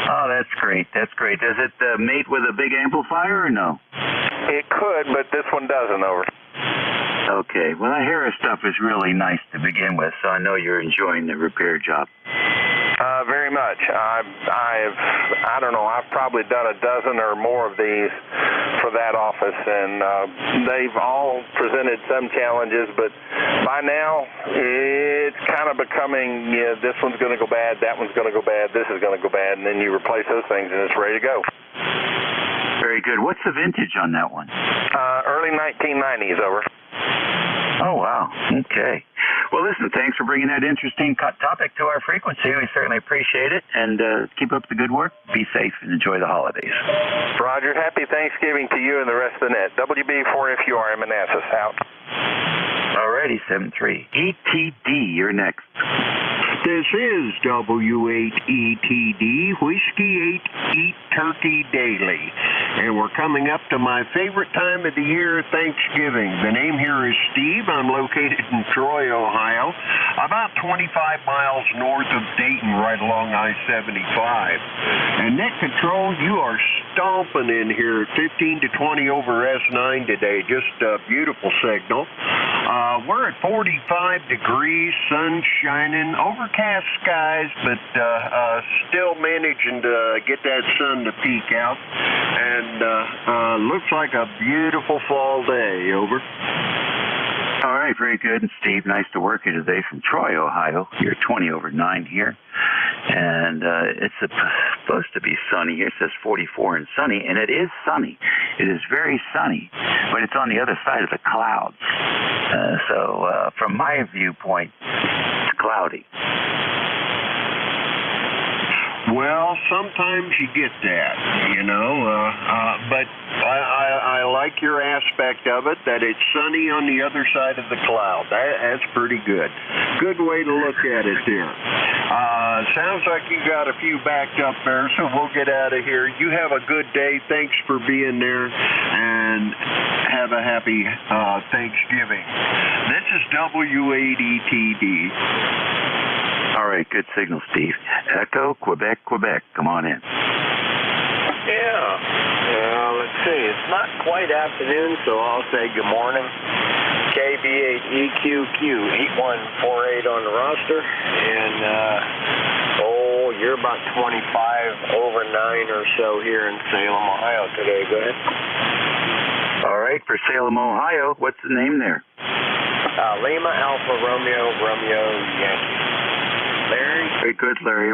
Speaker 2: Oh, that's great. That's great. Does it mate with a big amplifier or no?
Speaker 15: It could, but this one doesn't, over.
Speaker 2: Okay. Well, the Harris stuff is really nice to begin with, so I know you're enjoying the repair job.
Speaker 15: Very much. I don't know, I've probably done a dozen or more of these for that office, and they've all presented some challenges, but by now it's kind of becoming, yeah, this one's going to go bad, that one's going to go bad, this is going to go bad, and then you replace those things and it's ready to go.
Speaker 2: Very good. What's the vintage on that one?
Speaker 15: Early 1990s, over.
Speaker 2: Oh, wow. Okay. Well, listen, thanks for bringing that interesting topic to our frequency. We certainly appreciate it, and keep up the good work. Be safe and enjoy the holidays.
Speaker 15: Roger. Happy Thanksgiving to you and the rest of the net. WB4FUR in Manassas, out.
Speaker 2: All righty, 7-3. ETD, you're next.
Speaker 3: This is W8ETD, Whiskey 8 Eat Turkey Daily. And we're coming up to my favorite time of the year, Thanksgiving. The name here is Steve. I'm located in Troy, Ohio, about 25 miles north of Dayton, right along I-75. And net control, you are stomping in here, 15 to 20 over S9 today. Just a beautiful signal. We're at 45 degrees, sun shining, overcast skies, but still managing to get that sun to peek out. And looks like a beautiful fall day, over.
Speaker 2: All right, very good. And Steve, nice to work you today from Troy, Ohio. You're 20 over 9 here. And it's supposed to be sunny here. It says 44 and sunny, and it is sunny. It is very sunny, but it's on the other side of the clouds. So from my viewpoint, it's cloudy.
Speaker 3: Well, sometimes you get that, but I like your aspect of it, that it's sunny on the other side of the cloud. That's pretty good. Good way to look at it there. Sounds like you got a few backed up there, so we'll get out of here. You have a good day. Thanks for being there, and have a happy Thanksgiving. This is W8ETD.
Speaker 21: All right, good signal, Steve. Echo, Quebec, Quebec. Come on in.
Speaker 11: Yeah. Let's see. It's not quite afternoon, so I'll say good morning. KB8EQQ8148 on the roster, and you're about 25 over 9 or so here in Salem, Ohio today. Go ahead.
Speaker 21: All right, for Salem, Ohio, what's the name there?
Speaker 11: Lima Alpha Romeo Yankee. Larry?
Speaker 21: Very good, Larry.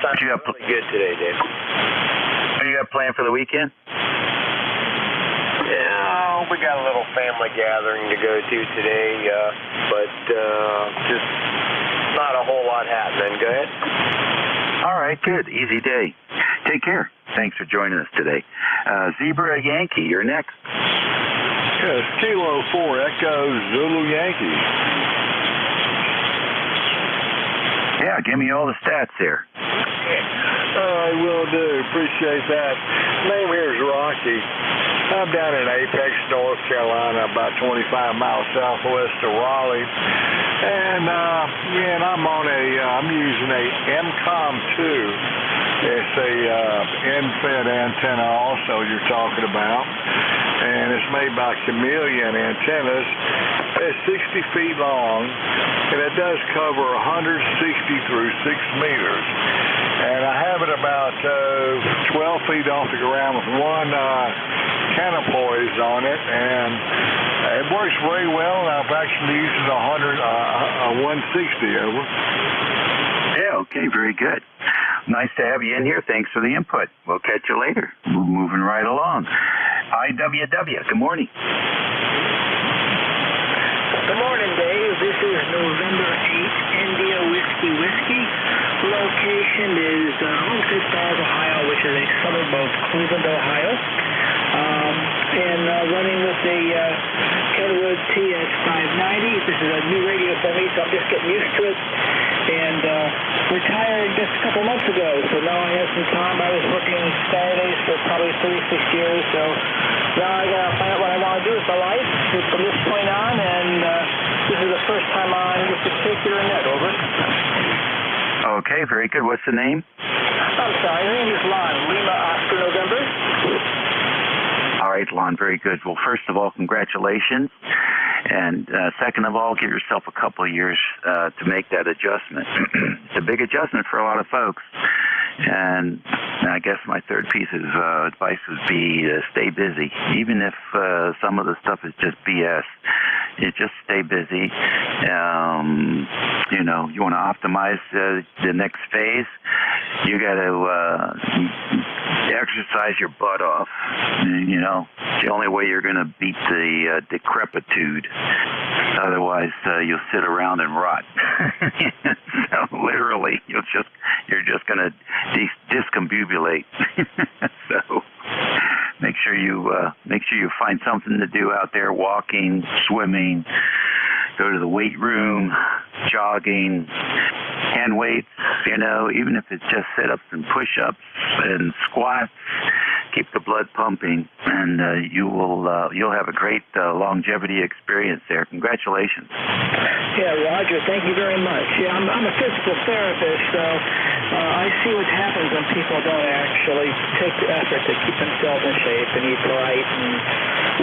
Speaker 11: Sounds really good today, Dave.
Speaker 21: What do you got planned for the weekend?
Speaker 11: Yeah, we got a little family gathering to go to today, but just not a whole lot happening. Go ahead.
Speaker 21: All right, good. Easy day. Take care. Thanks for joining us today. Zebra Yankee, you're next.
Speaker 19: Yes, Kilo 4 Echo Zulu Yankee.
Speaker 21: Yeah, give me all the stats there.
Speaker 19: I will do. Appreciate that. Name here is Rocky. I'm down in Apex, North Carolina, about 25 miles southwest of Raleigh. And I'm using a MCOM 2. It's a end-fed antenna also you're talking about. And it's made by Chameleon Antennas. It's 60 feet long, and it does cover 160 through 6 meters. And I have it about 12 feet off the ground with one canopoise on it, and it works very well. And I've actually used it 160 over.
Speaker 21: Yeah, okay, very good. Nice to have you in here. Thanks for the input. We'll catch you later. We're moving right along. IWW, good morning.
Speaker 17: Good morning, Dave. This is November 8th, India Whiskey. Location is Homestead Falls, Ohio, which is a suburb of Cleveland, Ohio. And running with the Kenwood TS590. This is a new radio for me, so I'm just getting used to it. And retired just a couple months ago, so now I have some time. I was working Saturdays for probably 36 years, so now I got to find out what I want to do with my life from this point on, and this is the first time on this particular net. Over.
Speaker 21: Okay, very good. What's the name?
Speaker 17: I'm sorry, my name is Lon, Lima Oscar November.
Speaker 21: All right, Lon, very good. Well, first of all, congratulations. And second of all, give yourself a couple of years to make that adjustment. It's a big adjustment for a lot of folks. And I guess my third piece of advice would be stay busy. Even if some of the stuff is just BS, you just stay busy. You want to optimize the next phase. You got to exercise your butt off. It's the only way you're going to beat the decrepitude. Otherwise, you'll sit around and rot. So literally, you're just going to discombobulate. So make sure you find something to do out there: walking, swimming, go to the weight room, jogging, hand weights. Even if it's just sit-ups and push-ups and squats. Keep the blood pumping, and you'll have a great longevity experience there. Congratulations.
Speaker 17: Yeah, Roger, thank you very much. Yeah, I'm a physical therapist, so I see what happens when people don't actually take the effort to keep themselves in shape and eat right and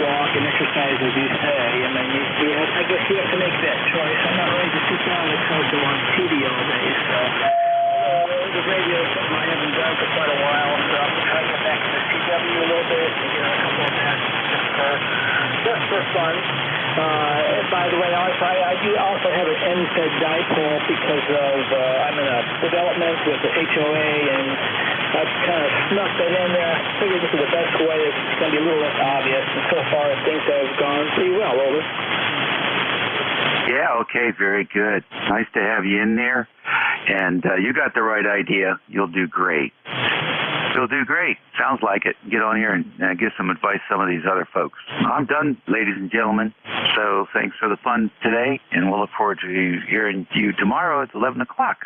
Speaker 17: walk and exercise, as you say. I mean, I guess you have to make that choice. I'm not ready to sit down and couch and watch TV all day, so the radio is something I haven't done for quite a while, so I'm trying to get back to the CW a little bit and get a couple of matches just for fun. By the way, I do also have an end-fed dipole because of I'm in a development with the HOA, and I've kind of snuck that in there. I figured this is the best way. It's going to be a little less obvious, and so far things have gone pretty well. Over.
Speaker 21: Yeah, okay, very good. Nice to have you in there. And you got the right idea. You'll do great. You'll do great. Sounds like it. Get on here and give some advice to some of these other folks. I'm done, ladies and gentlemen. So thanks for the fun today, and we'll look forward to hearing you tomorrow at 11 o'clock.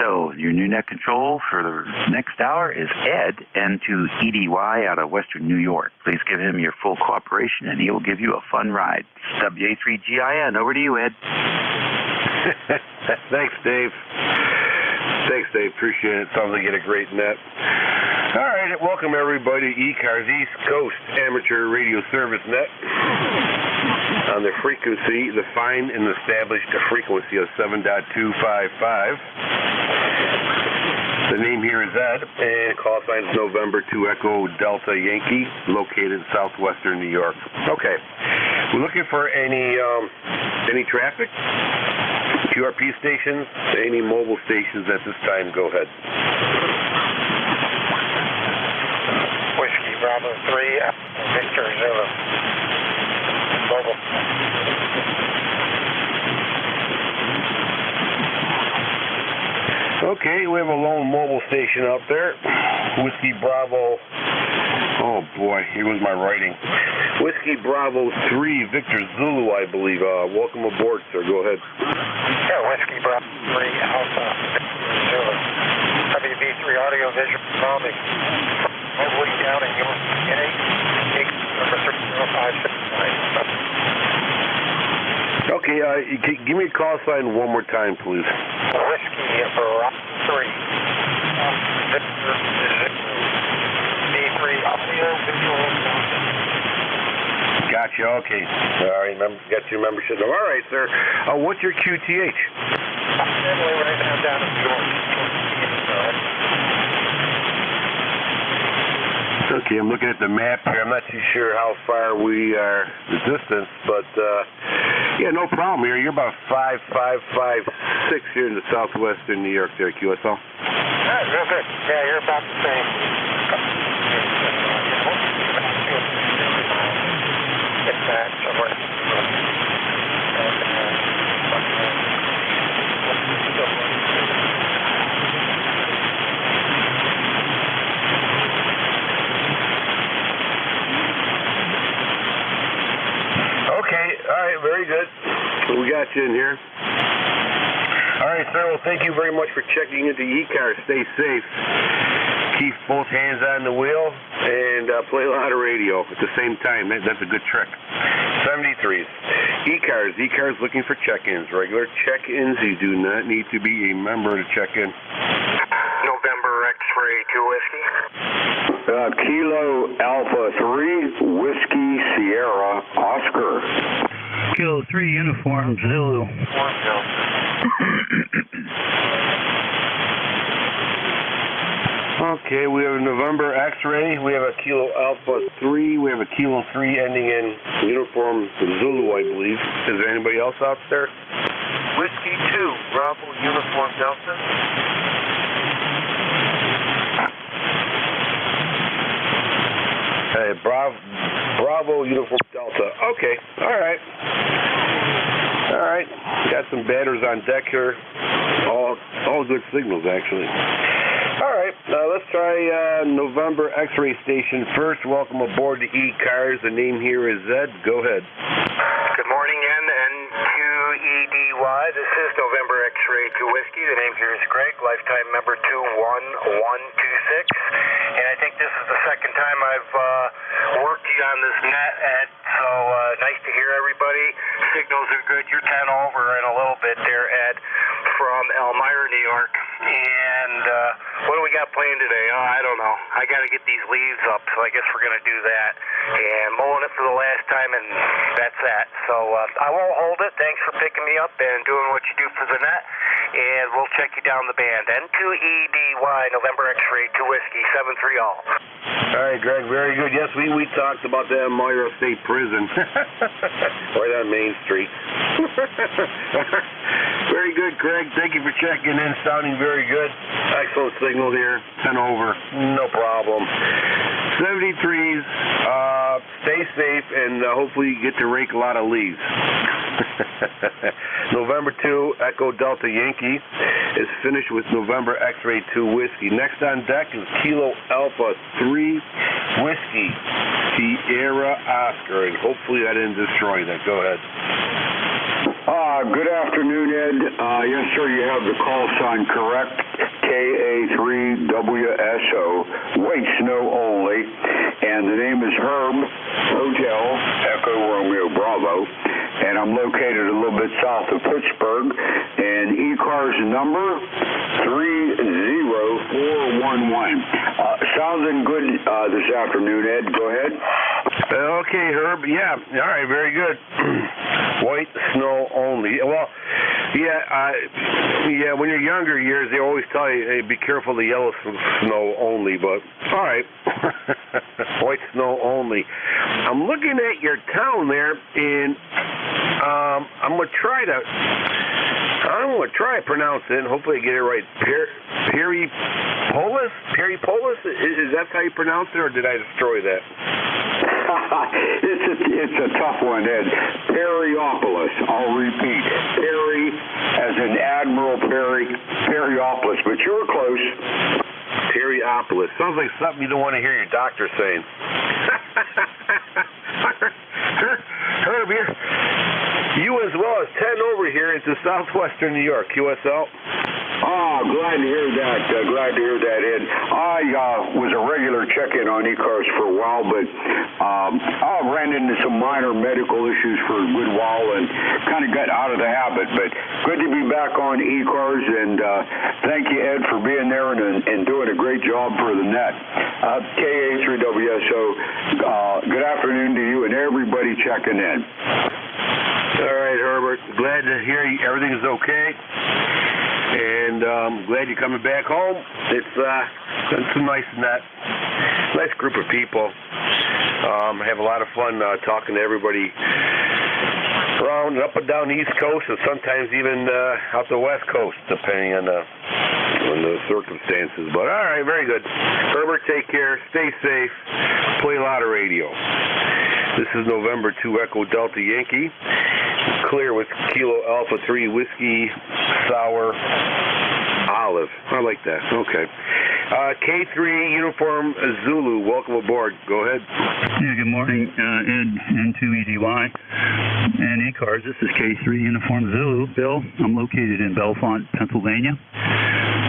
Speaker 21: So your new net control for the next hour is Ed, N2EDY out of Western New York. Please give him your full cooperation, and he will give you a fun ride. WA3GIN. Over to you, Ed.
Speaker 4: Thanks, Dave. Appreciate it. Sounds like you get a great net. All right. Welcome, everybody, to ECARS East Coast Amateur Radio Service Net. On the frequency, the fine and established frequency of 7.255. The name here is Ed, and call sign is November 2 Echo Delta Yankee, located in southwestern New York. Okay. We're looking for any traffic? QRP stations, any mobile stations at this time, go ahead.
Speaker 7: Whiskey Bravo 3, Victor Zulu. Mobile.
Speaker 4: Okay, we have a lone mobile station out there. Whiskey Bravo. Oh boy, here was my writing. Whiskey Bravo 3, Victor Zulu, I believe. Welcome aboard, sir. Go ahead.
Speaker 7: Yeah, Whiskey Bravo 3, Alpha, Zulu. WB3 Audio Visual Bombing. Overly down in your number 30569.
Speaker 4: Okay, give me a call sign one more time, please.
Speaker 7: Whiskey Bravo 3, Victor Zulu. B3 Audio Visual Bombing.
Speaker 4: Gotcha, okay. All right, got your membership. All right, sir. What's your QTH?
Speaker 7: Right now down in Georgia.
Speaker 4: Okay, I'm looking at the map here. I'm not too sure how far we are, the distance, but yeah, no problem here. You're about 5.556 here in the southwestern New York there, QSL.
Speaker 7: Real good. Yeah, you're about the same. Get that somewhere.
Speaker 4: Okay, all right, very good. We got you in here. All right, sir, well, thank you very much for checking into ECARS. Stay safe. Keep both hands on the wheel and play a lot of radio at the same time. That's a good trick. 73s. ECARS looking for check-ins. Regular check-ins. You do not need to be a member to check in.
Speaker 7: November X-ray 2 Whiskey.
Speaker 3: Kilo Alpha 3, Whiskey Sierra Oscar.
Speaker 22: Kilo 3 Uniform Zulu.
Speaker 4: Okay, we have a November X-ray. We have a Kilo Alpha 3. We have a Kilo 3 ending in Uniform Zulu, I believe. Is there anybody else out there?
Speaker 7: Whiskey 2, Bravo Uniform Delta.
Speaker 4: Hey, Bravo Uniform Delta. Okay, all right. Got some batters on deck here. All good signals, actually. All right, let's try November X-ray station first. Welcome aboard to ECARS. The name here is Zed. Go ahead.
Speaker 7: Good morning, N2EDY. This is November X-ray 2 Whiskey. The name here is Greg, lifetime member 21126. And I think this is the second time I've worked you on this net, Ed. So nice to hear everybody. Signals are good. You're 10 over in a little bit there, Ed, from Elmira, New York. And what do we got planned today? Oh, I don't know. I got to get these leaves up, so I guess we're going to do that. And mowing it for the last time, and that's that. So I won't hold it. Thanks for picking me up and doing what you do for the net. And we'll check you down the band. N2EDY, November X-ray 2 Whiskey, 730.
Speaker 4: All right, Greg, very good. Yes, we talked about the Elmira State Prison. Right on Main Street. Very good, Greg. Thank you for checking in. Sounding very good. Excellent signal here. 10 over. No problem. 73s. Stay safe, and hopefully you get to rake a lot of leaves. November 2, Echo Delta Yankee. is finished with November X-Ray 2 Whiskey. Next on deck is Kilo Alpha 3 Whiskey, Sierra Oscar, and hopefully I didn't destroy that. Go ahead.
Speaker 2: Good afternoon, Ed. Yes, sir, you have the call sign correct. KA3WSO, white snow only, and the name is Herb, Hotel, Echo Romeo Bravo, and I'm located a little bit south of Pittsburgh, and ECARS number 30411. Sounding good this afternoon, Ed. Go ahead.
Speaker 4: Okay, Herb. Yeah. All right. Very good. White snow only. Well, yeah. When you're younger years, they always tell you, hey, be careful of the yellow snow only. But all right, white snow only. I'm looking at your town there, and I'm gonna try to pronounce it, and hopefully I get it right. Peripolis? Is that how you pronounce it, or did I destroy that?
Speaker 2: It's a tough one, Ed. Perryopolis. I'll repeat. Perry, as in Admiral Perry, Perryopolis, but you were close.
Speaker 4: Perryopolis. Sounds like something you don't want to hear your doctor saying. Herb, you as well as 10 over here into southwestern New York, QSL.
Speaker 2: Glad to hear that. Glad to hear that, Ed. I was a regular check-in on ECARS for a while, but I ran into some minor medical issues for a good while and kind of got out of the habit. But good to be back on ECARS, and thank you, Ed, for being there and doing a great job for the net. KA3WSO, good afternoon to you and everybody checking in.
Speaker 4: All right, Herbert. Glad to hear everything's okay. And glad you're coming back home. It's nice group of people. I have a lot of fun talking to everybody around up and down the East Coast, and sometimes even out the West Coast, depending on the circumstances. But all right, very good. Herbert, take care. Stay safe. Play a lot of radio. This is November 2 Echo Delta Yankee. Clear with Kilo Alpha 3 Whiskey Sour Olive. I like that. Okay. K3 Uniform Zulu, welcome aboard. Go ahead.
Speaker 9: Yeah, good morning, Ed, N2EDY, and ECARS. This is K3 Uniform Zulu. Bill, I'm located in Bellefonte, Pennsylvania.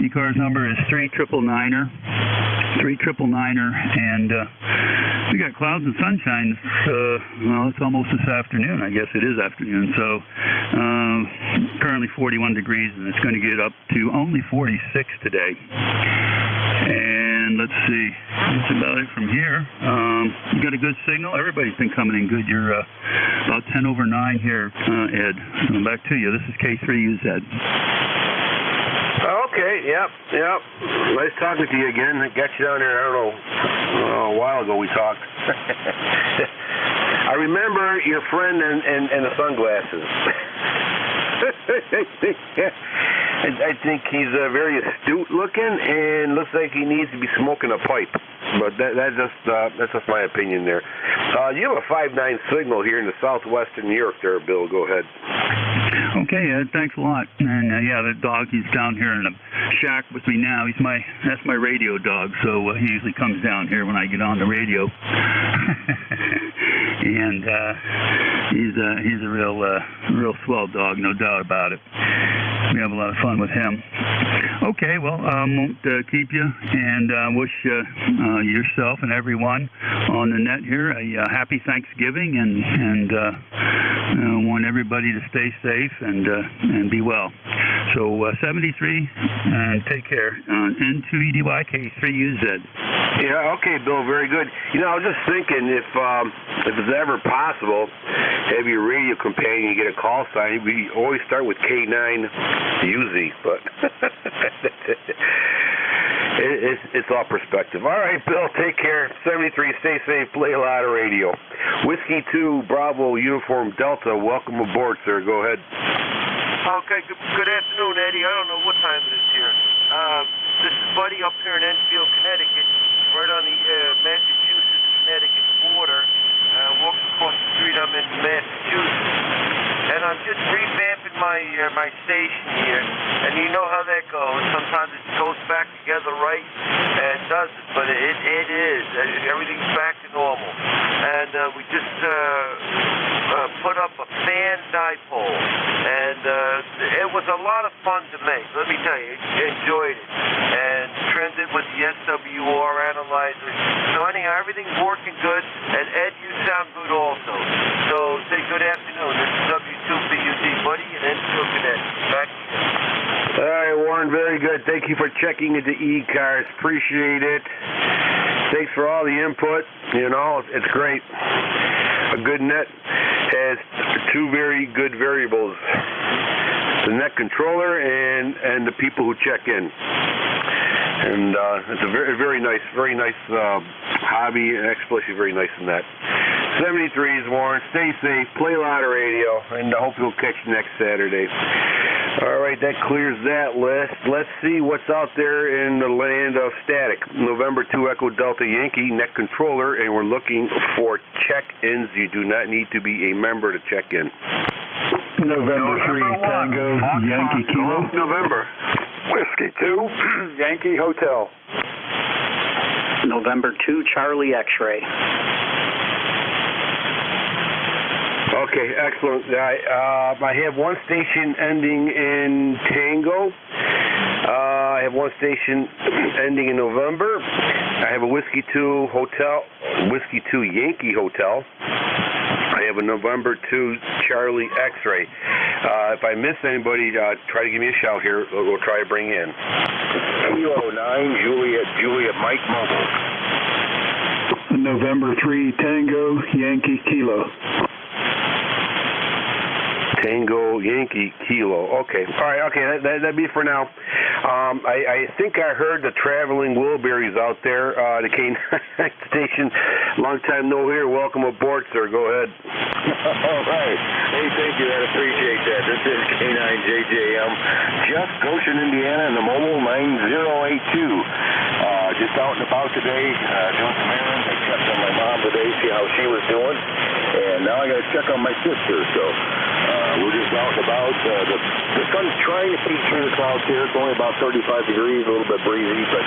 Speaker 9: ECARS number is 3999er, and we got clouds and sunshine. Well, it's almost this afternoon. I guess it is afternoon. So currently 41 degrees, and it's going to get up to only 46 today. And let's see, that's about it from here. You got a good signal. Everybody's been coming in good. You're about 10 over 9 here, Ed. So back to you. This is K3UZ.
Speaker 4: Okay, yep. Nice talking to you again. I got you down there, I don't know, a while ago we talked. I remember your friend and the sunglasses. I think he's very astute looking and looks like he needs to be smoking a pipe. But that's just my opinion there. You have a 5.9 signal here in the southwestern New York there, Bill. Go ahead.
Speaker 9: Okay, Ed, thanks a lot. And yeah, the dog, he's down here in the shack with me now. That's my radio dog, so he usually comes down here when I get on the radio. And he's a real swell dog, no doubt about it. We have a lot of fun with him. Okay, well, I won't keep you, and wish yourself and everyone on the net here a happy Thanksgiving, and want everybody to stay safe and be well. So 73, and take care. N2EDY K3UZ.
Speaker 4: Yeah, okay, Bill, very good. You know, I was just thinking if it's ever possible, have your radio companion get a call sign. We always start with K9UZ, but it's all perspective. All right, Bill, take care. 73, stay safe, play a lot of radio. Whiskey 2, Bravo, Uniform Delta, welcome aboard, sir. Go ahead.
Speaker 13: Okay, good afternoon, Eddie. I don't know what time it is here. This is Buddy up here in Enfield, Connecticut, right on the Massachusetts-Connecticut border. Walking across the street, I'm in Massachusetts. And I'm just revamping my station here, and you know how that goes. Sometimes it goes back together right, and it doesn't, but it is. Everything's back to normal. And we just put up a fan dipole, and it was a lot of fun to make. Let me tell you, enjoyed it, and trimmed it with the SWR analyzer. So anyhow, everything's working good, and Ed, you sound good also. So say good afternoon. This is W2BUD Buddy and NJ2US Studio. Back to you.
Speaker 4: All right, Warren, very good. Thank you for checking into ECARS. Appreciate it. Thanks for all the input. You know, it's great. A good net has two very good variables: the net controller and the people who check in. And it's a very nice hobby, and especially very nice in that. 73s, Warren. Stay safe. Play a lot of radio, and I hope you'll catch you next Saturday. All right, that clears that list. Let's see what's out there in the land of static. November 2 Echo Delta Yankee, net controller, and we're looking for check-ins. You do not need to be a member to check in.
Speaker 9: November 3 Tango Yankee Kilo.
Speaker 14: November. Whiskey 2 Yankee Hotel.
Speaker 5: November 2 Charlie X-Ray.
Speaker 4: Okay, excellent. I have one station ending in Tango. I have one station ending in November. I have a Whiskey 2 Hotel, Whiskey 2 Yankee Hotel. I have a November 2 Charlie X-Ray. If I miss anybody, try to give me a shout here. We'll try to bring in.
Speaker 14: Kilo 9 Juliet Mike Mobile.
Speaker 9: November 3 Tango Yankee Kilo.
Speaker 4: Tango Yankee Kilo. Okay. All right. Okay. That'd be for now. I think I heard the Traveling Wilburys out there. The K9 station. Long time no here. Welcome aboard, sir. Go ahead.
Speaker 14: All right. Hey, thank you. I appreciate that. This is K9JJM. Jeff, Goshen, Indiana, and the mobile 9082. Just out and about today, doing some errands. I checked on my mom today, see how she was doing. And now I got to check on my sister. So we're just out and about. The sun's trying to peek through the clouds here. It's only about 35 degrees, a little bit breezy. But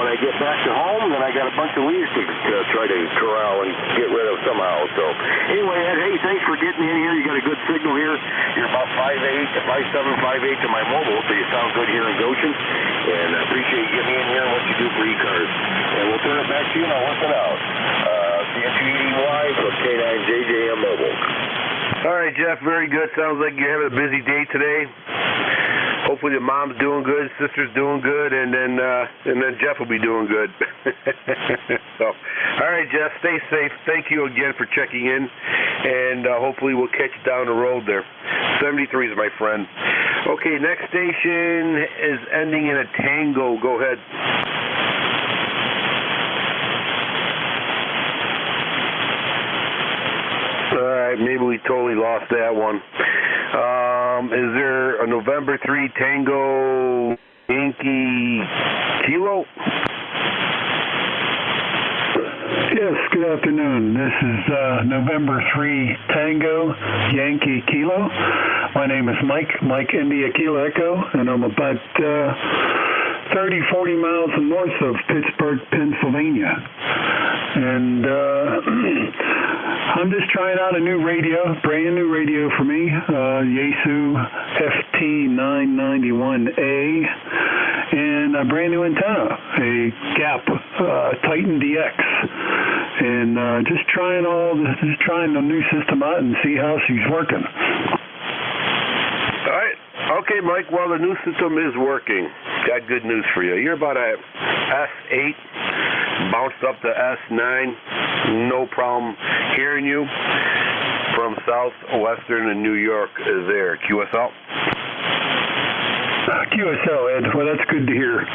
Speaker 14: when I get back to home, then I got a bunch of leaves to try to corral and get rid of somehow. So anyway, Ed, hey, thanks for getting in here. You got a good signal here. You're about 5'8", 5'7", 5'8" to my mobile, so you sound good here in Goshen. And I appreciate you getting in here and what you do for ECARS. And we'll turn it back to you now. Listen out. CN280Y from K9JJM Mobile.
Speaker 4: All right, Jeff, very good. Sounds like you're having a busy day today. Hopefully the mom's doing good, sister's doing good, and then Jeff will be doing good. So, all right, Jeff, stay safe. Thank you again for checking in, and hopefully we'll catch you down the road there. 73s, my friend. Okay, next station is ending in a Tango. Go ahead. All right, maybe we totally lost that one. Is there a November 3 Tango Yankee Kilo?
Speaker 9: Yes, good afternoon. This is November 3 Tango Yankee Kilo. My name is Mike India Kilo Echo, and I'm about 30, 40 miles north of Pittsburgh, Pennsylvania. And I'm just trying out a new radio, brand new radio for me, Yaesu FT991A, and a brand new antenna, a Gap Titan DX, and just trying the new system out and see how she's working.
Speaker 4: All right. Okay, Mike, well, the new system is working. Got good news for you. You're about a S8, bounced up to S9, no problem hearing you from southwestern and New York is there. QSL?
Speaker 9: QSL, Ed. Well, that's good to hear.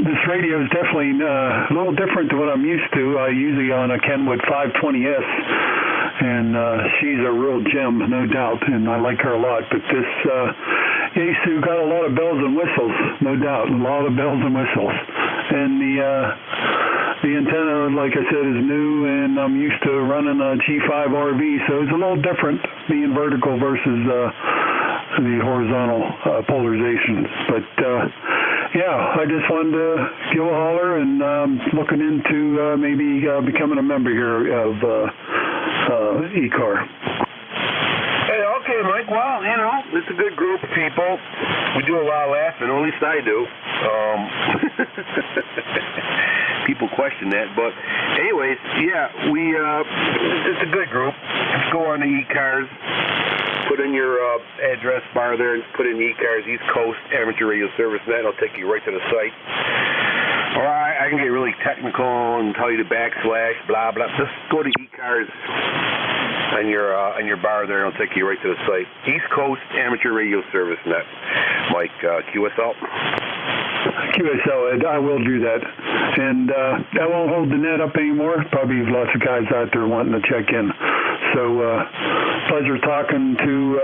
Speaker 9: This radio is definitely a little different to what I'm used to. Usually on a Kenwood 520S. And she's a real gem, no doubt, and I like her a lot. But this Yaesu got a lot of bells and whistles, no doubt, a lot of bells and whistles. And
Speaker 1: the antenna, like I said, is new, and I'm used to running a G5 RV, so it's a little different being vertical versus the horizontal polarizations. But yeah, I just wanted to give a holler and looking into maybe becoming a member here of ECAR.
Speaker 4: Hey, okay, Mike. Well, you know, it's a good group of people. We do a lot of laughing, or at least I do. People question that, but anyways, yeah, it's a good group. Just go on the ECARS, put in your address bar there, and put in ECARS, East Coast Amateur Radio Service Net. It'll take you right to the site. Or I can get really technical and tell you to backslash, blah, blah. Just go to ECARS on your bar there, and it'll take you right to the site. East Coast Amateur Radio Service Net. Mike, QSL?
Speaker 1: QSL, Ed, I will do that. And I won't hold the net up anymore. Probably lots of guys out there wanting to check in. So pleasure talking to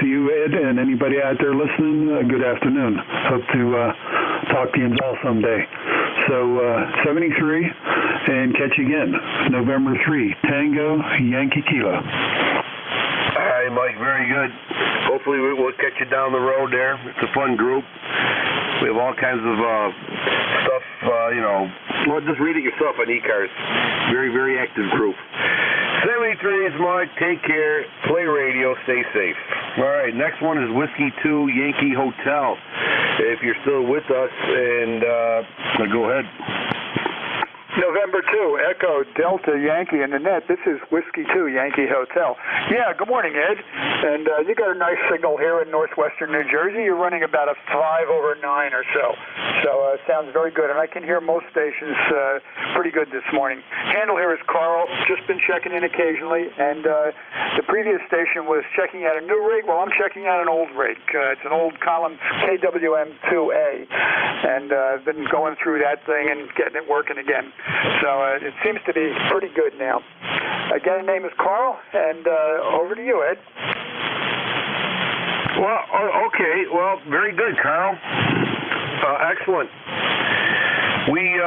Speaker 1: you, Ed, and anybody out there listening. Good afternoon. Hope to talk to you all someday. So 73, and catch you again. November 3, Tango Yankee Kilo.
Speaker 4: All right, Mike, very good. Hopefully we'll catch you down the road there. It's a fun group. We have all kinds of stuff, you know. Well, just read it yourself on ECARS. Very, very active group. 73 is Mike. Take care. Play radio. Stay safe. All right, next one is Whiskey 2 Yankee Hotel. If you're still with us, and go ahead.
Speaker 10: November 2, Echo Delta Yankee in the net. This is Whiskey 2 Yankee Hotel. Yeah, good morning, Ed. And you got a nice signal here in northwestern New Jersey. You're running about a 5/9 or so. So it sounds very good. And I can hear most stations pretty good this morning. Handle here is Carl. Just been checking in occasionally. And the previous station was checking out a new rig. Well, I'm checking out an old rig. It's an old Collins KWM2A. And I've been going through that thing and getting it working again. So it seems to be pretty good now. Again, the name is Carl, and over to you, Ed.
Speaker 4: Well, okay. Well, very good, Carl. Excellent. We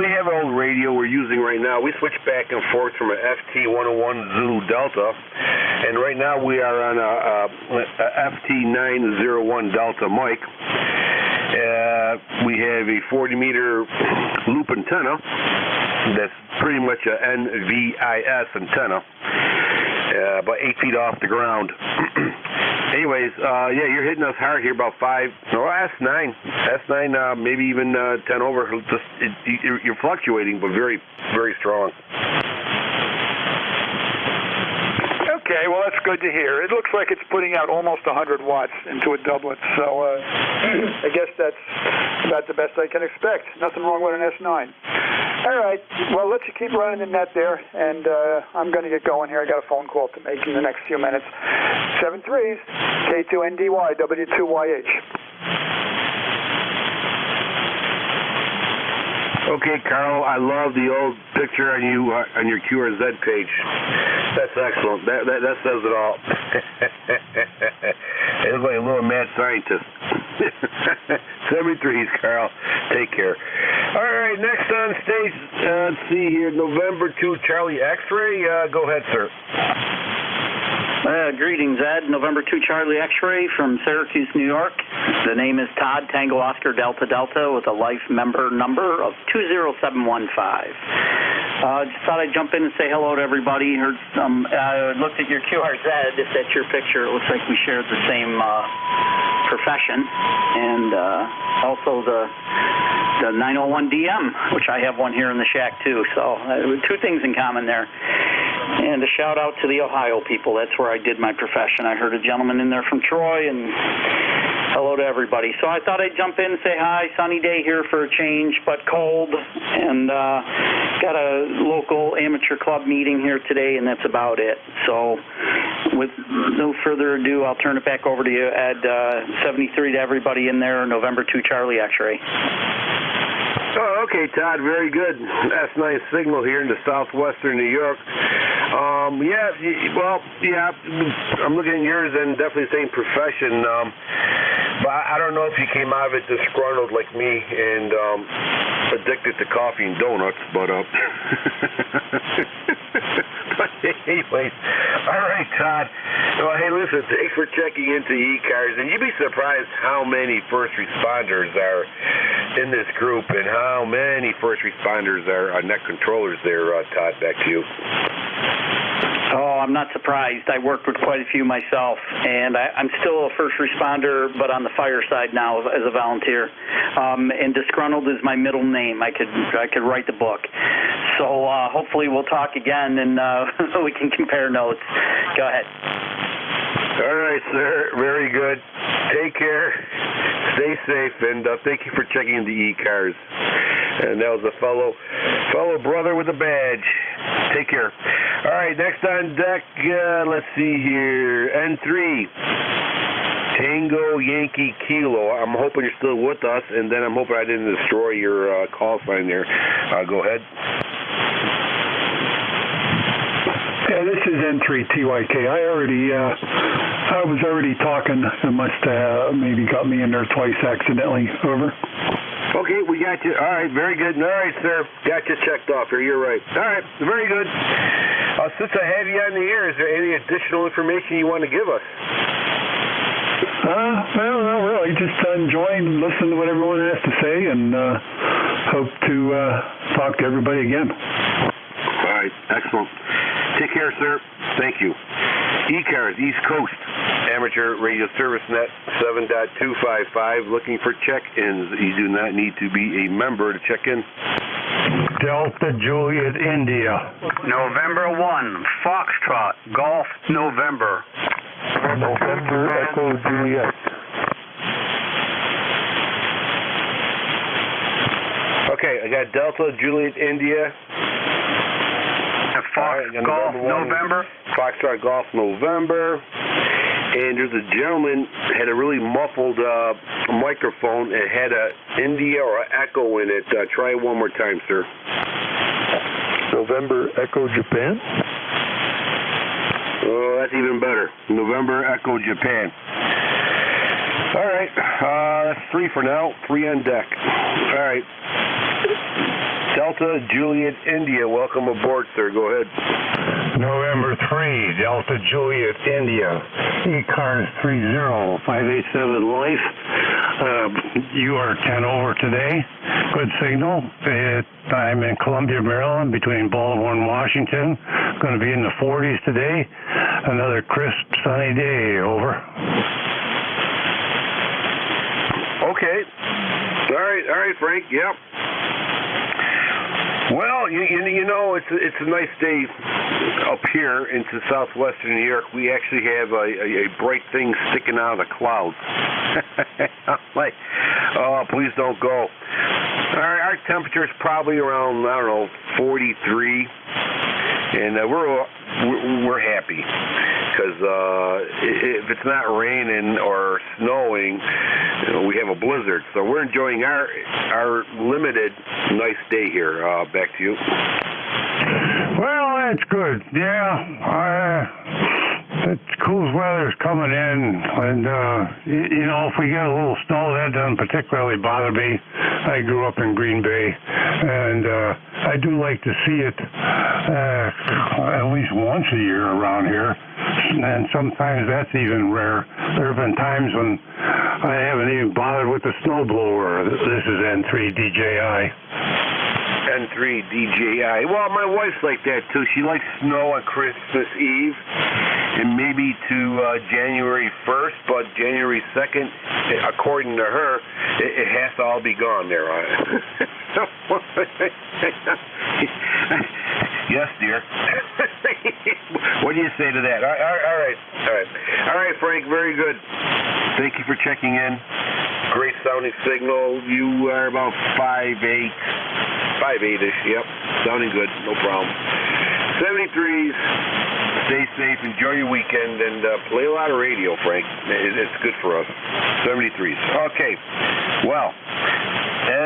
Speaker 4: have an old radio we're using right now. We switch back and forth from an FT101 Zulu Delta, and right now we are on a FT901 Delta mic. We have a 40-meter loop antenna. That's pretty much a NVIS antenna, about 8 feet off the ground. Anyways, yeah, you're hitting us hard here, about 5. No, S9, maybe even 10 over. You're fluctuating, but very, very strong.
Speaker 10: Okay, well, that's good to hear. It looks like it's putting out almost 100 watts into a doublet, so I guess that's about the best I can expect. Nothing wrong with an S9. All right, well, let's keep running the net there, and I'm going to get going here. I got a phone call to make in the next few minutes. 73s, K2NDY, W2YH.
Speaker 4: Okay, Carl, I love the old picture on you on your QRZ page. That's excellent. That says it all. It looks like a little mad scientist. 73s, Carl. Take care. All right, next on stage, let's see here, November 2, Charlie X-Ray. Go ahead, sir.
Speaker 5: Greetings, Ed. November 2 Charlie X-Ray from Syracuse, New York. The name is Todd, Tango Oscar Delta Delta, with a life member number of 20715. Just thought I'd jump in and say hello to everybody. Heard some. Looked at your QRZ. If that's your picture, it looks like we shared the same profession, and also the 901DM, which I have one here in the shack too. So two things in common there. And a shout out to the Ohio people. That's where I did my profession. I heard a gentleman in there from Troy, and hello to everybody. So I thought I'd jump in and say hi. Sunny day here for a change, but cold. And got a local amateur club meeting here today, and that's about it. So with no further ado, I'll turn it back over to you, Ed. 73 to everybody in there, November 2 Charlie X-Ray.
Speaker 4: Oh, okay, Todd, very good. That's nice signal here into southwestern New York. Yeah, I'm looking at yours and definitely the same profession. But I don't know if you came out of it disgruntled like me and addicted to coffee and donuts, but but anyways, all right, Todd. Well, hey, listen, thanks for checking into ECARS, and you'd be surprised how many first responders are in this group and how many first responders are net controllers there, Todd. Back to you.
Speaker 5: Oh, I'm not surprised. I worked with quite a few myself, and I'm still a first responder, but on the fire side now as a volunteer. And disgruntled is my middle name. I could write the book. So hopefully we'll talk again, and we can compare notes. Go ahead.
Speaker 4: All right, sir. Very good. Take care. Stay safe, and thank you for checking into ECARS. And that was a fellow brother with a badge. Take care. All right, next on deck, let's see here. N3, Tango Yankee Kilo. I'm hoping you're still with us, and then I'm hoping I didn't destroy your call sign there. Go ahead.
Speaker 1: Yeah, this is N3TYK. I was already talking. It must have maybe got me in there twice accidentally. Over.
Speaker 4: Okay, we got you. All right, very good. All right, sir. Got you checked off here. You're right. All right, very good. Since I have you on the air, is there any additional information you want to give us?
Speaker 1: Well, not really. Just enjoying listening to what everyone has to say, and hope to talk to everybody again.
Speaker 4: All right, excellent. Take care, sir. Thank you. ECARS, East Coast, Amateur Radio Service Net 7.255, looking for check-ins. You do not need to be a member to check in.
Speaker 22: Delta Juliet, India.
Speaker 6: November 1, Foxtrot, Golf, November.
Speaker 19: November Echo Juliet.
Speaker 4: Okay, I got Delta Juliet, India.
Speaker 6: Fox Golf, November.
Speaker 4: Foxtrot Golf, November. And there's a gentleman had a really muffled microphone. It had a India or an echo in it. Try it one more time, sir.
Speaker 19: November Echo Japan.
Speaker 4: Oh, that's even better. November Echo Japan. All right, that's 3 for now. 3 on deck. All right. Delta Juliet, India. Welcome aboard, sir. Go ahead.
Speaker 22: November 3, Delta Juliet, India. ECARS 30587 Life. You are 10 over today. Good signal. I'm in Columbia, Maryland, between Baltimore and Washington. Going to be in the 40s today. Another crisp, sunny day. Over.
Speaker 4: Okay. All right, Frank. Yep. Well, you know, it's a nice day up here into southwestern New York. We actually have a bright thing sticking out of the clouds. I'm like, oh, please don't go. Our temperature is probably around, I don't know, 43, and we're happy because if it's not raining or snowing, we have a blizzard. So we're enjoying our limited nice day here. Back to you.
Speaker 22: Well, that's good. Yeah, it's cool weather's coming in, and you know, if we get a little snow, that doesn't particularly bother me. I grew up in Green Bay, and I do like to see it at least once a year around here, and sometimes that's even rare. There have been times when I haven't even bothered with the snowblower. This is N3DJI.
Speaker 4: N3DJI. Well, my wife's like that too. She likes snow on Christmas Eve and maybe to January 1st, but January 2nd, according to her, it has to all be gone there. Yes, dear. What do you say to that? All right, Frank. Very good. Thank you for checking in. Great sounding signal. You are about 5'8". 5'8"-ish, yep. Sounding good, no problem. 73s. Stay safe, enjoy your weekend, and play a lot of radio, Frank. It's good for us. 73s. Okay. Well,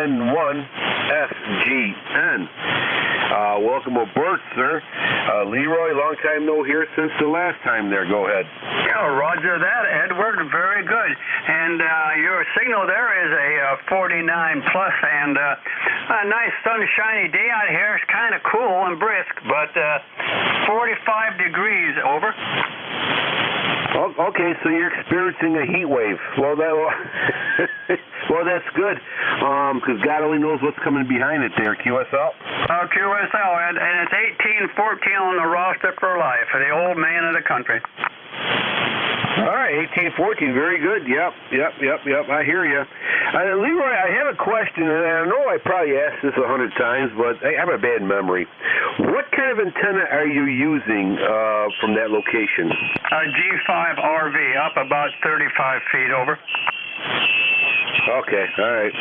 Speaker 4: N1SGN. Welcome aboard, sir. Leroy, long time no here since the last time there. Go ahead.
Speaker 6: Yeah, roger that, Edward. Very good. And your signal there is a 49 plus, and a nice sunshiny day out here. It's kind of cool and brisk, but 45 degrees, over.
Speaker 4: Okay, so you're experiencing a heat wave. Well, that's good, because God only knows what's coming behind it there, QSL.
Speaker 6: QSL, and it's 1814 on the roster for life, for the old man of the country.
Speaker 4: All right, 1814, very good. Yep. I hear you. Leroy, I have a question, and I know I probably asked this 100 times, but I have a bad memory. What kind of antenna are you using from that location?
Speaker 6: G5RV, up about 35 feet, over.
Speaker 4: Okay, all right.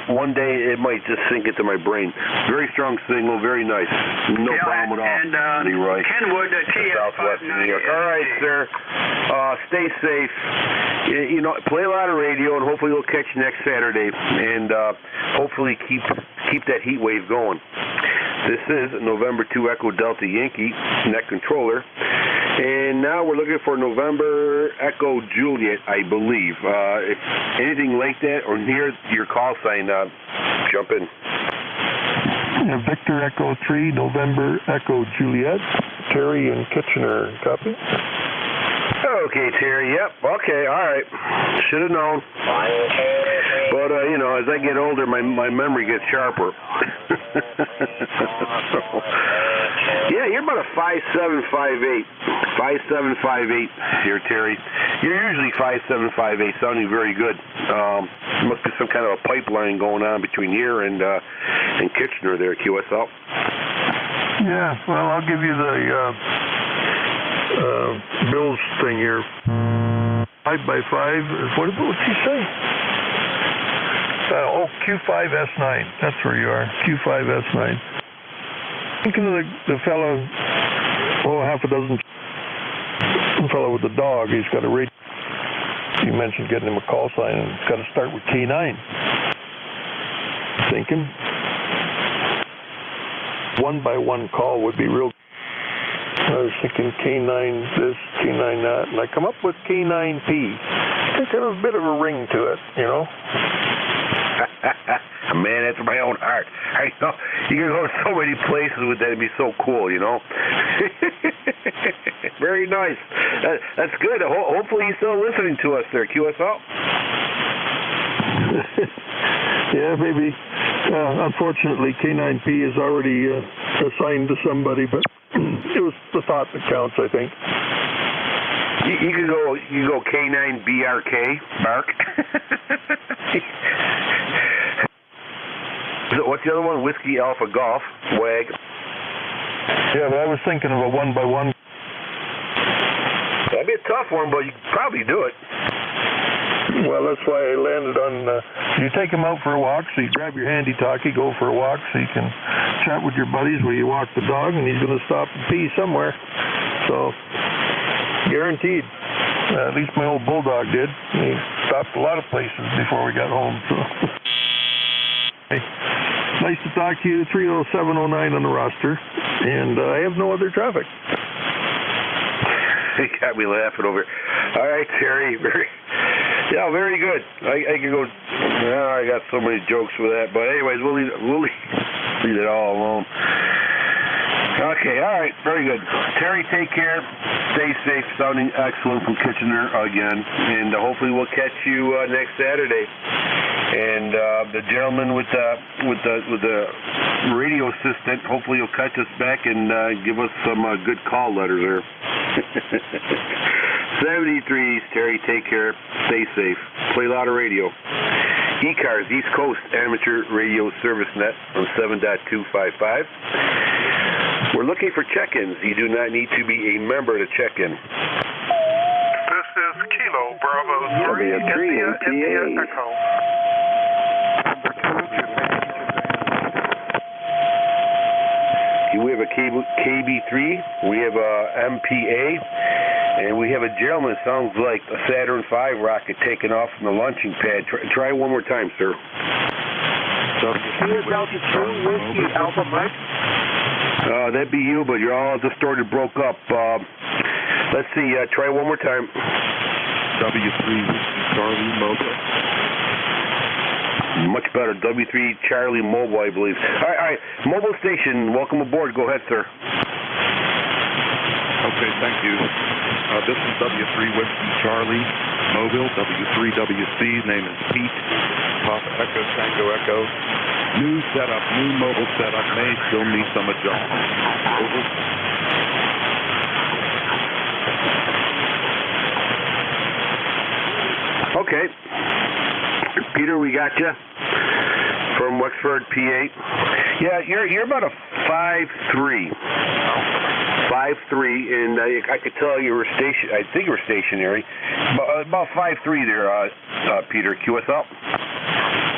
Speaker 4: One day it might just sink into my brain. Very strong signal, very nice. No problem at all,
Speaker 6: and,
Speaker 4: Leroy.
Speaker 6: Kenwood,
Speaker 4: Southwestern New York. All right, sir. Stay safe. You know, play a lot of radio, and hopefully we'll catch you next Saturday, and hopefully keep that heat wave going. This is November 2 Echo Delta Yankee, net controller. And now we're looking for November Echo Juliet, I believe. If anything like that or near your call sign, jump in.
Speaker 22: Victor Echo 3, November Echo Juliet. Terry in Kitchener, copy?
Speaker 4: Okay, Terry, yep. Okay, all right. Should have known. But, you know, as I get older, my memory gets sharper. Yeah, you're about a 5'7", 5'8" here, Terry. You're usually 5'7", 5'8", sounding very good. There must be some kind of a pipeline going on between here and Kitchener there, QSL.
Speaker 22: Yeah, well, I'll give you the Bill's thing here. 5x5. What's he say? Q5S9. That's where you are. Q5S9. Thinking of the fellow, half a dozen. The fellow with the dog. He's got a radio. You mentioned getting him a call sign, and it's got to start with K9. Thinking 1-by-1 call would be real. I was thinking K9 this, K9 that, and I come up with K9P. I think there's a bit of a ring to it, you know.
Speaker 4: Man, that's my own heart. I know you can go so many places with that. It'd be so cool, you know. Very nice. That's good. Hopefully he's still listening to us there, QSL.
Speaker 22: Yeah, maybe. Unfortunately, K9P is already assigned to somebody, but it was the thought that counts, I think.
Speaker 4: You can go K9BRK, Mark. What's the other one? Whiskey Alpha Golf, WAG.
Speaker 22: Yeah, but I was thinking of a 1-by-1.
Speaker 4: That'd be a tough one, but you could probably do it.
Speaker 22: Well, that's why I landed on, you take him out for a walk, so you grab your handy-talkie, go for a walk, so you can chat with your buddies while you walk the dog, and he's going to stop and pee somewhere. So, guaranteed. At least my old bulldog did. He stopped a lot of places before we got home. So, hey, nice to talk to you. 30709 on the roster, and I have no other traffic.
Speaker 4: You got me laughing over. All right, Terry. Yeah, very good. I can go. I got so many jokes with that, but anyways, we'll leave it all alone. Okay, all right, very good. Terry, take care. Stay safe. Sounding excellent from Kitchener again, and hopefully we'll catch you next Saturday. And the gentleman with the radio assistant, hopefully he'll catch us back and give us some good call letters there. 73 East, Terry, take care. Stay safe. Play a lot of radio. ECARS, East Coast Amateur Radio Service Net on 7.255. We're looking for check-ins. You do not need to be a member to check in.
Speaker 8: This is Kilo Bravo 3, India Echo.
Speaker 4: We have a KB3, we have a MPA, and we have a gentleman, sounds like a Saturn V rocket taking off from the launching pad. Try one more time, sir.
Speaker 12: Delta 2, Whiskey Alpha Mike.
Speaker 4: That'd be you, but you're all distorted, broke up. Let's see. Try one more time.
Speaker 8: W3 Charlie Mobile.
Speaker 4: Much better. W3 Charlie Mobile, I believe. All right. Mobile station, welcome aboard. Go ahead, sir.
Speaker 8: Okay, thank you. This is W3 Whiskey Charlie Mobile, W3WC. Name is Pete. Papa Echo Tango Echo. New setup, new mobile setup. May still need some adjustment. Over.
Speaker 4: Okay. Peter, we got you from Wexford, PA. Yeah, you're about a 5'3". 5'3", and I could tell you were I think you were stationary. About 5'3" there, Peter. QSL?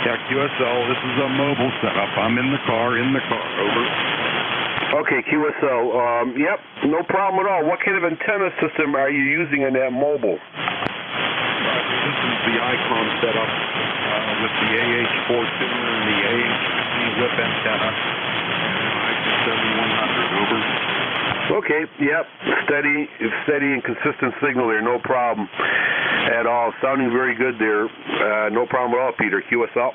Speaker 8: Yeah, QSL. This is a mobile setup. I'm in the car. Over.
Speaker 4: Okay, QSL. Yep, no problem at all. What kind of antenna system are you using in that mobile?
Speaker 8: This is the Icon setup with the AH4 tuner and the AH whip antenna. IC7100. Over.
Speaker 4: Okay, yep, steady and consistent signal there, no problem at all. Sounding very good there, no problem at all, Peter. QSL?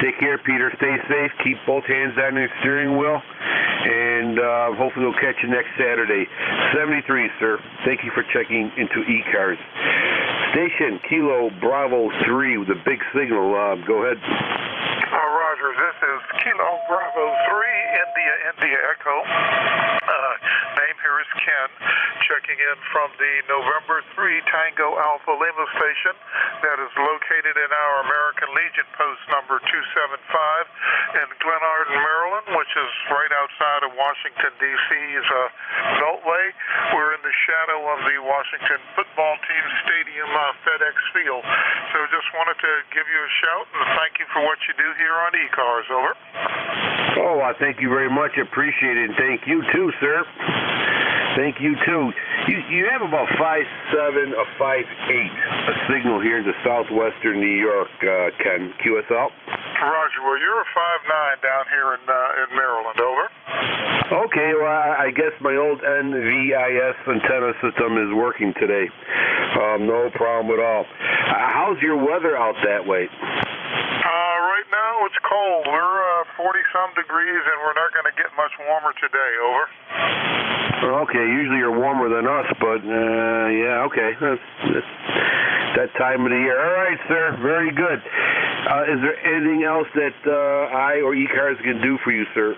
Speaker 4: Take care, Peter. Stay safe. Keep both hands on the steering wheel, and hopefully we'll catch you next Saturday. 73, sir. Thank you for checking into ECARS. Station Kilo Bravo 3 with a big signal. Go ahead.
Speaker 12: Roger, this is Kilo Bravo 3, India Echo. Name here is Ken, checking in from the November 3 Tango Alpha Lima station that is located in our American Legion post number 275 in Glenarden, Maryland, which is right outside of Washington, D.C.'s Beltway. We're in the shadow of the Washington football team stadium, FedEx Field. So just wanted to give you a shout and thank you for what you do here on ECARS. Over.
Speaker 4: Oh, I thank you very much. Appreciate it. And thank you too, sir. Thank you too. You have about 5'7", a 5'8", a signal here in the southwestern New York, Ken. QSL?
Speaker 12: Roger. Well, you're a 5'9" down here in Maryland. Over.
Speaker 4: Okay. Well, I guess my old NVIS antenna system is working today. No problem at all. How's your weather out that way?
Speaker 12: Right now it's cold. We're 40-some degrees, and we're not going to get much warmer today. Over.
Speaker 4: Okay, usually you're warmer than us, but yeah, okay. That's that time of the year. All right, sir. Very good. Is there anything else that I or ECARS can do for you, sir?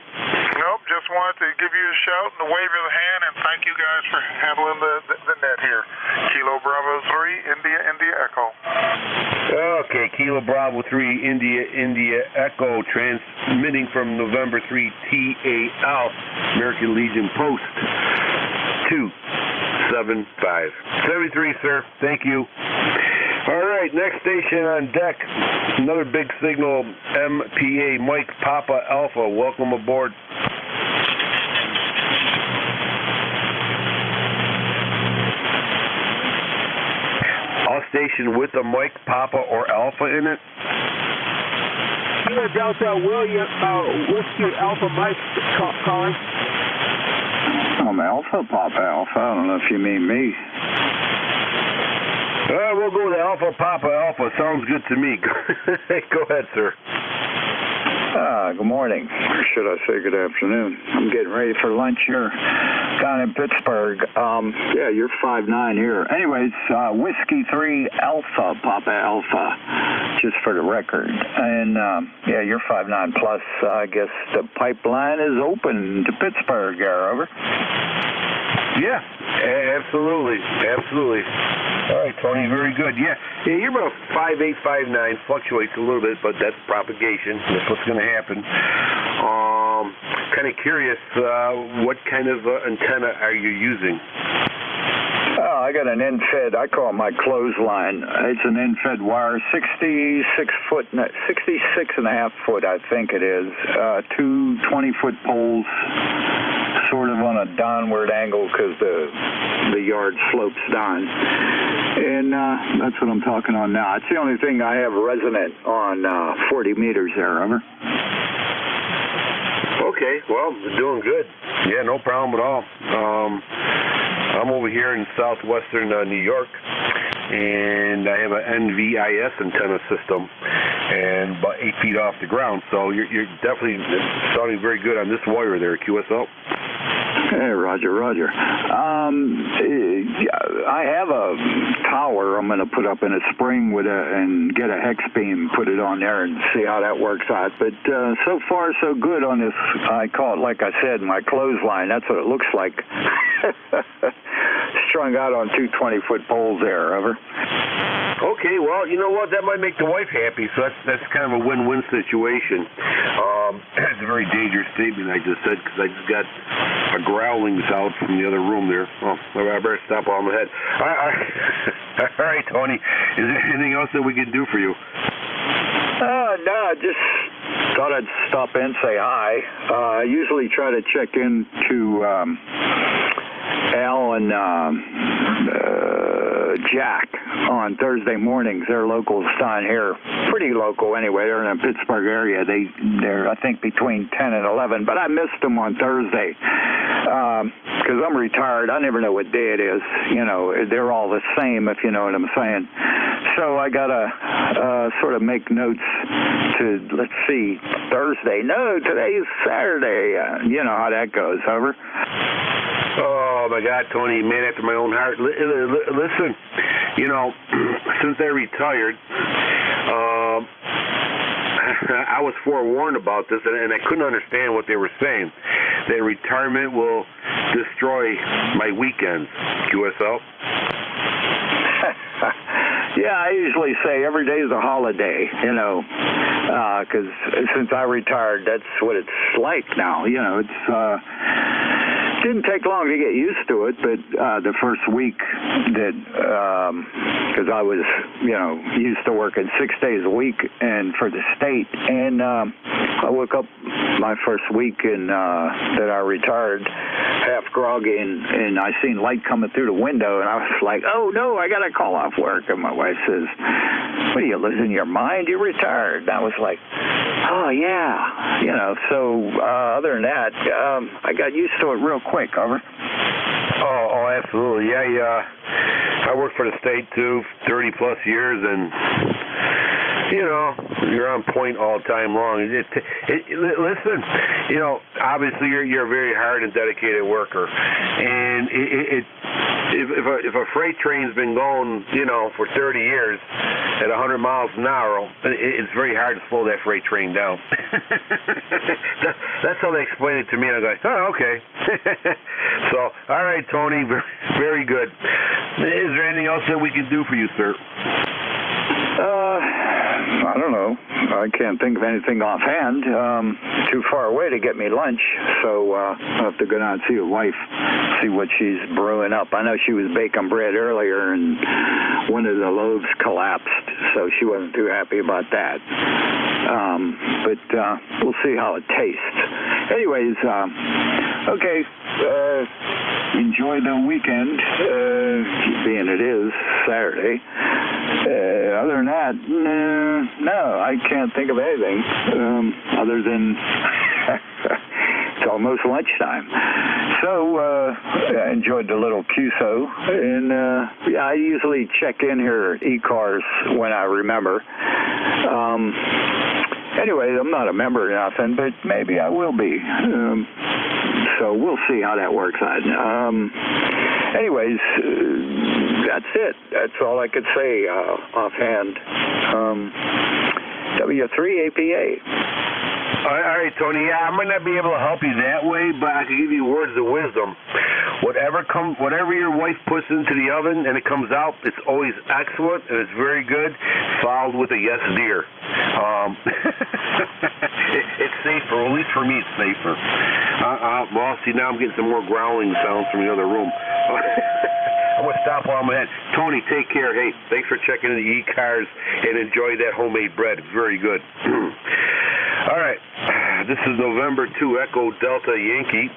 Speaker 12: Nope. Just wanted to give you a shout and a wave of the hand, and thank you guys for handling the net here. Kilo Bravo 3, India Echo.
Speaker 4: Okay, Kilo Bravo 3, India Echo, transmitting from November 3 TAL, American Legion Post 275. 73, sir. Thank you. All right, next station on deck, another big signal, MPA, Mike Papa Alpha. Welcome aboard. All station with a Mike Papa or Alpha in it.
Speaker 18: Kilo Delta William Whiskey Alpha Mike calling.
Speaker 23: I'm Alpha Papa Alpha. I don't know if you mean me.
Speaker 4: We'll go with Alpha Papa Alpha. Sounds good to me. Go ahead, sir.
Speaker 23: Good morning. Or should I say good afternoon? I'm getting ready for lunch here down in Pittsburgh. Yeah, you're 5'9" here. Anyways, Whiskey 3 Alpha Papa Alpha, just for the record. And yeah, you're 5'9" plus. I guess the pipeline is open to Pittsburgh. Over.
Speaker 4: Yeah, absolutely. All right, Tony, very good. Yeah, you're about 5'8", 5'9", fluctuates a little bit, but that's propagation. That's what's going to happen. Kind of curious, what kind of antenna are you using?
Speaker 23: I got an end-fed. I call it my clothesline. It's an end-fed wire, 66 and a half foot, I think it is. Two 20-foot poles, sort of on a downward angle because the yard slopes down. And that's what I'm talking on now. It's the only thing I have resonant on 40 meters there, over.
Speaker 4: Okay, well, doing good. Yeah, no problem at all. I'm over here in southwestern New York, and I have an NJ2US antenna system, and about 8 feet off the ground. So you're definitely sounding very good on this wire there, QSL.
Speaker 23: Hey, Roger. I have a tower I'm going to put up in a spring and get a hex beam, put it on there, and see how that works out. But so far, so good on this. I call it, like I said, my clothesline. That's what it looks like. Strung out on two 20-foot poles there, over.
Speaker 4: Okay, well, you know what? That might make the wife happy, so that's kind of a win-win situation. It's a very dangerous statement I just said, because I just got a growlings out from the other room there. Oh, I better stop while I'm ahead. All right, Tony. Is there anything else that we can do for you?
Speaker 23: No, I just thought I'd stop in, say hi. I usually try to check in to Al and Jack on Thursday mornings. They're locals down here, pretty local anyway. They're in the Pittsburgh area. They're I think between 10 and 11, but I missed them on Thursday because I'm retired. I never know what day it is. You know, they're all the same, if you know what I'm saying. So I gotta sort of make notes to, let's see, Thursday. No, today's Saturday. You know how that goes, over.
Speaker 4: Oh, my God, Tony, man after my own heart. Listen, you know, since I retired, I was forewarned about this, and I couldn't understand what they were saying. That retirement will destroy my weekends, QSL.
Speaker 23: Yeah, I usually say every day is a holiday, you know, because since I retired, that's what it's like now. You know, it's didn't take long to get used to it, but the first week that, because I was, you know, used to working 6 days a week and for the state, and I woke up my first week in that I retired, half groggy, and I seen light coming through the window, and I was like, oh no, I got to call off work. And my wife says, what are you losing your mind? You're retired. And I was like, oh yeah, you know. So other than that, I got used to it real quick, over.
Speaker 4: Oh, absolutely. Yeah. I worked for the state too, 30 plus years, and you know, you're on point all time long. Listen, you know, obviously you're a very hard and dedicated worker, and if a freight train's been going, you know, for 30 years at 100 miles an hour, it's very hard to slow that freight train down. That's how they explain it to me, and I go, oh, okay. So, all right, Tony, very good. Is there anything else that we can do for you, sir?
Speaker 23: I don't know. I can't think of anything offhand. Too far away to get me lunch, so I'll have to go down and see the wife, see what she's brewing up. I know she was baking bread earlier, and one of the loaves collapsed, so she wasn't too happy about that. But we'll see how it tastes. Anyways, okay. Enjoy the weekend, being it is Saturday. Other than that, no, I can't think of anything other than it's almost lunchtime. So I enjoyed the little QSO, and yeah, I usually check in here at ECARS when I remember. Anyway, I'm not a member or nothing, but maybe I will be. So we'll see how that works out. Anyways, that's it. That's all I could say offhand. W3APA.
Speaker 4: All right, Tony. Yeah, I might not be able to help you that way, but I can give you words of wisdom. Whatever your wife puts into the oven and it comes out, it's always excellent and it's very good, followed with a yes, dear. It's safer. Well, at least for me, it's safer. Well, see, now I'm getting some more growling sounds from the other room. I'm going to stop while I'm ahead. Tony, take care. Hey, thanks for checking in the ECARS and enjoy that homemade bread. Very good. All right. This is November 2 Echo Delta Yankee,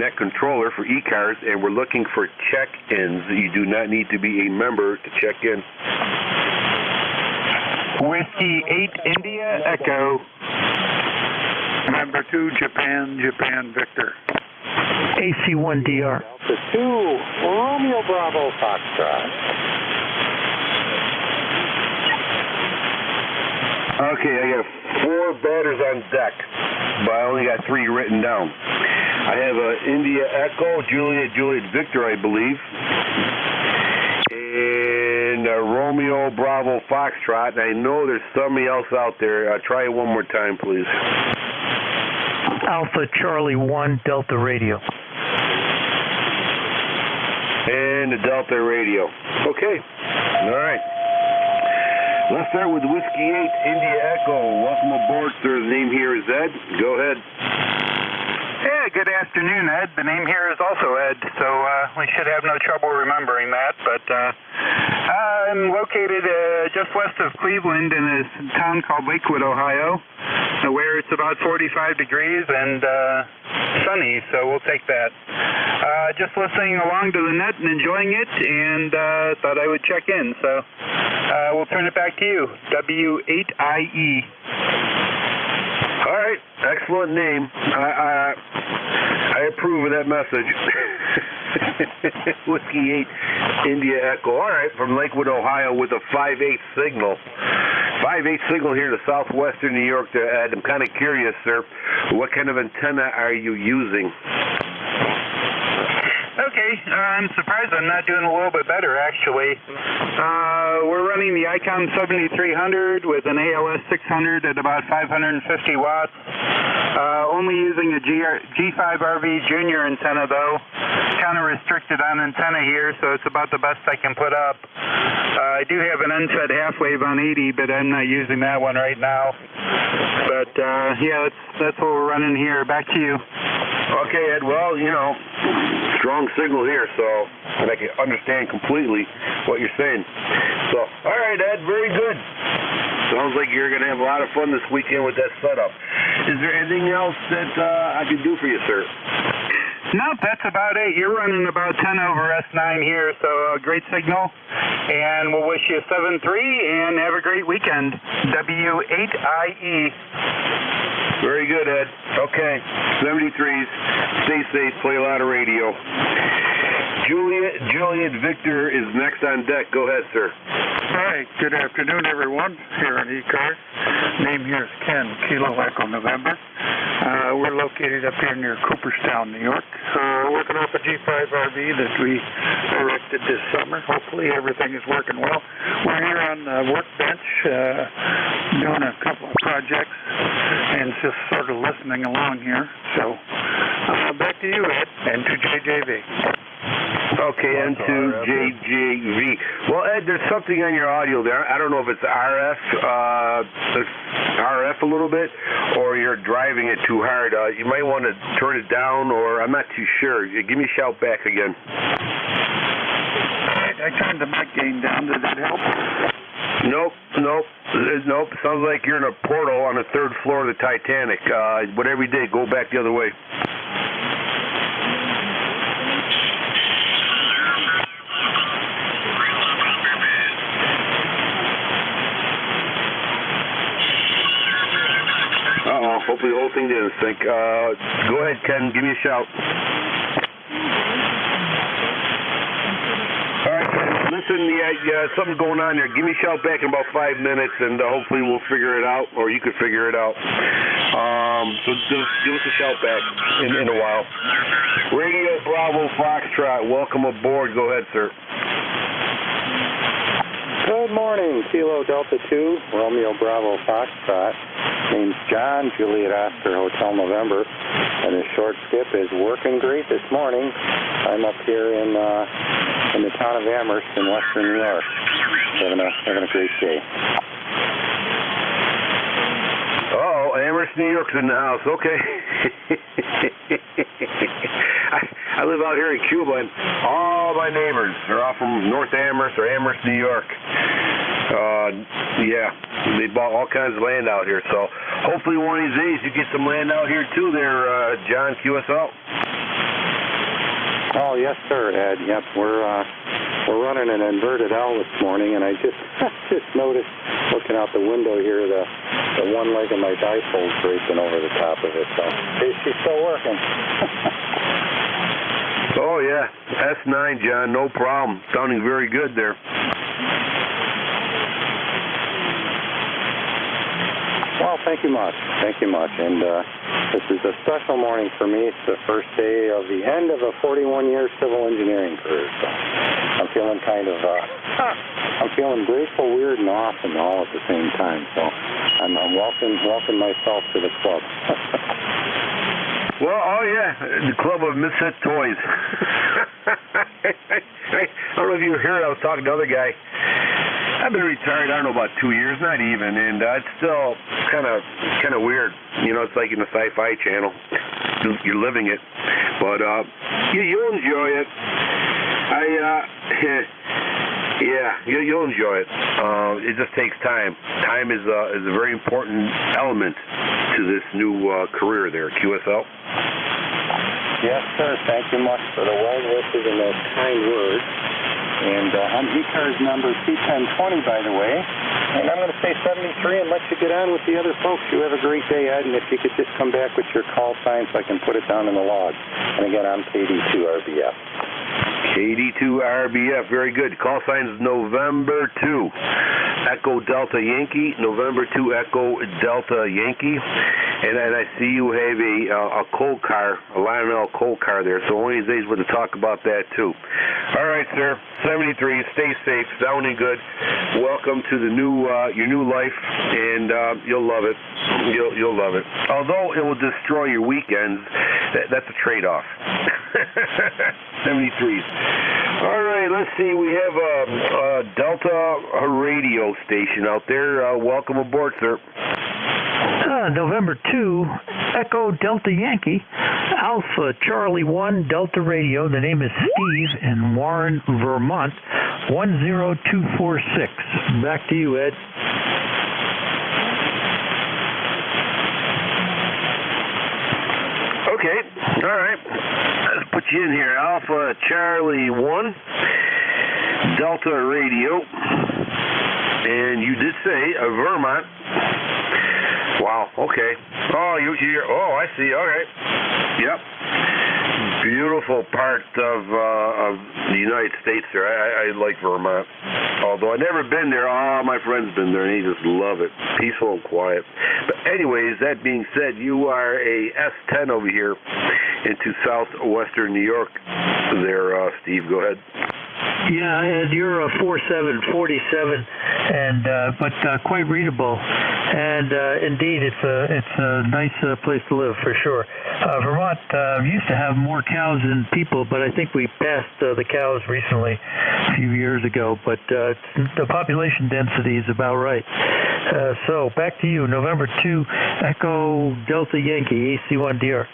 Speaker 4: net controller for ECARS, and we're looking for check-ins. You do not need to be a member to check in.
Speaker 15: Whiskey 8 India Echo. Number 2 Japan Victor.
Speaker 16: AC1DR.
Speaker 20: Delta 2 Romeo Bravo Foxtrot.
Speaker 4: Okay, I got 4 batters on deck, but I only got 3 written down. I have India Echo, Juliet Victor, I believe, and Romeo Bravo Foxtrot. I know there's somebody else out there. Try it one more time, please.
Speaker 16: Alpha Charlie 1 Delta Radio.
Speaker 4: And the Delta Radio. Okay. All right. Let's start with Whiskey 8 India Echo. Welcome aboard, sir. The name here is Ed. Go ahead.
Speaker 24: Yeah, good afternoon, Ed. The name here is also Ed, so we should have no trouble remembering that. But I'm located just west of Cleveland in a town called Lakewood, Ohio, where it's about 45 degrees and sunny, so we'll take that. Just listening along to the net and enjoying it, and thought I would check in. So we'll turn it back to you, W8IE.
Speaker 4: All right, excellent name. I approve of that message. Whiskey 8 India Echo. All right, from Lakewood, Ohio, with a 5/8 signal. 5/8 signal here to southwestern New York. Ed, I'm kind of curious, sir. What kind of antenna are you using?
Speaker 24: Okay, I'm surprised I'm not doing a little bit better, actually. We're running the Icon 7300 with an ALS 600 at about 550 watts. Only using a G5RV Junior antenna, though. Kind of restricted on antenna here, so it's about the best I can put up. I do have an unfed half wave on 80, but I'm not using that one right now. But, yeah, that's what we're running here. Back to you.
Speaker 4: Okay, Ed. Well, you know, strong signal here, so I can understand completely what you're saying. So, all right, Ed, very good. Sounds like you're going to have a lot of fun this weekend with that setup. Is there anything else that I can do for you, sir?
Speaker 24: Nope, that's about it. You're running about 10 over S9 here, so great signal. And we'll wish you 7-3 and have a great weekend. W8IE.
Speaker 4: Very good, Ed. Okay, 73s. Stay safe. Play a lot of radio. Juliet Victor is next on deck. Go ahead, sir.
Speaker 15: Hi, good afternoon, everyone, here on ECARS. Name here is Ken, Kilo Echo November. We're located up here near Cooperstown, New York. Working off a G5RV that we erected this summer. Hopefully everything is working well. We're here on the workbench doing a couple of projects and just sort of listening along here. So back to you, Ed, and to JJV.
Speaker 4: Okay, N2JJV. Well, Ed, there's something on your audio there. I don't know if it's RF a little bit, or you're driving it too hard. You might want to turn it down, or I'm not too sure. Give me a shout back again.
Speaker 15: I turned the mic gain down. Did that help?
Speaker 4: Nope. Sounds like you're in a portal on the 3rd floor of the Titanic. Whatever you did, go back the other way. Hopefully the whole thing didn't sink. Go ahead, Ken. Give me a shout. All right, Ken. Listen, something's going on there. Give me a shout back in about 5 minutes, and hopefully we'll figure it out, or you could figure it out. So just give us a shout back in a while. Radio Bravo Foxtrot, welcome aboard. Go ahead, sir.
Speaker 20: Good morning, Kilo Delta 2, Romeo Bravo Foxtrot. Name's John, Juliet Oscar Hotel November, and the short skip is working great this morning. I'm up here in the town of Amherst in western New York, having a great day.
Speaker 4: Oh, Amherst, New York's in the house. Okay. I live out here in Cuba, and all my neighbors are all from North Amherst or Amherst, New York. Yeah, they bought all kinds of land out here. So hopefully one of these days you get some land out here too there, John, QSL.
Speaker 20: Oh, yes, sir, Ed. Yep, we're running an inverted L this morning, and I just noticed, looking out the window here, the one leg of my dipole's breaking over the top of it. So she's still working.
Speaker 4: Oh, yeah. S9, John, no problem. Sounding very good there.
Speaker 20: Well, thank you much. Thank you much. And this is a special morning for me. It's the first day of the end of a 41-year civil engineering career. So I'm feeling kind of, I'm feeling grateful, weird, and awesome all at the same time. So I'm welcome myself to the club.
Speaker 4: Well, oh yeah, the Club of Misfit Toys. I don't know if you heard, I was talking to another guy. I've been retired, I don't know, about 2 years, not even, and it's still kind of weird. You know, it's like in the Sci-Fi Channel. You're living it, but you'll enjoy it. Yeah, you'll enjoy it. It just takes time. Time is a very important element to this new career there, QSL.
Speaker 20: Yes, sir. Thank you much for the well wishes and those kind words. And I'm ECARS number C1020, by the way. And I'm going to say 73 and let you get on with the other folks. You have a great day, Ed. And if you could just come back with your call sign so I can put it down in the log. And again, I'm KD2RBF.
Speaker 4: KD2RBF, very good. Call sign is November 2, Echo Delta Yankee, November 2, Echo Delta Yankee. And I see you have a coal car, a Lionel coal car there, so one of these days we're going to talk about that too. All right, sir, 73, stay safe, sounding good. Welcome to the new your new life, and you'll love it. You'll love it. Although it will destroy your weekends, that's a trade-off. 73s. All right, let's see. We have a Delta radio station out there. Welcome aboard, sir.
Speaker 16: November 2, Echo Delta Yankee, Alpha Charlie 1 Delta Radio. The name is Steve in Warren, Vermont, 10246. Back to you, Ed.
Speaker 4: Okay, all right. Let's put you in here. Alpha Charlie 1, Delta Radio. And you did say Vermont. Wow, okay. Oh, oh, I see. All right. Yep. Beautiful part of the United States there. I like Vermont. Although I've never been there. All my friends been there, and they just love it. Peaceful and quiet. But anyways, that being said, you are a S10 over here into southwestern New York there, Steve. Go ahead.
Speaker 16: Yeah, Ed, you're a 4747, and but quite readable. And indeed, it's a nice place to live for sure. Vermont used to have more cows than people, but I think we passed the cows recently, a few years ago. But the population density is about right. So back to you, November 2, Echo Delta Yankee, AC1DR.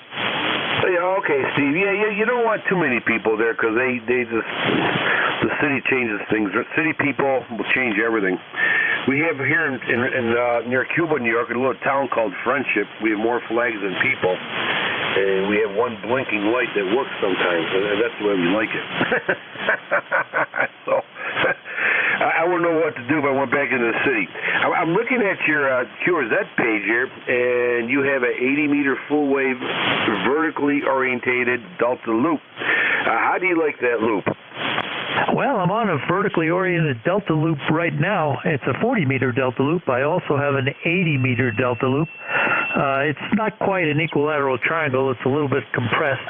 Speaker 4: Yeah, okay, Steve. Yeah, you don't want too many people there because they just, the city changes things. City people will change everything. We have here in near Cuba, New York, a little town called Friendship. We have more flags than people, and we have one blinking light that works sometimes, and that's the way we like it. So I wouldn't know what to do if I went back into the city. I'm looking at your QRZ page here, and you have an 80-meter full-wave vertically orientated Delta loop. How do you like that loop?
Speaker 16: Well, I'm on a vertically oriented Delta loop right now. It's a 40-meter Delta loop. I also have an 80-meter Delta loop. It's not quite an equilateral triangle. It's a little bit compressed.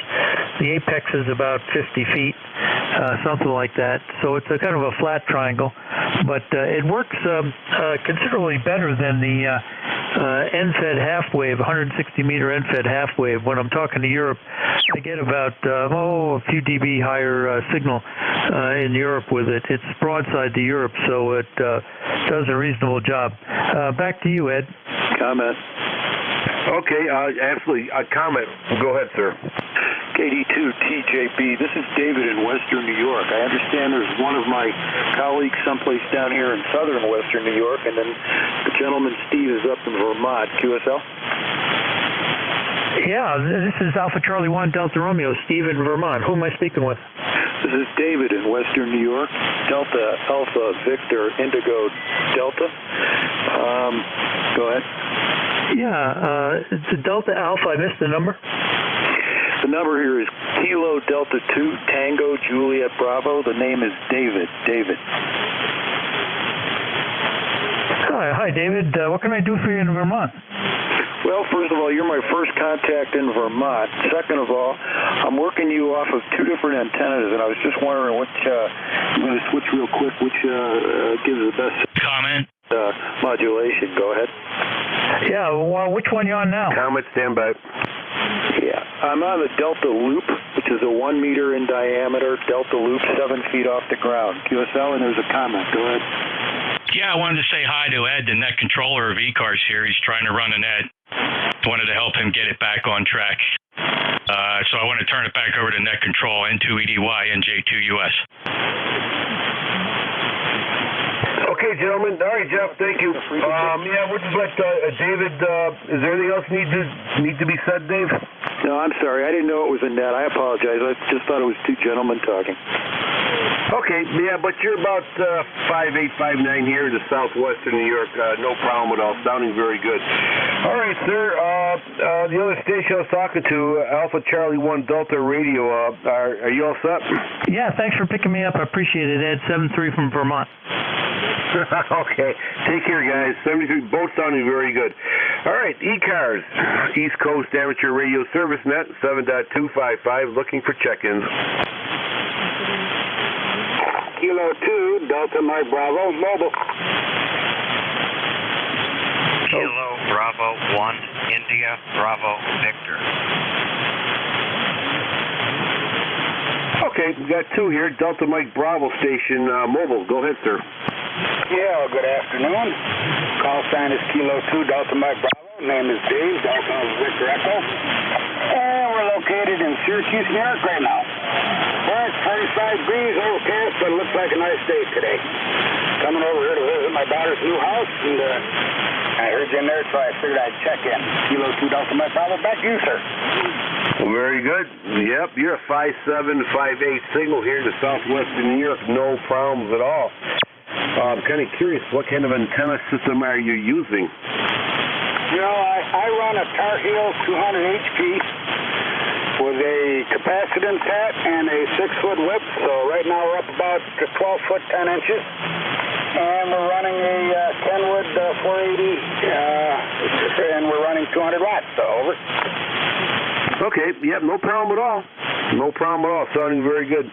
Speaker 16: The apex is about 50 feet, something like that. So it's a kind of a flat triangle. But it works considerably better than the end-fed half-wave, 160-meter end-fed half-wave. When I'm talking to Europe, I get about, a few dB higher signal in Europe with it. It's broadside to Europe, so it does a reasonable job. Back to you, Ed.
Speaker 4: Comment. Okay, absolutely. A comment. Go ahead, sir.
Speaker 23: 82TJB. This is David in Western New York. I understand there's one of my colleagues someplace down here in southern Western New York, and then the gentleman Steve is up in Vermont. QSL?
Speaker 16: Yeah, this is Alpha Charlie 1 Delta Romeo, Steve in Vermont. Who am I speaking with?
Speaker 23: This is David in Western New York, Delta Alpha Victor Indigo Delta. Go ahead.
Speaker 16: Yeah, it's a Delta Alpha. I missed the number.
Speaker 23: The number here is Kilo Delta 2 Tango Juliet Bravo. The name is David. David.
Speaker 16: Hi, David. What can I do for you in Vermont?
Speaker 23: Well, first of all, you're my first contact in Vermont. Second of all, I'm working you off of two different antennas, and I was just wondering which, I'm going to switch real quick, which gives the best
Speaker 3: comment
Speaker 23: modulation. Go ahead.
Speaker 16: Yeah, well, which one you on now?
Speaker 4: Comment, stand by.
Speaker 23: Yeah, I'm on the Delta Loop, which is a 1 meter in diameter Delta Loop, 7 feet off the ground. QSL, and there's a comment. Go ahead.
Speaker 3: Yeah, I wanted to say hi to Ed, the net controller of ECARS here. He's trying to run a net. Wanted to help him get it back on track. So I want to turn it back over to net control, N2EDY, NJ2US.
Speaker 4: Okay, gentlemen. All right, Jeff, thank you. Yeah, we'll just let David, is there anything else need to be said, Dave?
Speaker 23: No, I'm sorry. I didn't know it was a net. I apologize. I just thought it was two gentlemen talking.
Speaker 4: Okay, yeah, but you're about 5'8", 5'9" here in the southwestern New York. No problem at all. Sounding very good. All right, sir. The other station I was talking to, Alpha Charlie 1 Delta Radio, are you all set?
Speaker 16: Yeah, thanks for picking me up. I appreciate it, Ed. 7-3 from Vermont.
Speaker 4: Okay. Take care, guys. 73, both sounding very good. All right, ECARS, East Coast Amateur Radio Service Net, 7.255, looking for check-ins.
Speaker 11: Kilo 2, Delta Mike Bravo, mobile.
Speaker 17: Kilo Bravo 1, India Bravo Victor.
Speaker 4: Okay, we got two here, Delta Mike Bravo Station mobile. Go ahead, sir.
Speaker 11: Yeah, good afternoon. Call sign is Kilo 2, Delta Mike Bravo. Name is Dave, Delta Victor Echo. And we're located in Syracuse, New York right now. Well, it's 45 degrees, overcast, but it looks like a nice day today. Coming over here to visit my daughter's new house, and I heard you in there, so I figured I'd check in. Kilo 2, Delta Mike Bravo. Back to you, sir.
Speaker 4: Very good. Yep, you're a 5'7", 5'8" signal here in the southwestern New York. No problems at all. I'm kind of curious, what kind of antenna system are you using?
Speaker 11: You know, I run a Tar Heel 200 HP with a capacitance hat and a 6-foot whip. So right now we're up about 12 foot 10 inches. And we're running a Kenwood 480, and we're running 200 watts. So over.
Speaker 4: Okay, yep, no problem at all. No problem at all. Sounding very good.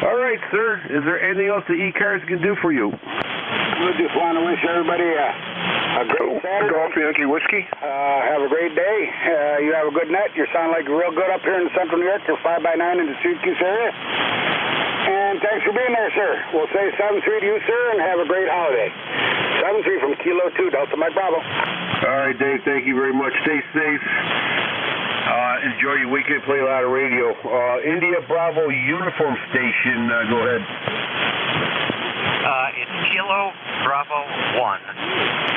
Speaker 4: All right, sir. Is there anything else that ECARS can do for you?
Speaker 11: We just want to wish everybody a great Saturday.
Speaker 8: Golf Yankee Whiskey.
Speaker 11: Have a great day. You have a good net. You sound like real good up here in central New York. You're 5x9 in the Syracuse area. And thanks for being there, sir. We'll say 7-3 to you, sir, and have a great holiday. 7-3 from Kilo 2, Delta Mike Bravo.
Speaker 4: All right, Dave. Thank you very much. Stay safe. Enjoy your weekend. Play a lot of radio. India Bravo Uniform Station. Go ahead.
Speaker 17: It's Kilo Bravo 1,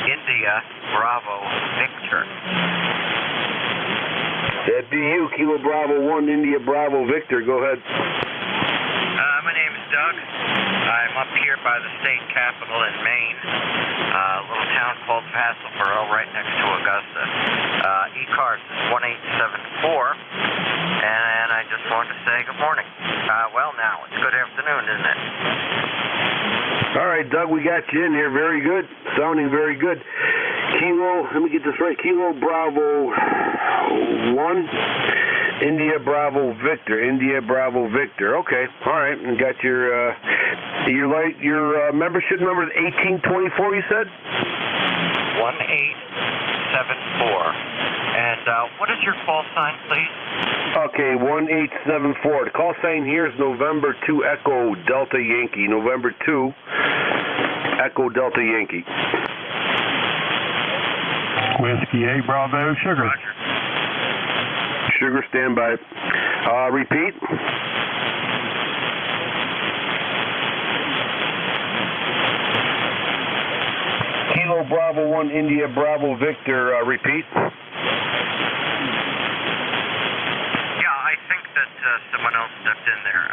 Speaker 17: India Bravo Victor.
Speaker 4: That'd be you, Kilo Bravo 1, India Bravo Victor. Go ahead.
Speaker 17: My name is Doug. I'm up here by the state capitol in Maine, a little town called Vassalboro, right next to Augusta. ECARS is 1874, and I just wanted to say good morning. Well, now, it's good afternoon, isn't it?
Speaker 4: All right, Doug, we got you in here. Very good. Sounding very good. Kilo, let me get this right. Kilo Bravo 1, India Bravo Victor. India Bravo Victor. Okay. All right. And got your membership number is 1824, you said?
Speaker 17: 1874. And what is your call sign, please?
Speaker 4: Okay, 1874. The call sign here is November 2 Echo Delta Yankee. November 2 Echo Delta Yankee.
Speaker 22: Whiskey 8 Bravo Sugar.
Speaker 17: Roger.
Speaker 4: Sugar, stand by. Repeat. Kilo Bravo 1 India Bravo Victor, repeat.
Speaker 17: Yeah, I think that someone else stepped in there.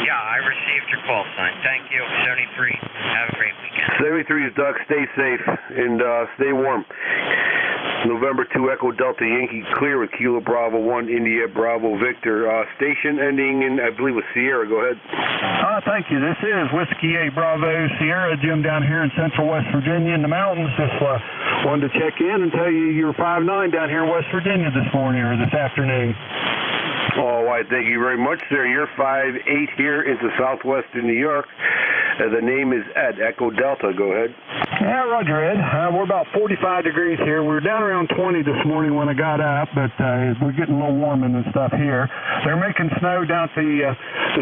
Speaker 17: Yeah, I received your call sign. Thank you. 73. Have a great weekend.
Speaker 4: 73 is Doug. Stay safe and stay warm. November 2 Echo Delta Yankee clear with Kilo Bravo 1 India Bravo Victor. Station ending in, I believe, with Sierra. Go ahead.
Speaker 2: Thank you. This is Whiskey 8 Bravo Sierra. Jim down here in central West Virginia in the mountains. Just wanted to check in and tell you you're 5'9" down here in West Virginia this morning or this afternoon.
Speaker 4: Oh, I thank you very much, sir. You're 5'8" here into southwestern New York. The name is Ed, Echo Delta. Go ahead.
Speaker 2: Yeah, Roger, Ed. We're about 45 degrees here. We were down around 20 this morning when I got up, but we're getting a little warming and stuff here. They're making snow down at the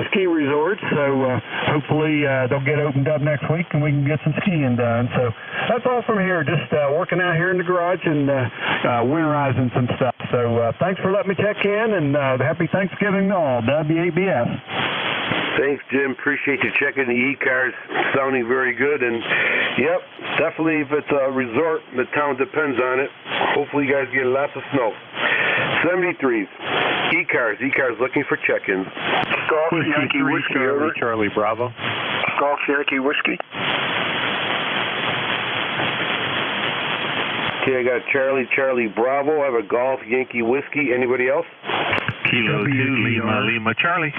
Speaker 2: ski resorts, so hopefully they'll get opened up next week and we can get some skiing done. So that's all from here, just working out here in the garage and winterizing some stuff. So thanks for letting me check in, and happy Thanksgiving to all. WABS.
Speaker 4: Thanks, Jim. Appreciate you checking the ECARS. Sounding very good. And, yep, definitely if it's a resort, the town depends on it. Hopefully you guys get lots of snow. 73s. ECARS. ECARS looking for check-ins.
Speaker 10: Golf Yankee Whiskey over.
Speaker 19: Charlie Bravo.
Speaker 10: Golf Yankee Whiskey.
Speaker 4: Okay, I got Charlie Bravo. I have a Golf Yankee Whiskey. Anybody else?
Speaker 19: Kilo 2 Lima Charlie.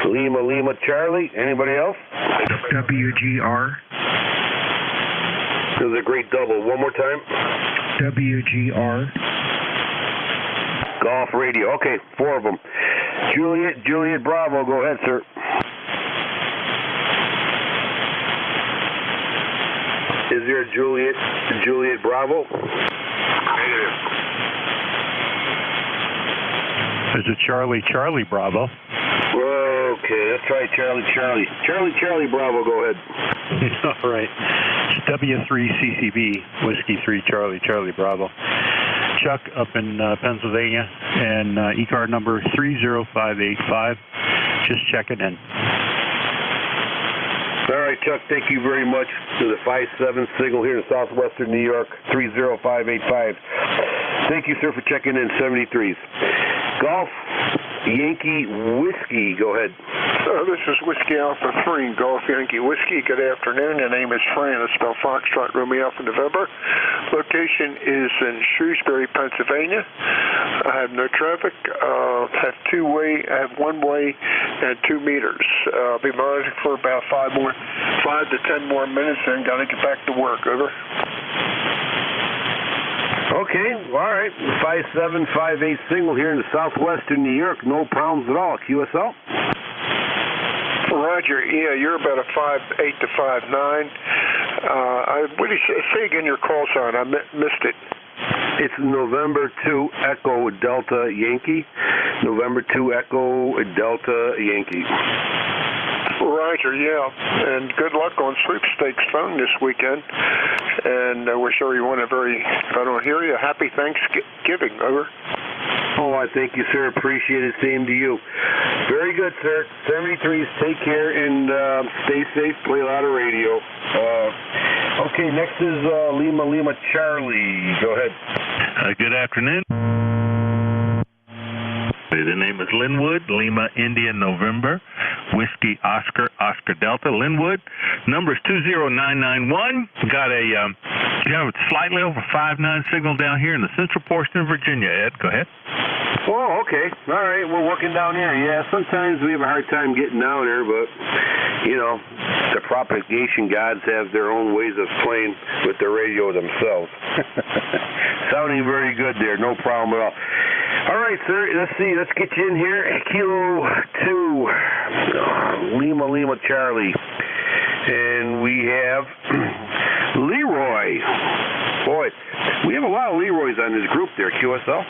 Speaker 4: Lima Charlie. Anybody else?
Speaker 7: WGR.
Speaker 4: This is a great double. One more time.
Speaker 7: WGR.
Speaker 4: Golf Radio. Okay, 4 of them. Juliet Bravo. Go ahead, sir. Is there a Juliet Bravo? Negative.
Speaker 19: There's a Charlie Bravo.
Speaker 4: Okay, let's try Charlie Bravo, go ahead.
Speaker 19: All right. It's W3CCB, Whiskey 3 Charlie Bravo. Chuck up in Pennsylvania, and ECAR number 30585. Just checking in.
Speaker 4: All right, Chuck, thank you very much for the 5-7 signal here in southwestern New York, 30585. Thank you, sir, for checking in, 73s. Golf Yankee Whiskey, go ahead.
Speaker 10: This is Whiskey Alpha 3, Golf Yankee Whiskey. Good afternoon. The name is Fran. It's spelled Foxtrot Romeo Alpha November. Location is in Shrewsbury, Pennsylvania. I have no traffic. I have one-way and 2 meters. I'll be monitoring for about 5 to 10 more minutes, and got to get back to work. Over.
Speaker 4: Okay, all right. 5-7, 5-8 single here in the southwestern New York. No problems at all. QSL?
Speaker 10: Roger, yeah, you're about a 5'8" to 5'9". What do you say again your call sign? I missed it.
Speaker 4: It's November 2 Echo Delta Yankee. November 2 Echo Delta Yankee.
Speaker 10: Roger, yeah. And good luck on Sweepstakes phone this weekend. And we're sure you want if I don't hear you, happy Thanksgiving. Over.
Speaker 4: Oh, I thank you, sir. Appreciate it. Same to you. Very good, sir. 73s, take care and stay safe. Play a lot of radio. Okay, next is Lima Charlie. Go ahead.
Speaker 19: Good afternoon. The name is Linwood, Lima, India, November, Whiskey, Oscar Delta, Linwood. Number is 20991. Got a slightly over 5'9" signal down here in the central portion of Virginia. Ed, go ahead.
Speaker 4: Oh, okay. All right. We're working down here. Yeah, sometimes we have a hard time getting down there, but, the propagation gods have their own ways of playing with the radio themselves. Sounding very good there. No problem at all. All right, sir. Let's see. Let's get you in here. Kilo 2, Lima Charlie. And we have Leroy. Boy, we have a lot of Leroys on this group there, QSL.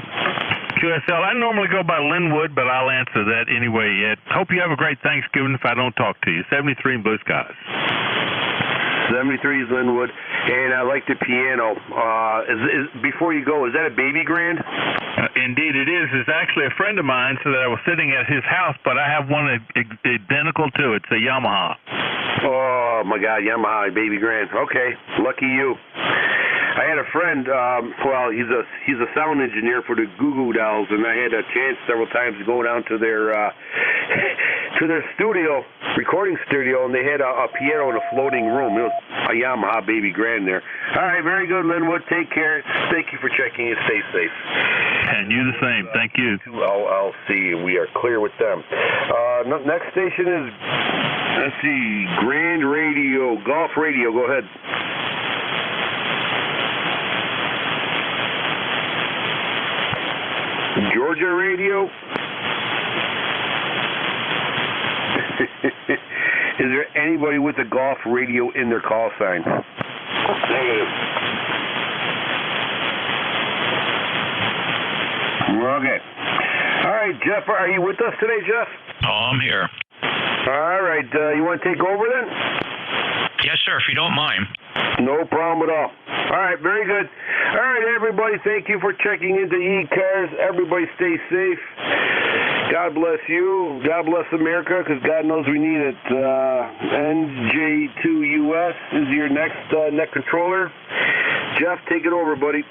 Speaker 19: QSL, I normally go by Linwood, but I'll answer that anyway, Ed. Hope you have a great Thanksgiving if I don't talk to you. 73 in blue skies.
Speaker 4: 73 is Linwood, and I like the piano. Before you go, is that a baby grand?
Speaker 9: Indeed it is. It's actually a friend of mine, so that I was sitting at his house, but I have one identical to it. It's a Yamaha.
Speaker 4: Oh, my God, Yamaha baby grand. Okay, lucky you. I had a friend, he's a sound engineer for the Goo Goo Dolls, and I had a chance several times to go down to their studio, recording studio, and they had a piano in a floating room. It was a Yamaha baby grand there. All right, very good, Linwood. Take care. Thank you for checking in. Stay safe.
Speaker 9: And you the same. Thank you.
Speaker 4: LLC. We are clear with them. Next station is, let's see, Grand Radio, Golf Radio. Go ahead. Georgia Radio? Is there anybody with a golf radio in their call sign? Negative. Okay. All right, Jeff, are you with us today, Jeff?
Speaker 3: Oh, I'm here.
Speaker 4: All right, you want to take over then?
Speaker 3: Yes, sir, if you don't mind.
Speaker 4: No problem at all. All right, very good. All right, everybody, thank you for checking into ECARS. Everybody stay safe. God bless you. God bless America, because God knows we need it. NJ2US is your next net controller. Jeff, take it over, buddy.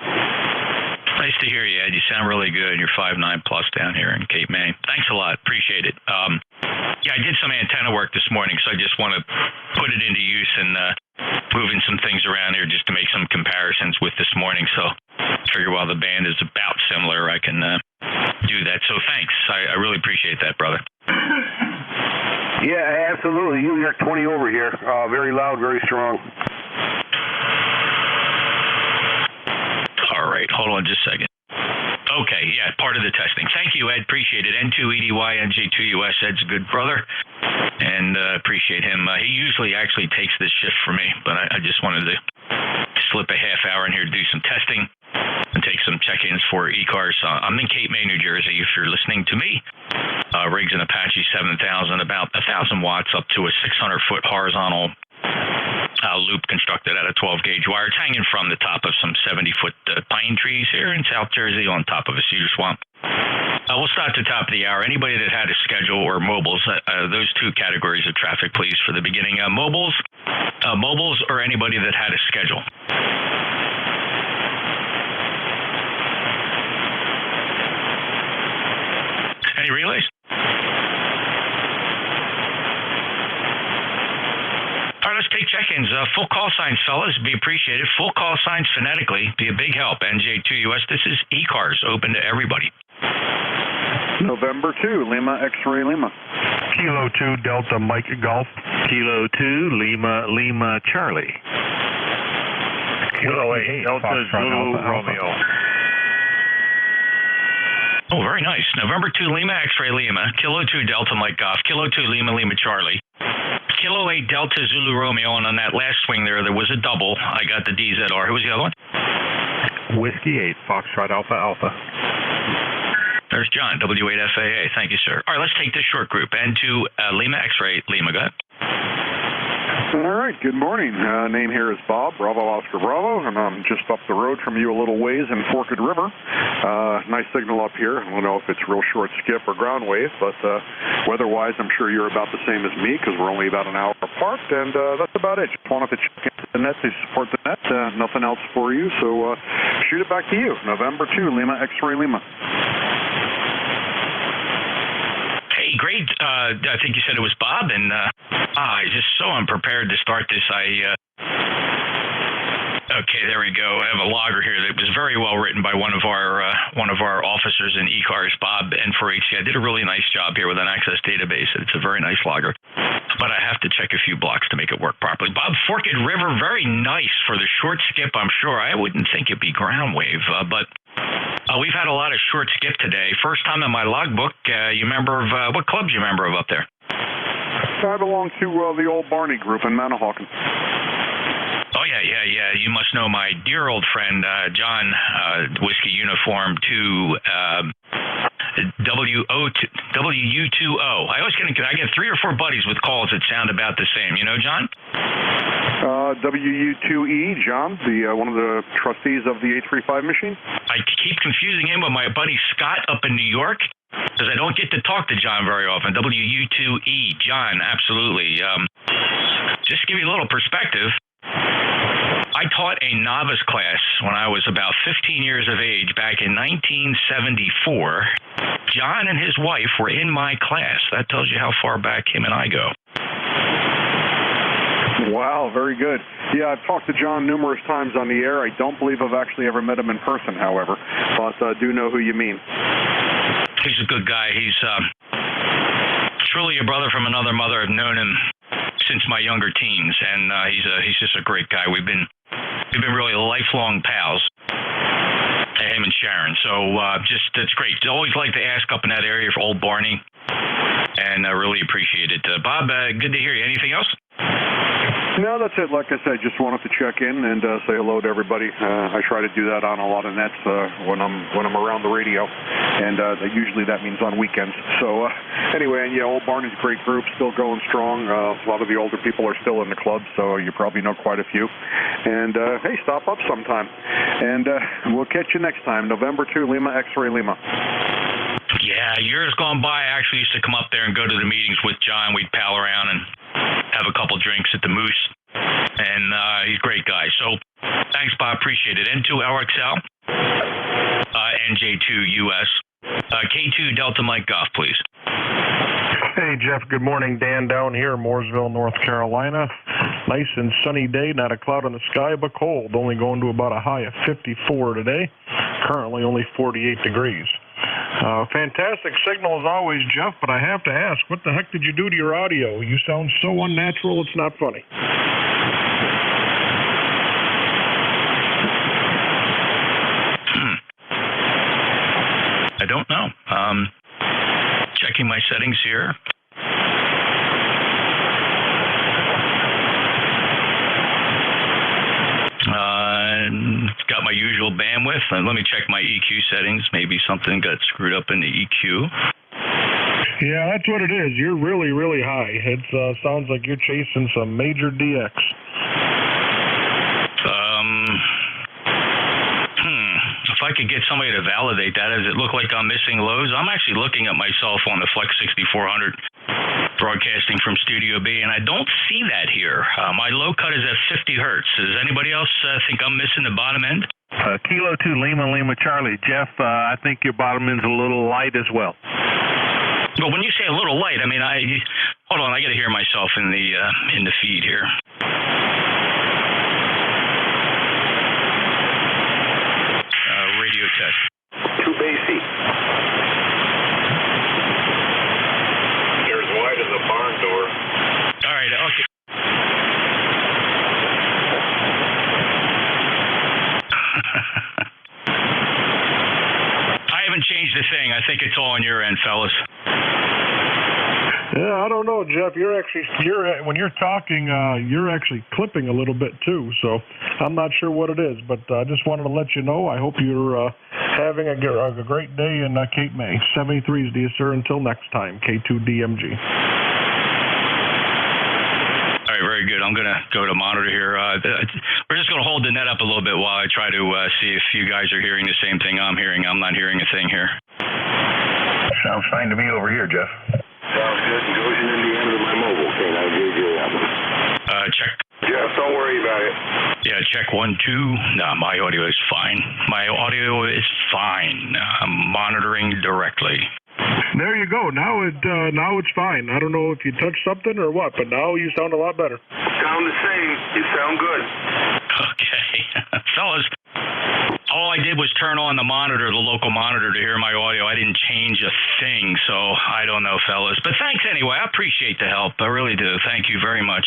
Speaker 3: Nice to hear you, Ed. You sound really good. You're 5'9" plus down here in Cape May. Thanks a lot. Appreciate it. Yeah, I did some antenna work this morning, so I just want to put it into use and moving some things around here just to make some comparisons with this morning. So I figure while the band is about similar, I can do that. So thanks. I really appreciate that, brother.
Speaker 4: Yeah, absolutely. You are 20 over here. Very loud, very strong.
Speaker 3: All right, hold on just a second. Okay, yeah, part of the testing. Thank you, Ed. Appreciate it. N2EDY, NJ2US. Ed's a good brother, and appreciate him. He usually actually takes this shift for me, but I just wanted to slip a half hour in here to do some testing and take some check-ins for ECARS. I'm in Cape May, New Jersey, if you're listening to me. Rigs an Apache 7000, about 1,000 watts up to a 600-foot horizontal loop constructed out of 12-gauge wire. It's hanging from the top of some 70-foot pine trees here in South Jersey on top of a cedar swamp. We'll start at the top of the hour. Anybody that had a schedule or mobiles, those two categories of traffic, please, for the beginning. Mobiles or anybody that had a schedule. Any relays? All right, let's take check-ins. Full call signs, fellas, be appreciated. Full call signs phonetically, be a big help. NJ2US, this is ECARS, open to everybody.
Speaker 19: November 2, Lima X-Ray Lima.
Speaker 22: Kilo 2, Delta Mike Golf.
Speaker 9: Kilo 2, Lima Charlie.
Speaker 22: Kilo 8, Delta Zulu Romeo.
Speaker 3: Oh, very nice. November 2, Lima X-Ray Lima. Kilo 2, Delta Mike Golf. Kilo 2, Lima Charlie. Kilo 8, Delta Zulu Romeo, and on that last swing there was a double. I got the DZR. Who was the other one?
Speaker 22: Whiskey 8, Foxtrot Alpha.
Speaker 3: There's John, W8FAA. Thank you, sir. All right, let's take this short group. N2 Lima X-Ray Lima. Go ahead.
Speaker 19: All right, good morning. Name here is Bob, Bravo Oscar Bravo, and I'm just up the road from you a little ways in Forked River. Nice signal up here. I don't know if it's real short skip or ground wave, but weather-wise, I'm sure you're about the same as me because we're only about an hour apart, and that's about it. Just wanted to check into the net to support the net. Nothing else for you, so shoot it back to you. November 2, Lima X-Ray Lima.
Speaker 3: Hey, great. I think you said it was Bob, and I'm just so unprepared to start this. Okay, there we go. I have a logger here that was very well written by one of our officers in ECARS, Bob N4HC. I did a really nice job here with an access database. It's a very nice logger, but I have to check a few blocks to make it work properly. Bob, Forked River, very nice for the short skip, I'm sure. I wouldn't think it'd be ground wave, but we've had a lot of short skip today. First time in my logbook. You member of what clubs you member of up there?
Speaker 19: I belong to the old Barney group in Manahawkin.
Speaker 3: Oh, yeah. You must know my dear old friend, John, Whiskey Uniform 2, WU2O. I get 3 or 4 buddies with calls that sound about the same. You know, John?
Speaker 5: WU2E, John, one of the trustees of the 835 machine.
Speaker 3: I keep confusing him with my buddy Scott up in New York because I don't get to talk to John very often. WU2E, John, absolutely. Just to give you a little perspective, I taught a novice class when I was about 15 years of age back in 1974. John and his wife were in my class. That tells you how far back him and I go.
Speaker 5: Wow, very good. Yeah, I've talked to John numerous times on the air. I don't believe I've actually ever met him in person, however, but do know who you mean.
Speaker 3: He's a good guy. He's truly a brother from another mother. I've known him since my younger teens, and he's just a great guy. We've been really lifelong pals, him and Sharon. So it's great. Always like to ask up in that area for Old Barney, and I really appreciate it. Bob, good to hear you. Anything else?
Speaker 5: No, that's it. Like I said, just wanted to check in and say hello to everybody. I try to do that on a lot of nets when I'm around the radio, and usually that means on weekends. So anyway, and yeah, Old Barney's a great group, still going strong. A lot of the older people are still in the club, so you probably know quite a few. And hey, stop up sometime, and we'll catch you next time. November 2, Lima, X-Ray Lima.
Speaker 3: Yeah, years gone by, I actually used to come up there and go to the meetings with John. We'd pal around and have a couple drinks at the Moose, and he's a great guy. So thanks, Bob. Appreciate it. N2LXL, NJ2US, K2 Delta Mike Golf, please.
Speaker 13: Hey, Jeff. Good morning. Dan down here in Mooresville, North Carolina. Nice and sunny day, not a cloud in the sky, but cold. Only going to about a high of 54 today. Currently only 48 degrees. Fantastic signal as always, Jeff, but I have to ask, what the heck did you do to your audio? You sound so unnatural, it's not funny.
Speaker 3: I don't know. Checking my settings here. Got my usual bandwidth. Let me check my EQ settings. Maybe something got screwed up in the EQ.
Speaker 13: Yeah, that's what it is. You're really, really high. It sounds like you're chasing some major DX.
Speaker 3: If I could get somebody to validate that, does it look like I'm missing lows? I'm actually looking at myself on the Flex 6400 broadcasting from Studio B, and I don't see that here. My low cut is at 50 hertz. Does anybody else think I'm missing the bottom end?
Speaker 9: Kilo 2 Lima, Lima Charlie. Jeff, I think your bottom end's a little light as well.
Speaker 3: Well, when you say a little light, I mean, hold on, I got to hear myself in the feed here. Radio test.
Speaker 8: 2 AC. There's wide as a barn door.
Speaker 3: All right, okay. I haven't changed a thing. I think it's all on your end, fellas.
Speaker 13: Yeah, I don't know, Jeff. When you're talking, you're actually clipping a little bit too. So I'm not sure what it is, but I just wanted to let you know. I hope you're having a great day in Cape May. 73s to you, sir. Until next time, K2DMG.
Speaker 3: All right, very good. I'm going to go to monitor here. We're just going to hold the net up a little bit while I try to see if you guys are hearing the same thing I'm hearing. I'm not hearing a thing here.
Speaker 8: Sounds fine to me over here, Jeff. Sounds good. Goshen, Indiana to my mobile. K9JJM.
Speaker 3: Check.
Speaker 8: Jeff, don't worry about it.
Speaker 3: Yeah, check 1, 2. No, my audio is fine. My audio is fine. I'm monitoring directly.
Speaker 13: There you go. Now it's fine. I don't know if you touched something or what, but now you sound a lot better.
Speaker 8: Sound the same. You sound good.
Speaker 3: Okay. Fellas, all I did was turn on the monitor, the local monitor, to hear my audio. I didn't change a thing, so I don't know, fellas. But thanks anyway. I appreciate the help. I really do. Thank you very much.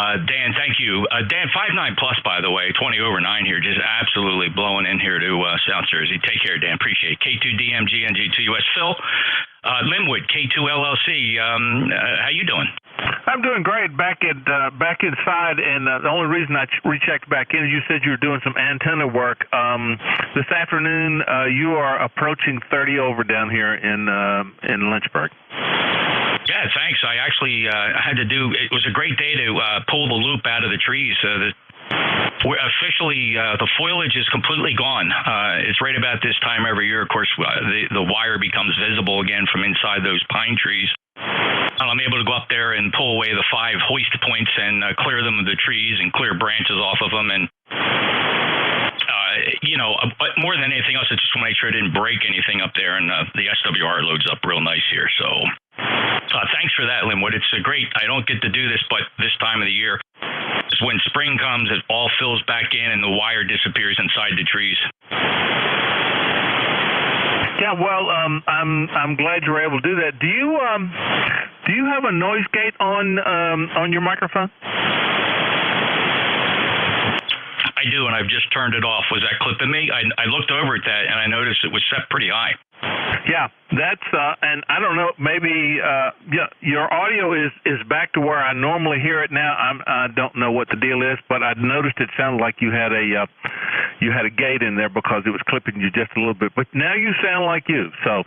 Speaker 3: Dan, thank you. Dan, 5'9 plus, by the way, 20 over 9 here, just absolutely blowing in here to South Jersey. Take care, Dan. Appreciate it. K2DMG, NJ2US. Phil, Linwood, K2 LLC. How you doing?
Speaker 9: I'm doing great. Back inside, and the only reason I rechecked back in is you said you were doing some antenna work. This afternoon, you are approaching 30 over down here in Lynchburg.
Speaker 3: Yeah, thanks. I actually had to do. It was a great day to pull the loop out of the trees. Officially, the foliage is completely gone. It's right about this time every year. Of course, the wire becomes visible again from inside those pine trees. I'm able to go up there and pull away the 5 hoist points and clear them of the trees and clear branches off of them. And but more than anything else, I just want to make sure I didn't break anything up there. And the SWR loads up real nice here. So thanks for that, Linwood. It's great. I don't get to do this, but this time of the year, when spring comes, it all fills back in and the wire disappears inside the trees.
Speaker 9: Yeah, well, I'm glad you were able to do that. Do you have a noise gate on your microphone?
Speaker 3: I do, and I've just turned it off. Was that clipping me? I looked over at that and I noticed it was set pretty high.
Speaker 9: Yeah, that's and I don't know, maybe your audio is back to where I normally hear it now. I don't know what the deal is, but I noticed it sounded like you had a gate in there because it was clipping you just a little bit. But now you sound like you, so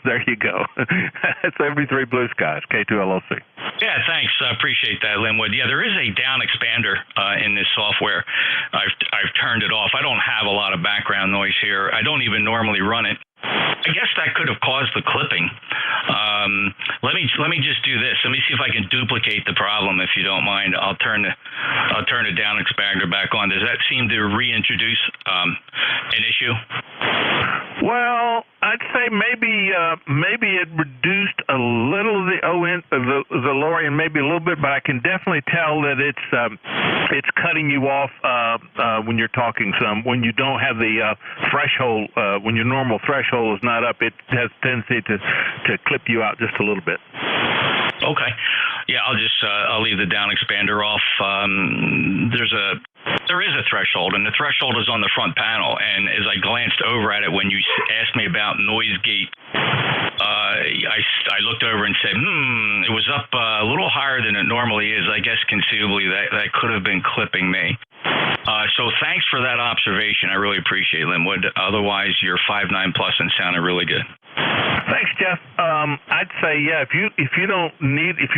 Speaker 9: there you go. That's 73 Blue Skies, K2LOC.
Speaker 3: Yeah, thanks. I appreciate that, Linwood. Yeah, there is a down expander in this software. I've turned it off. I don't have a lot of background noise here. I don't even normally run it. I guess that could have caused the clipping. Let me just do this. Let me see if I can duplicate the problem, if you don't mind. I'll turn the down expander back on. Does that seem to reintroduce an issue?
Speaker 9: Well, I'd say maybe it reduced a little the lower end, maybe a little bit, but I can definitely tell that it's cutting you off when you're talking some. When you don't have the threshold, when your normal threshold is not up, it has a tendency to clip you out just a little bit.
Speaker 3: Okay. Yeah, I'll leave the down expander off. There is a threshold, and the threshold is on the front panel. And as I glanced over at it when you asked me about noise gate, I looked over and said, it was up a little higher than it normally is. I guess conceivably that could have been clipping me. So thanks for that observation. I really appreciate it, Linwood. Otherwise, you're 5.9 plus and sounded really good.
Speaker 9: Thanks, Jeff. I'd say, yeah, if you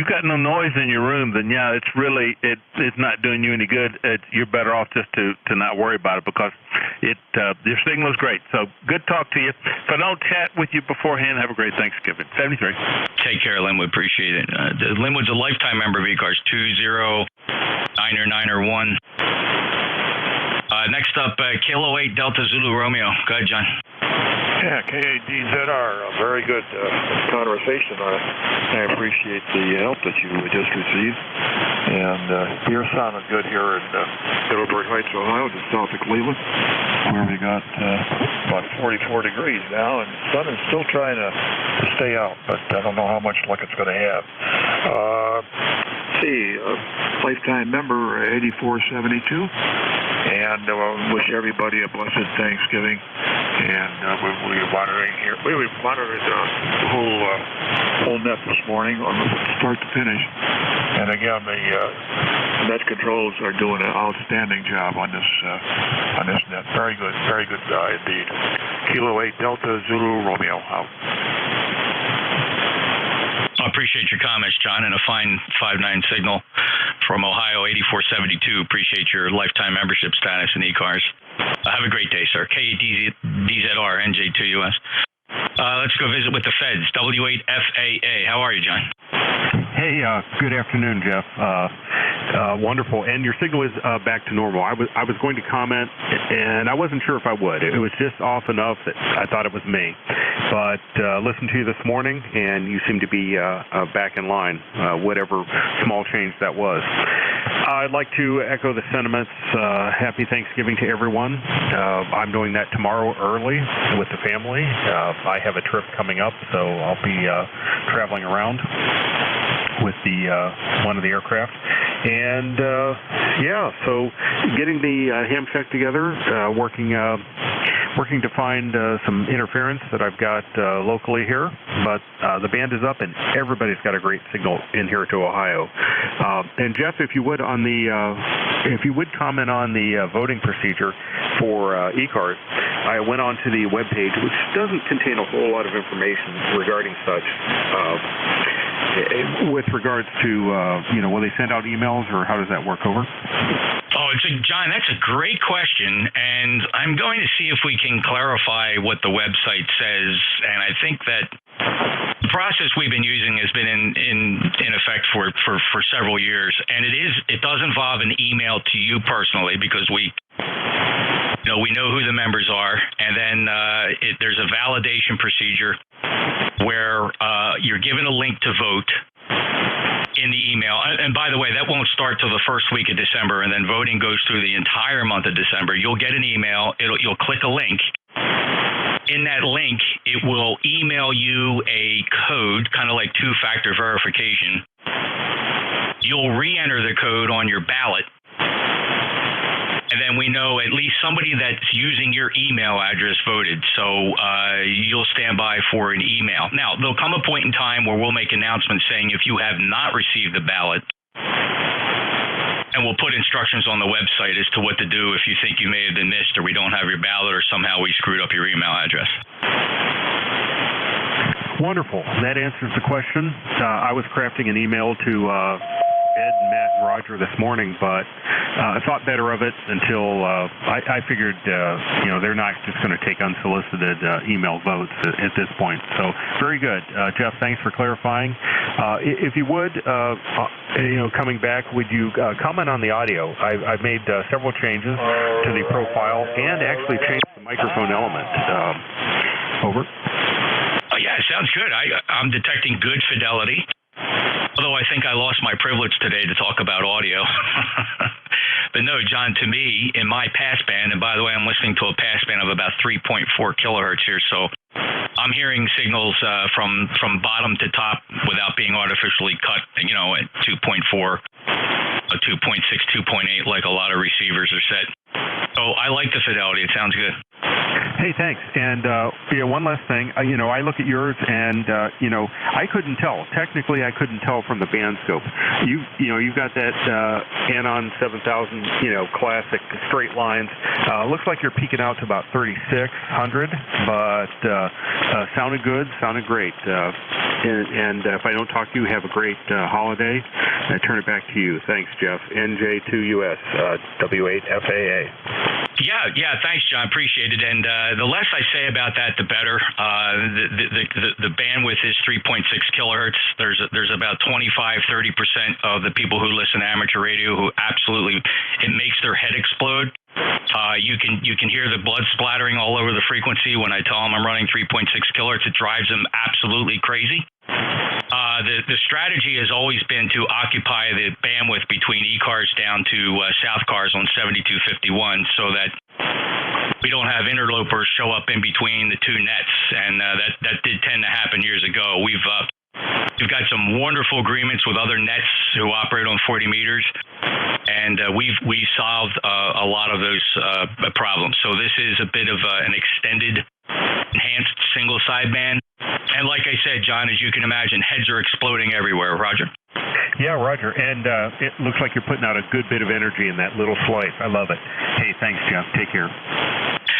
Speaker 9: got no noise in your room, then yeah, it's not doing you any good. You're better off just to not worry about it because your signal is great. So good talk to you. If I don't chat with you beforehand, have a great Thanksgiving. 73.
Speaker 3: Take care, Linwood. Appreciate it. Linwood's a lifetime member of ECARS 20991. Next up, Kilo 8 Delta Zulu Romeo. Go ahead, John.
Speaker 19: Yeah, KADZR, very good conversation. I appreciate the help that you just received. And you're sounding good here in Middlebury Heights, Ohio, just south of Cleveland, where we got about 44 degrees now, and the sun is still trying to stay out, but I don't know how much luck it's going to have. Lifetime member 8472. And wish everybody a blessed Thanksgiving. And we were monitoring here. We monitored the whole net this morning on the start to finish. And again, the net controls are doing an outstanding job on this net. Very good indeed. Kilo 8 Delta Zulu Romeo out.
Speaker 3: I appreciate your comments, John, and a fine 5.9 signal from Ohio 8472. Appreciate your lifetime membership status in ECARS. Have a great day, sir. KDZR, NJ2US. Let's go visit with the feds. W8FAA. How are you, John?
Speaker 1: Hey, good afternoon, Jeff. Wonderful. And your signal is back to normal. I was going to comment, and I wasn't sure if I would. It was just off enough that I thought it was me. But listened to you this morning, and you seem to be back in line, whatever small change that was. I'd like to echo the sentiments. Happy Thanksgiving to everyone. I'm doing that tomorrow early with the family. I have a trip coming up, so I'll be traveling around with one of the aircraft. And so getting the ham shack together, working to find some interference that I've got locally here, but the band is up and everybody's got a great signal in here to Ohio. And Jeff, if you would comment on the voting procedure for ECARS, I went onto the webpage, which doesn't contain a whole lot of information regarding such. with regards to, will they send out emails, or how does that work? Over.
Speaker 3: Oh, John, that's a great question, and I'm going to see if we can clarify what the website says. And I think that the process we've been using has been in effect for several years, and it does involve an email to you personally, because we know who the members are, and then there's a validation procedure where you're given a link to vote in the email. And by the way, that won't start till the first week of December, and then voting goes through the entire month of December. You'll get an email. You'll click a link. In that link, it will email you a code, kind of like two-factor verification. You'll re-enter the code on your ballot, and then we know at least somebody that's using your email address voted. So you'll stand by for an email. Now, there'll come a point in time where we'll make announcements saying if you have not received the ballot, and we'll put instructions on the website as to what to do if you think you may have been missed, or we don't have your ballot, or somehow we screwed up your email address.
Speaker 1: Wonderful. That answers the question. I was crafting an email to Ed, Matt, and Roger this morning, but I thought better of it until I figured, they're not just going to take unsolicited email votes at this point. So very good. Jeff, thanks for clarifying. If you would, coming back, would you comment on the audio? I've made several changes to the profile and actually changed the microphone element. Over.
Speaker 3: Oh, yeah, it sounds good. I'm detecting good fidelity. Although I think I lost my privilege today to talk about audio. But no, John, to me, in my passband, and by the way, I'm listening to a passband of about 3.4 kilohertz here, so I'm hearing signals from bottom to top without being artificially cut, at 2.4, 2.6, 2.8, like a lot of receivers are set. So I like the fidelity. It sounds good.
Speaker 1: Hey, thanks. And one last thing. I look at yours, and I couldn't tell. Technically, I couldn't tell from the band scope. You've got that Anon 7000, classic straight lines. Looks like you're peaking out to about 3,600, but sounded good, sounded great. And if I don't talk to you, have a great holiday. I turn it back to you. Thanks, Jeff. NJ2US W8FAA.
Speaker 3: Yeah. Thanks, John. Appreciate it. And the less I say about that, the better. The bandwidth is 3.6 kilohertz. There's about 25-30% of the people who listen to amateur radio who absolutely, it makes their head explode. You can hear the blood splattering all over the frequency when I tell them I'm running 3.6 kilohertz. It drives them absolutely crazy. The strategy has always been to occupy the bandwidth between ECARS down to South Cars on 7251, so that we don't have interlopers show up in between the two nets, and that did tend to happen years ago. We've got some wonderful agreements with other nets who operate on 40 meters, and we solved a lot of those problems. So this is a bit of an extended, enhanced single sideband. And like I said, John, as you can imagine, heads are exploding everywhere. Roger?
Speaker 1: Yeah, Roger. And it looks like you're putting out a good bit of energy in that little slice. I love it. Hey, thanks, Jeff. Take care.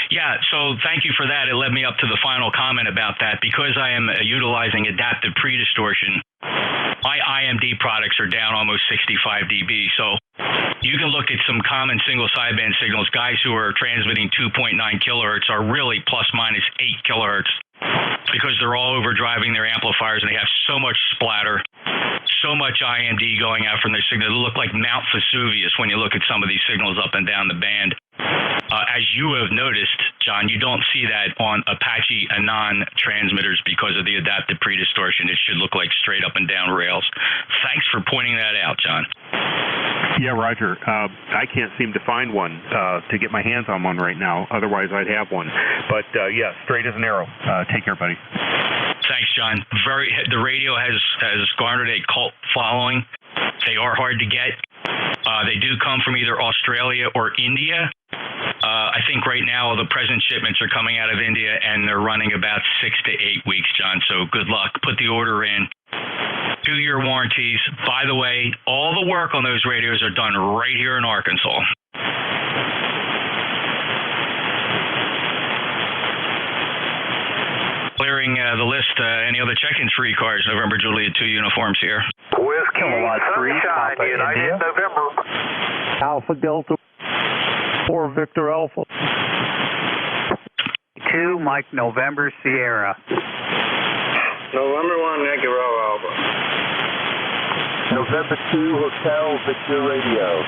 Speaker 3: Yeah, so thank you for that. It led me up to the final comment about that. Because I am utilizing adaptive pre-distortion, my IMD products are down almost 65 dB. So you can look at some common single sideband signals. Guys who are transmitting 2.9 kilohertz are really plus minus 8 kilohertz, because they're all overdriving their amplifiers and they have so much splatter, so much IMD going out from their signal. They look like Mount Vesuvius when you look at some of these signals up and down the band. As you have noticed, John, you don't see that on Apache Anon transmitters because of the adaptive pre-distortion. It should look like straight up and down rails. Thanks for pointing that out, John.
Speaker 1: Yeah, Roger. I can't seem to find one to get my hands on one right now. Otherwise, I'd have one. But yeah, straight as an arrow. Take care, buddy.
Speaker 3: Thanks, John. The radio has garnered a cult following. They are hard to get. They do come from either Australia or India. I think right now the present shipments are coming out of India, and they're running about 6 to 8 weeks, John. So good luck. Put the order in. Do your warranties. By the way, all the work on those radios are done right here in Arkansas. Clear clearing the list. Any other check-ins for ECARS? November Juliet 2 uniforms here.
Speaker 8: Whiskey Sunshine, United November.
Speaker 22: Alpha Delta 4 Victor Alpha.
Speaker 6: 2 Mike November Sierra.
Speaker 8: November 1 Yankee Bravo Alpha.
Speaker 19: November 2 Hotel Victor Radio.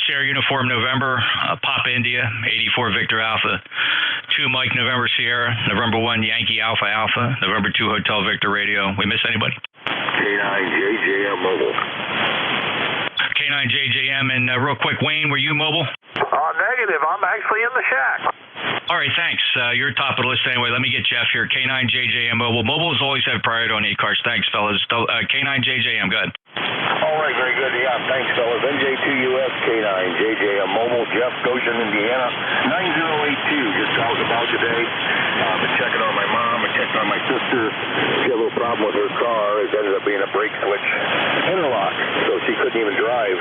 Speaker 3: Share uniform November, Papa India, 84 Victor Alpha, 2 Mike November Sierra, November 1 Yankee Alpha Alpha, November 2 Hotel Victor Radio. We miss anybody?
Speaker 8: K9JJM mobile.
Speaker 3: K9JJM, and real quick, Wayne, were you mobile?
Speaker 8: Negative. I'm actually in the shack.
Speaker 3: All right, thanks. You're top of the list anyway. Let me get Jeff here. K9JJM mobile. Mobile has always had priority on ECARS. Thanks, fellas. K9JJM, go ahead.
Speaker 8: All right, very good. Yeah, thanks, fellas. NJ2US K9JJM mobile. Jeff, Goshen, Indiana. 9082. Just out and about today. Been checking on my mom and checking on my sister. She had a little problem with her car. It ended up being a brake switch interlock, so she couldn't even drive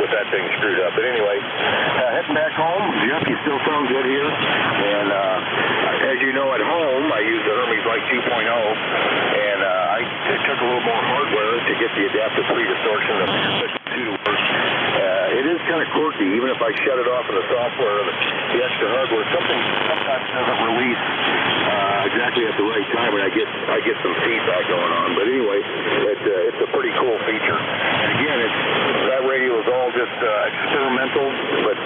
Speaker 8: with that thing screwed up. But anyway, heading back home. Jeff, you still sound good here. And as you know, at home, I use the Hermes Light 2.0, and it took a little more hardware to get the adaptive pre-distortion of the to work. It is kind of quirky, even if I shut it off in the software, the extra hardware, something sometimes doesn't release exactly at the right time, and I get some feedback going on. But anyway, it's a pretty cool feature. And again, that radio is all just experimental, but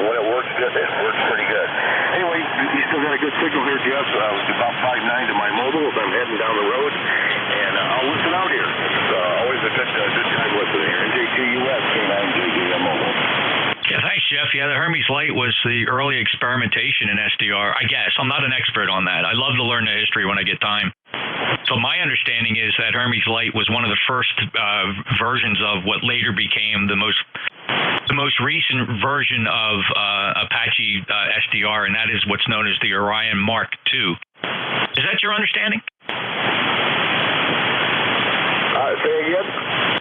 Speaker 8: when it works pretty good. Anyway, you still got a good signal here, Jeff. It's about 5.9 to my mobile as I'm heading down the road, and I'll listen out here. It's always a good time listening here. NJ2US K9JJM mobile.
Speaker 3: Yeah, thanks, Jeff. Yeah, the Hermes Light was the early experimentation in SDR, I guess. I'm not an expert on that. I love to learn the history when I get time. So my understanding is that Hermes Light was one of the first versions of what later became the most recent version of Apache SDR, and that is what's known as the Orion Mark II. Is that your understanding?
Speaker 8: Say again?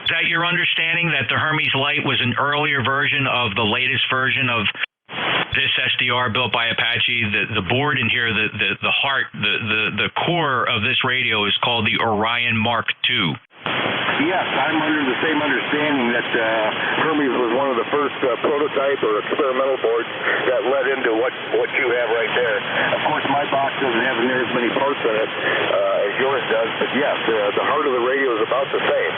Speaker 3: Is that your understanding that the Hermes Light was an earlier version of the latest version of this SDR built by Apache? The board in here, the heart, the core of this radio is called the Orion Mark II.
Speaker 8: Yes, I'm under the same understanding that Hermes was one of the first prototype or experimental boards that led into what you have right there. Of course, my box doesn't have near as many parts in it as yours does, but yes, the heart of the radio is about the same.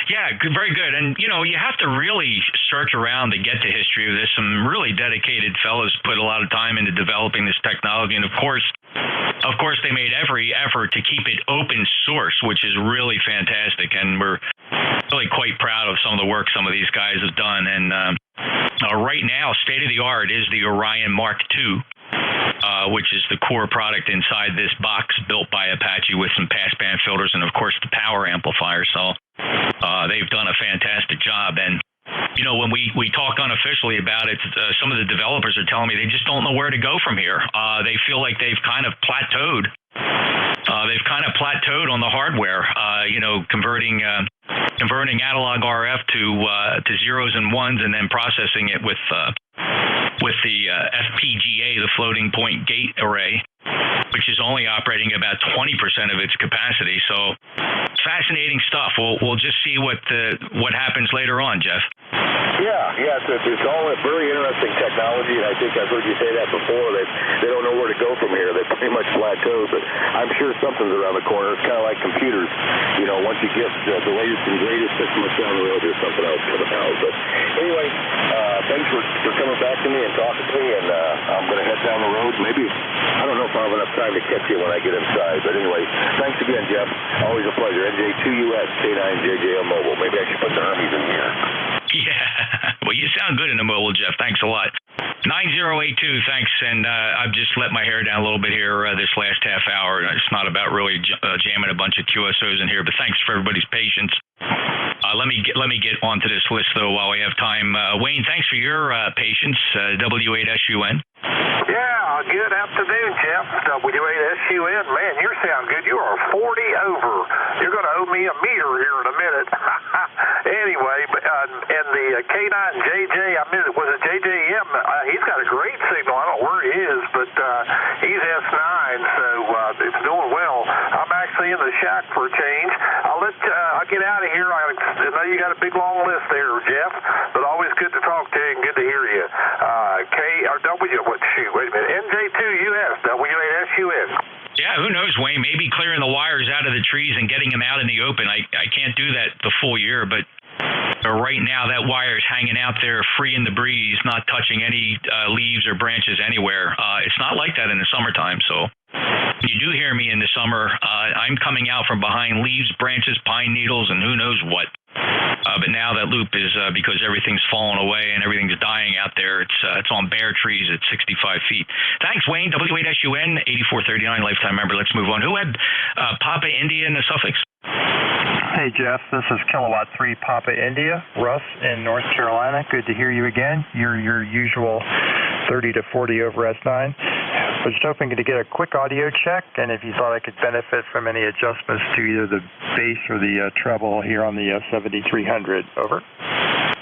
Speaker 3: Yeah, very good. And, you know, you have to really search around to get the history of this. Some really dedicated fellows put a lot of time into developing this technology. And, of course, they made every effort to keep it open source, which is really fantastic. And we're really quite proud of some of the work some of these guys have done. And right now, state-of-the-art is the Orion Mark II. Which is the core product inside this box built by Apache with some passband filters and, of course, the power amplifier. So they've done a fantastic job. And, you know, when we talked unofficially about it, some of the developers are telling me they just don't know where to go from here. They feel like they've kind of plateaued. They've kind of plateaued on the hardware, you know, converting analog RF to zeros and ones and then processing it with the FPGA, the floating point gate array, which is only operating about 20% of its capacity. So fascinating stuff. We'll just see what happens later on, Jeff.
Speaker 8: Yeah, it's all a very interesting technology, and I think I've heard you say that before. They don't know where to go from here. They pretty much plateaued, but I'm sure something's around the corner. It's kind of like computers. You know, once you get the latest and greatest, 6 months down the road, there's something else coming out. But anyway, thanks for coming back to me and talking to me, and I'm going to head down the road. Maybe, I don't know if I'll have enough time to catch you when I get inside, but anyway, thanks again, Jeff. Always a pleasure. NJ2US K9JJM Mobile. Maybe I should put the Hermes in here.
Speaker 3: Yeah, well, you sound good in the mobile, Jeff. Thanks a lot. 9082, thanks. And I've just let my hair down a little bit here this last half hour. It's not about really jamming a bunch of QSOs in here, but thanks for everybody's patience. Let me get onto this list, though, while we have time. Wayne, thanks for your patience. W8SUN.
Speaker 8: Yeah, good afternoon, Jeff. W8SUN. Man, you sound good. You are 40 over. You're going to owe me a meter here in a minute. Anyway, and the K9JJ, was it JJM? He's got a great signal. I don't shack for a change. I'll get out of here. I know you got a big long list there, Jeff, but always good to talk to you and good to hear you. Wait a minute. NJ2US, WASUS.
Speaker 3: Yeah, who knows, Wayne? Maybe clearing the wires out of the trees and getting them out in the open. I can't do that the full year, but right now that wire is hanging out there free in the breeze, not touching any leaves or branches anywhere. It's not like that in the summertime, so you do hear me in the summer. I'm coming out from behind leaves, branches, pine needles, and who knows what. But now that loop is because everything's fallen away and everything's dying out there. It's on bare trees at 65 feet. Thanks, Wayne. W8SUN 8439 lifetime member. Let's move on. Who had Papa India in the suffix?
Speaker 12: Hey, Jeff. This is Kilowatt 3 Papa India. Russ in North Carolina. Good to hear you again. Your usual 30 to 40 over S9. I was just hoping to get a quick audio check, and if you thought I could benefit from any adjustments to either the bass or the treble here on the 7300. Over.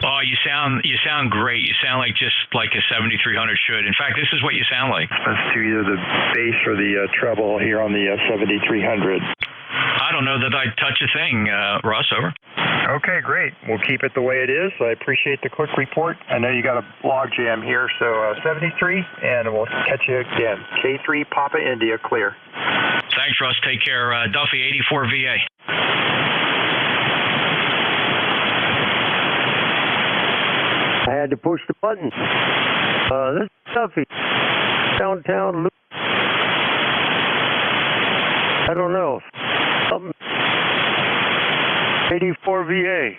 Speaker 3: Oh, you sound great. You sound just like a 7300 should. In fact, this is what you sound like.
Speaker 12: As to either the bass or the treble here on the 7300.
Speaker 3: I don't know that I'd touch a thing, Russ. Over.
Speaker 12: Okay, great. We'll keep it the way it is. I appreciate the quick report. I know you got a log jam here, so 73, and we'll catch you again. K3 Papa India, clear.
Speaker 3: Thanks, Russ. Take care. Duffy, 84 VA.
Speaker 14: I had to push the button. This is Duffy. Downtown. I don't know. Something. 84 VA.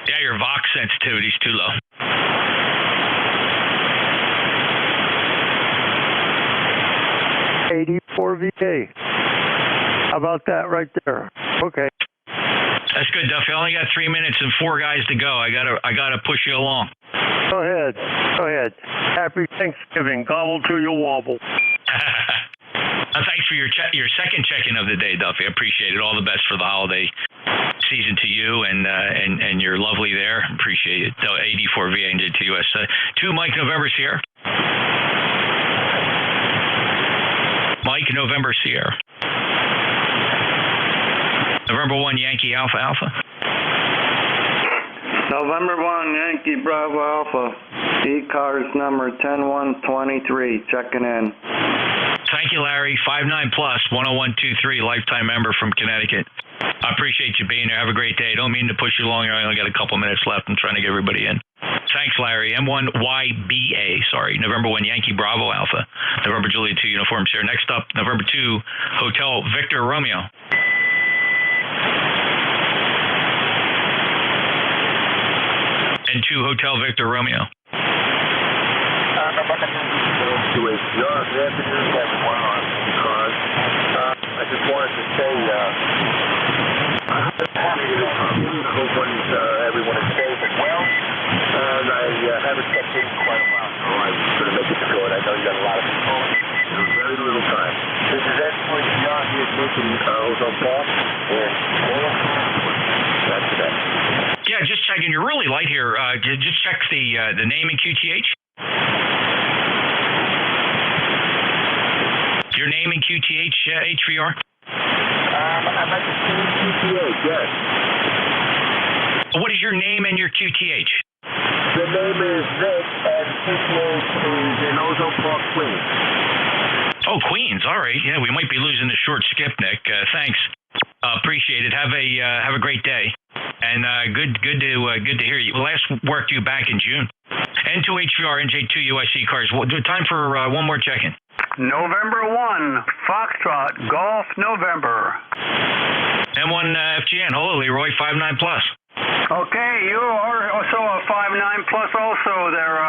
Speaker 3: Yeah, your Vox sensitivity's too low.
Speaker 14: .84 VA. How about that right there? Okay.
Speaker 3: That's good, Duffy. I only got 3 minutes and 4 guys to go. I gotta push you along.
Speaker 14: Go ahead. Happy Thanksgiving. Gobble till you wobble.
Speaker 3: Thanks for your second check-in of the day, Duffy. I appreciate it. All the best for the holiday season to you and you're lovely there. Appreciate it. 84 VA NJ2US. 2 Mike November Sierra. Mike November Sierra. November 1 Yankee Alpha Alpha.
Speaker 18: November 1 Yankee Bravo Alpha. ECARS number 10123. Checking in.
Speaker 3: Thank you, Larry. 59 plus 10123, lifetime member from Connecticut. I appreciate you being here. Have a great day. Don't mean to push you along. I only got a couple minutes left. I'm trying to get everybody in. Thanks, Larry. M1YBA, sorry. November 1 Yankee Bravo Alpha. November Juliet 2 Uniform Sierra. Next up, November 2 Hotel Victor Romeo. N2 Hotel Victor Romeo.
Speaker 8: Good afternoon, everyone on ECARS. I just wanted to say, everyone is safe and well. And I haven't checked in quite a while, so I'm going to make it short. I know you got a lot of people. There's very little time. This is NJ2US here at Mission Ozone Park, and that's today.
Speaker 3: Yeah, just checking. You're really light here. Just check the name in QTH. Your name in QTH, HVR?
Speaker 8: I'm at the same QTH, yes.
Speaker 3: What is your name and your QTH?
Speaker 8: The name is Vic, and QTH is in Ozone Park, Queens.
Speaker 3: Oh, Queens. All right. Yeah, we might be losing the short skip, Nick. Thanks. Appreciate it. Have a great day. And good to hear you. Last worked you back in June. N2 HVR, NJ2US ECARS. Time for one more check-in.
Speaker 6: November 1, Foxtrot, Golf, November.
Speaker 3: M1 FGN, hello, Leroy, 59 plus.
Speaker 6: Okay, you are also a 59 plus also there,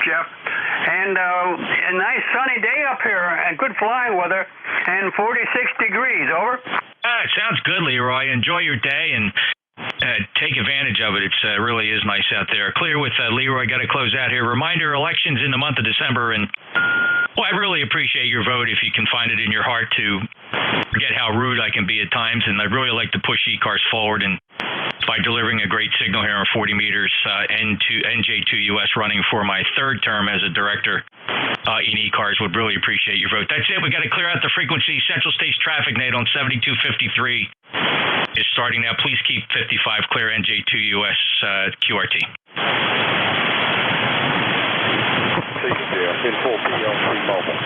Speaker 6: Jeff. And a nice sunny day up here, and good flying weather, and 46 degrees, over.
Speaker 3: It sounds good, Leroy. Enjoy your day and take advantage of it. It really is nice out there. Clear with Leroy. Got to close out here. Reminder, elections in the month of December, and I really appreciate your vote if you can find it in your heart to forget how rude I can be at times, and I'd really like to push ECARS forward and by delivering a great signal here on 40 meters, NJ2US running for my third term as a director in ECARS. Would really appreciate your vote. That's it. We got to clear out the frequency. Central States Traffic Net on 7253 is starting now. Please keep 55 clear. NJ2US QRT.
Speaker 8: See you there. In full PLC mobile.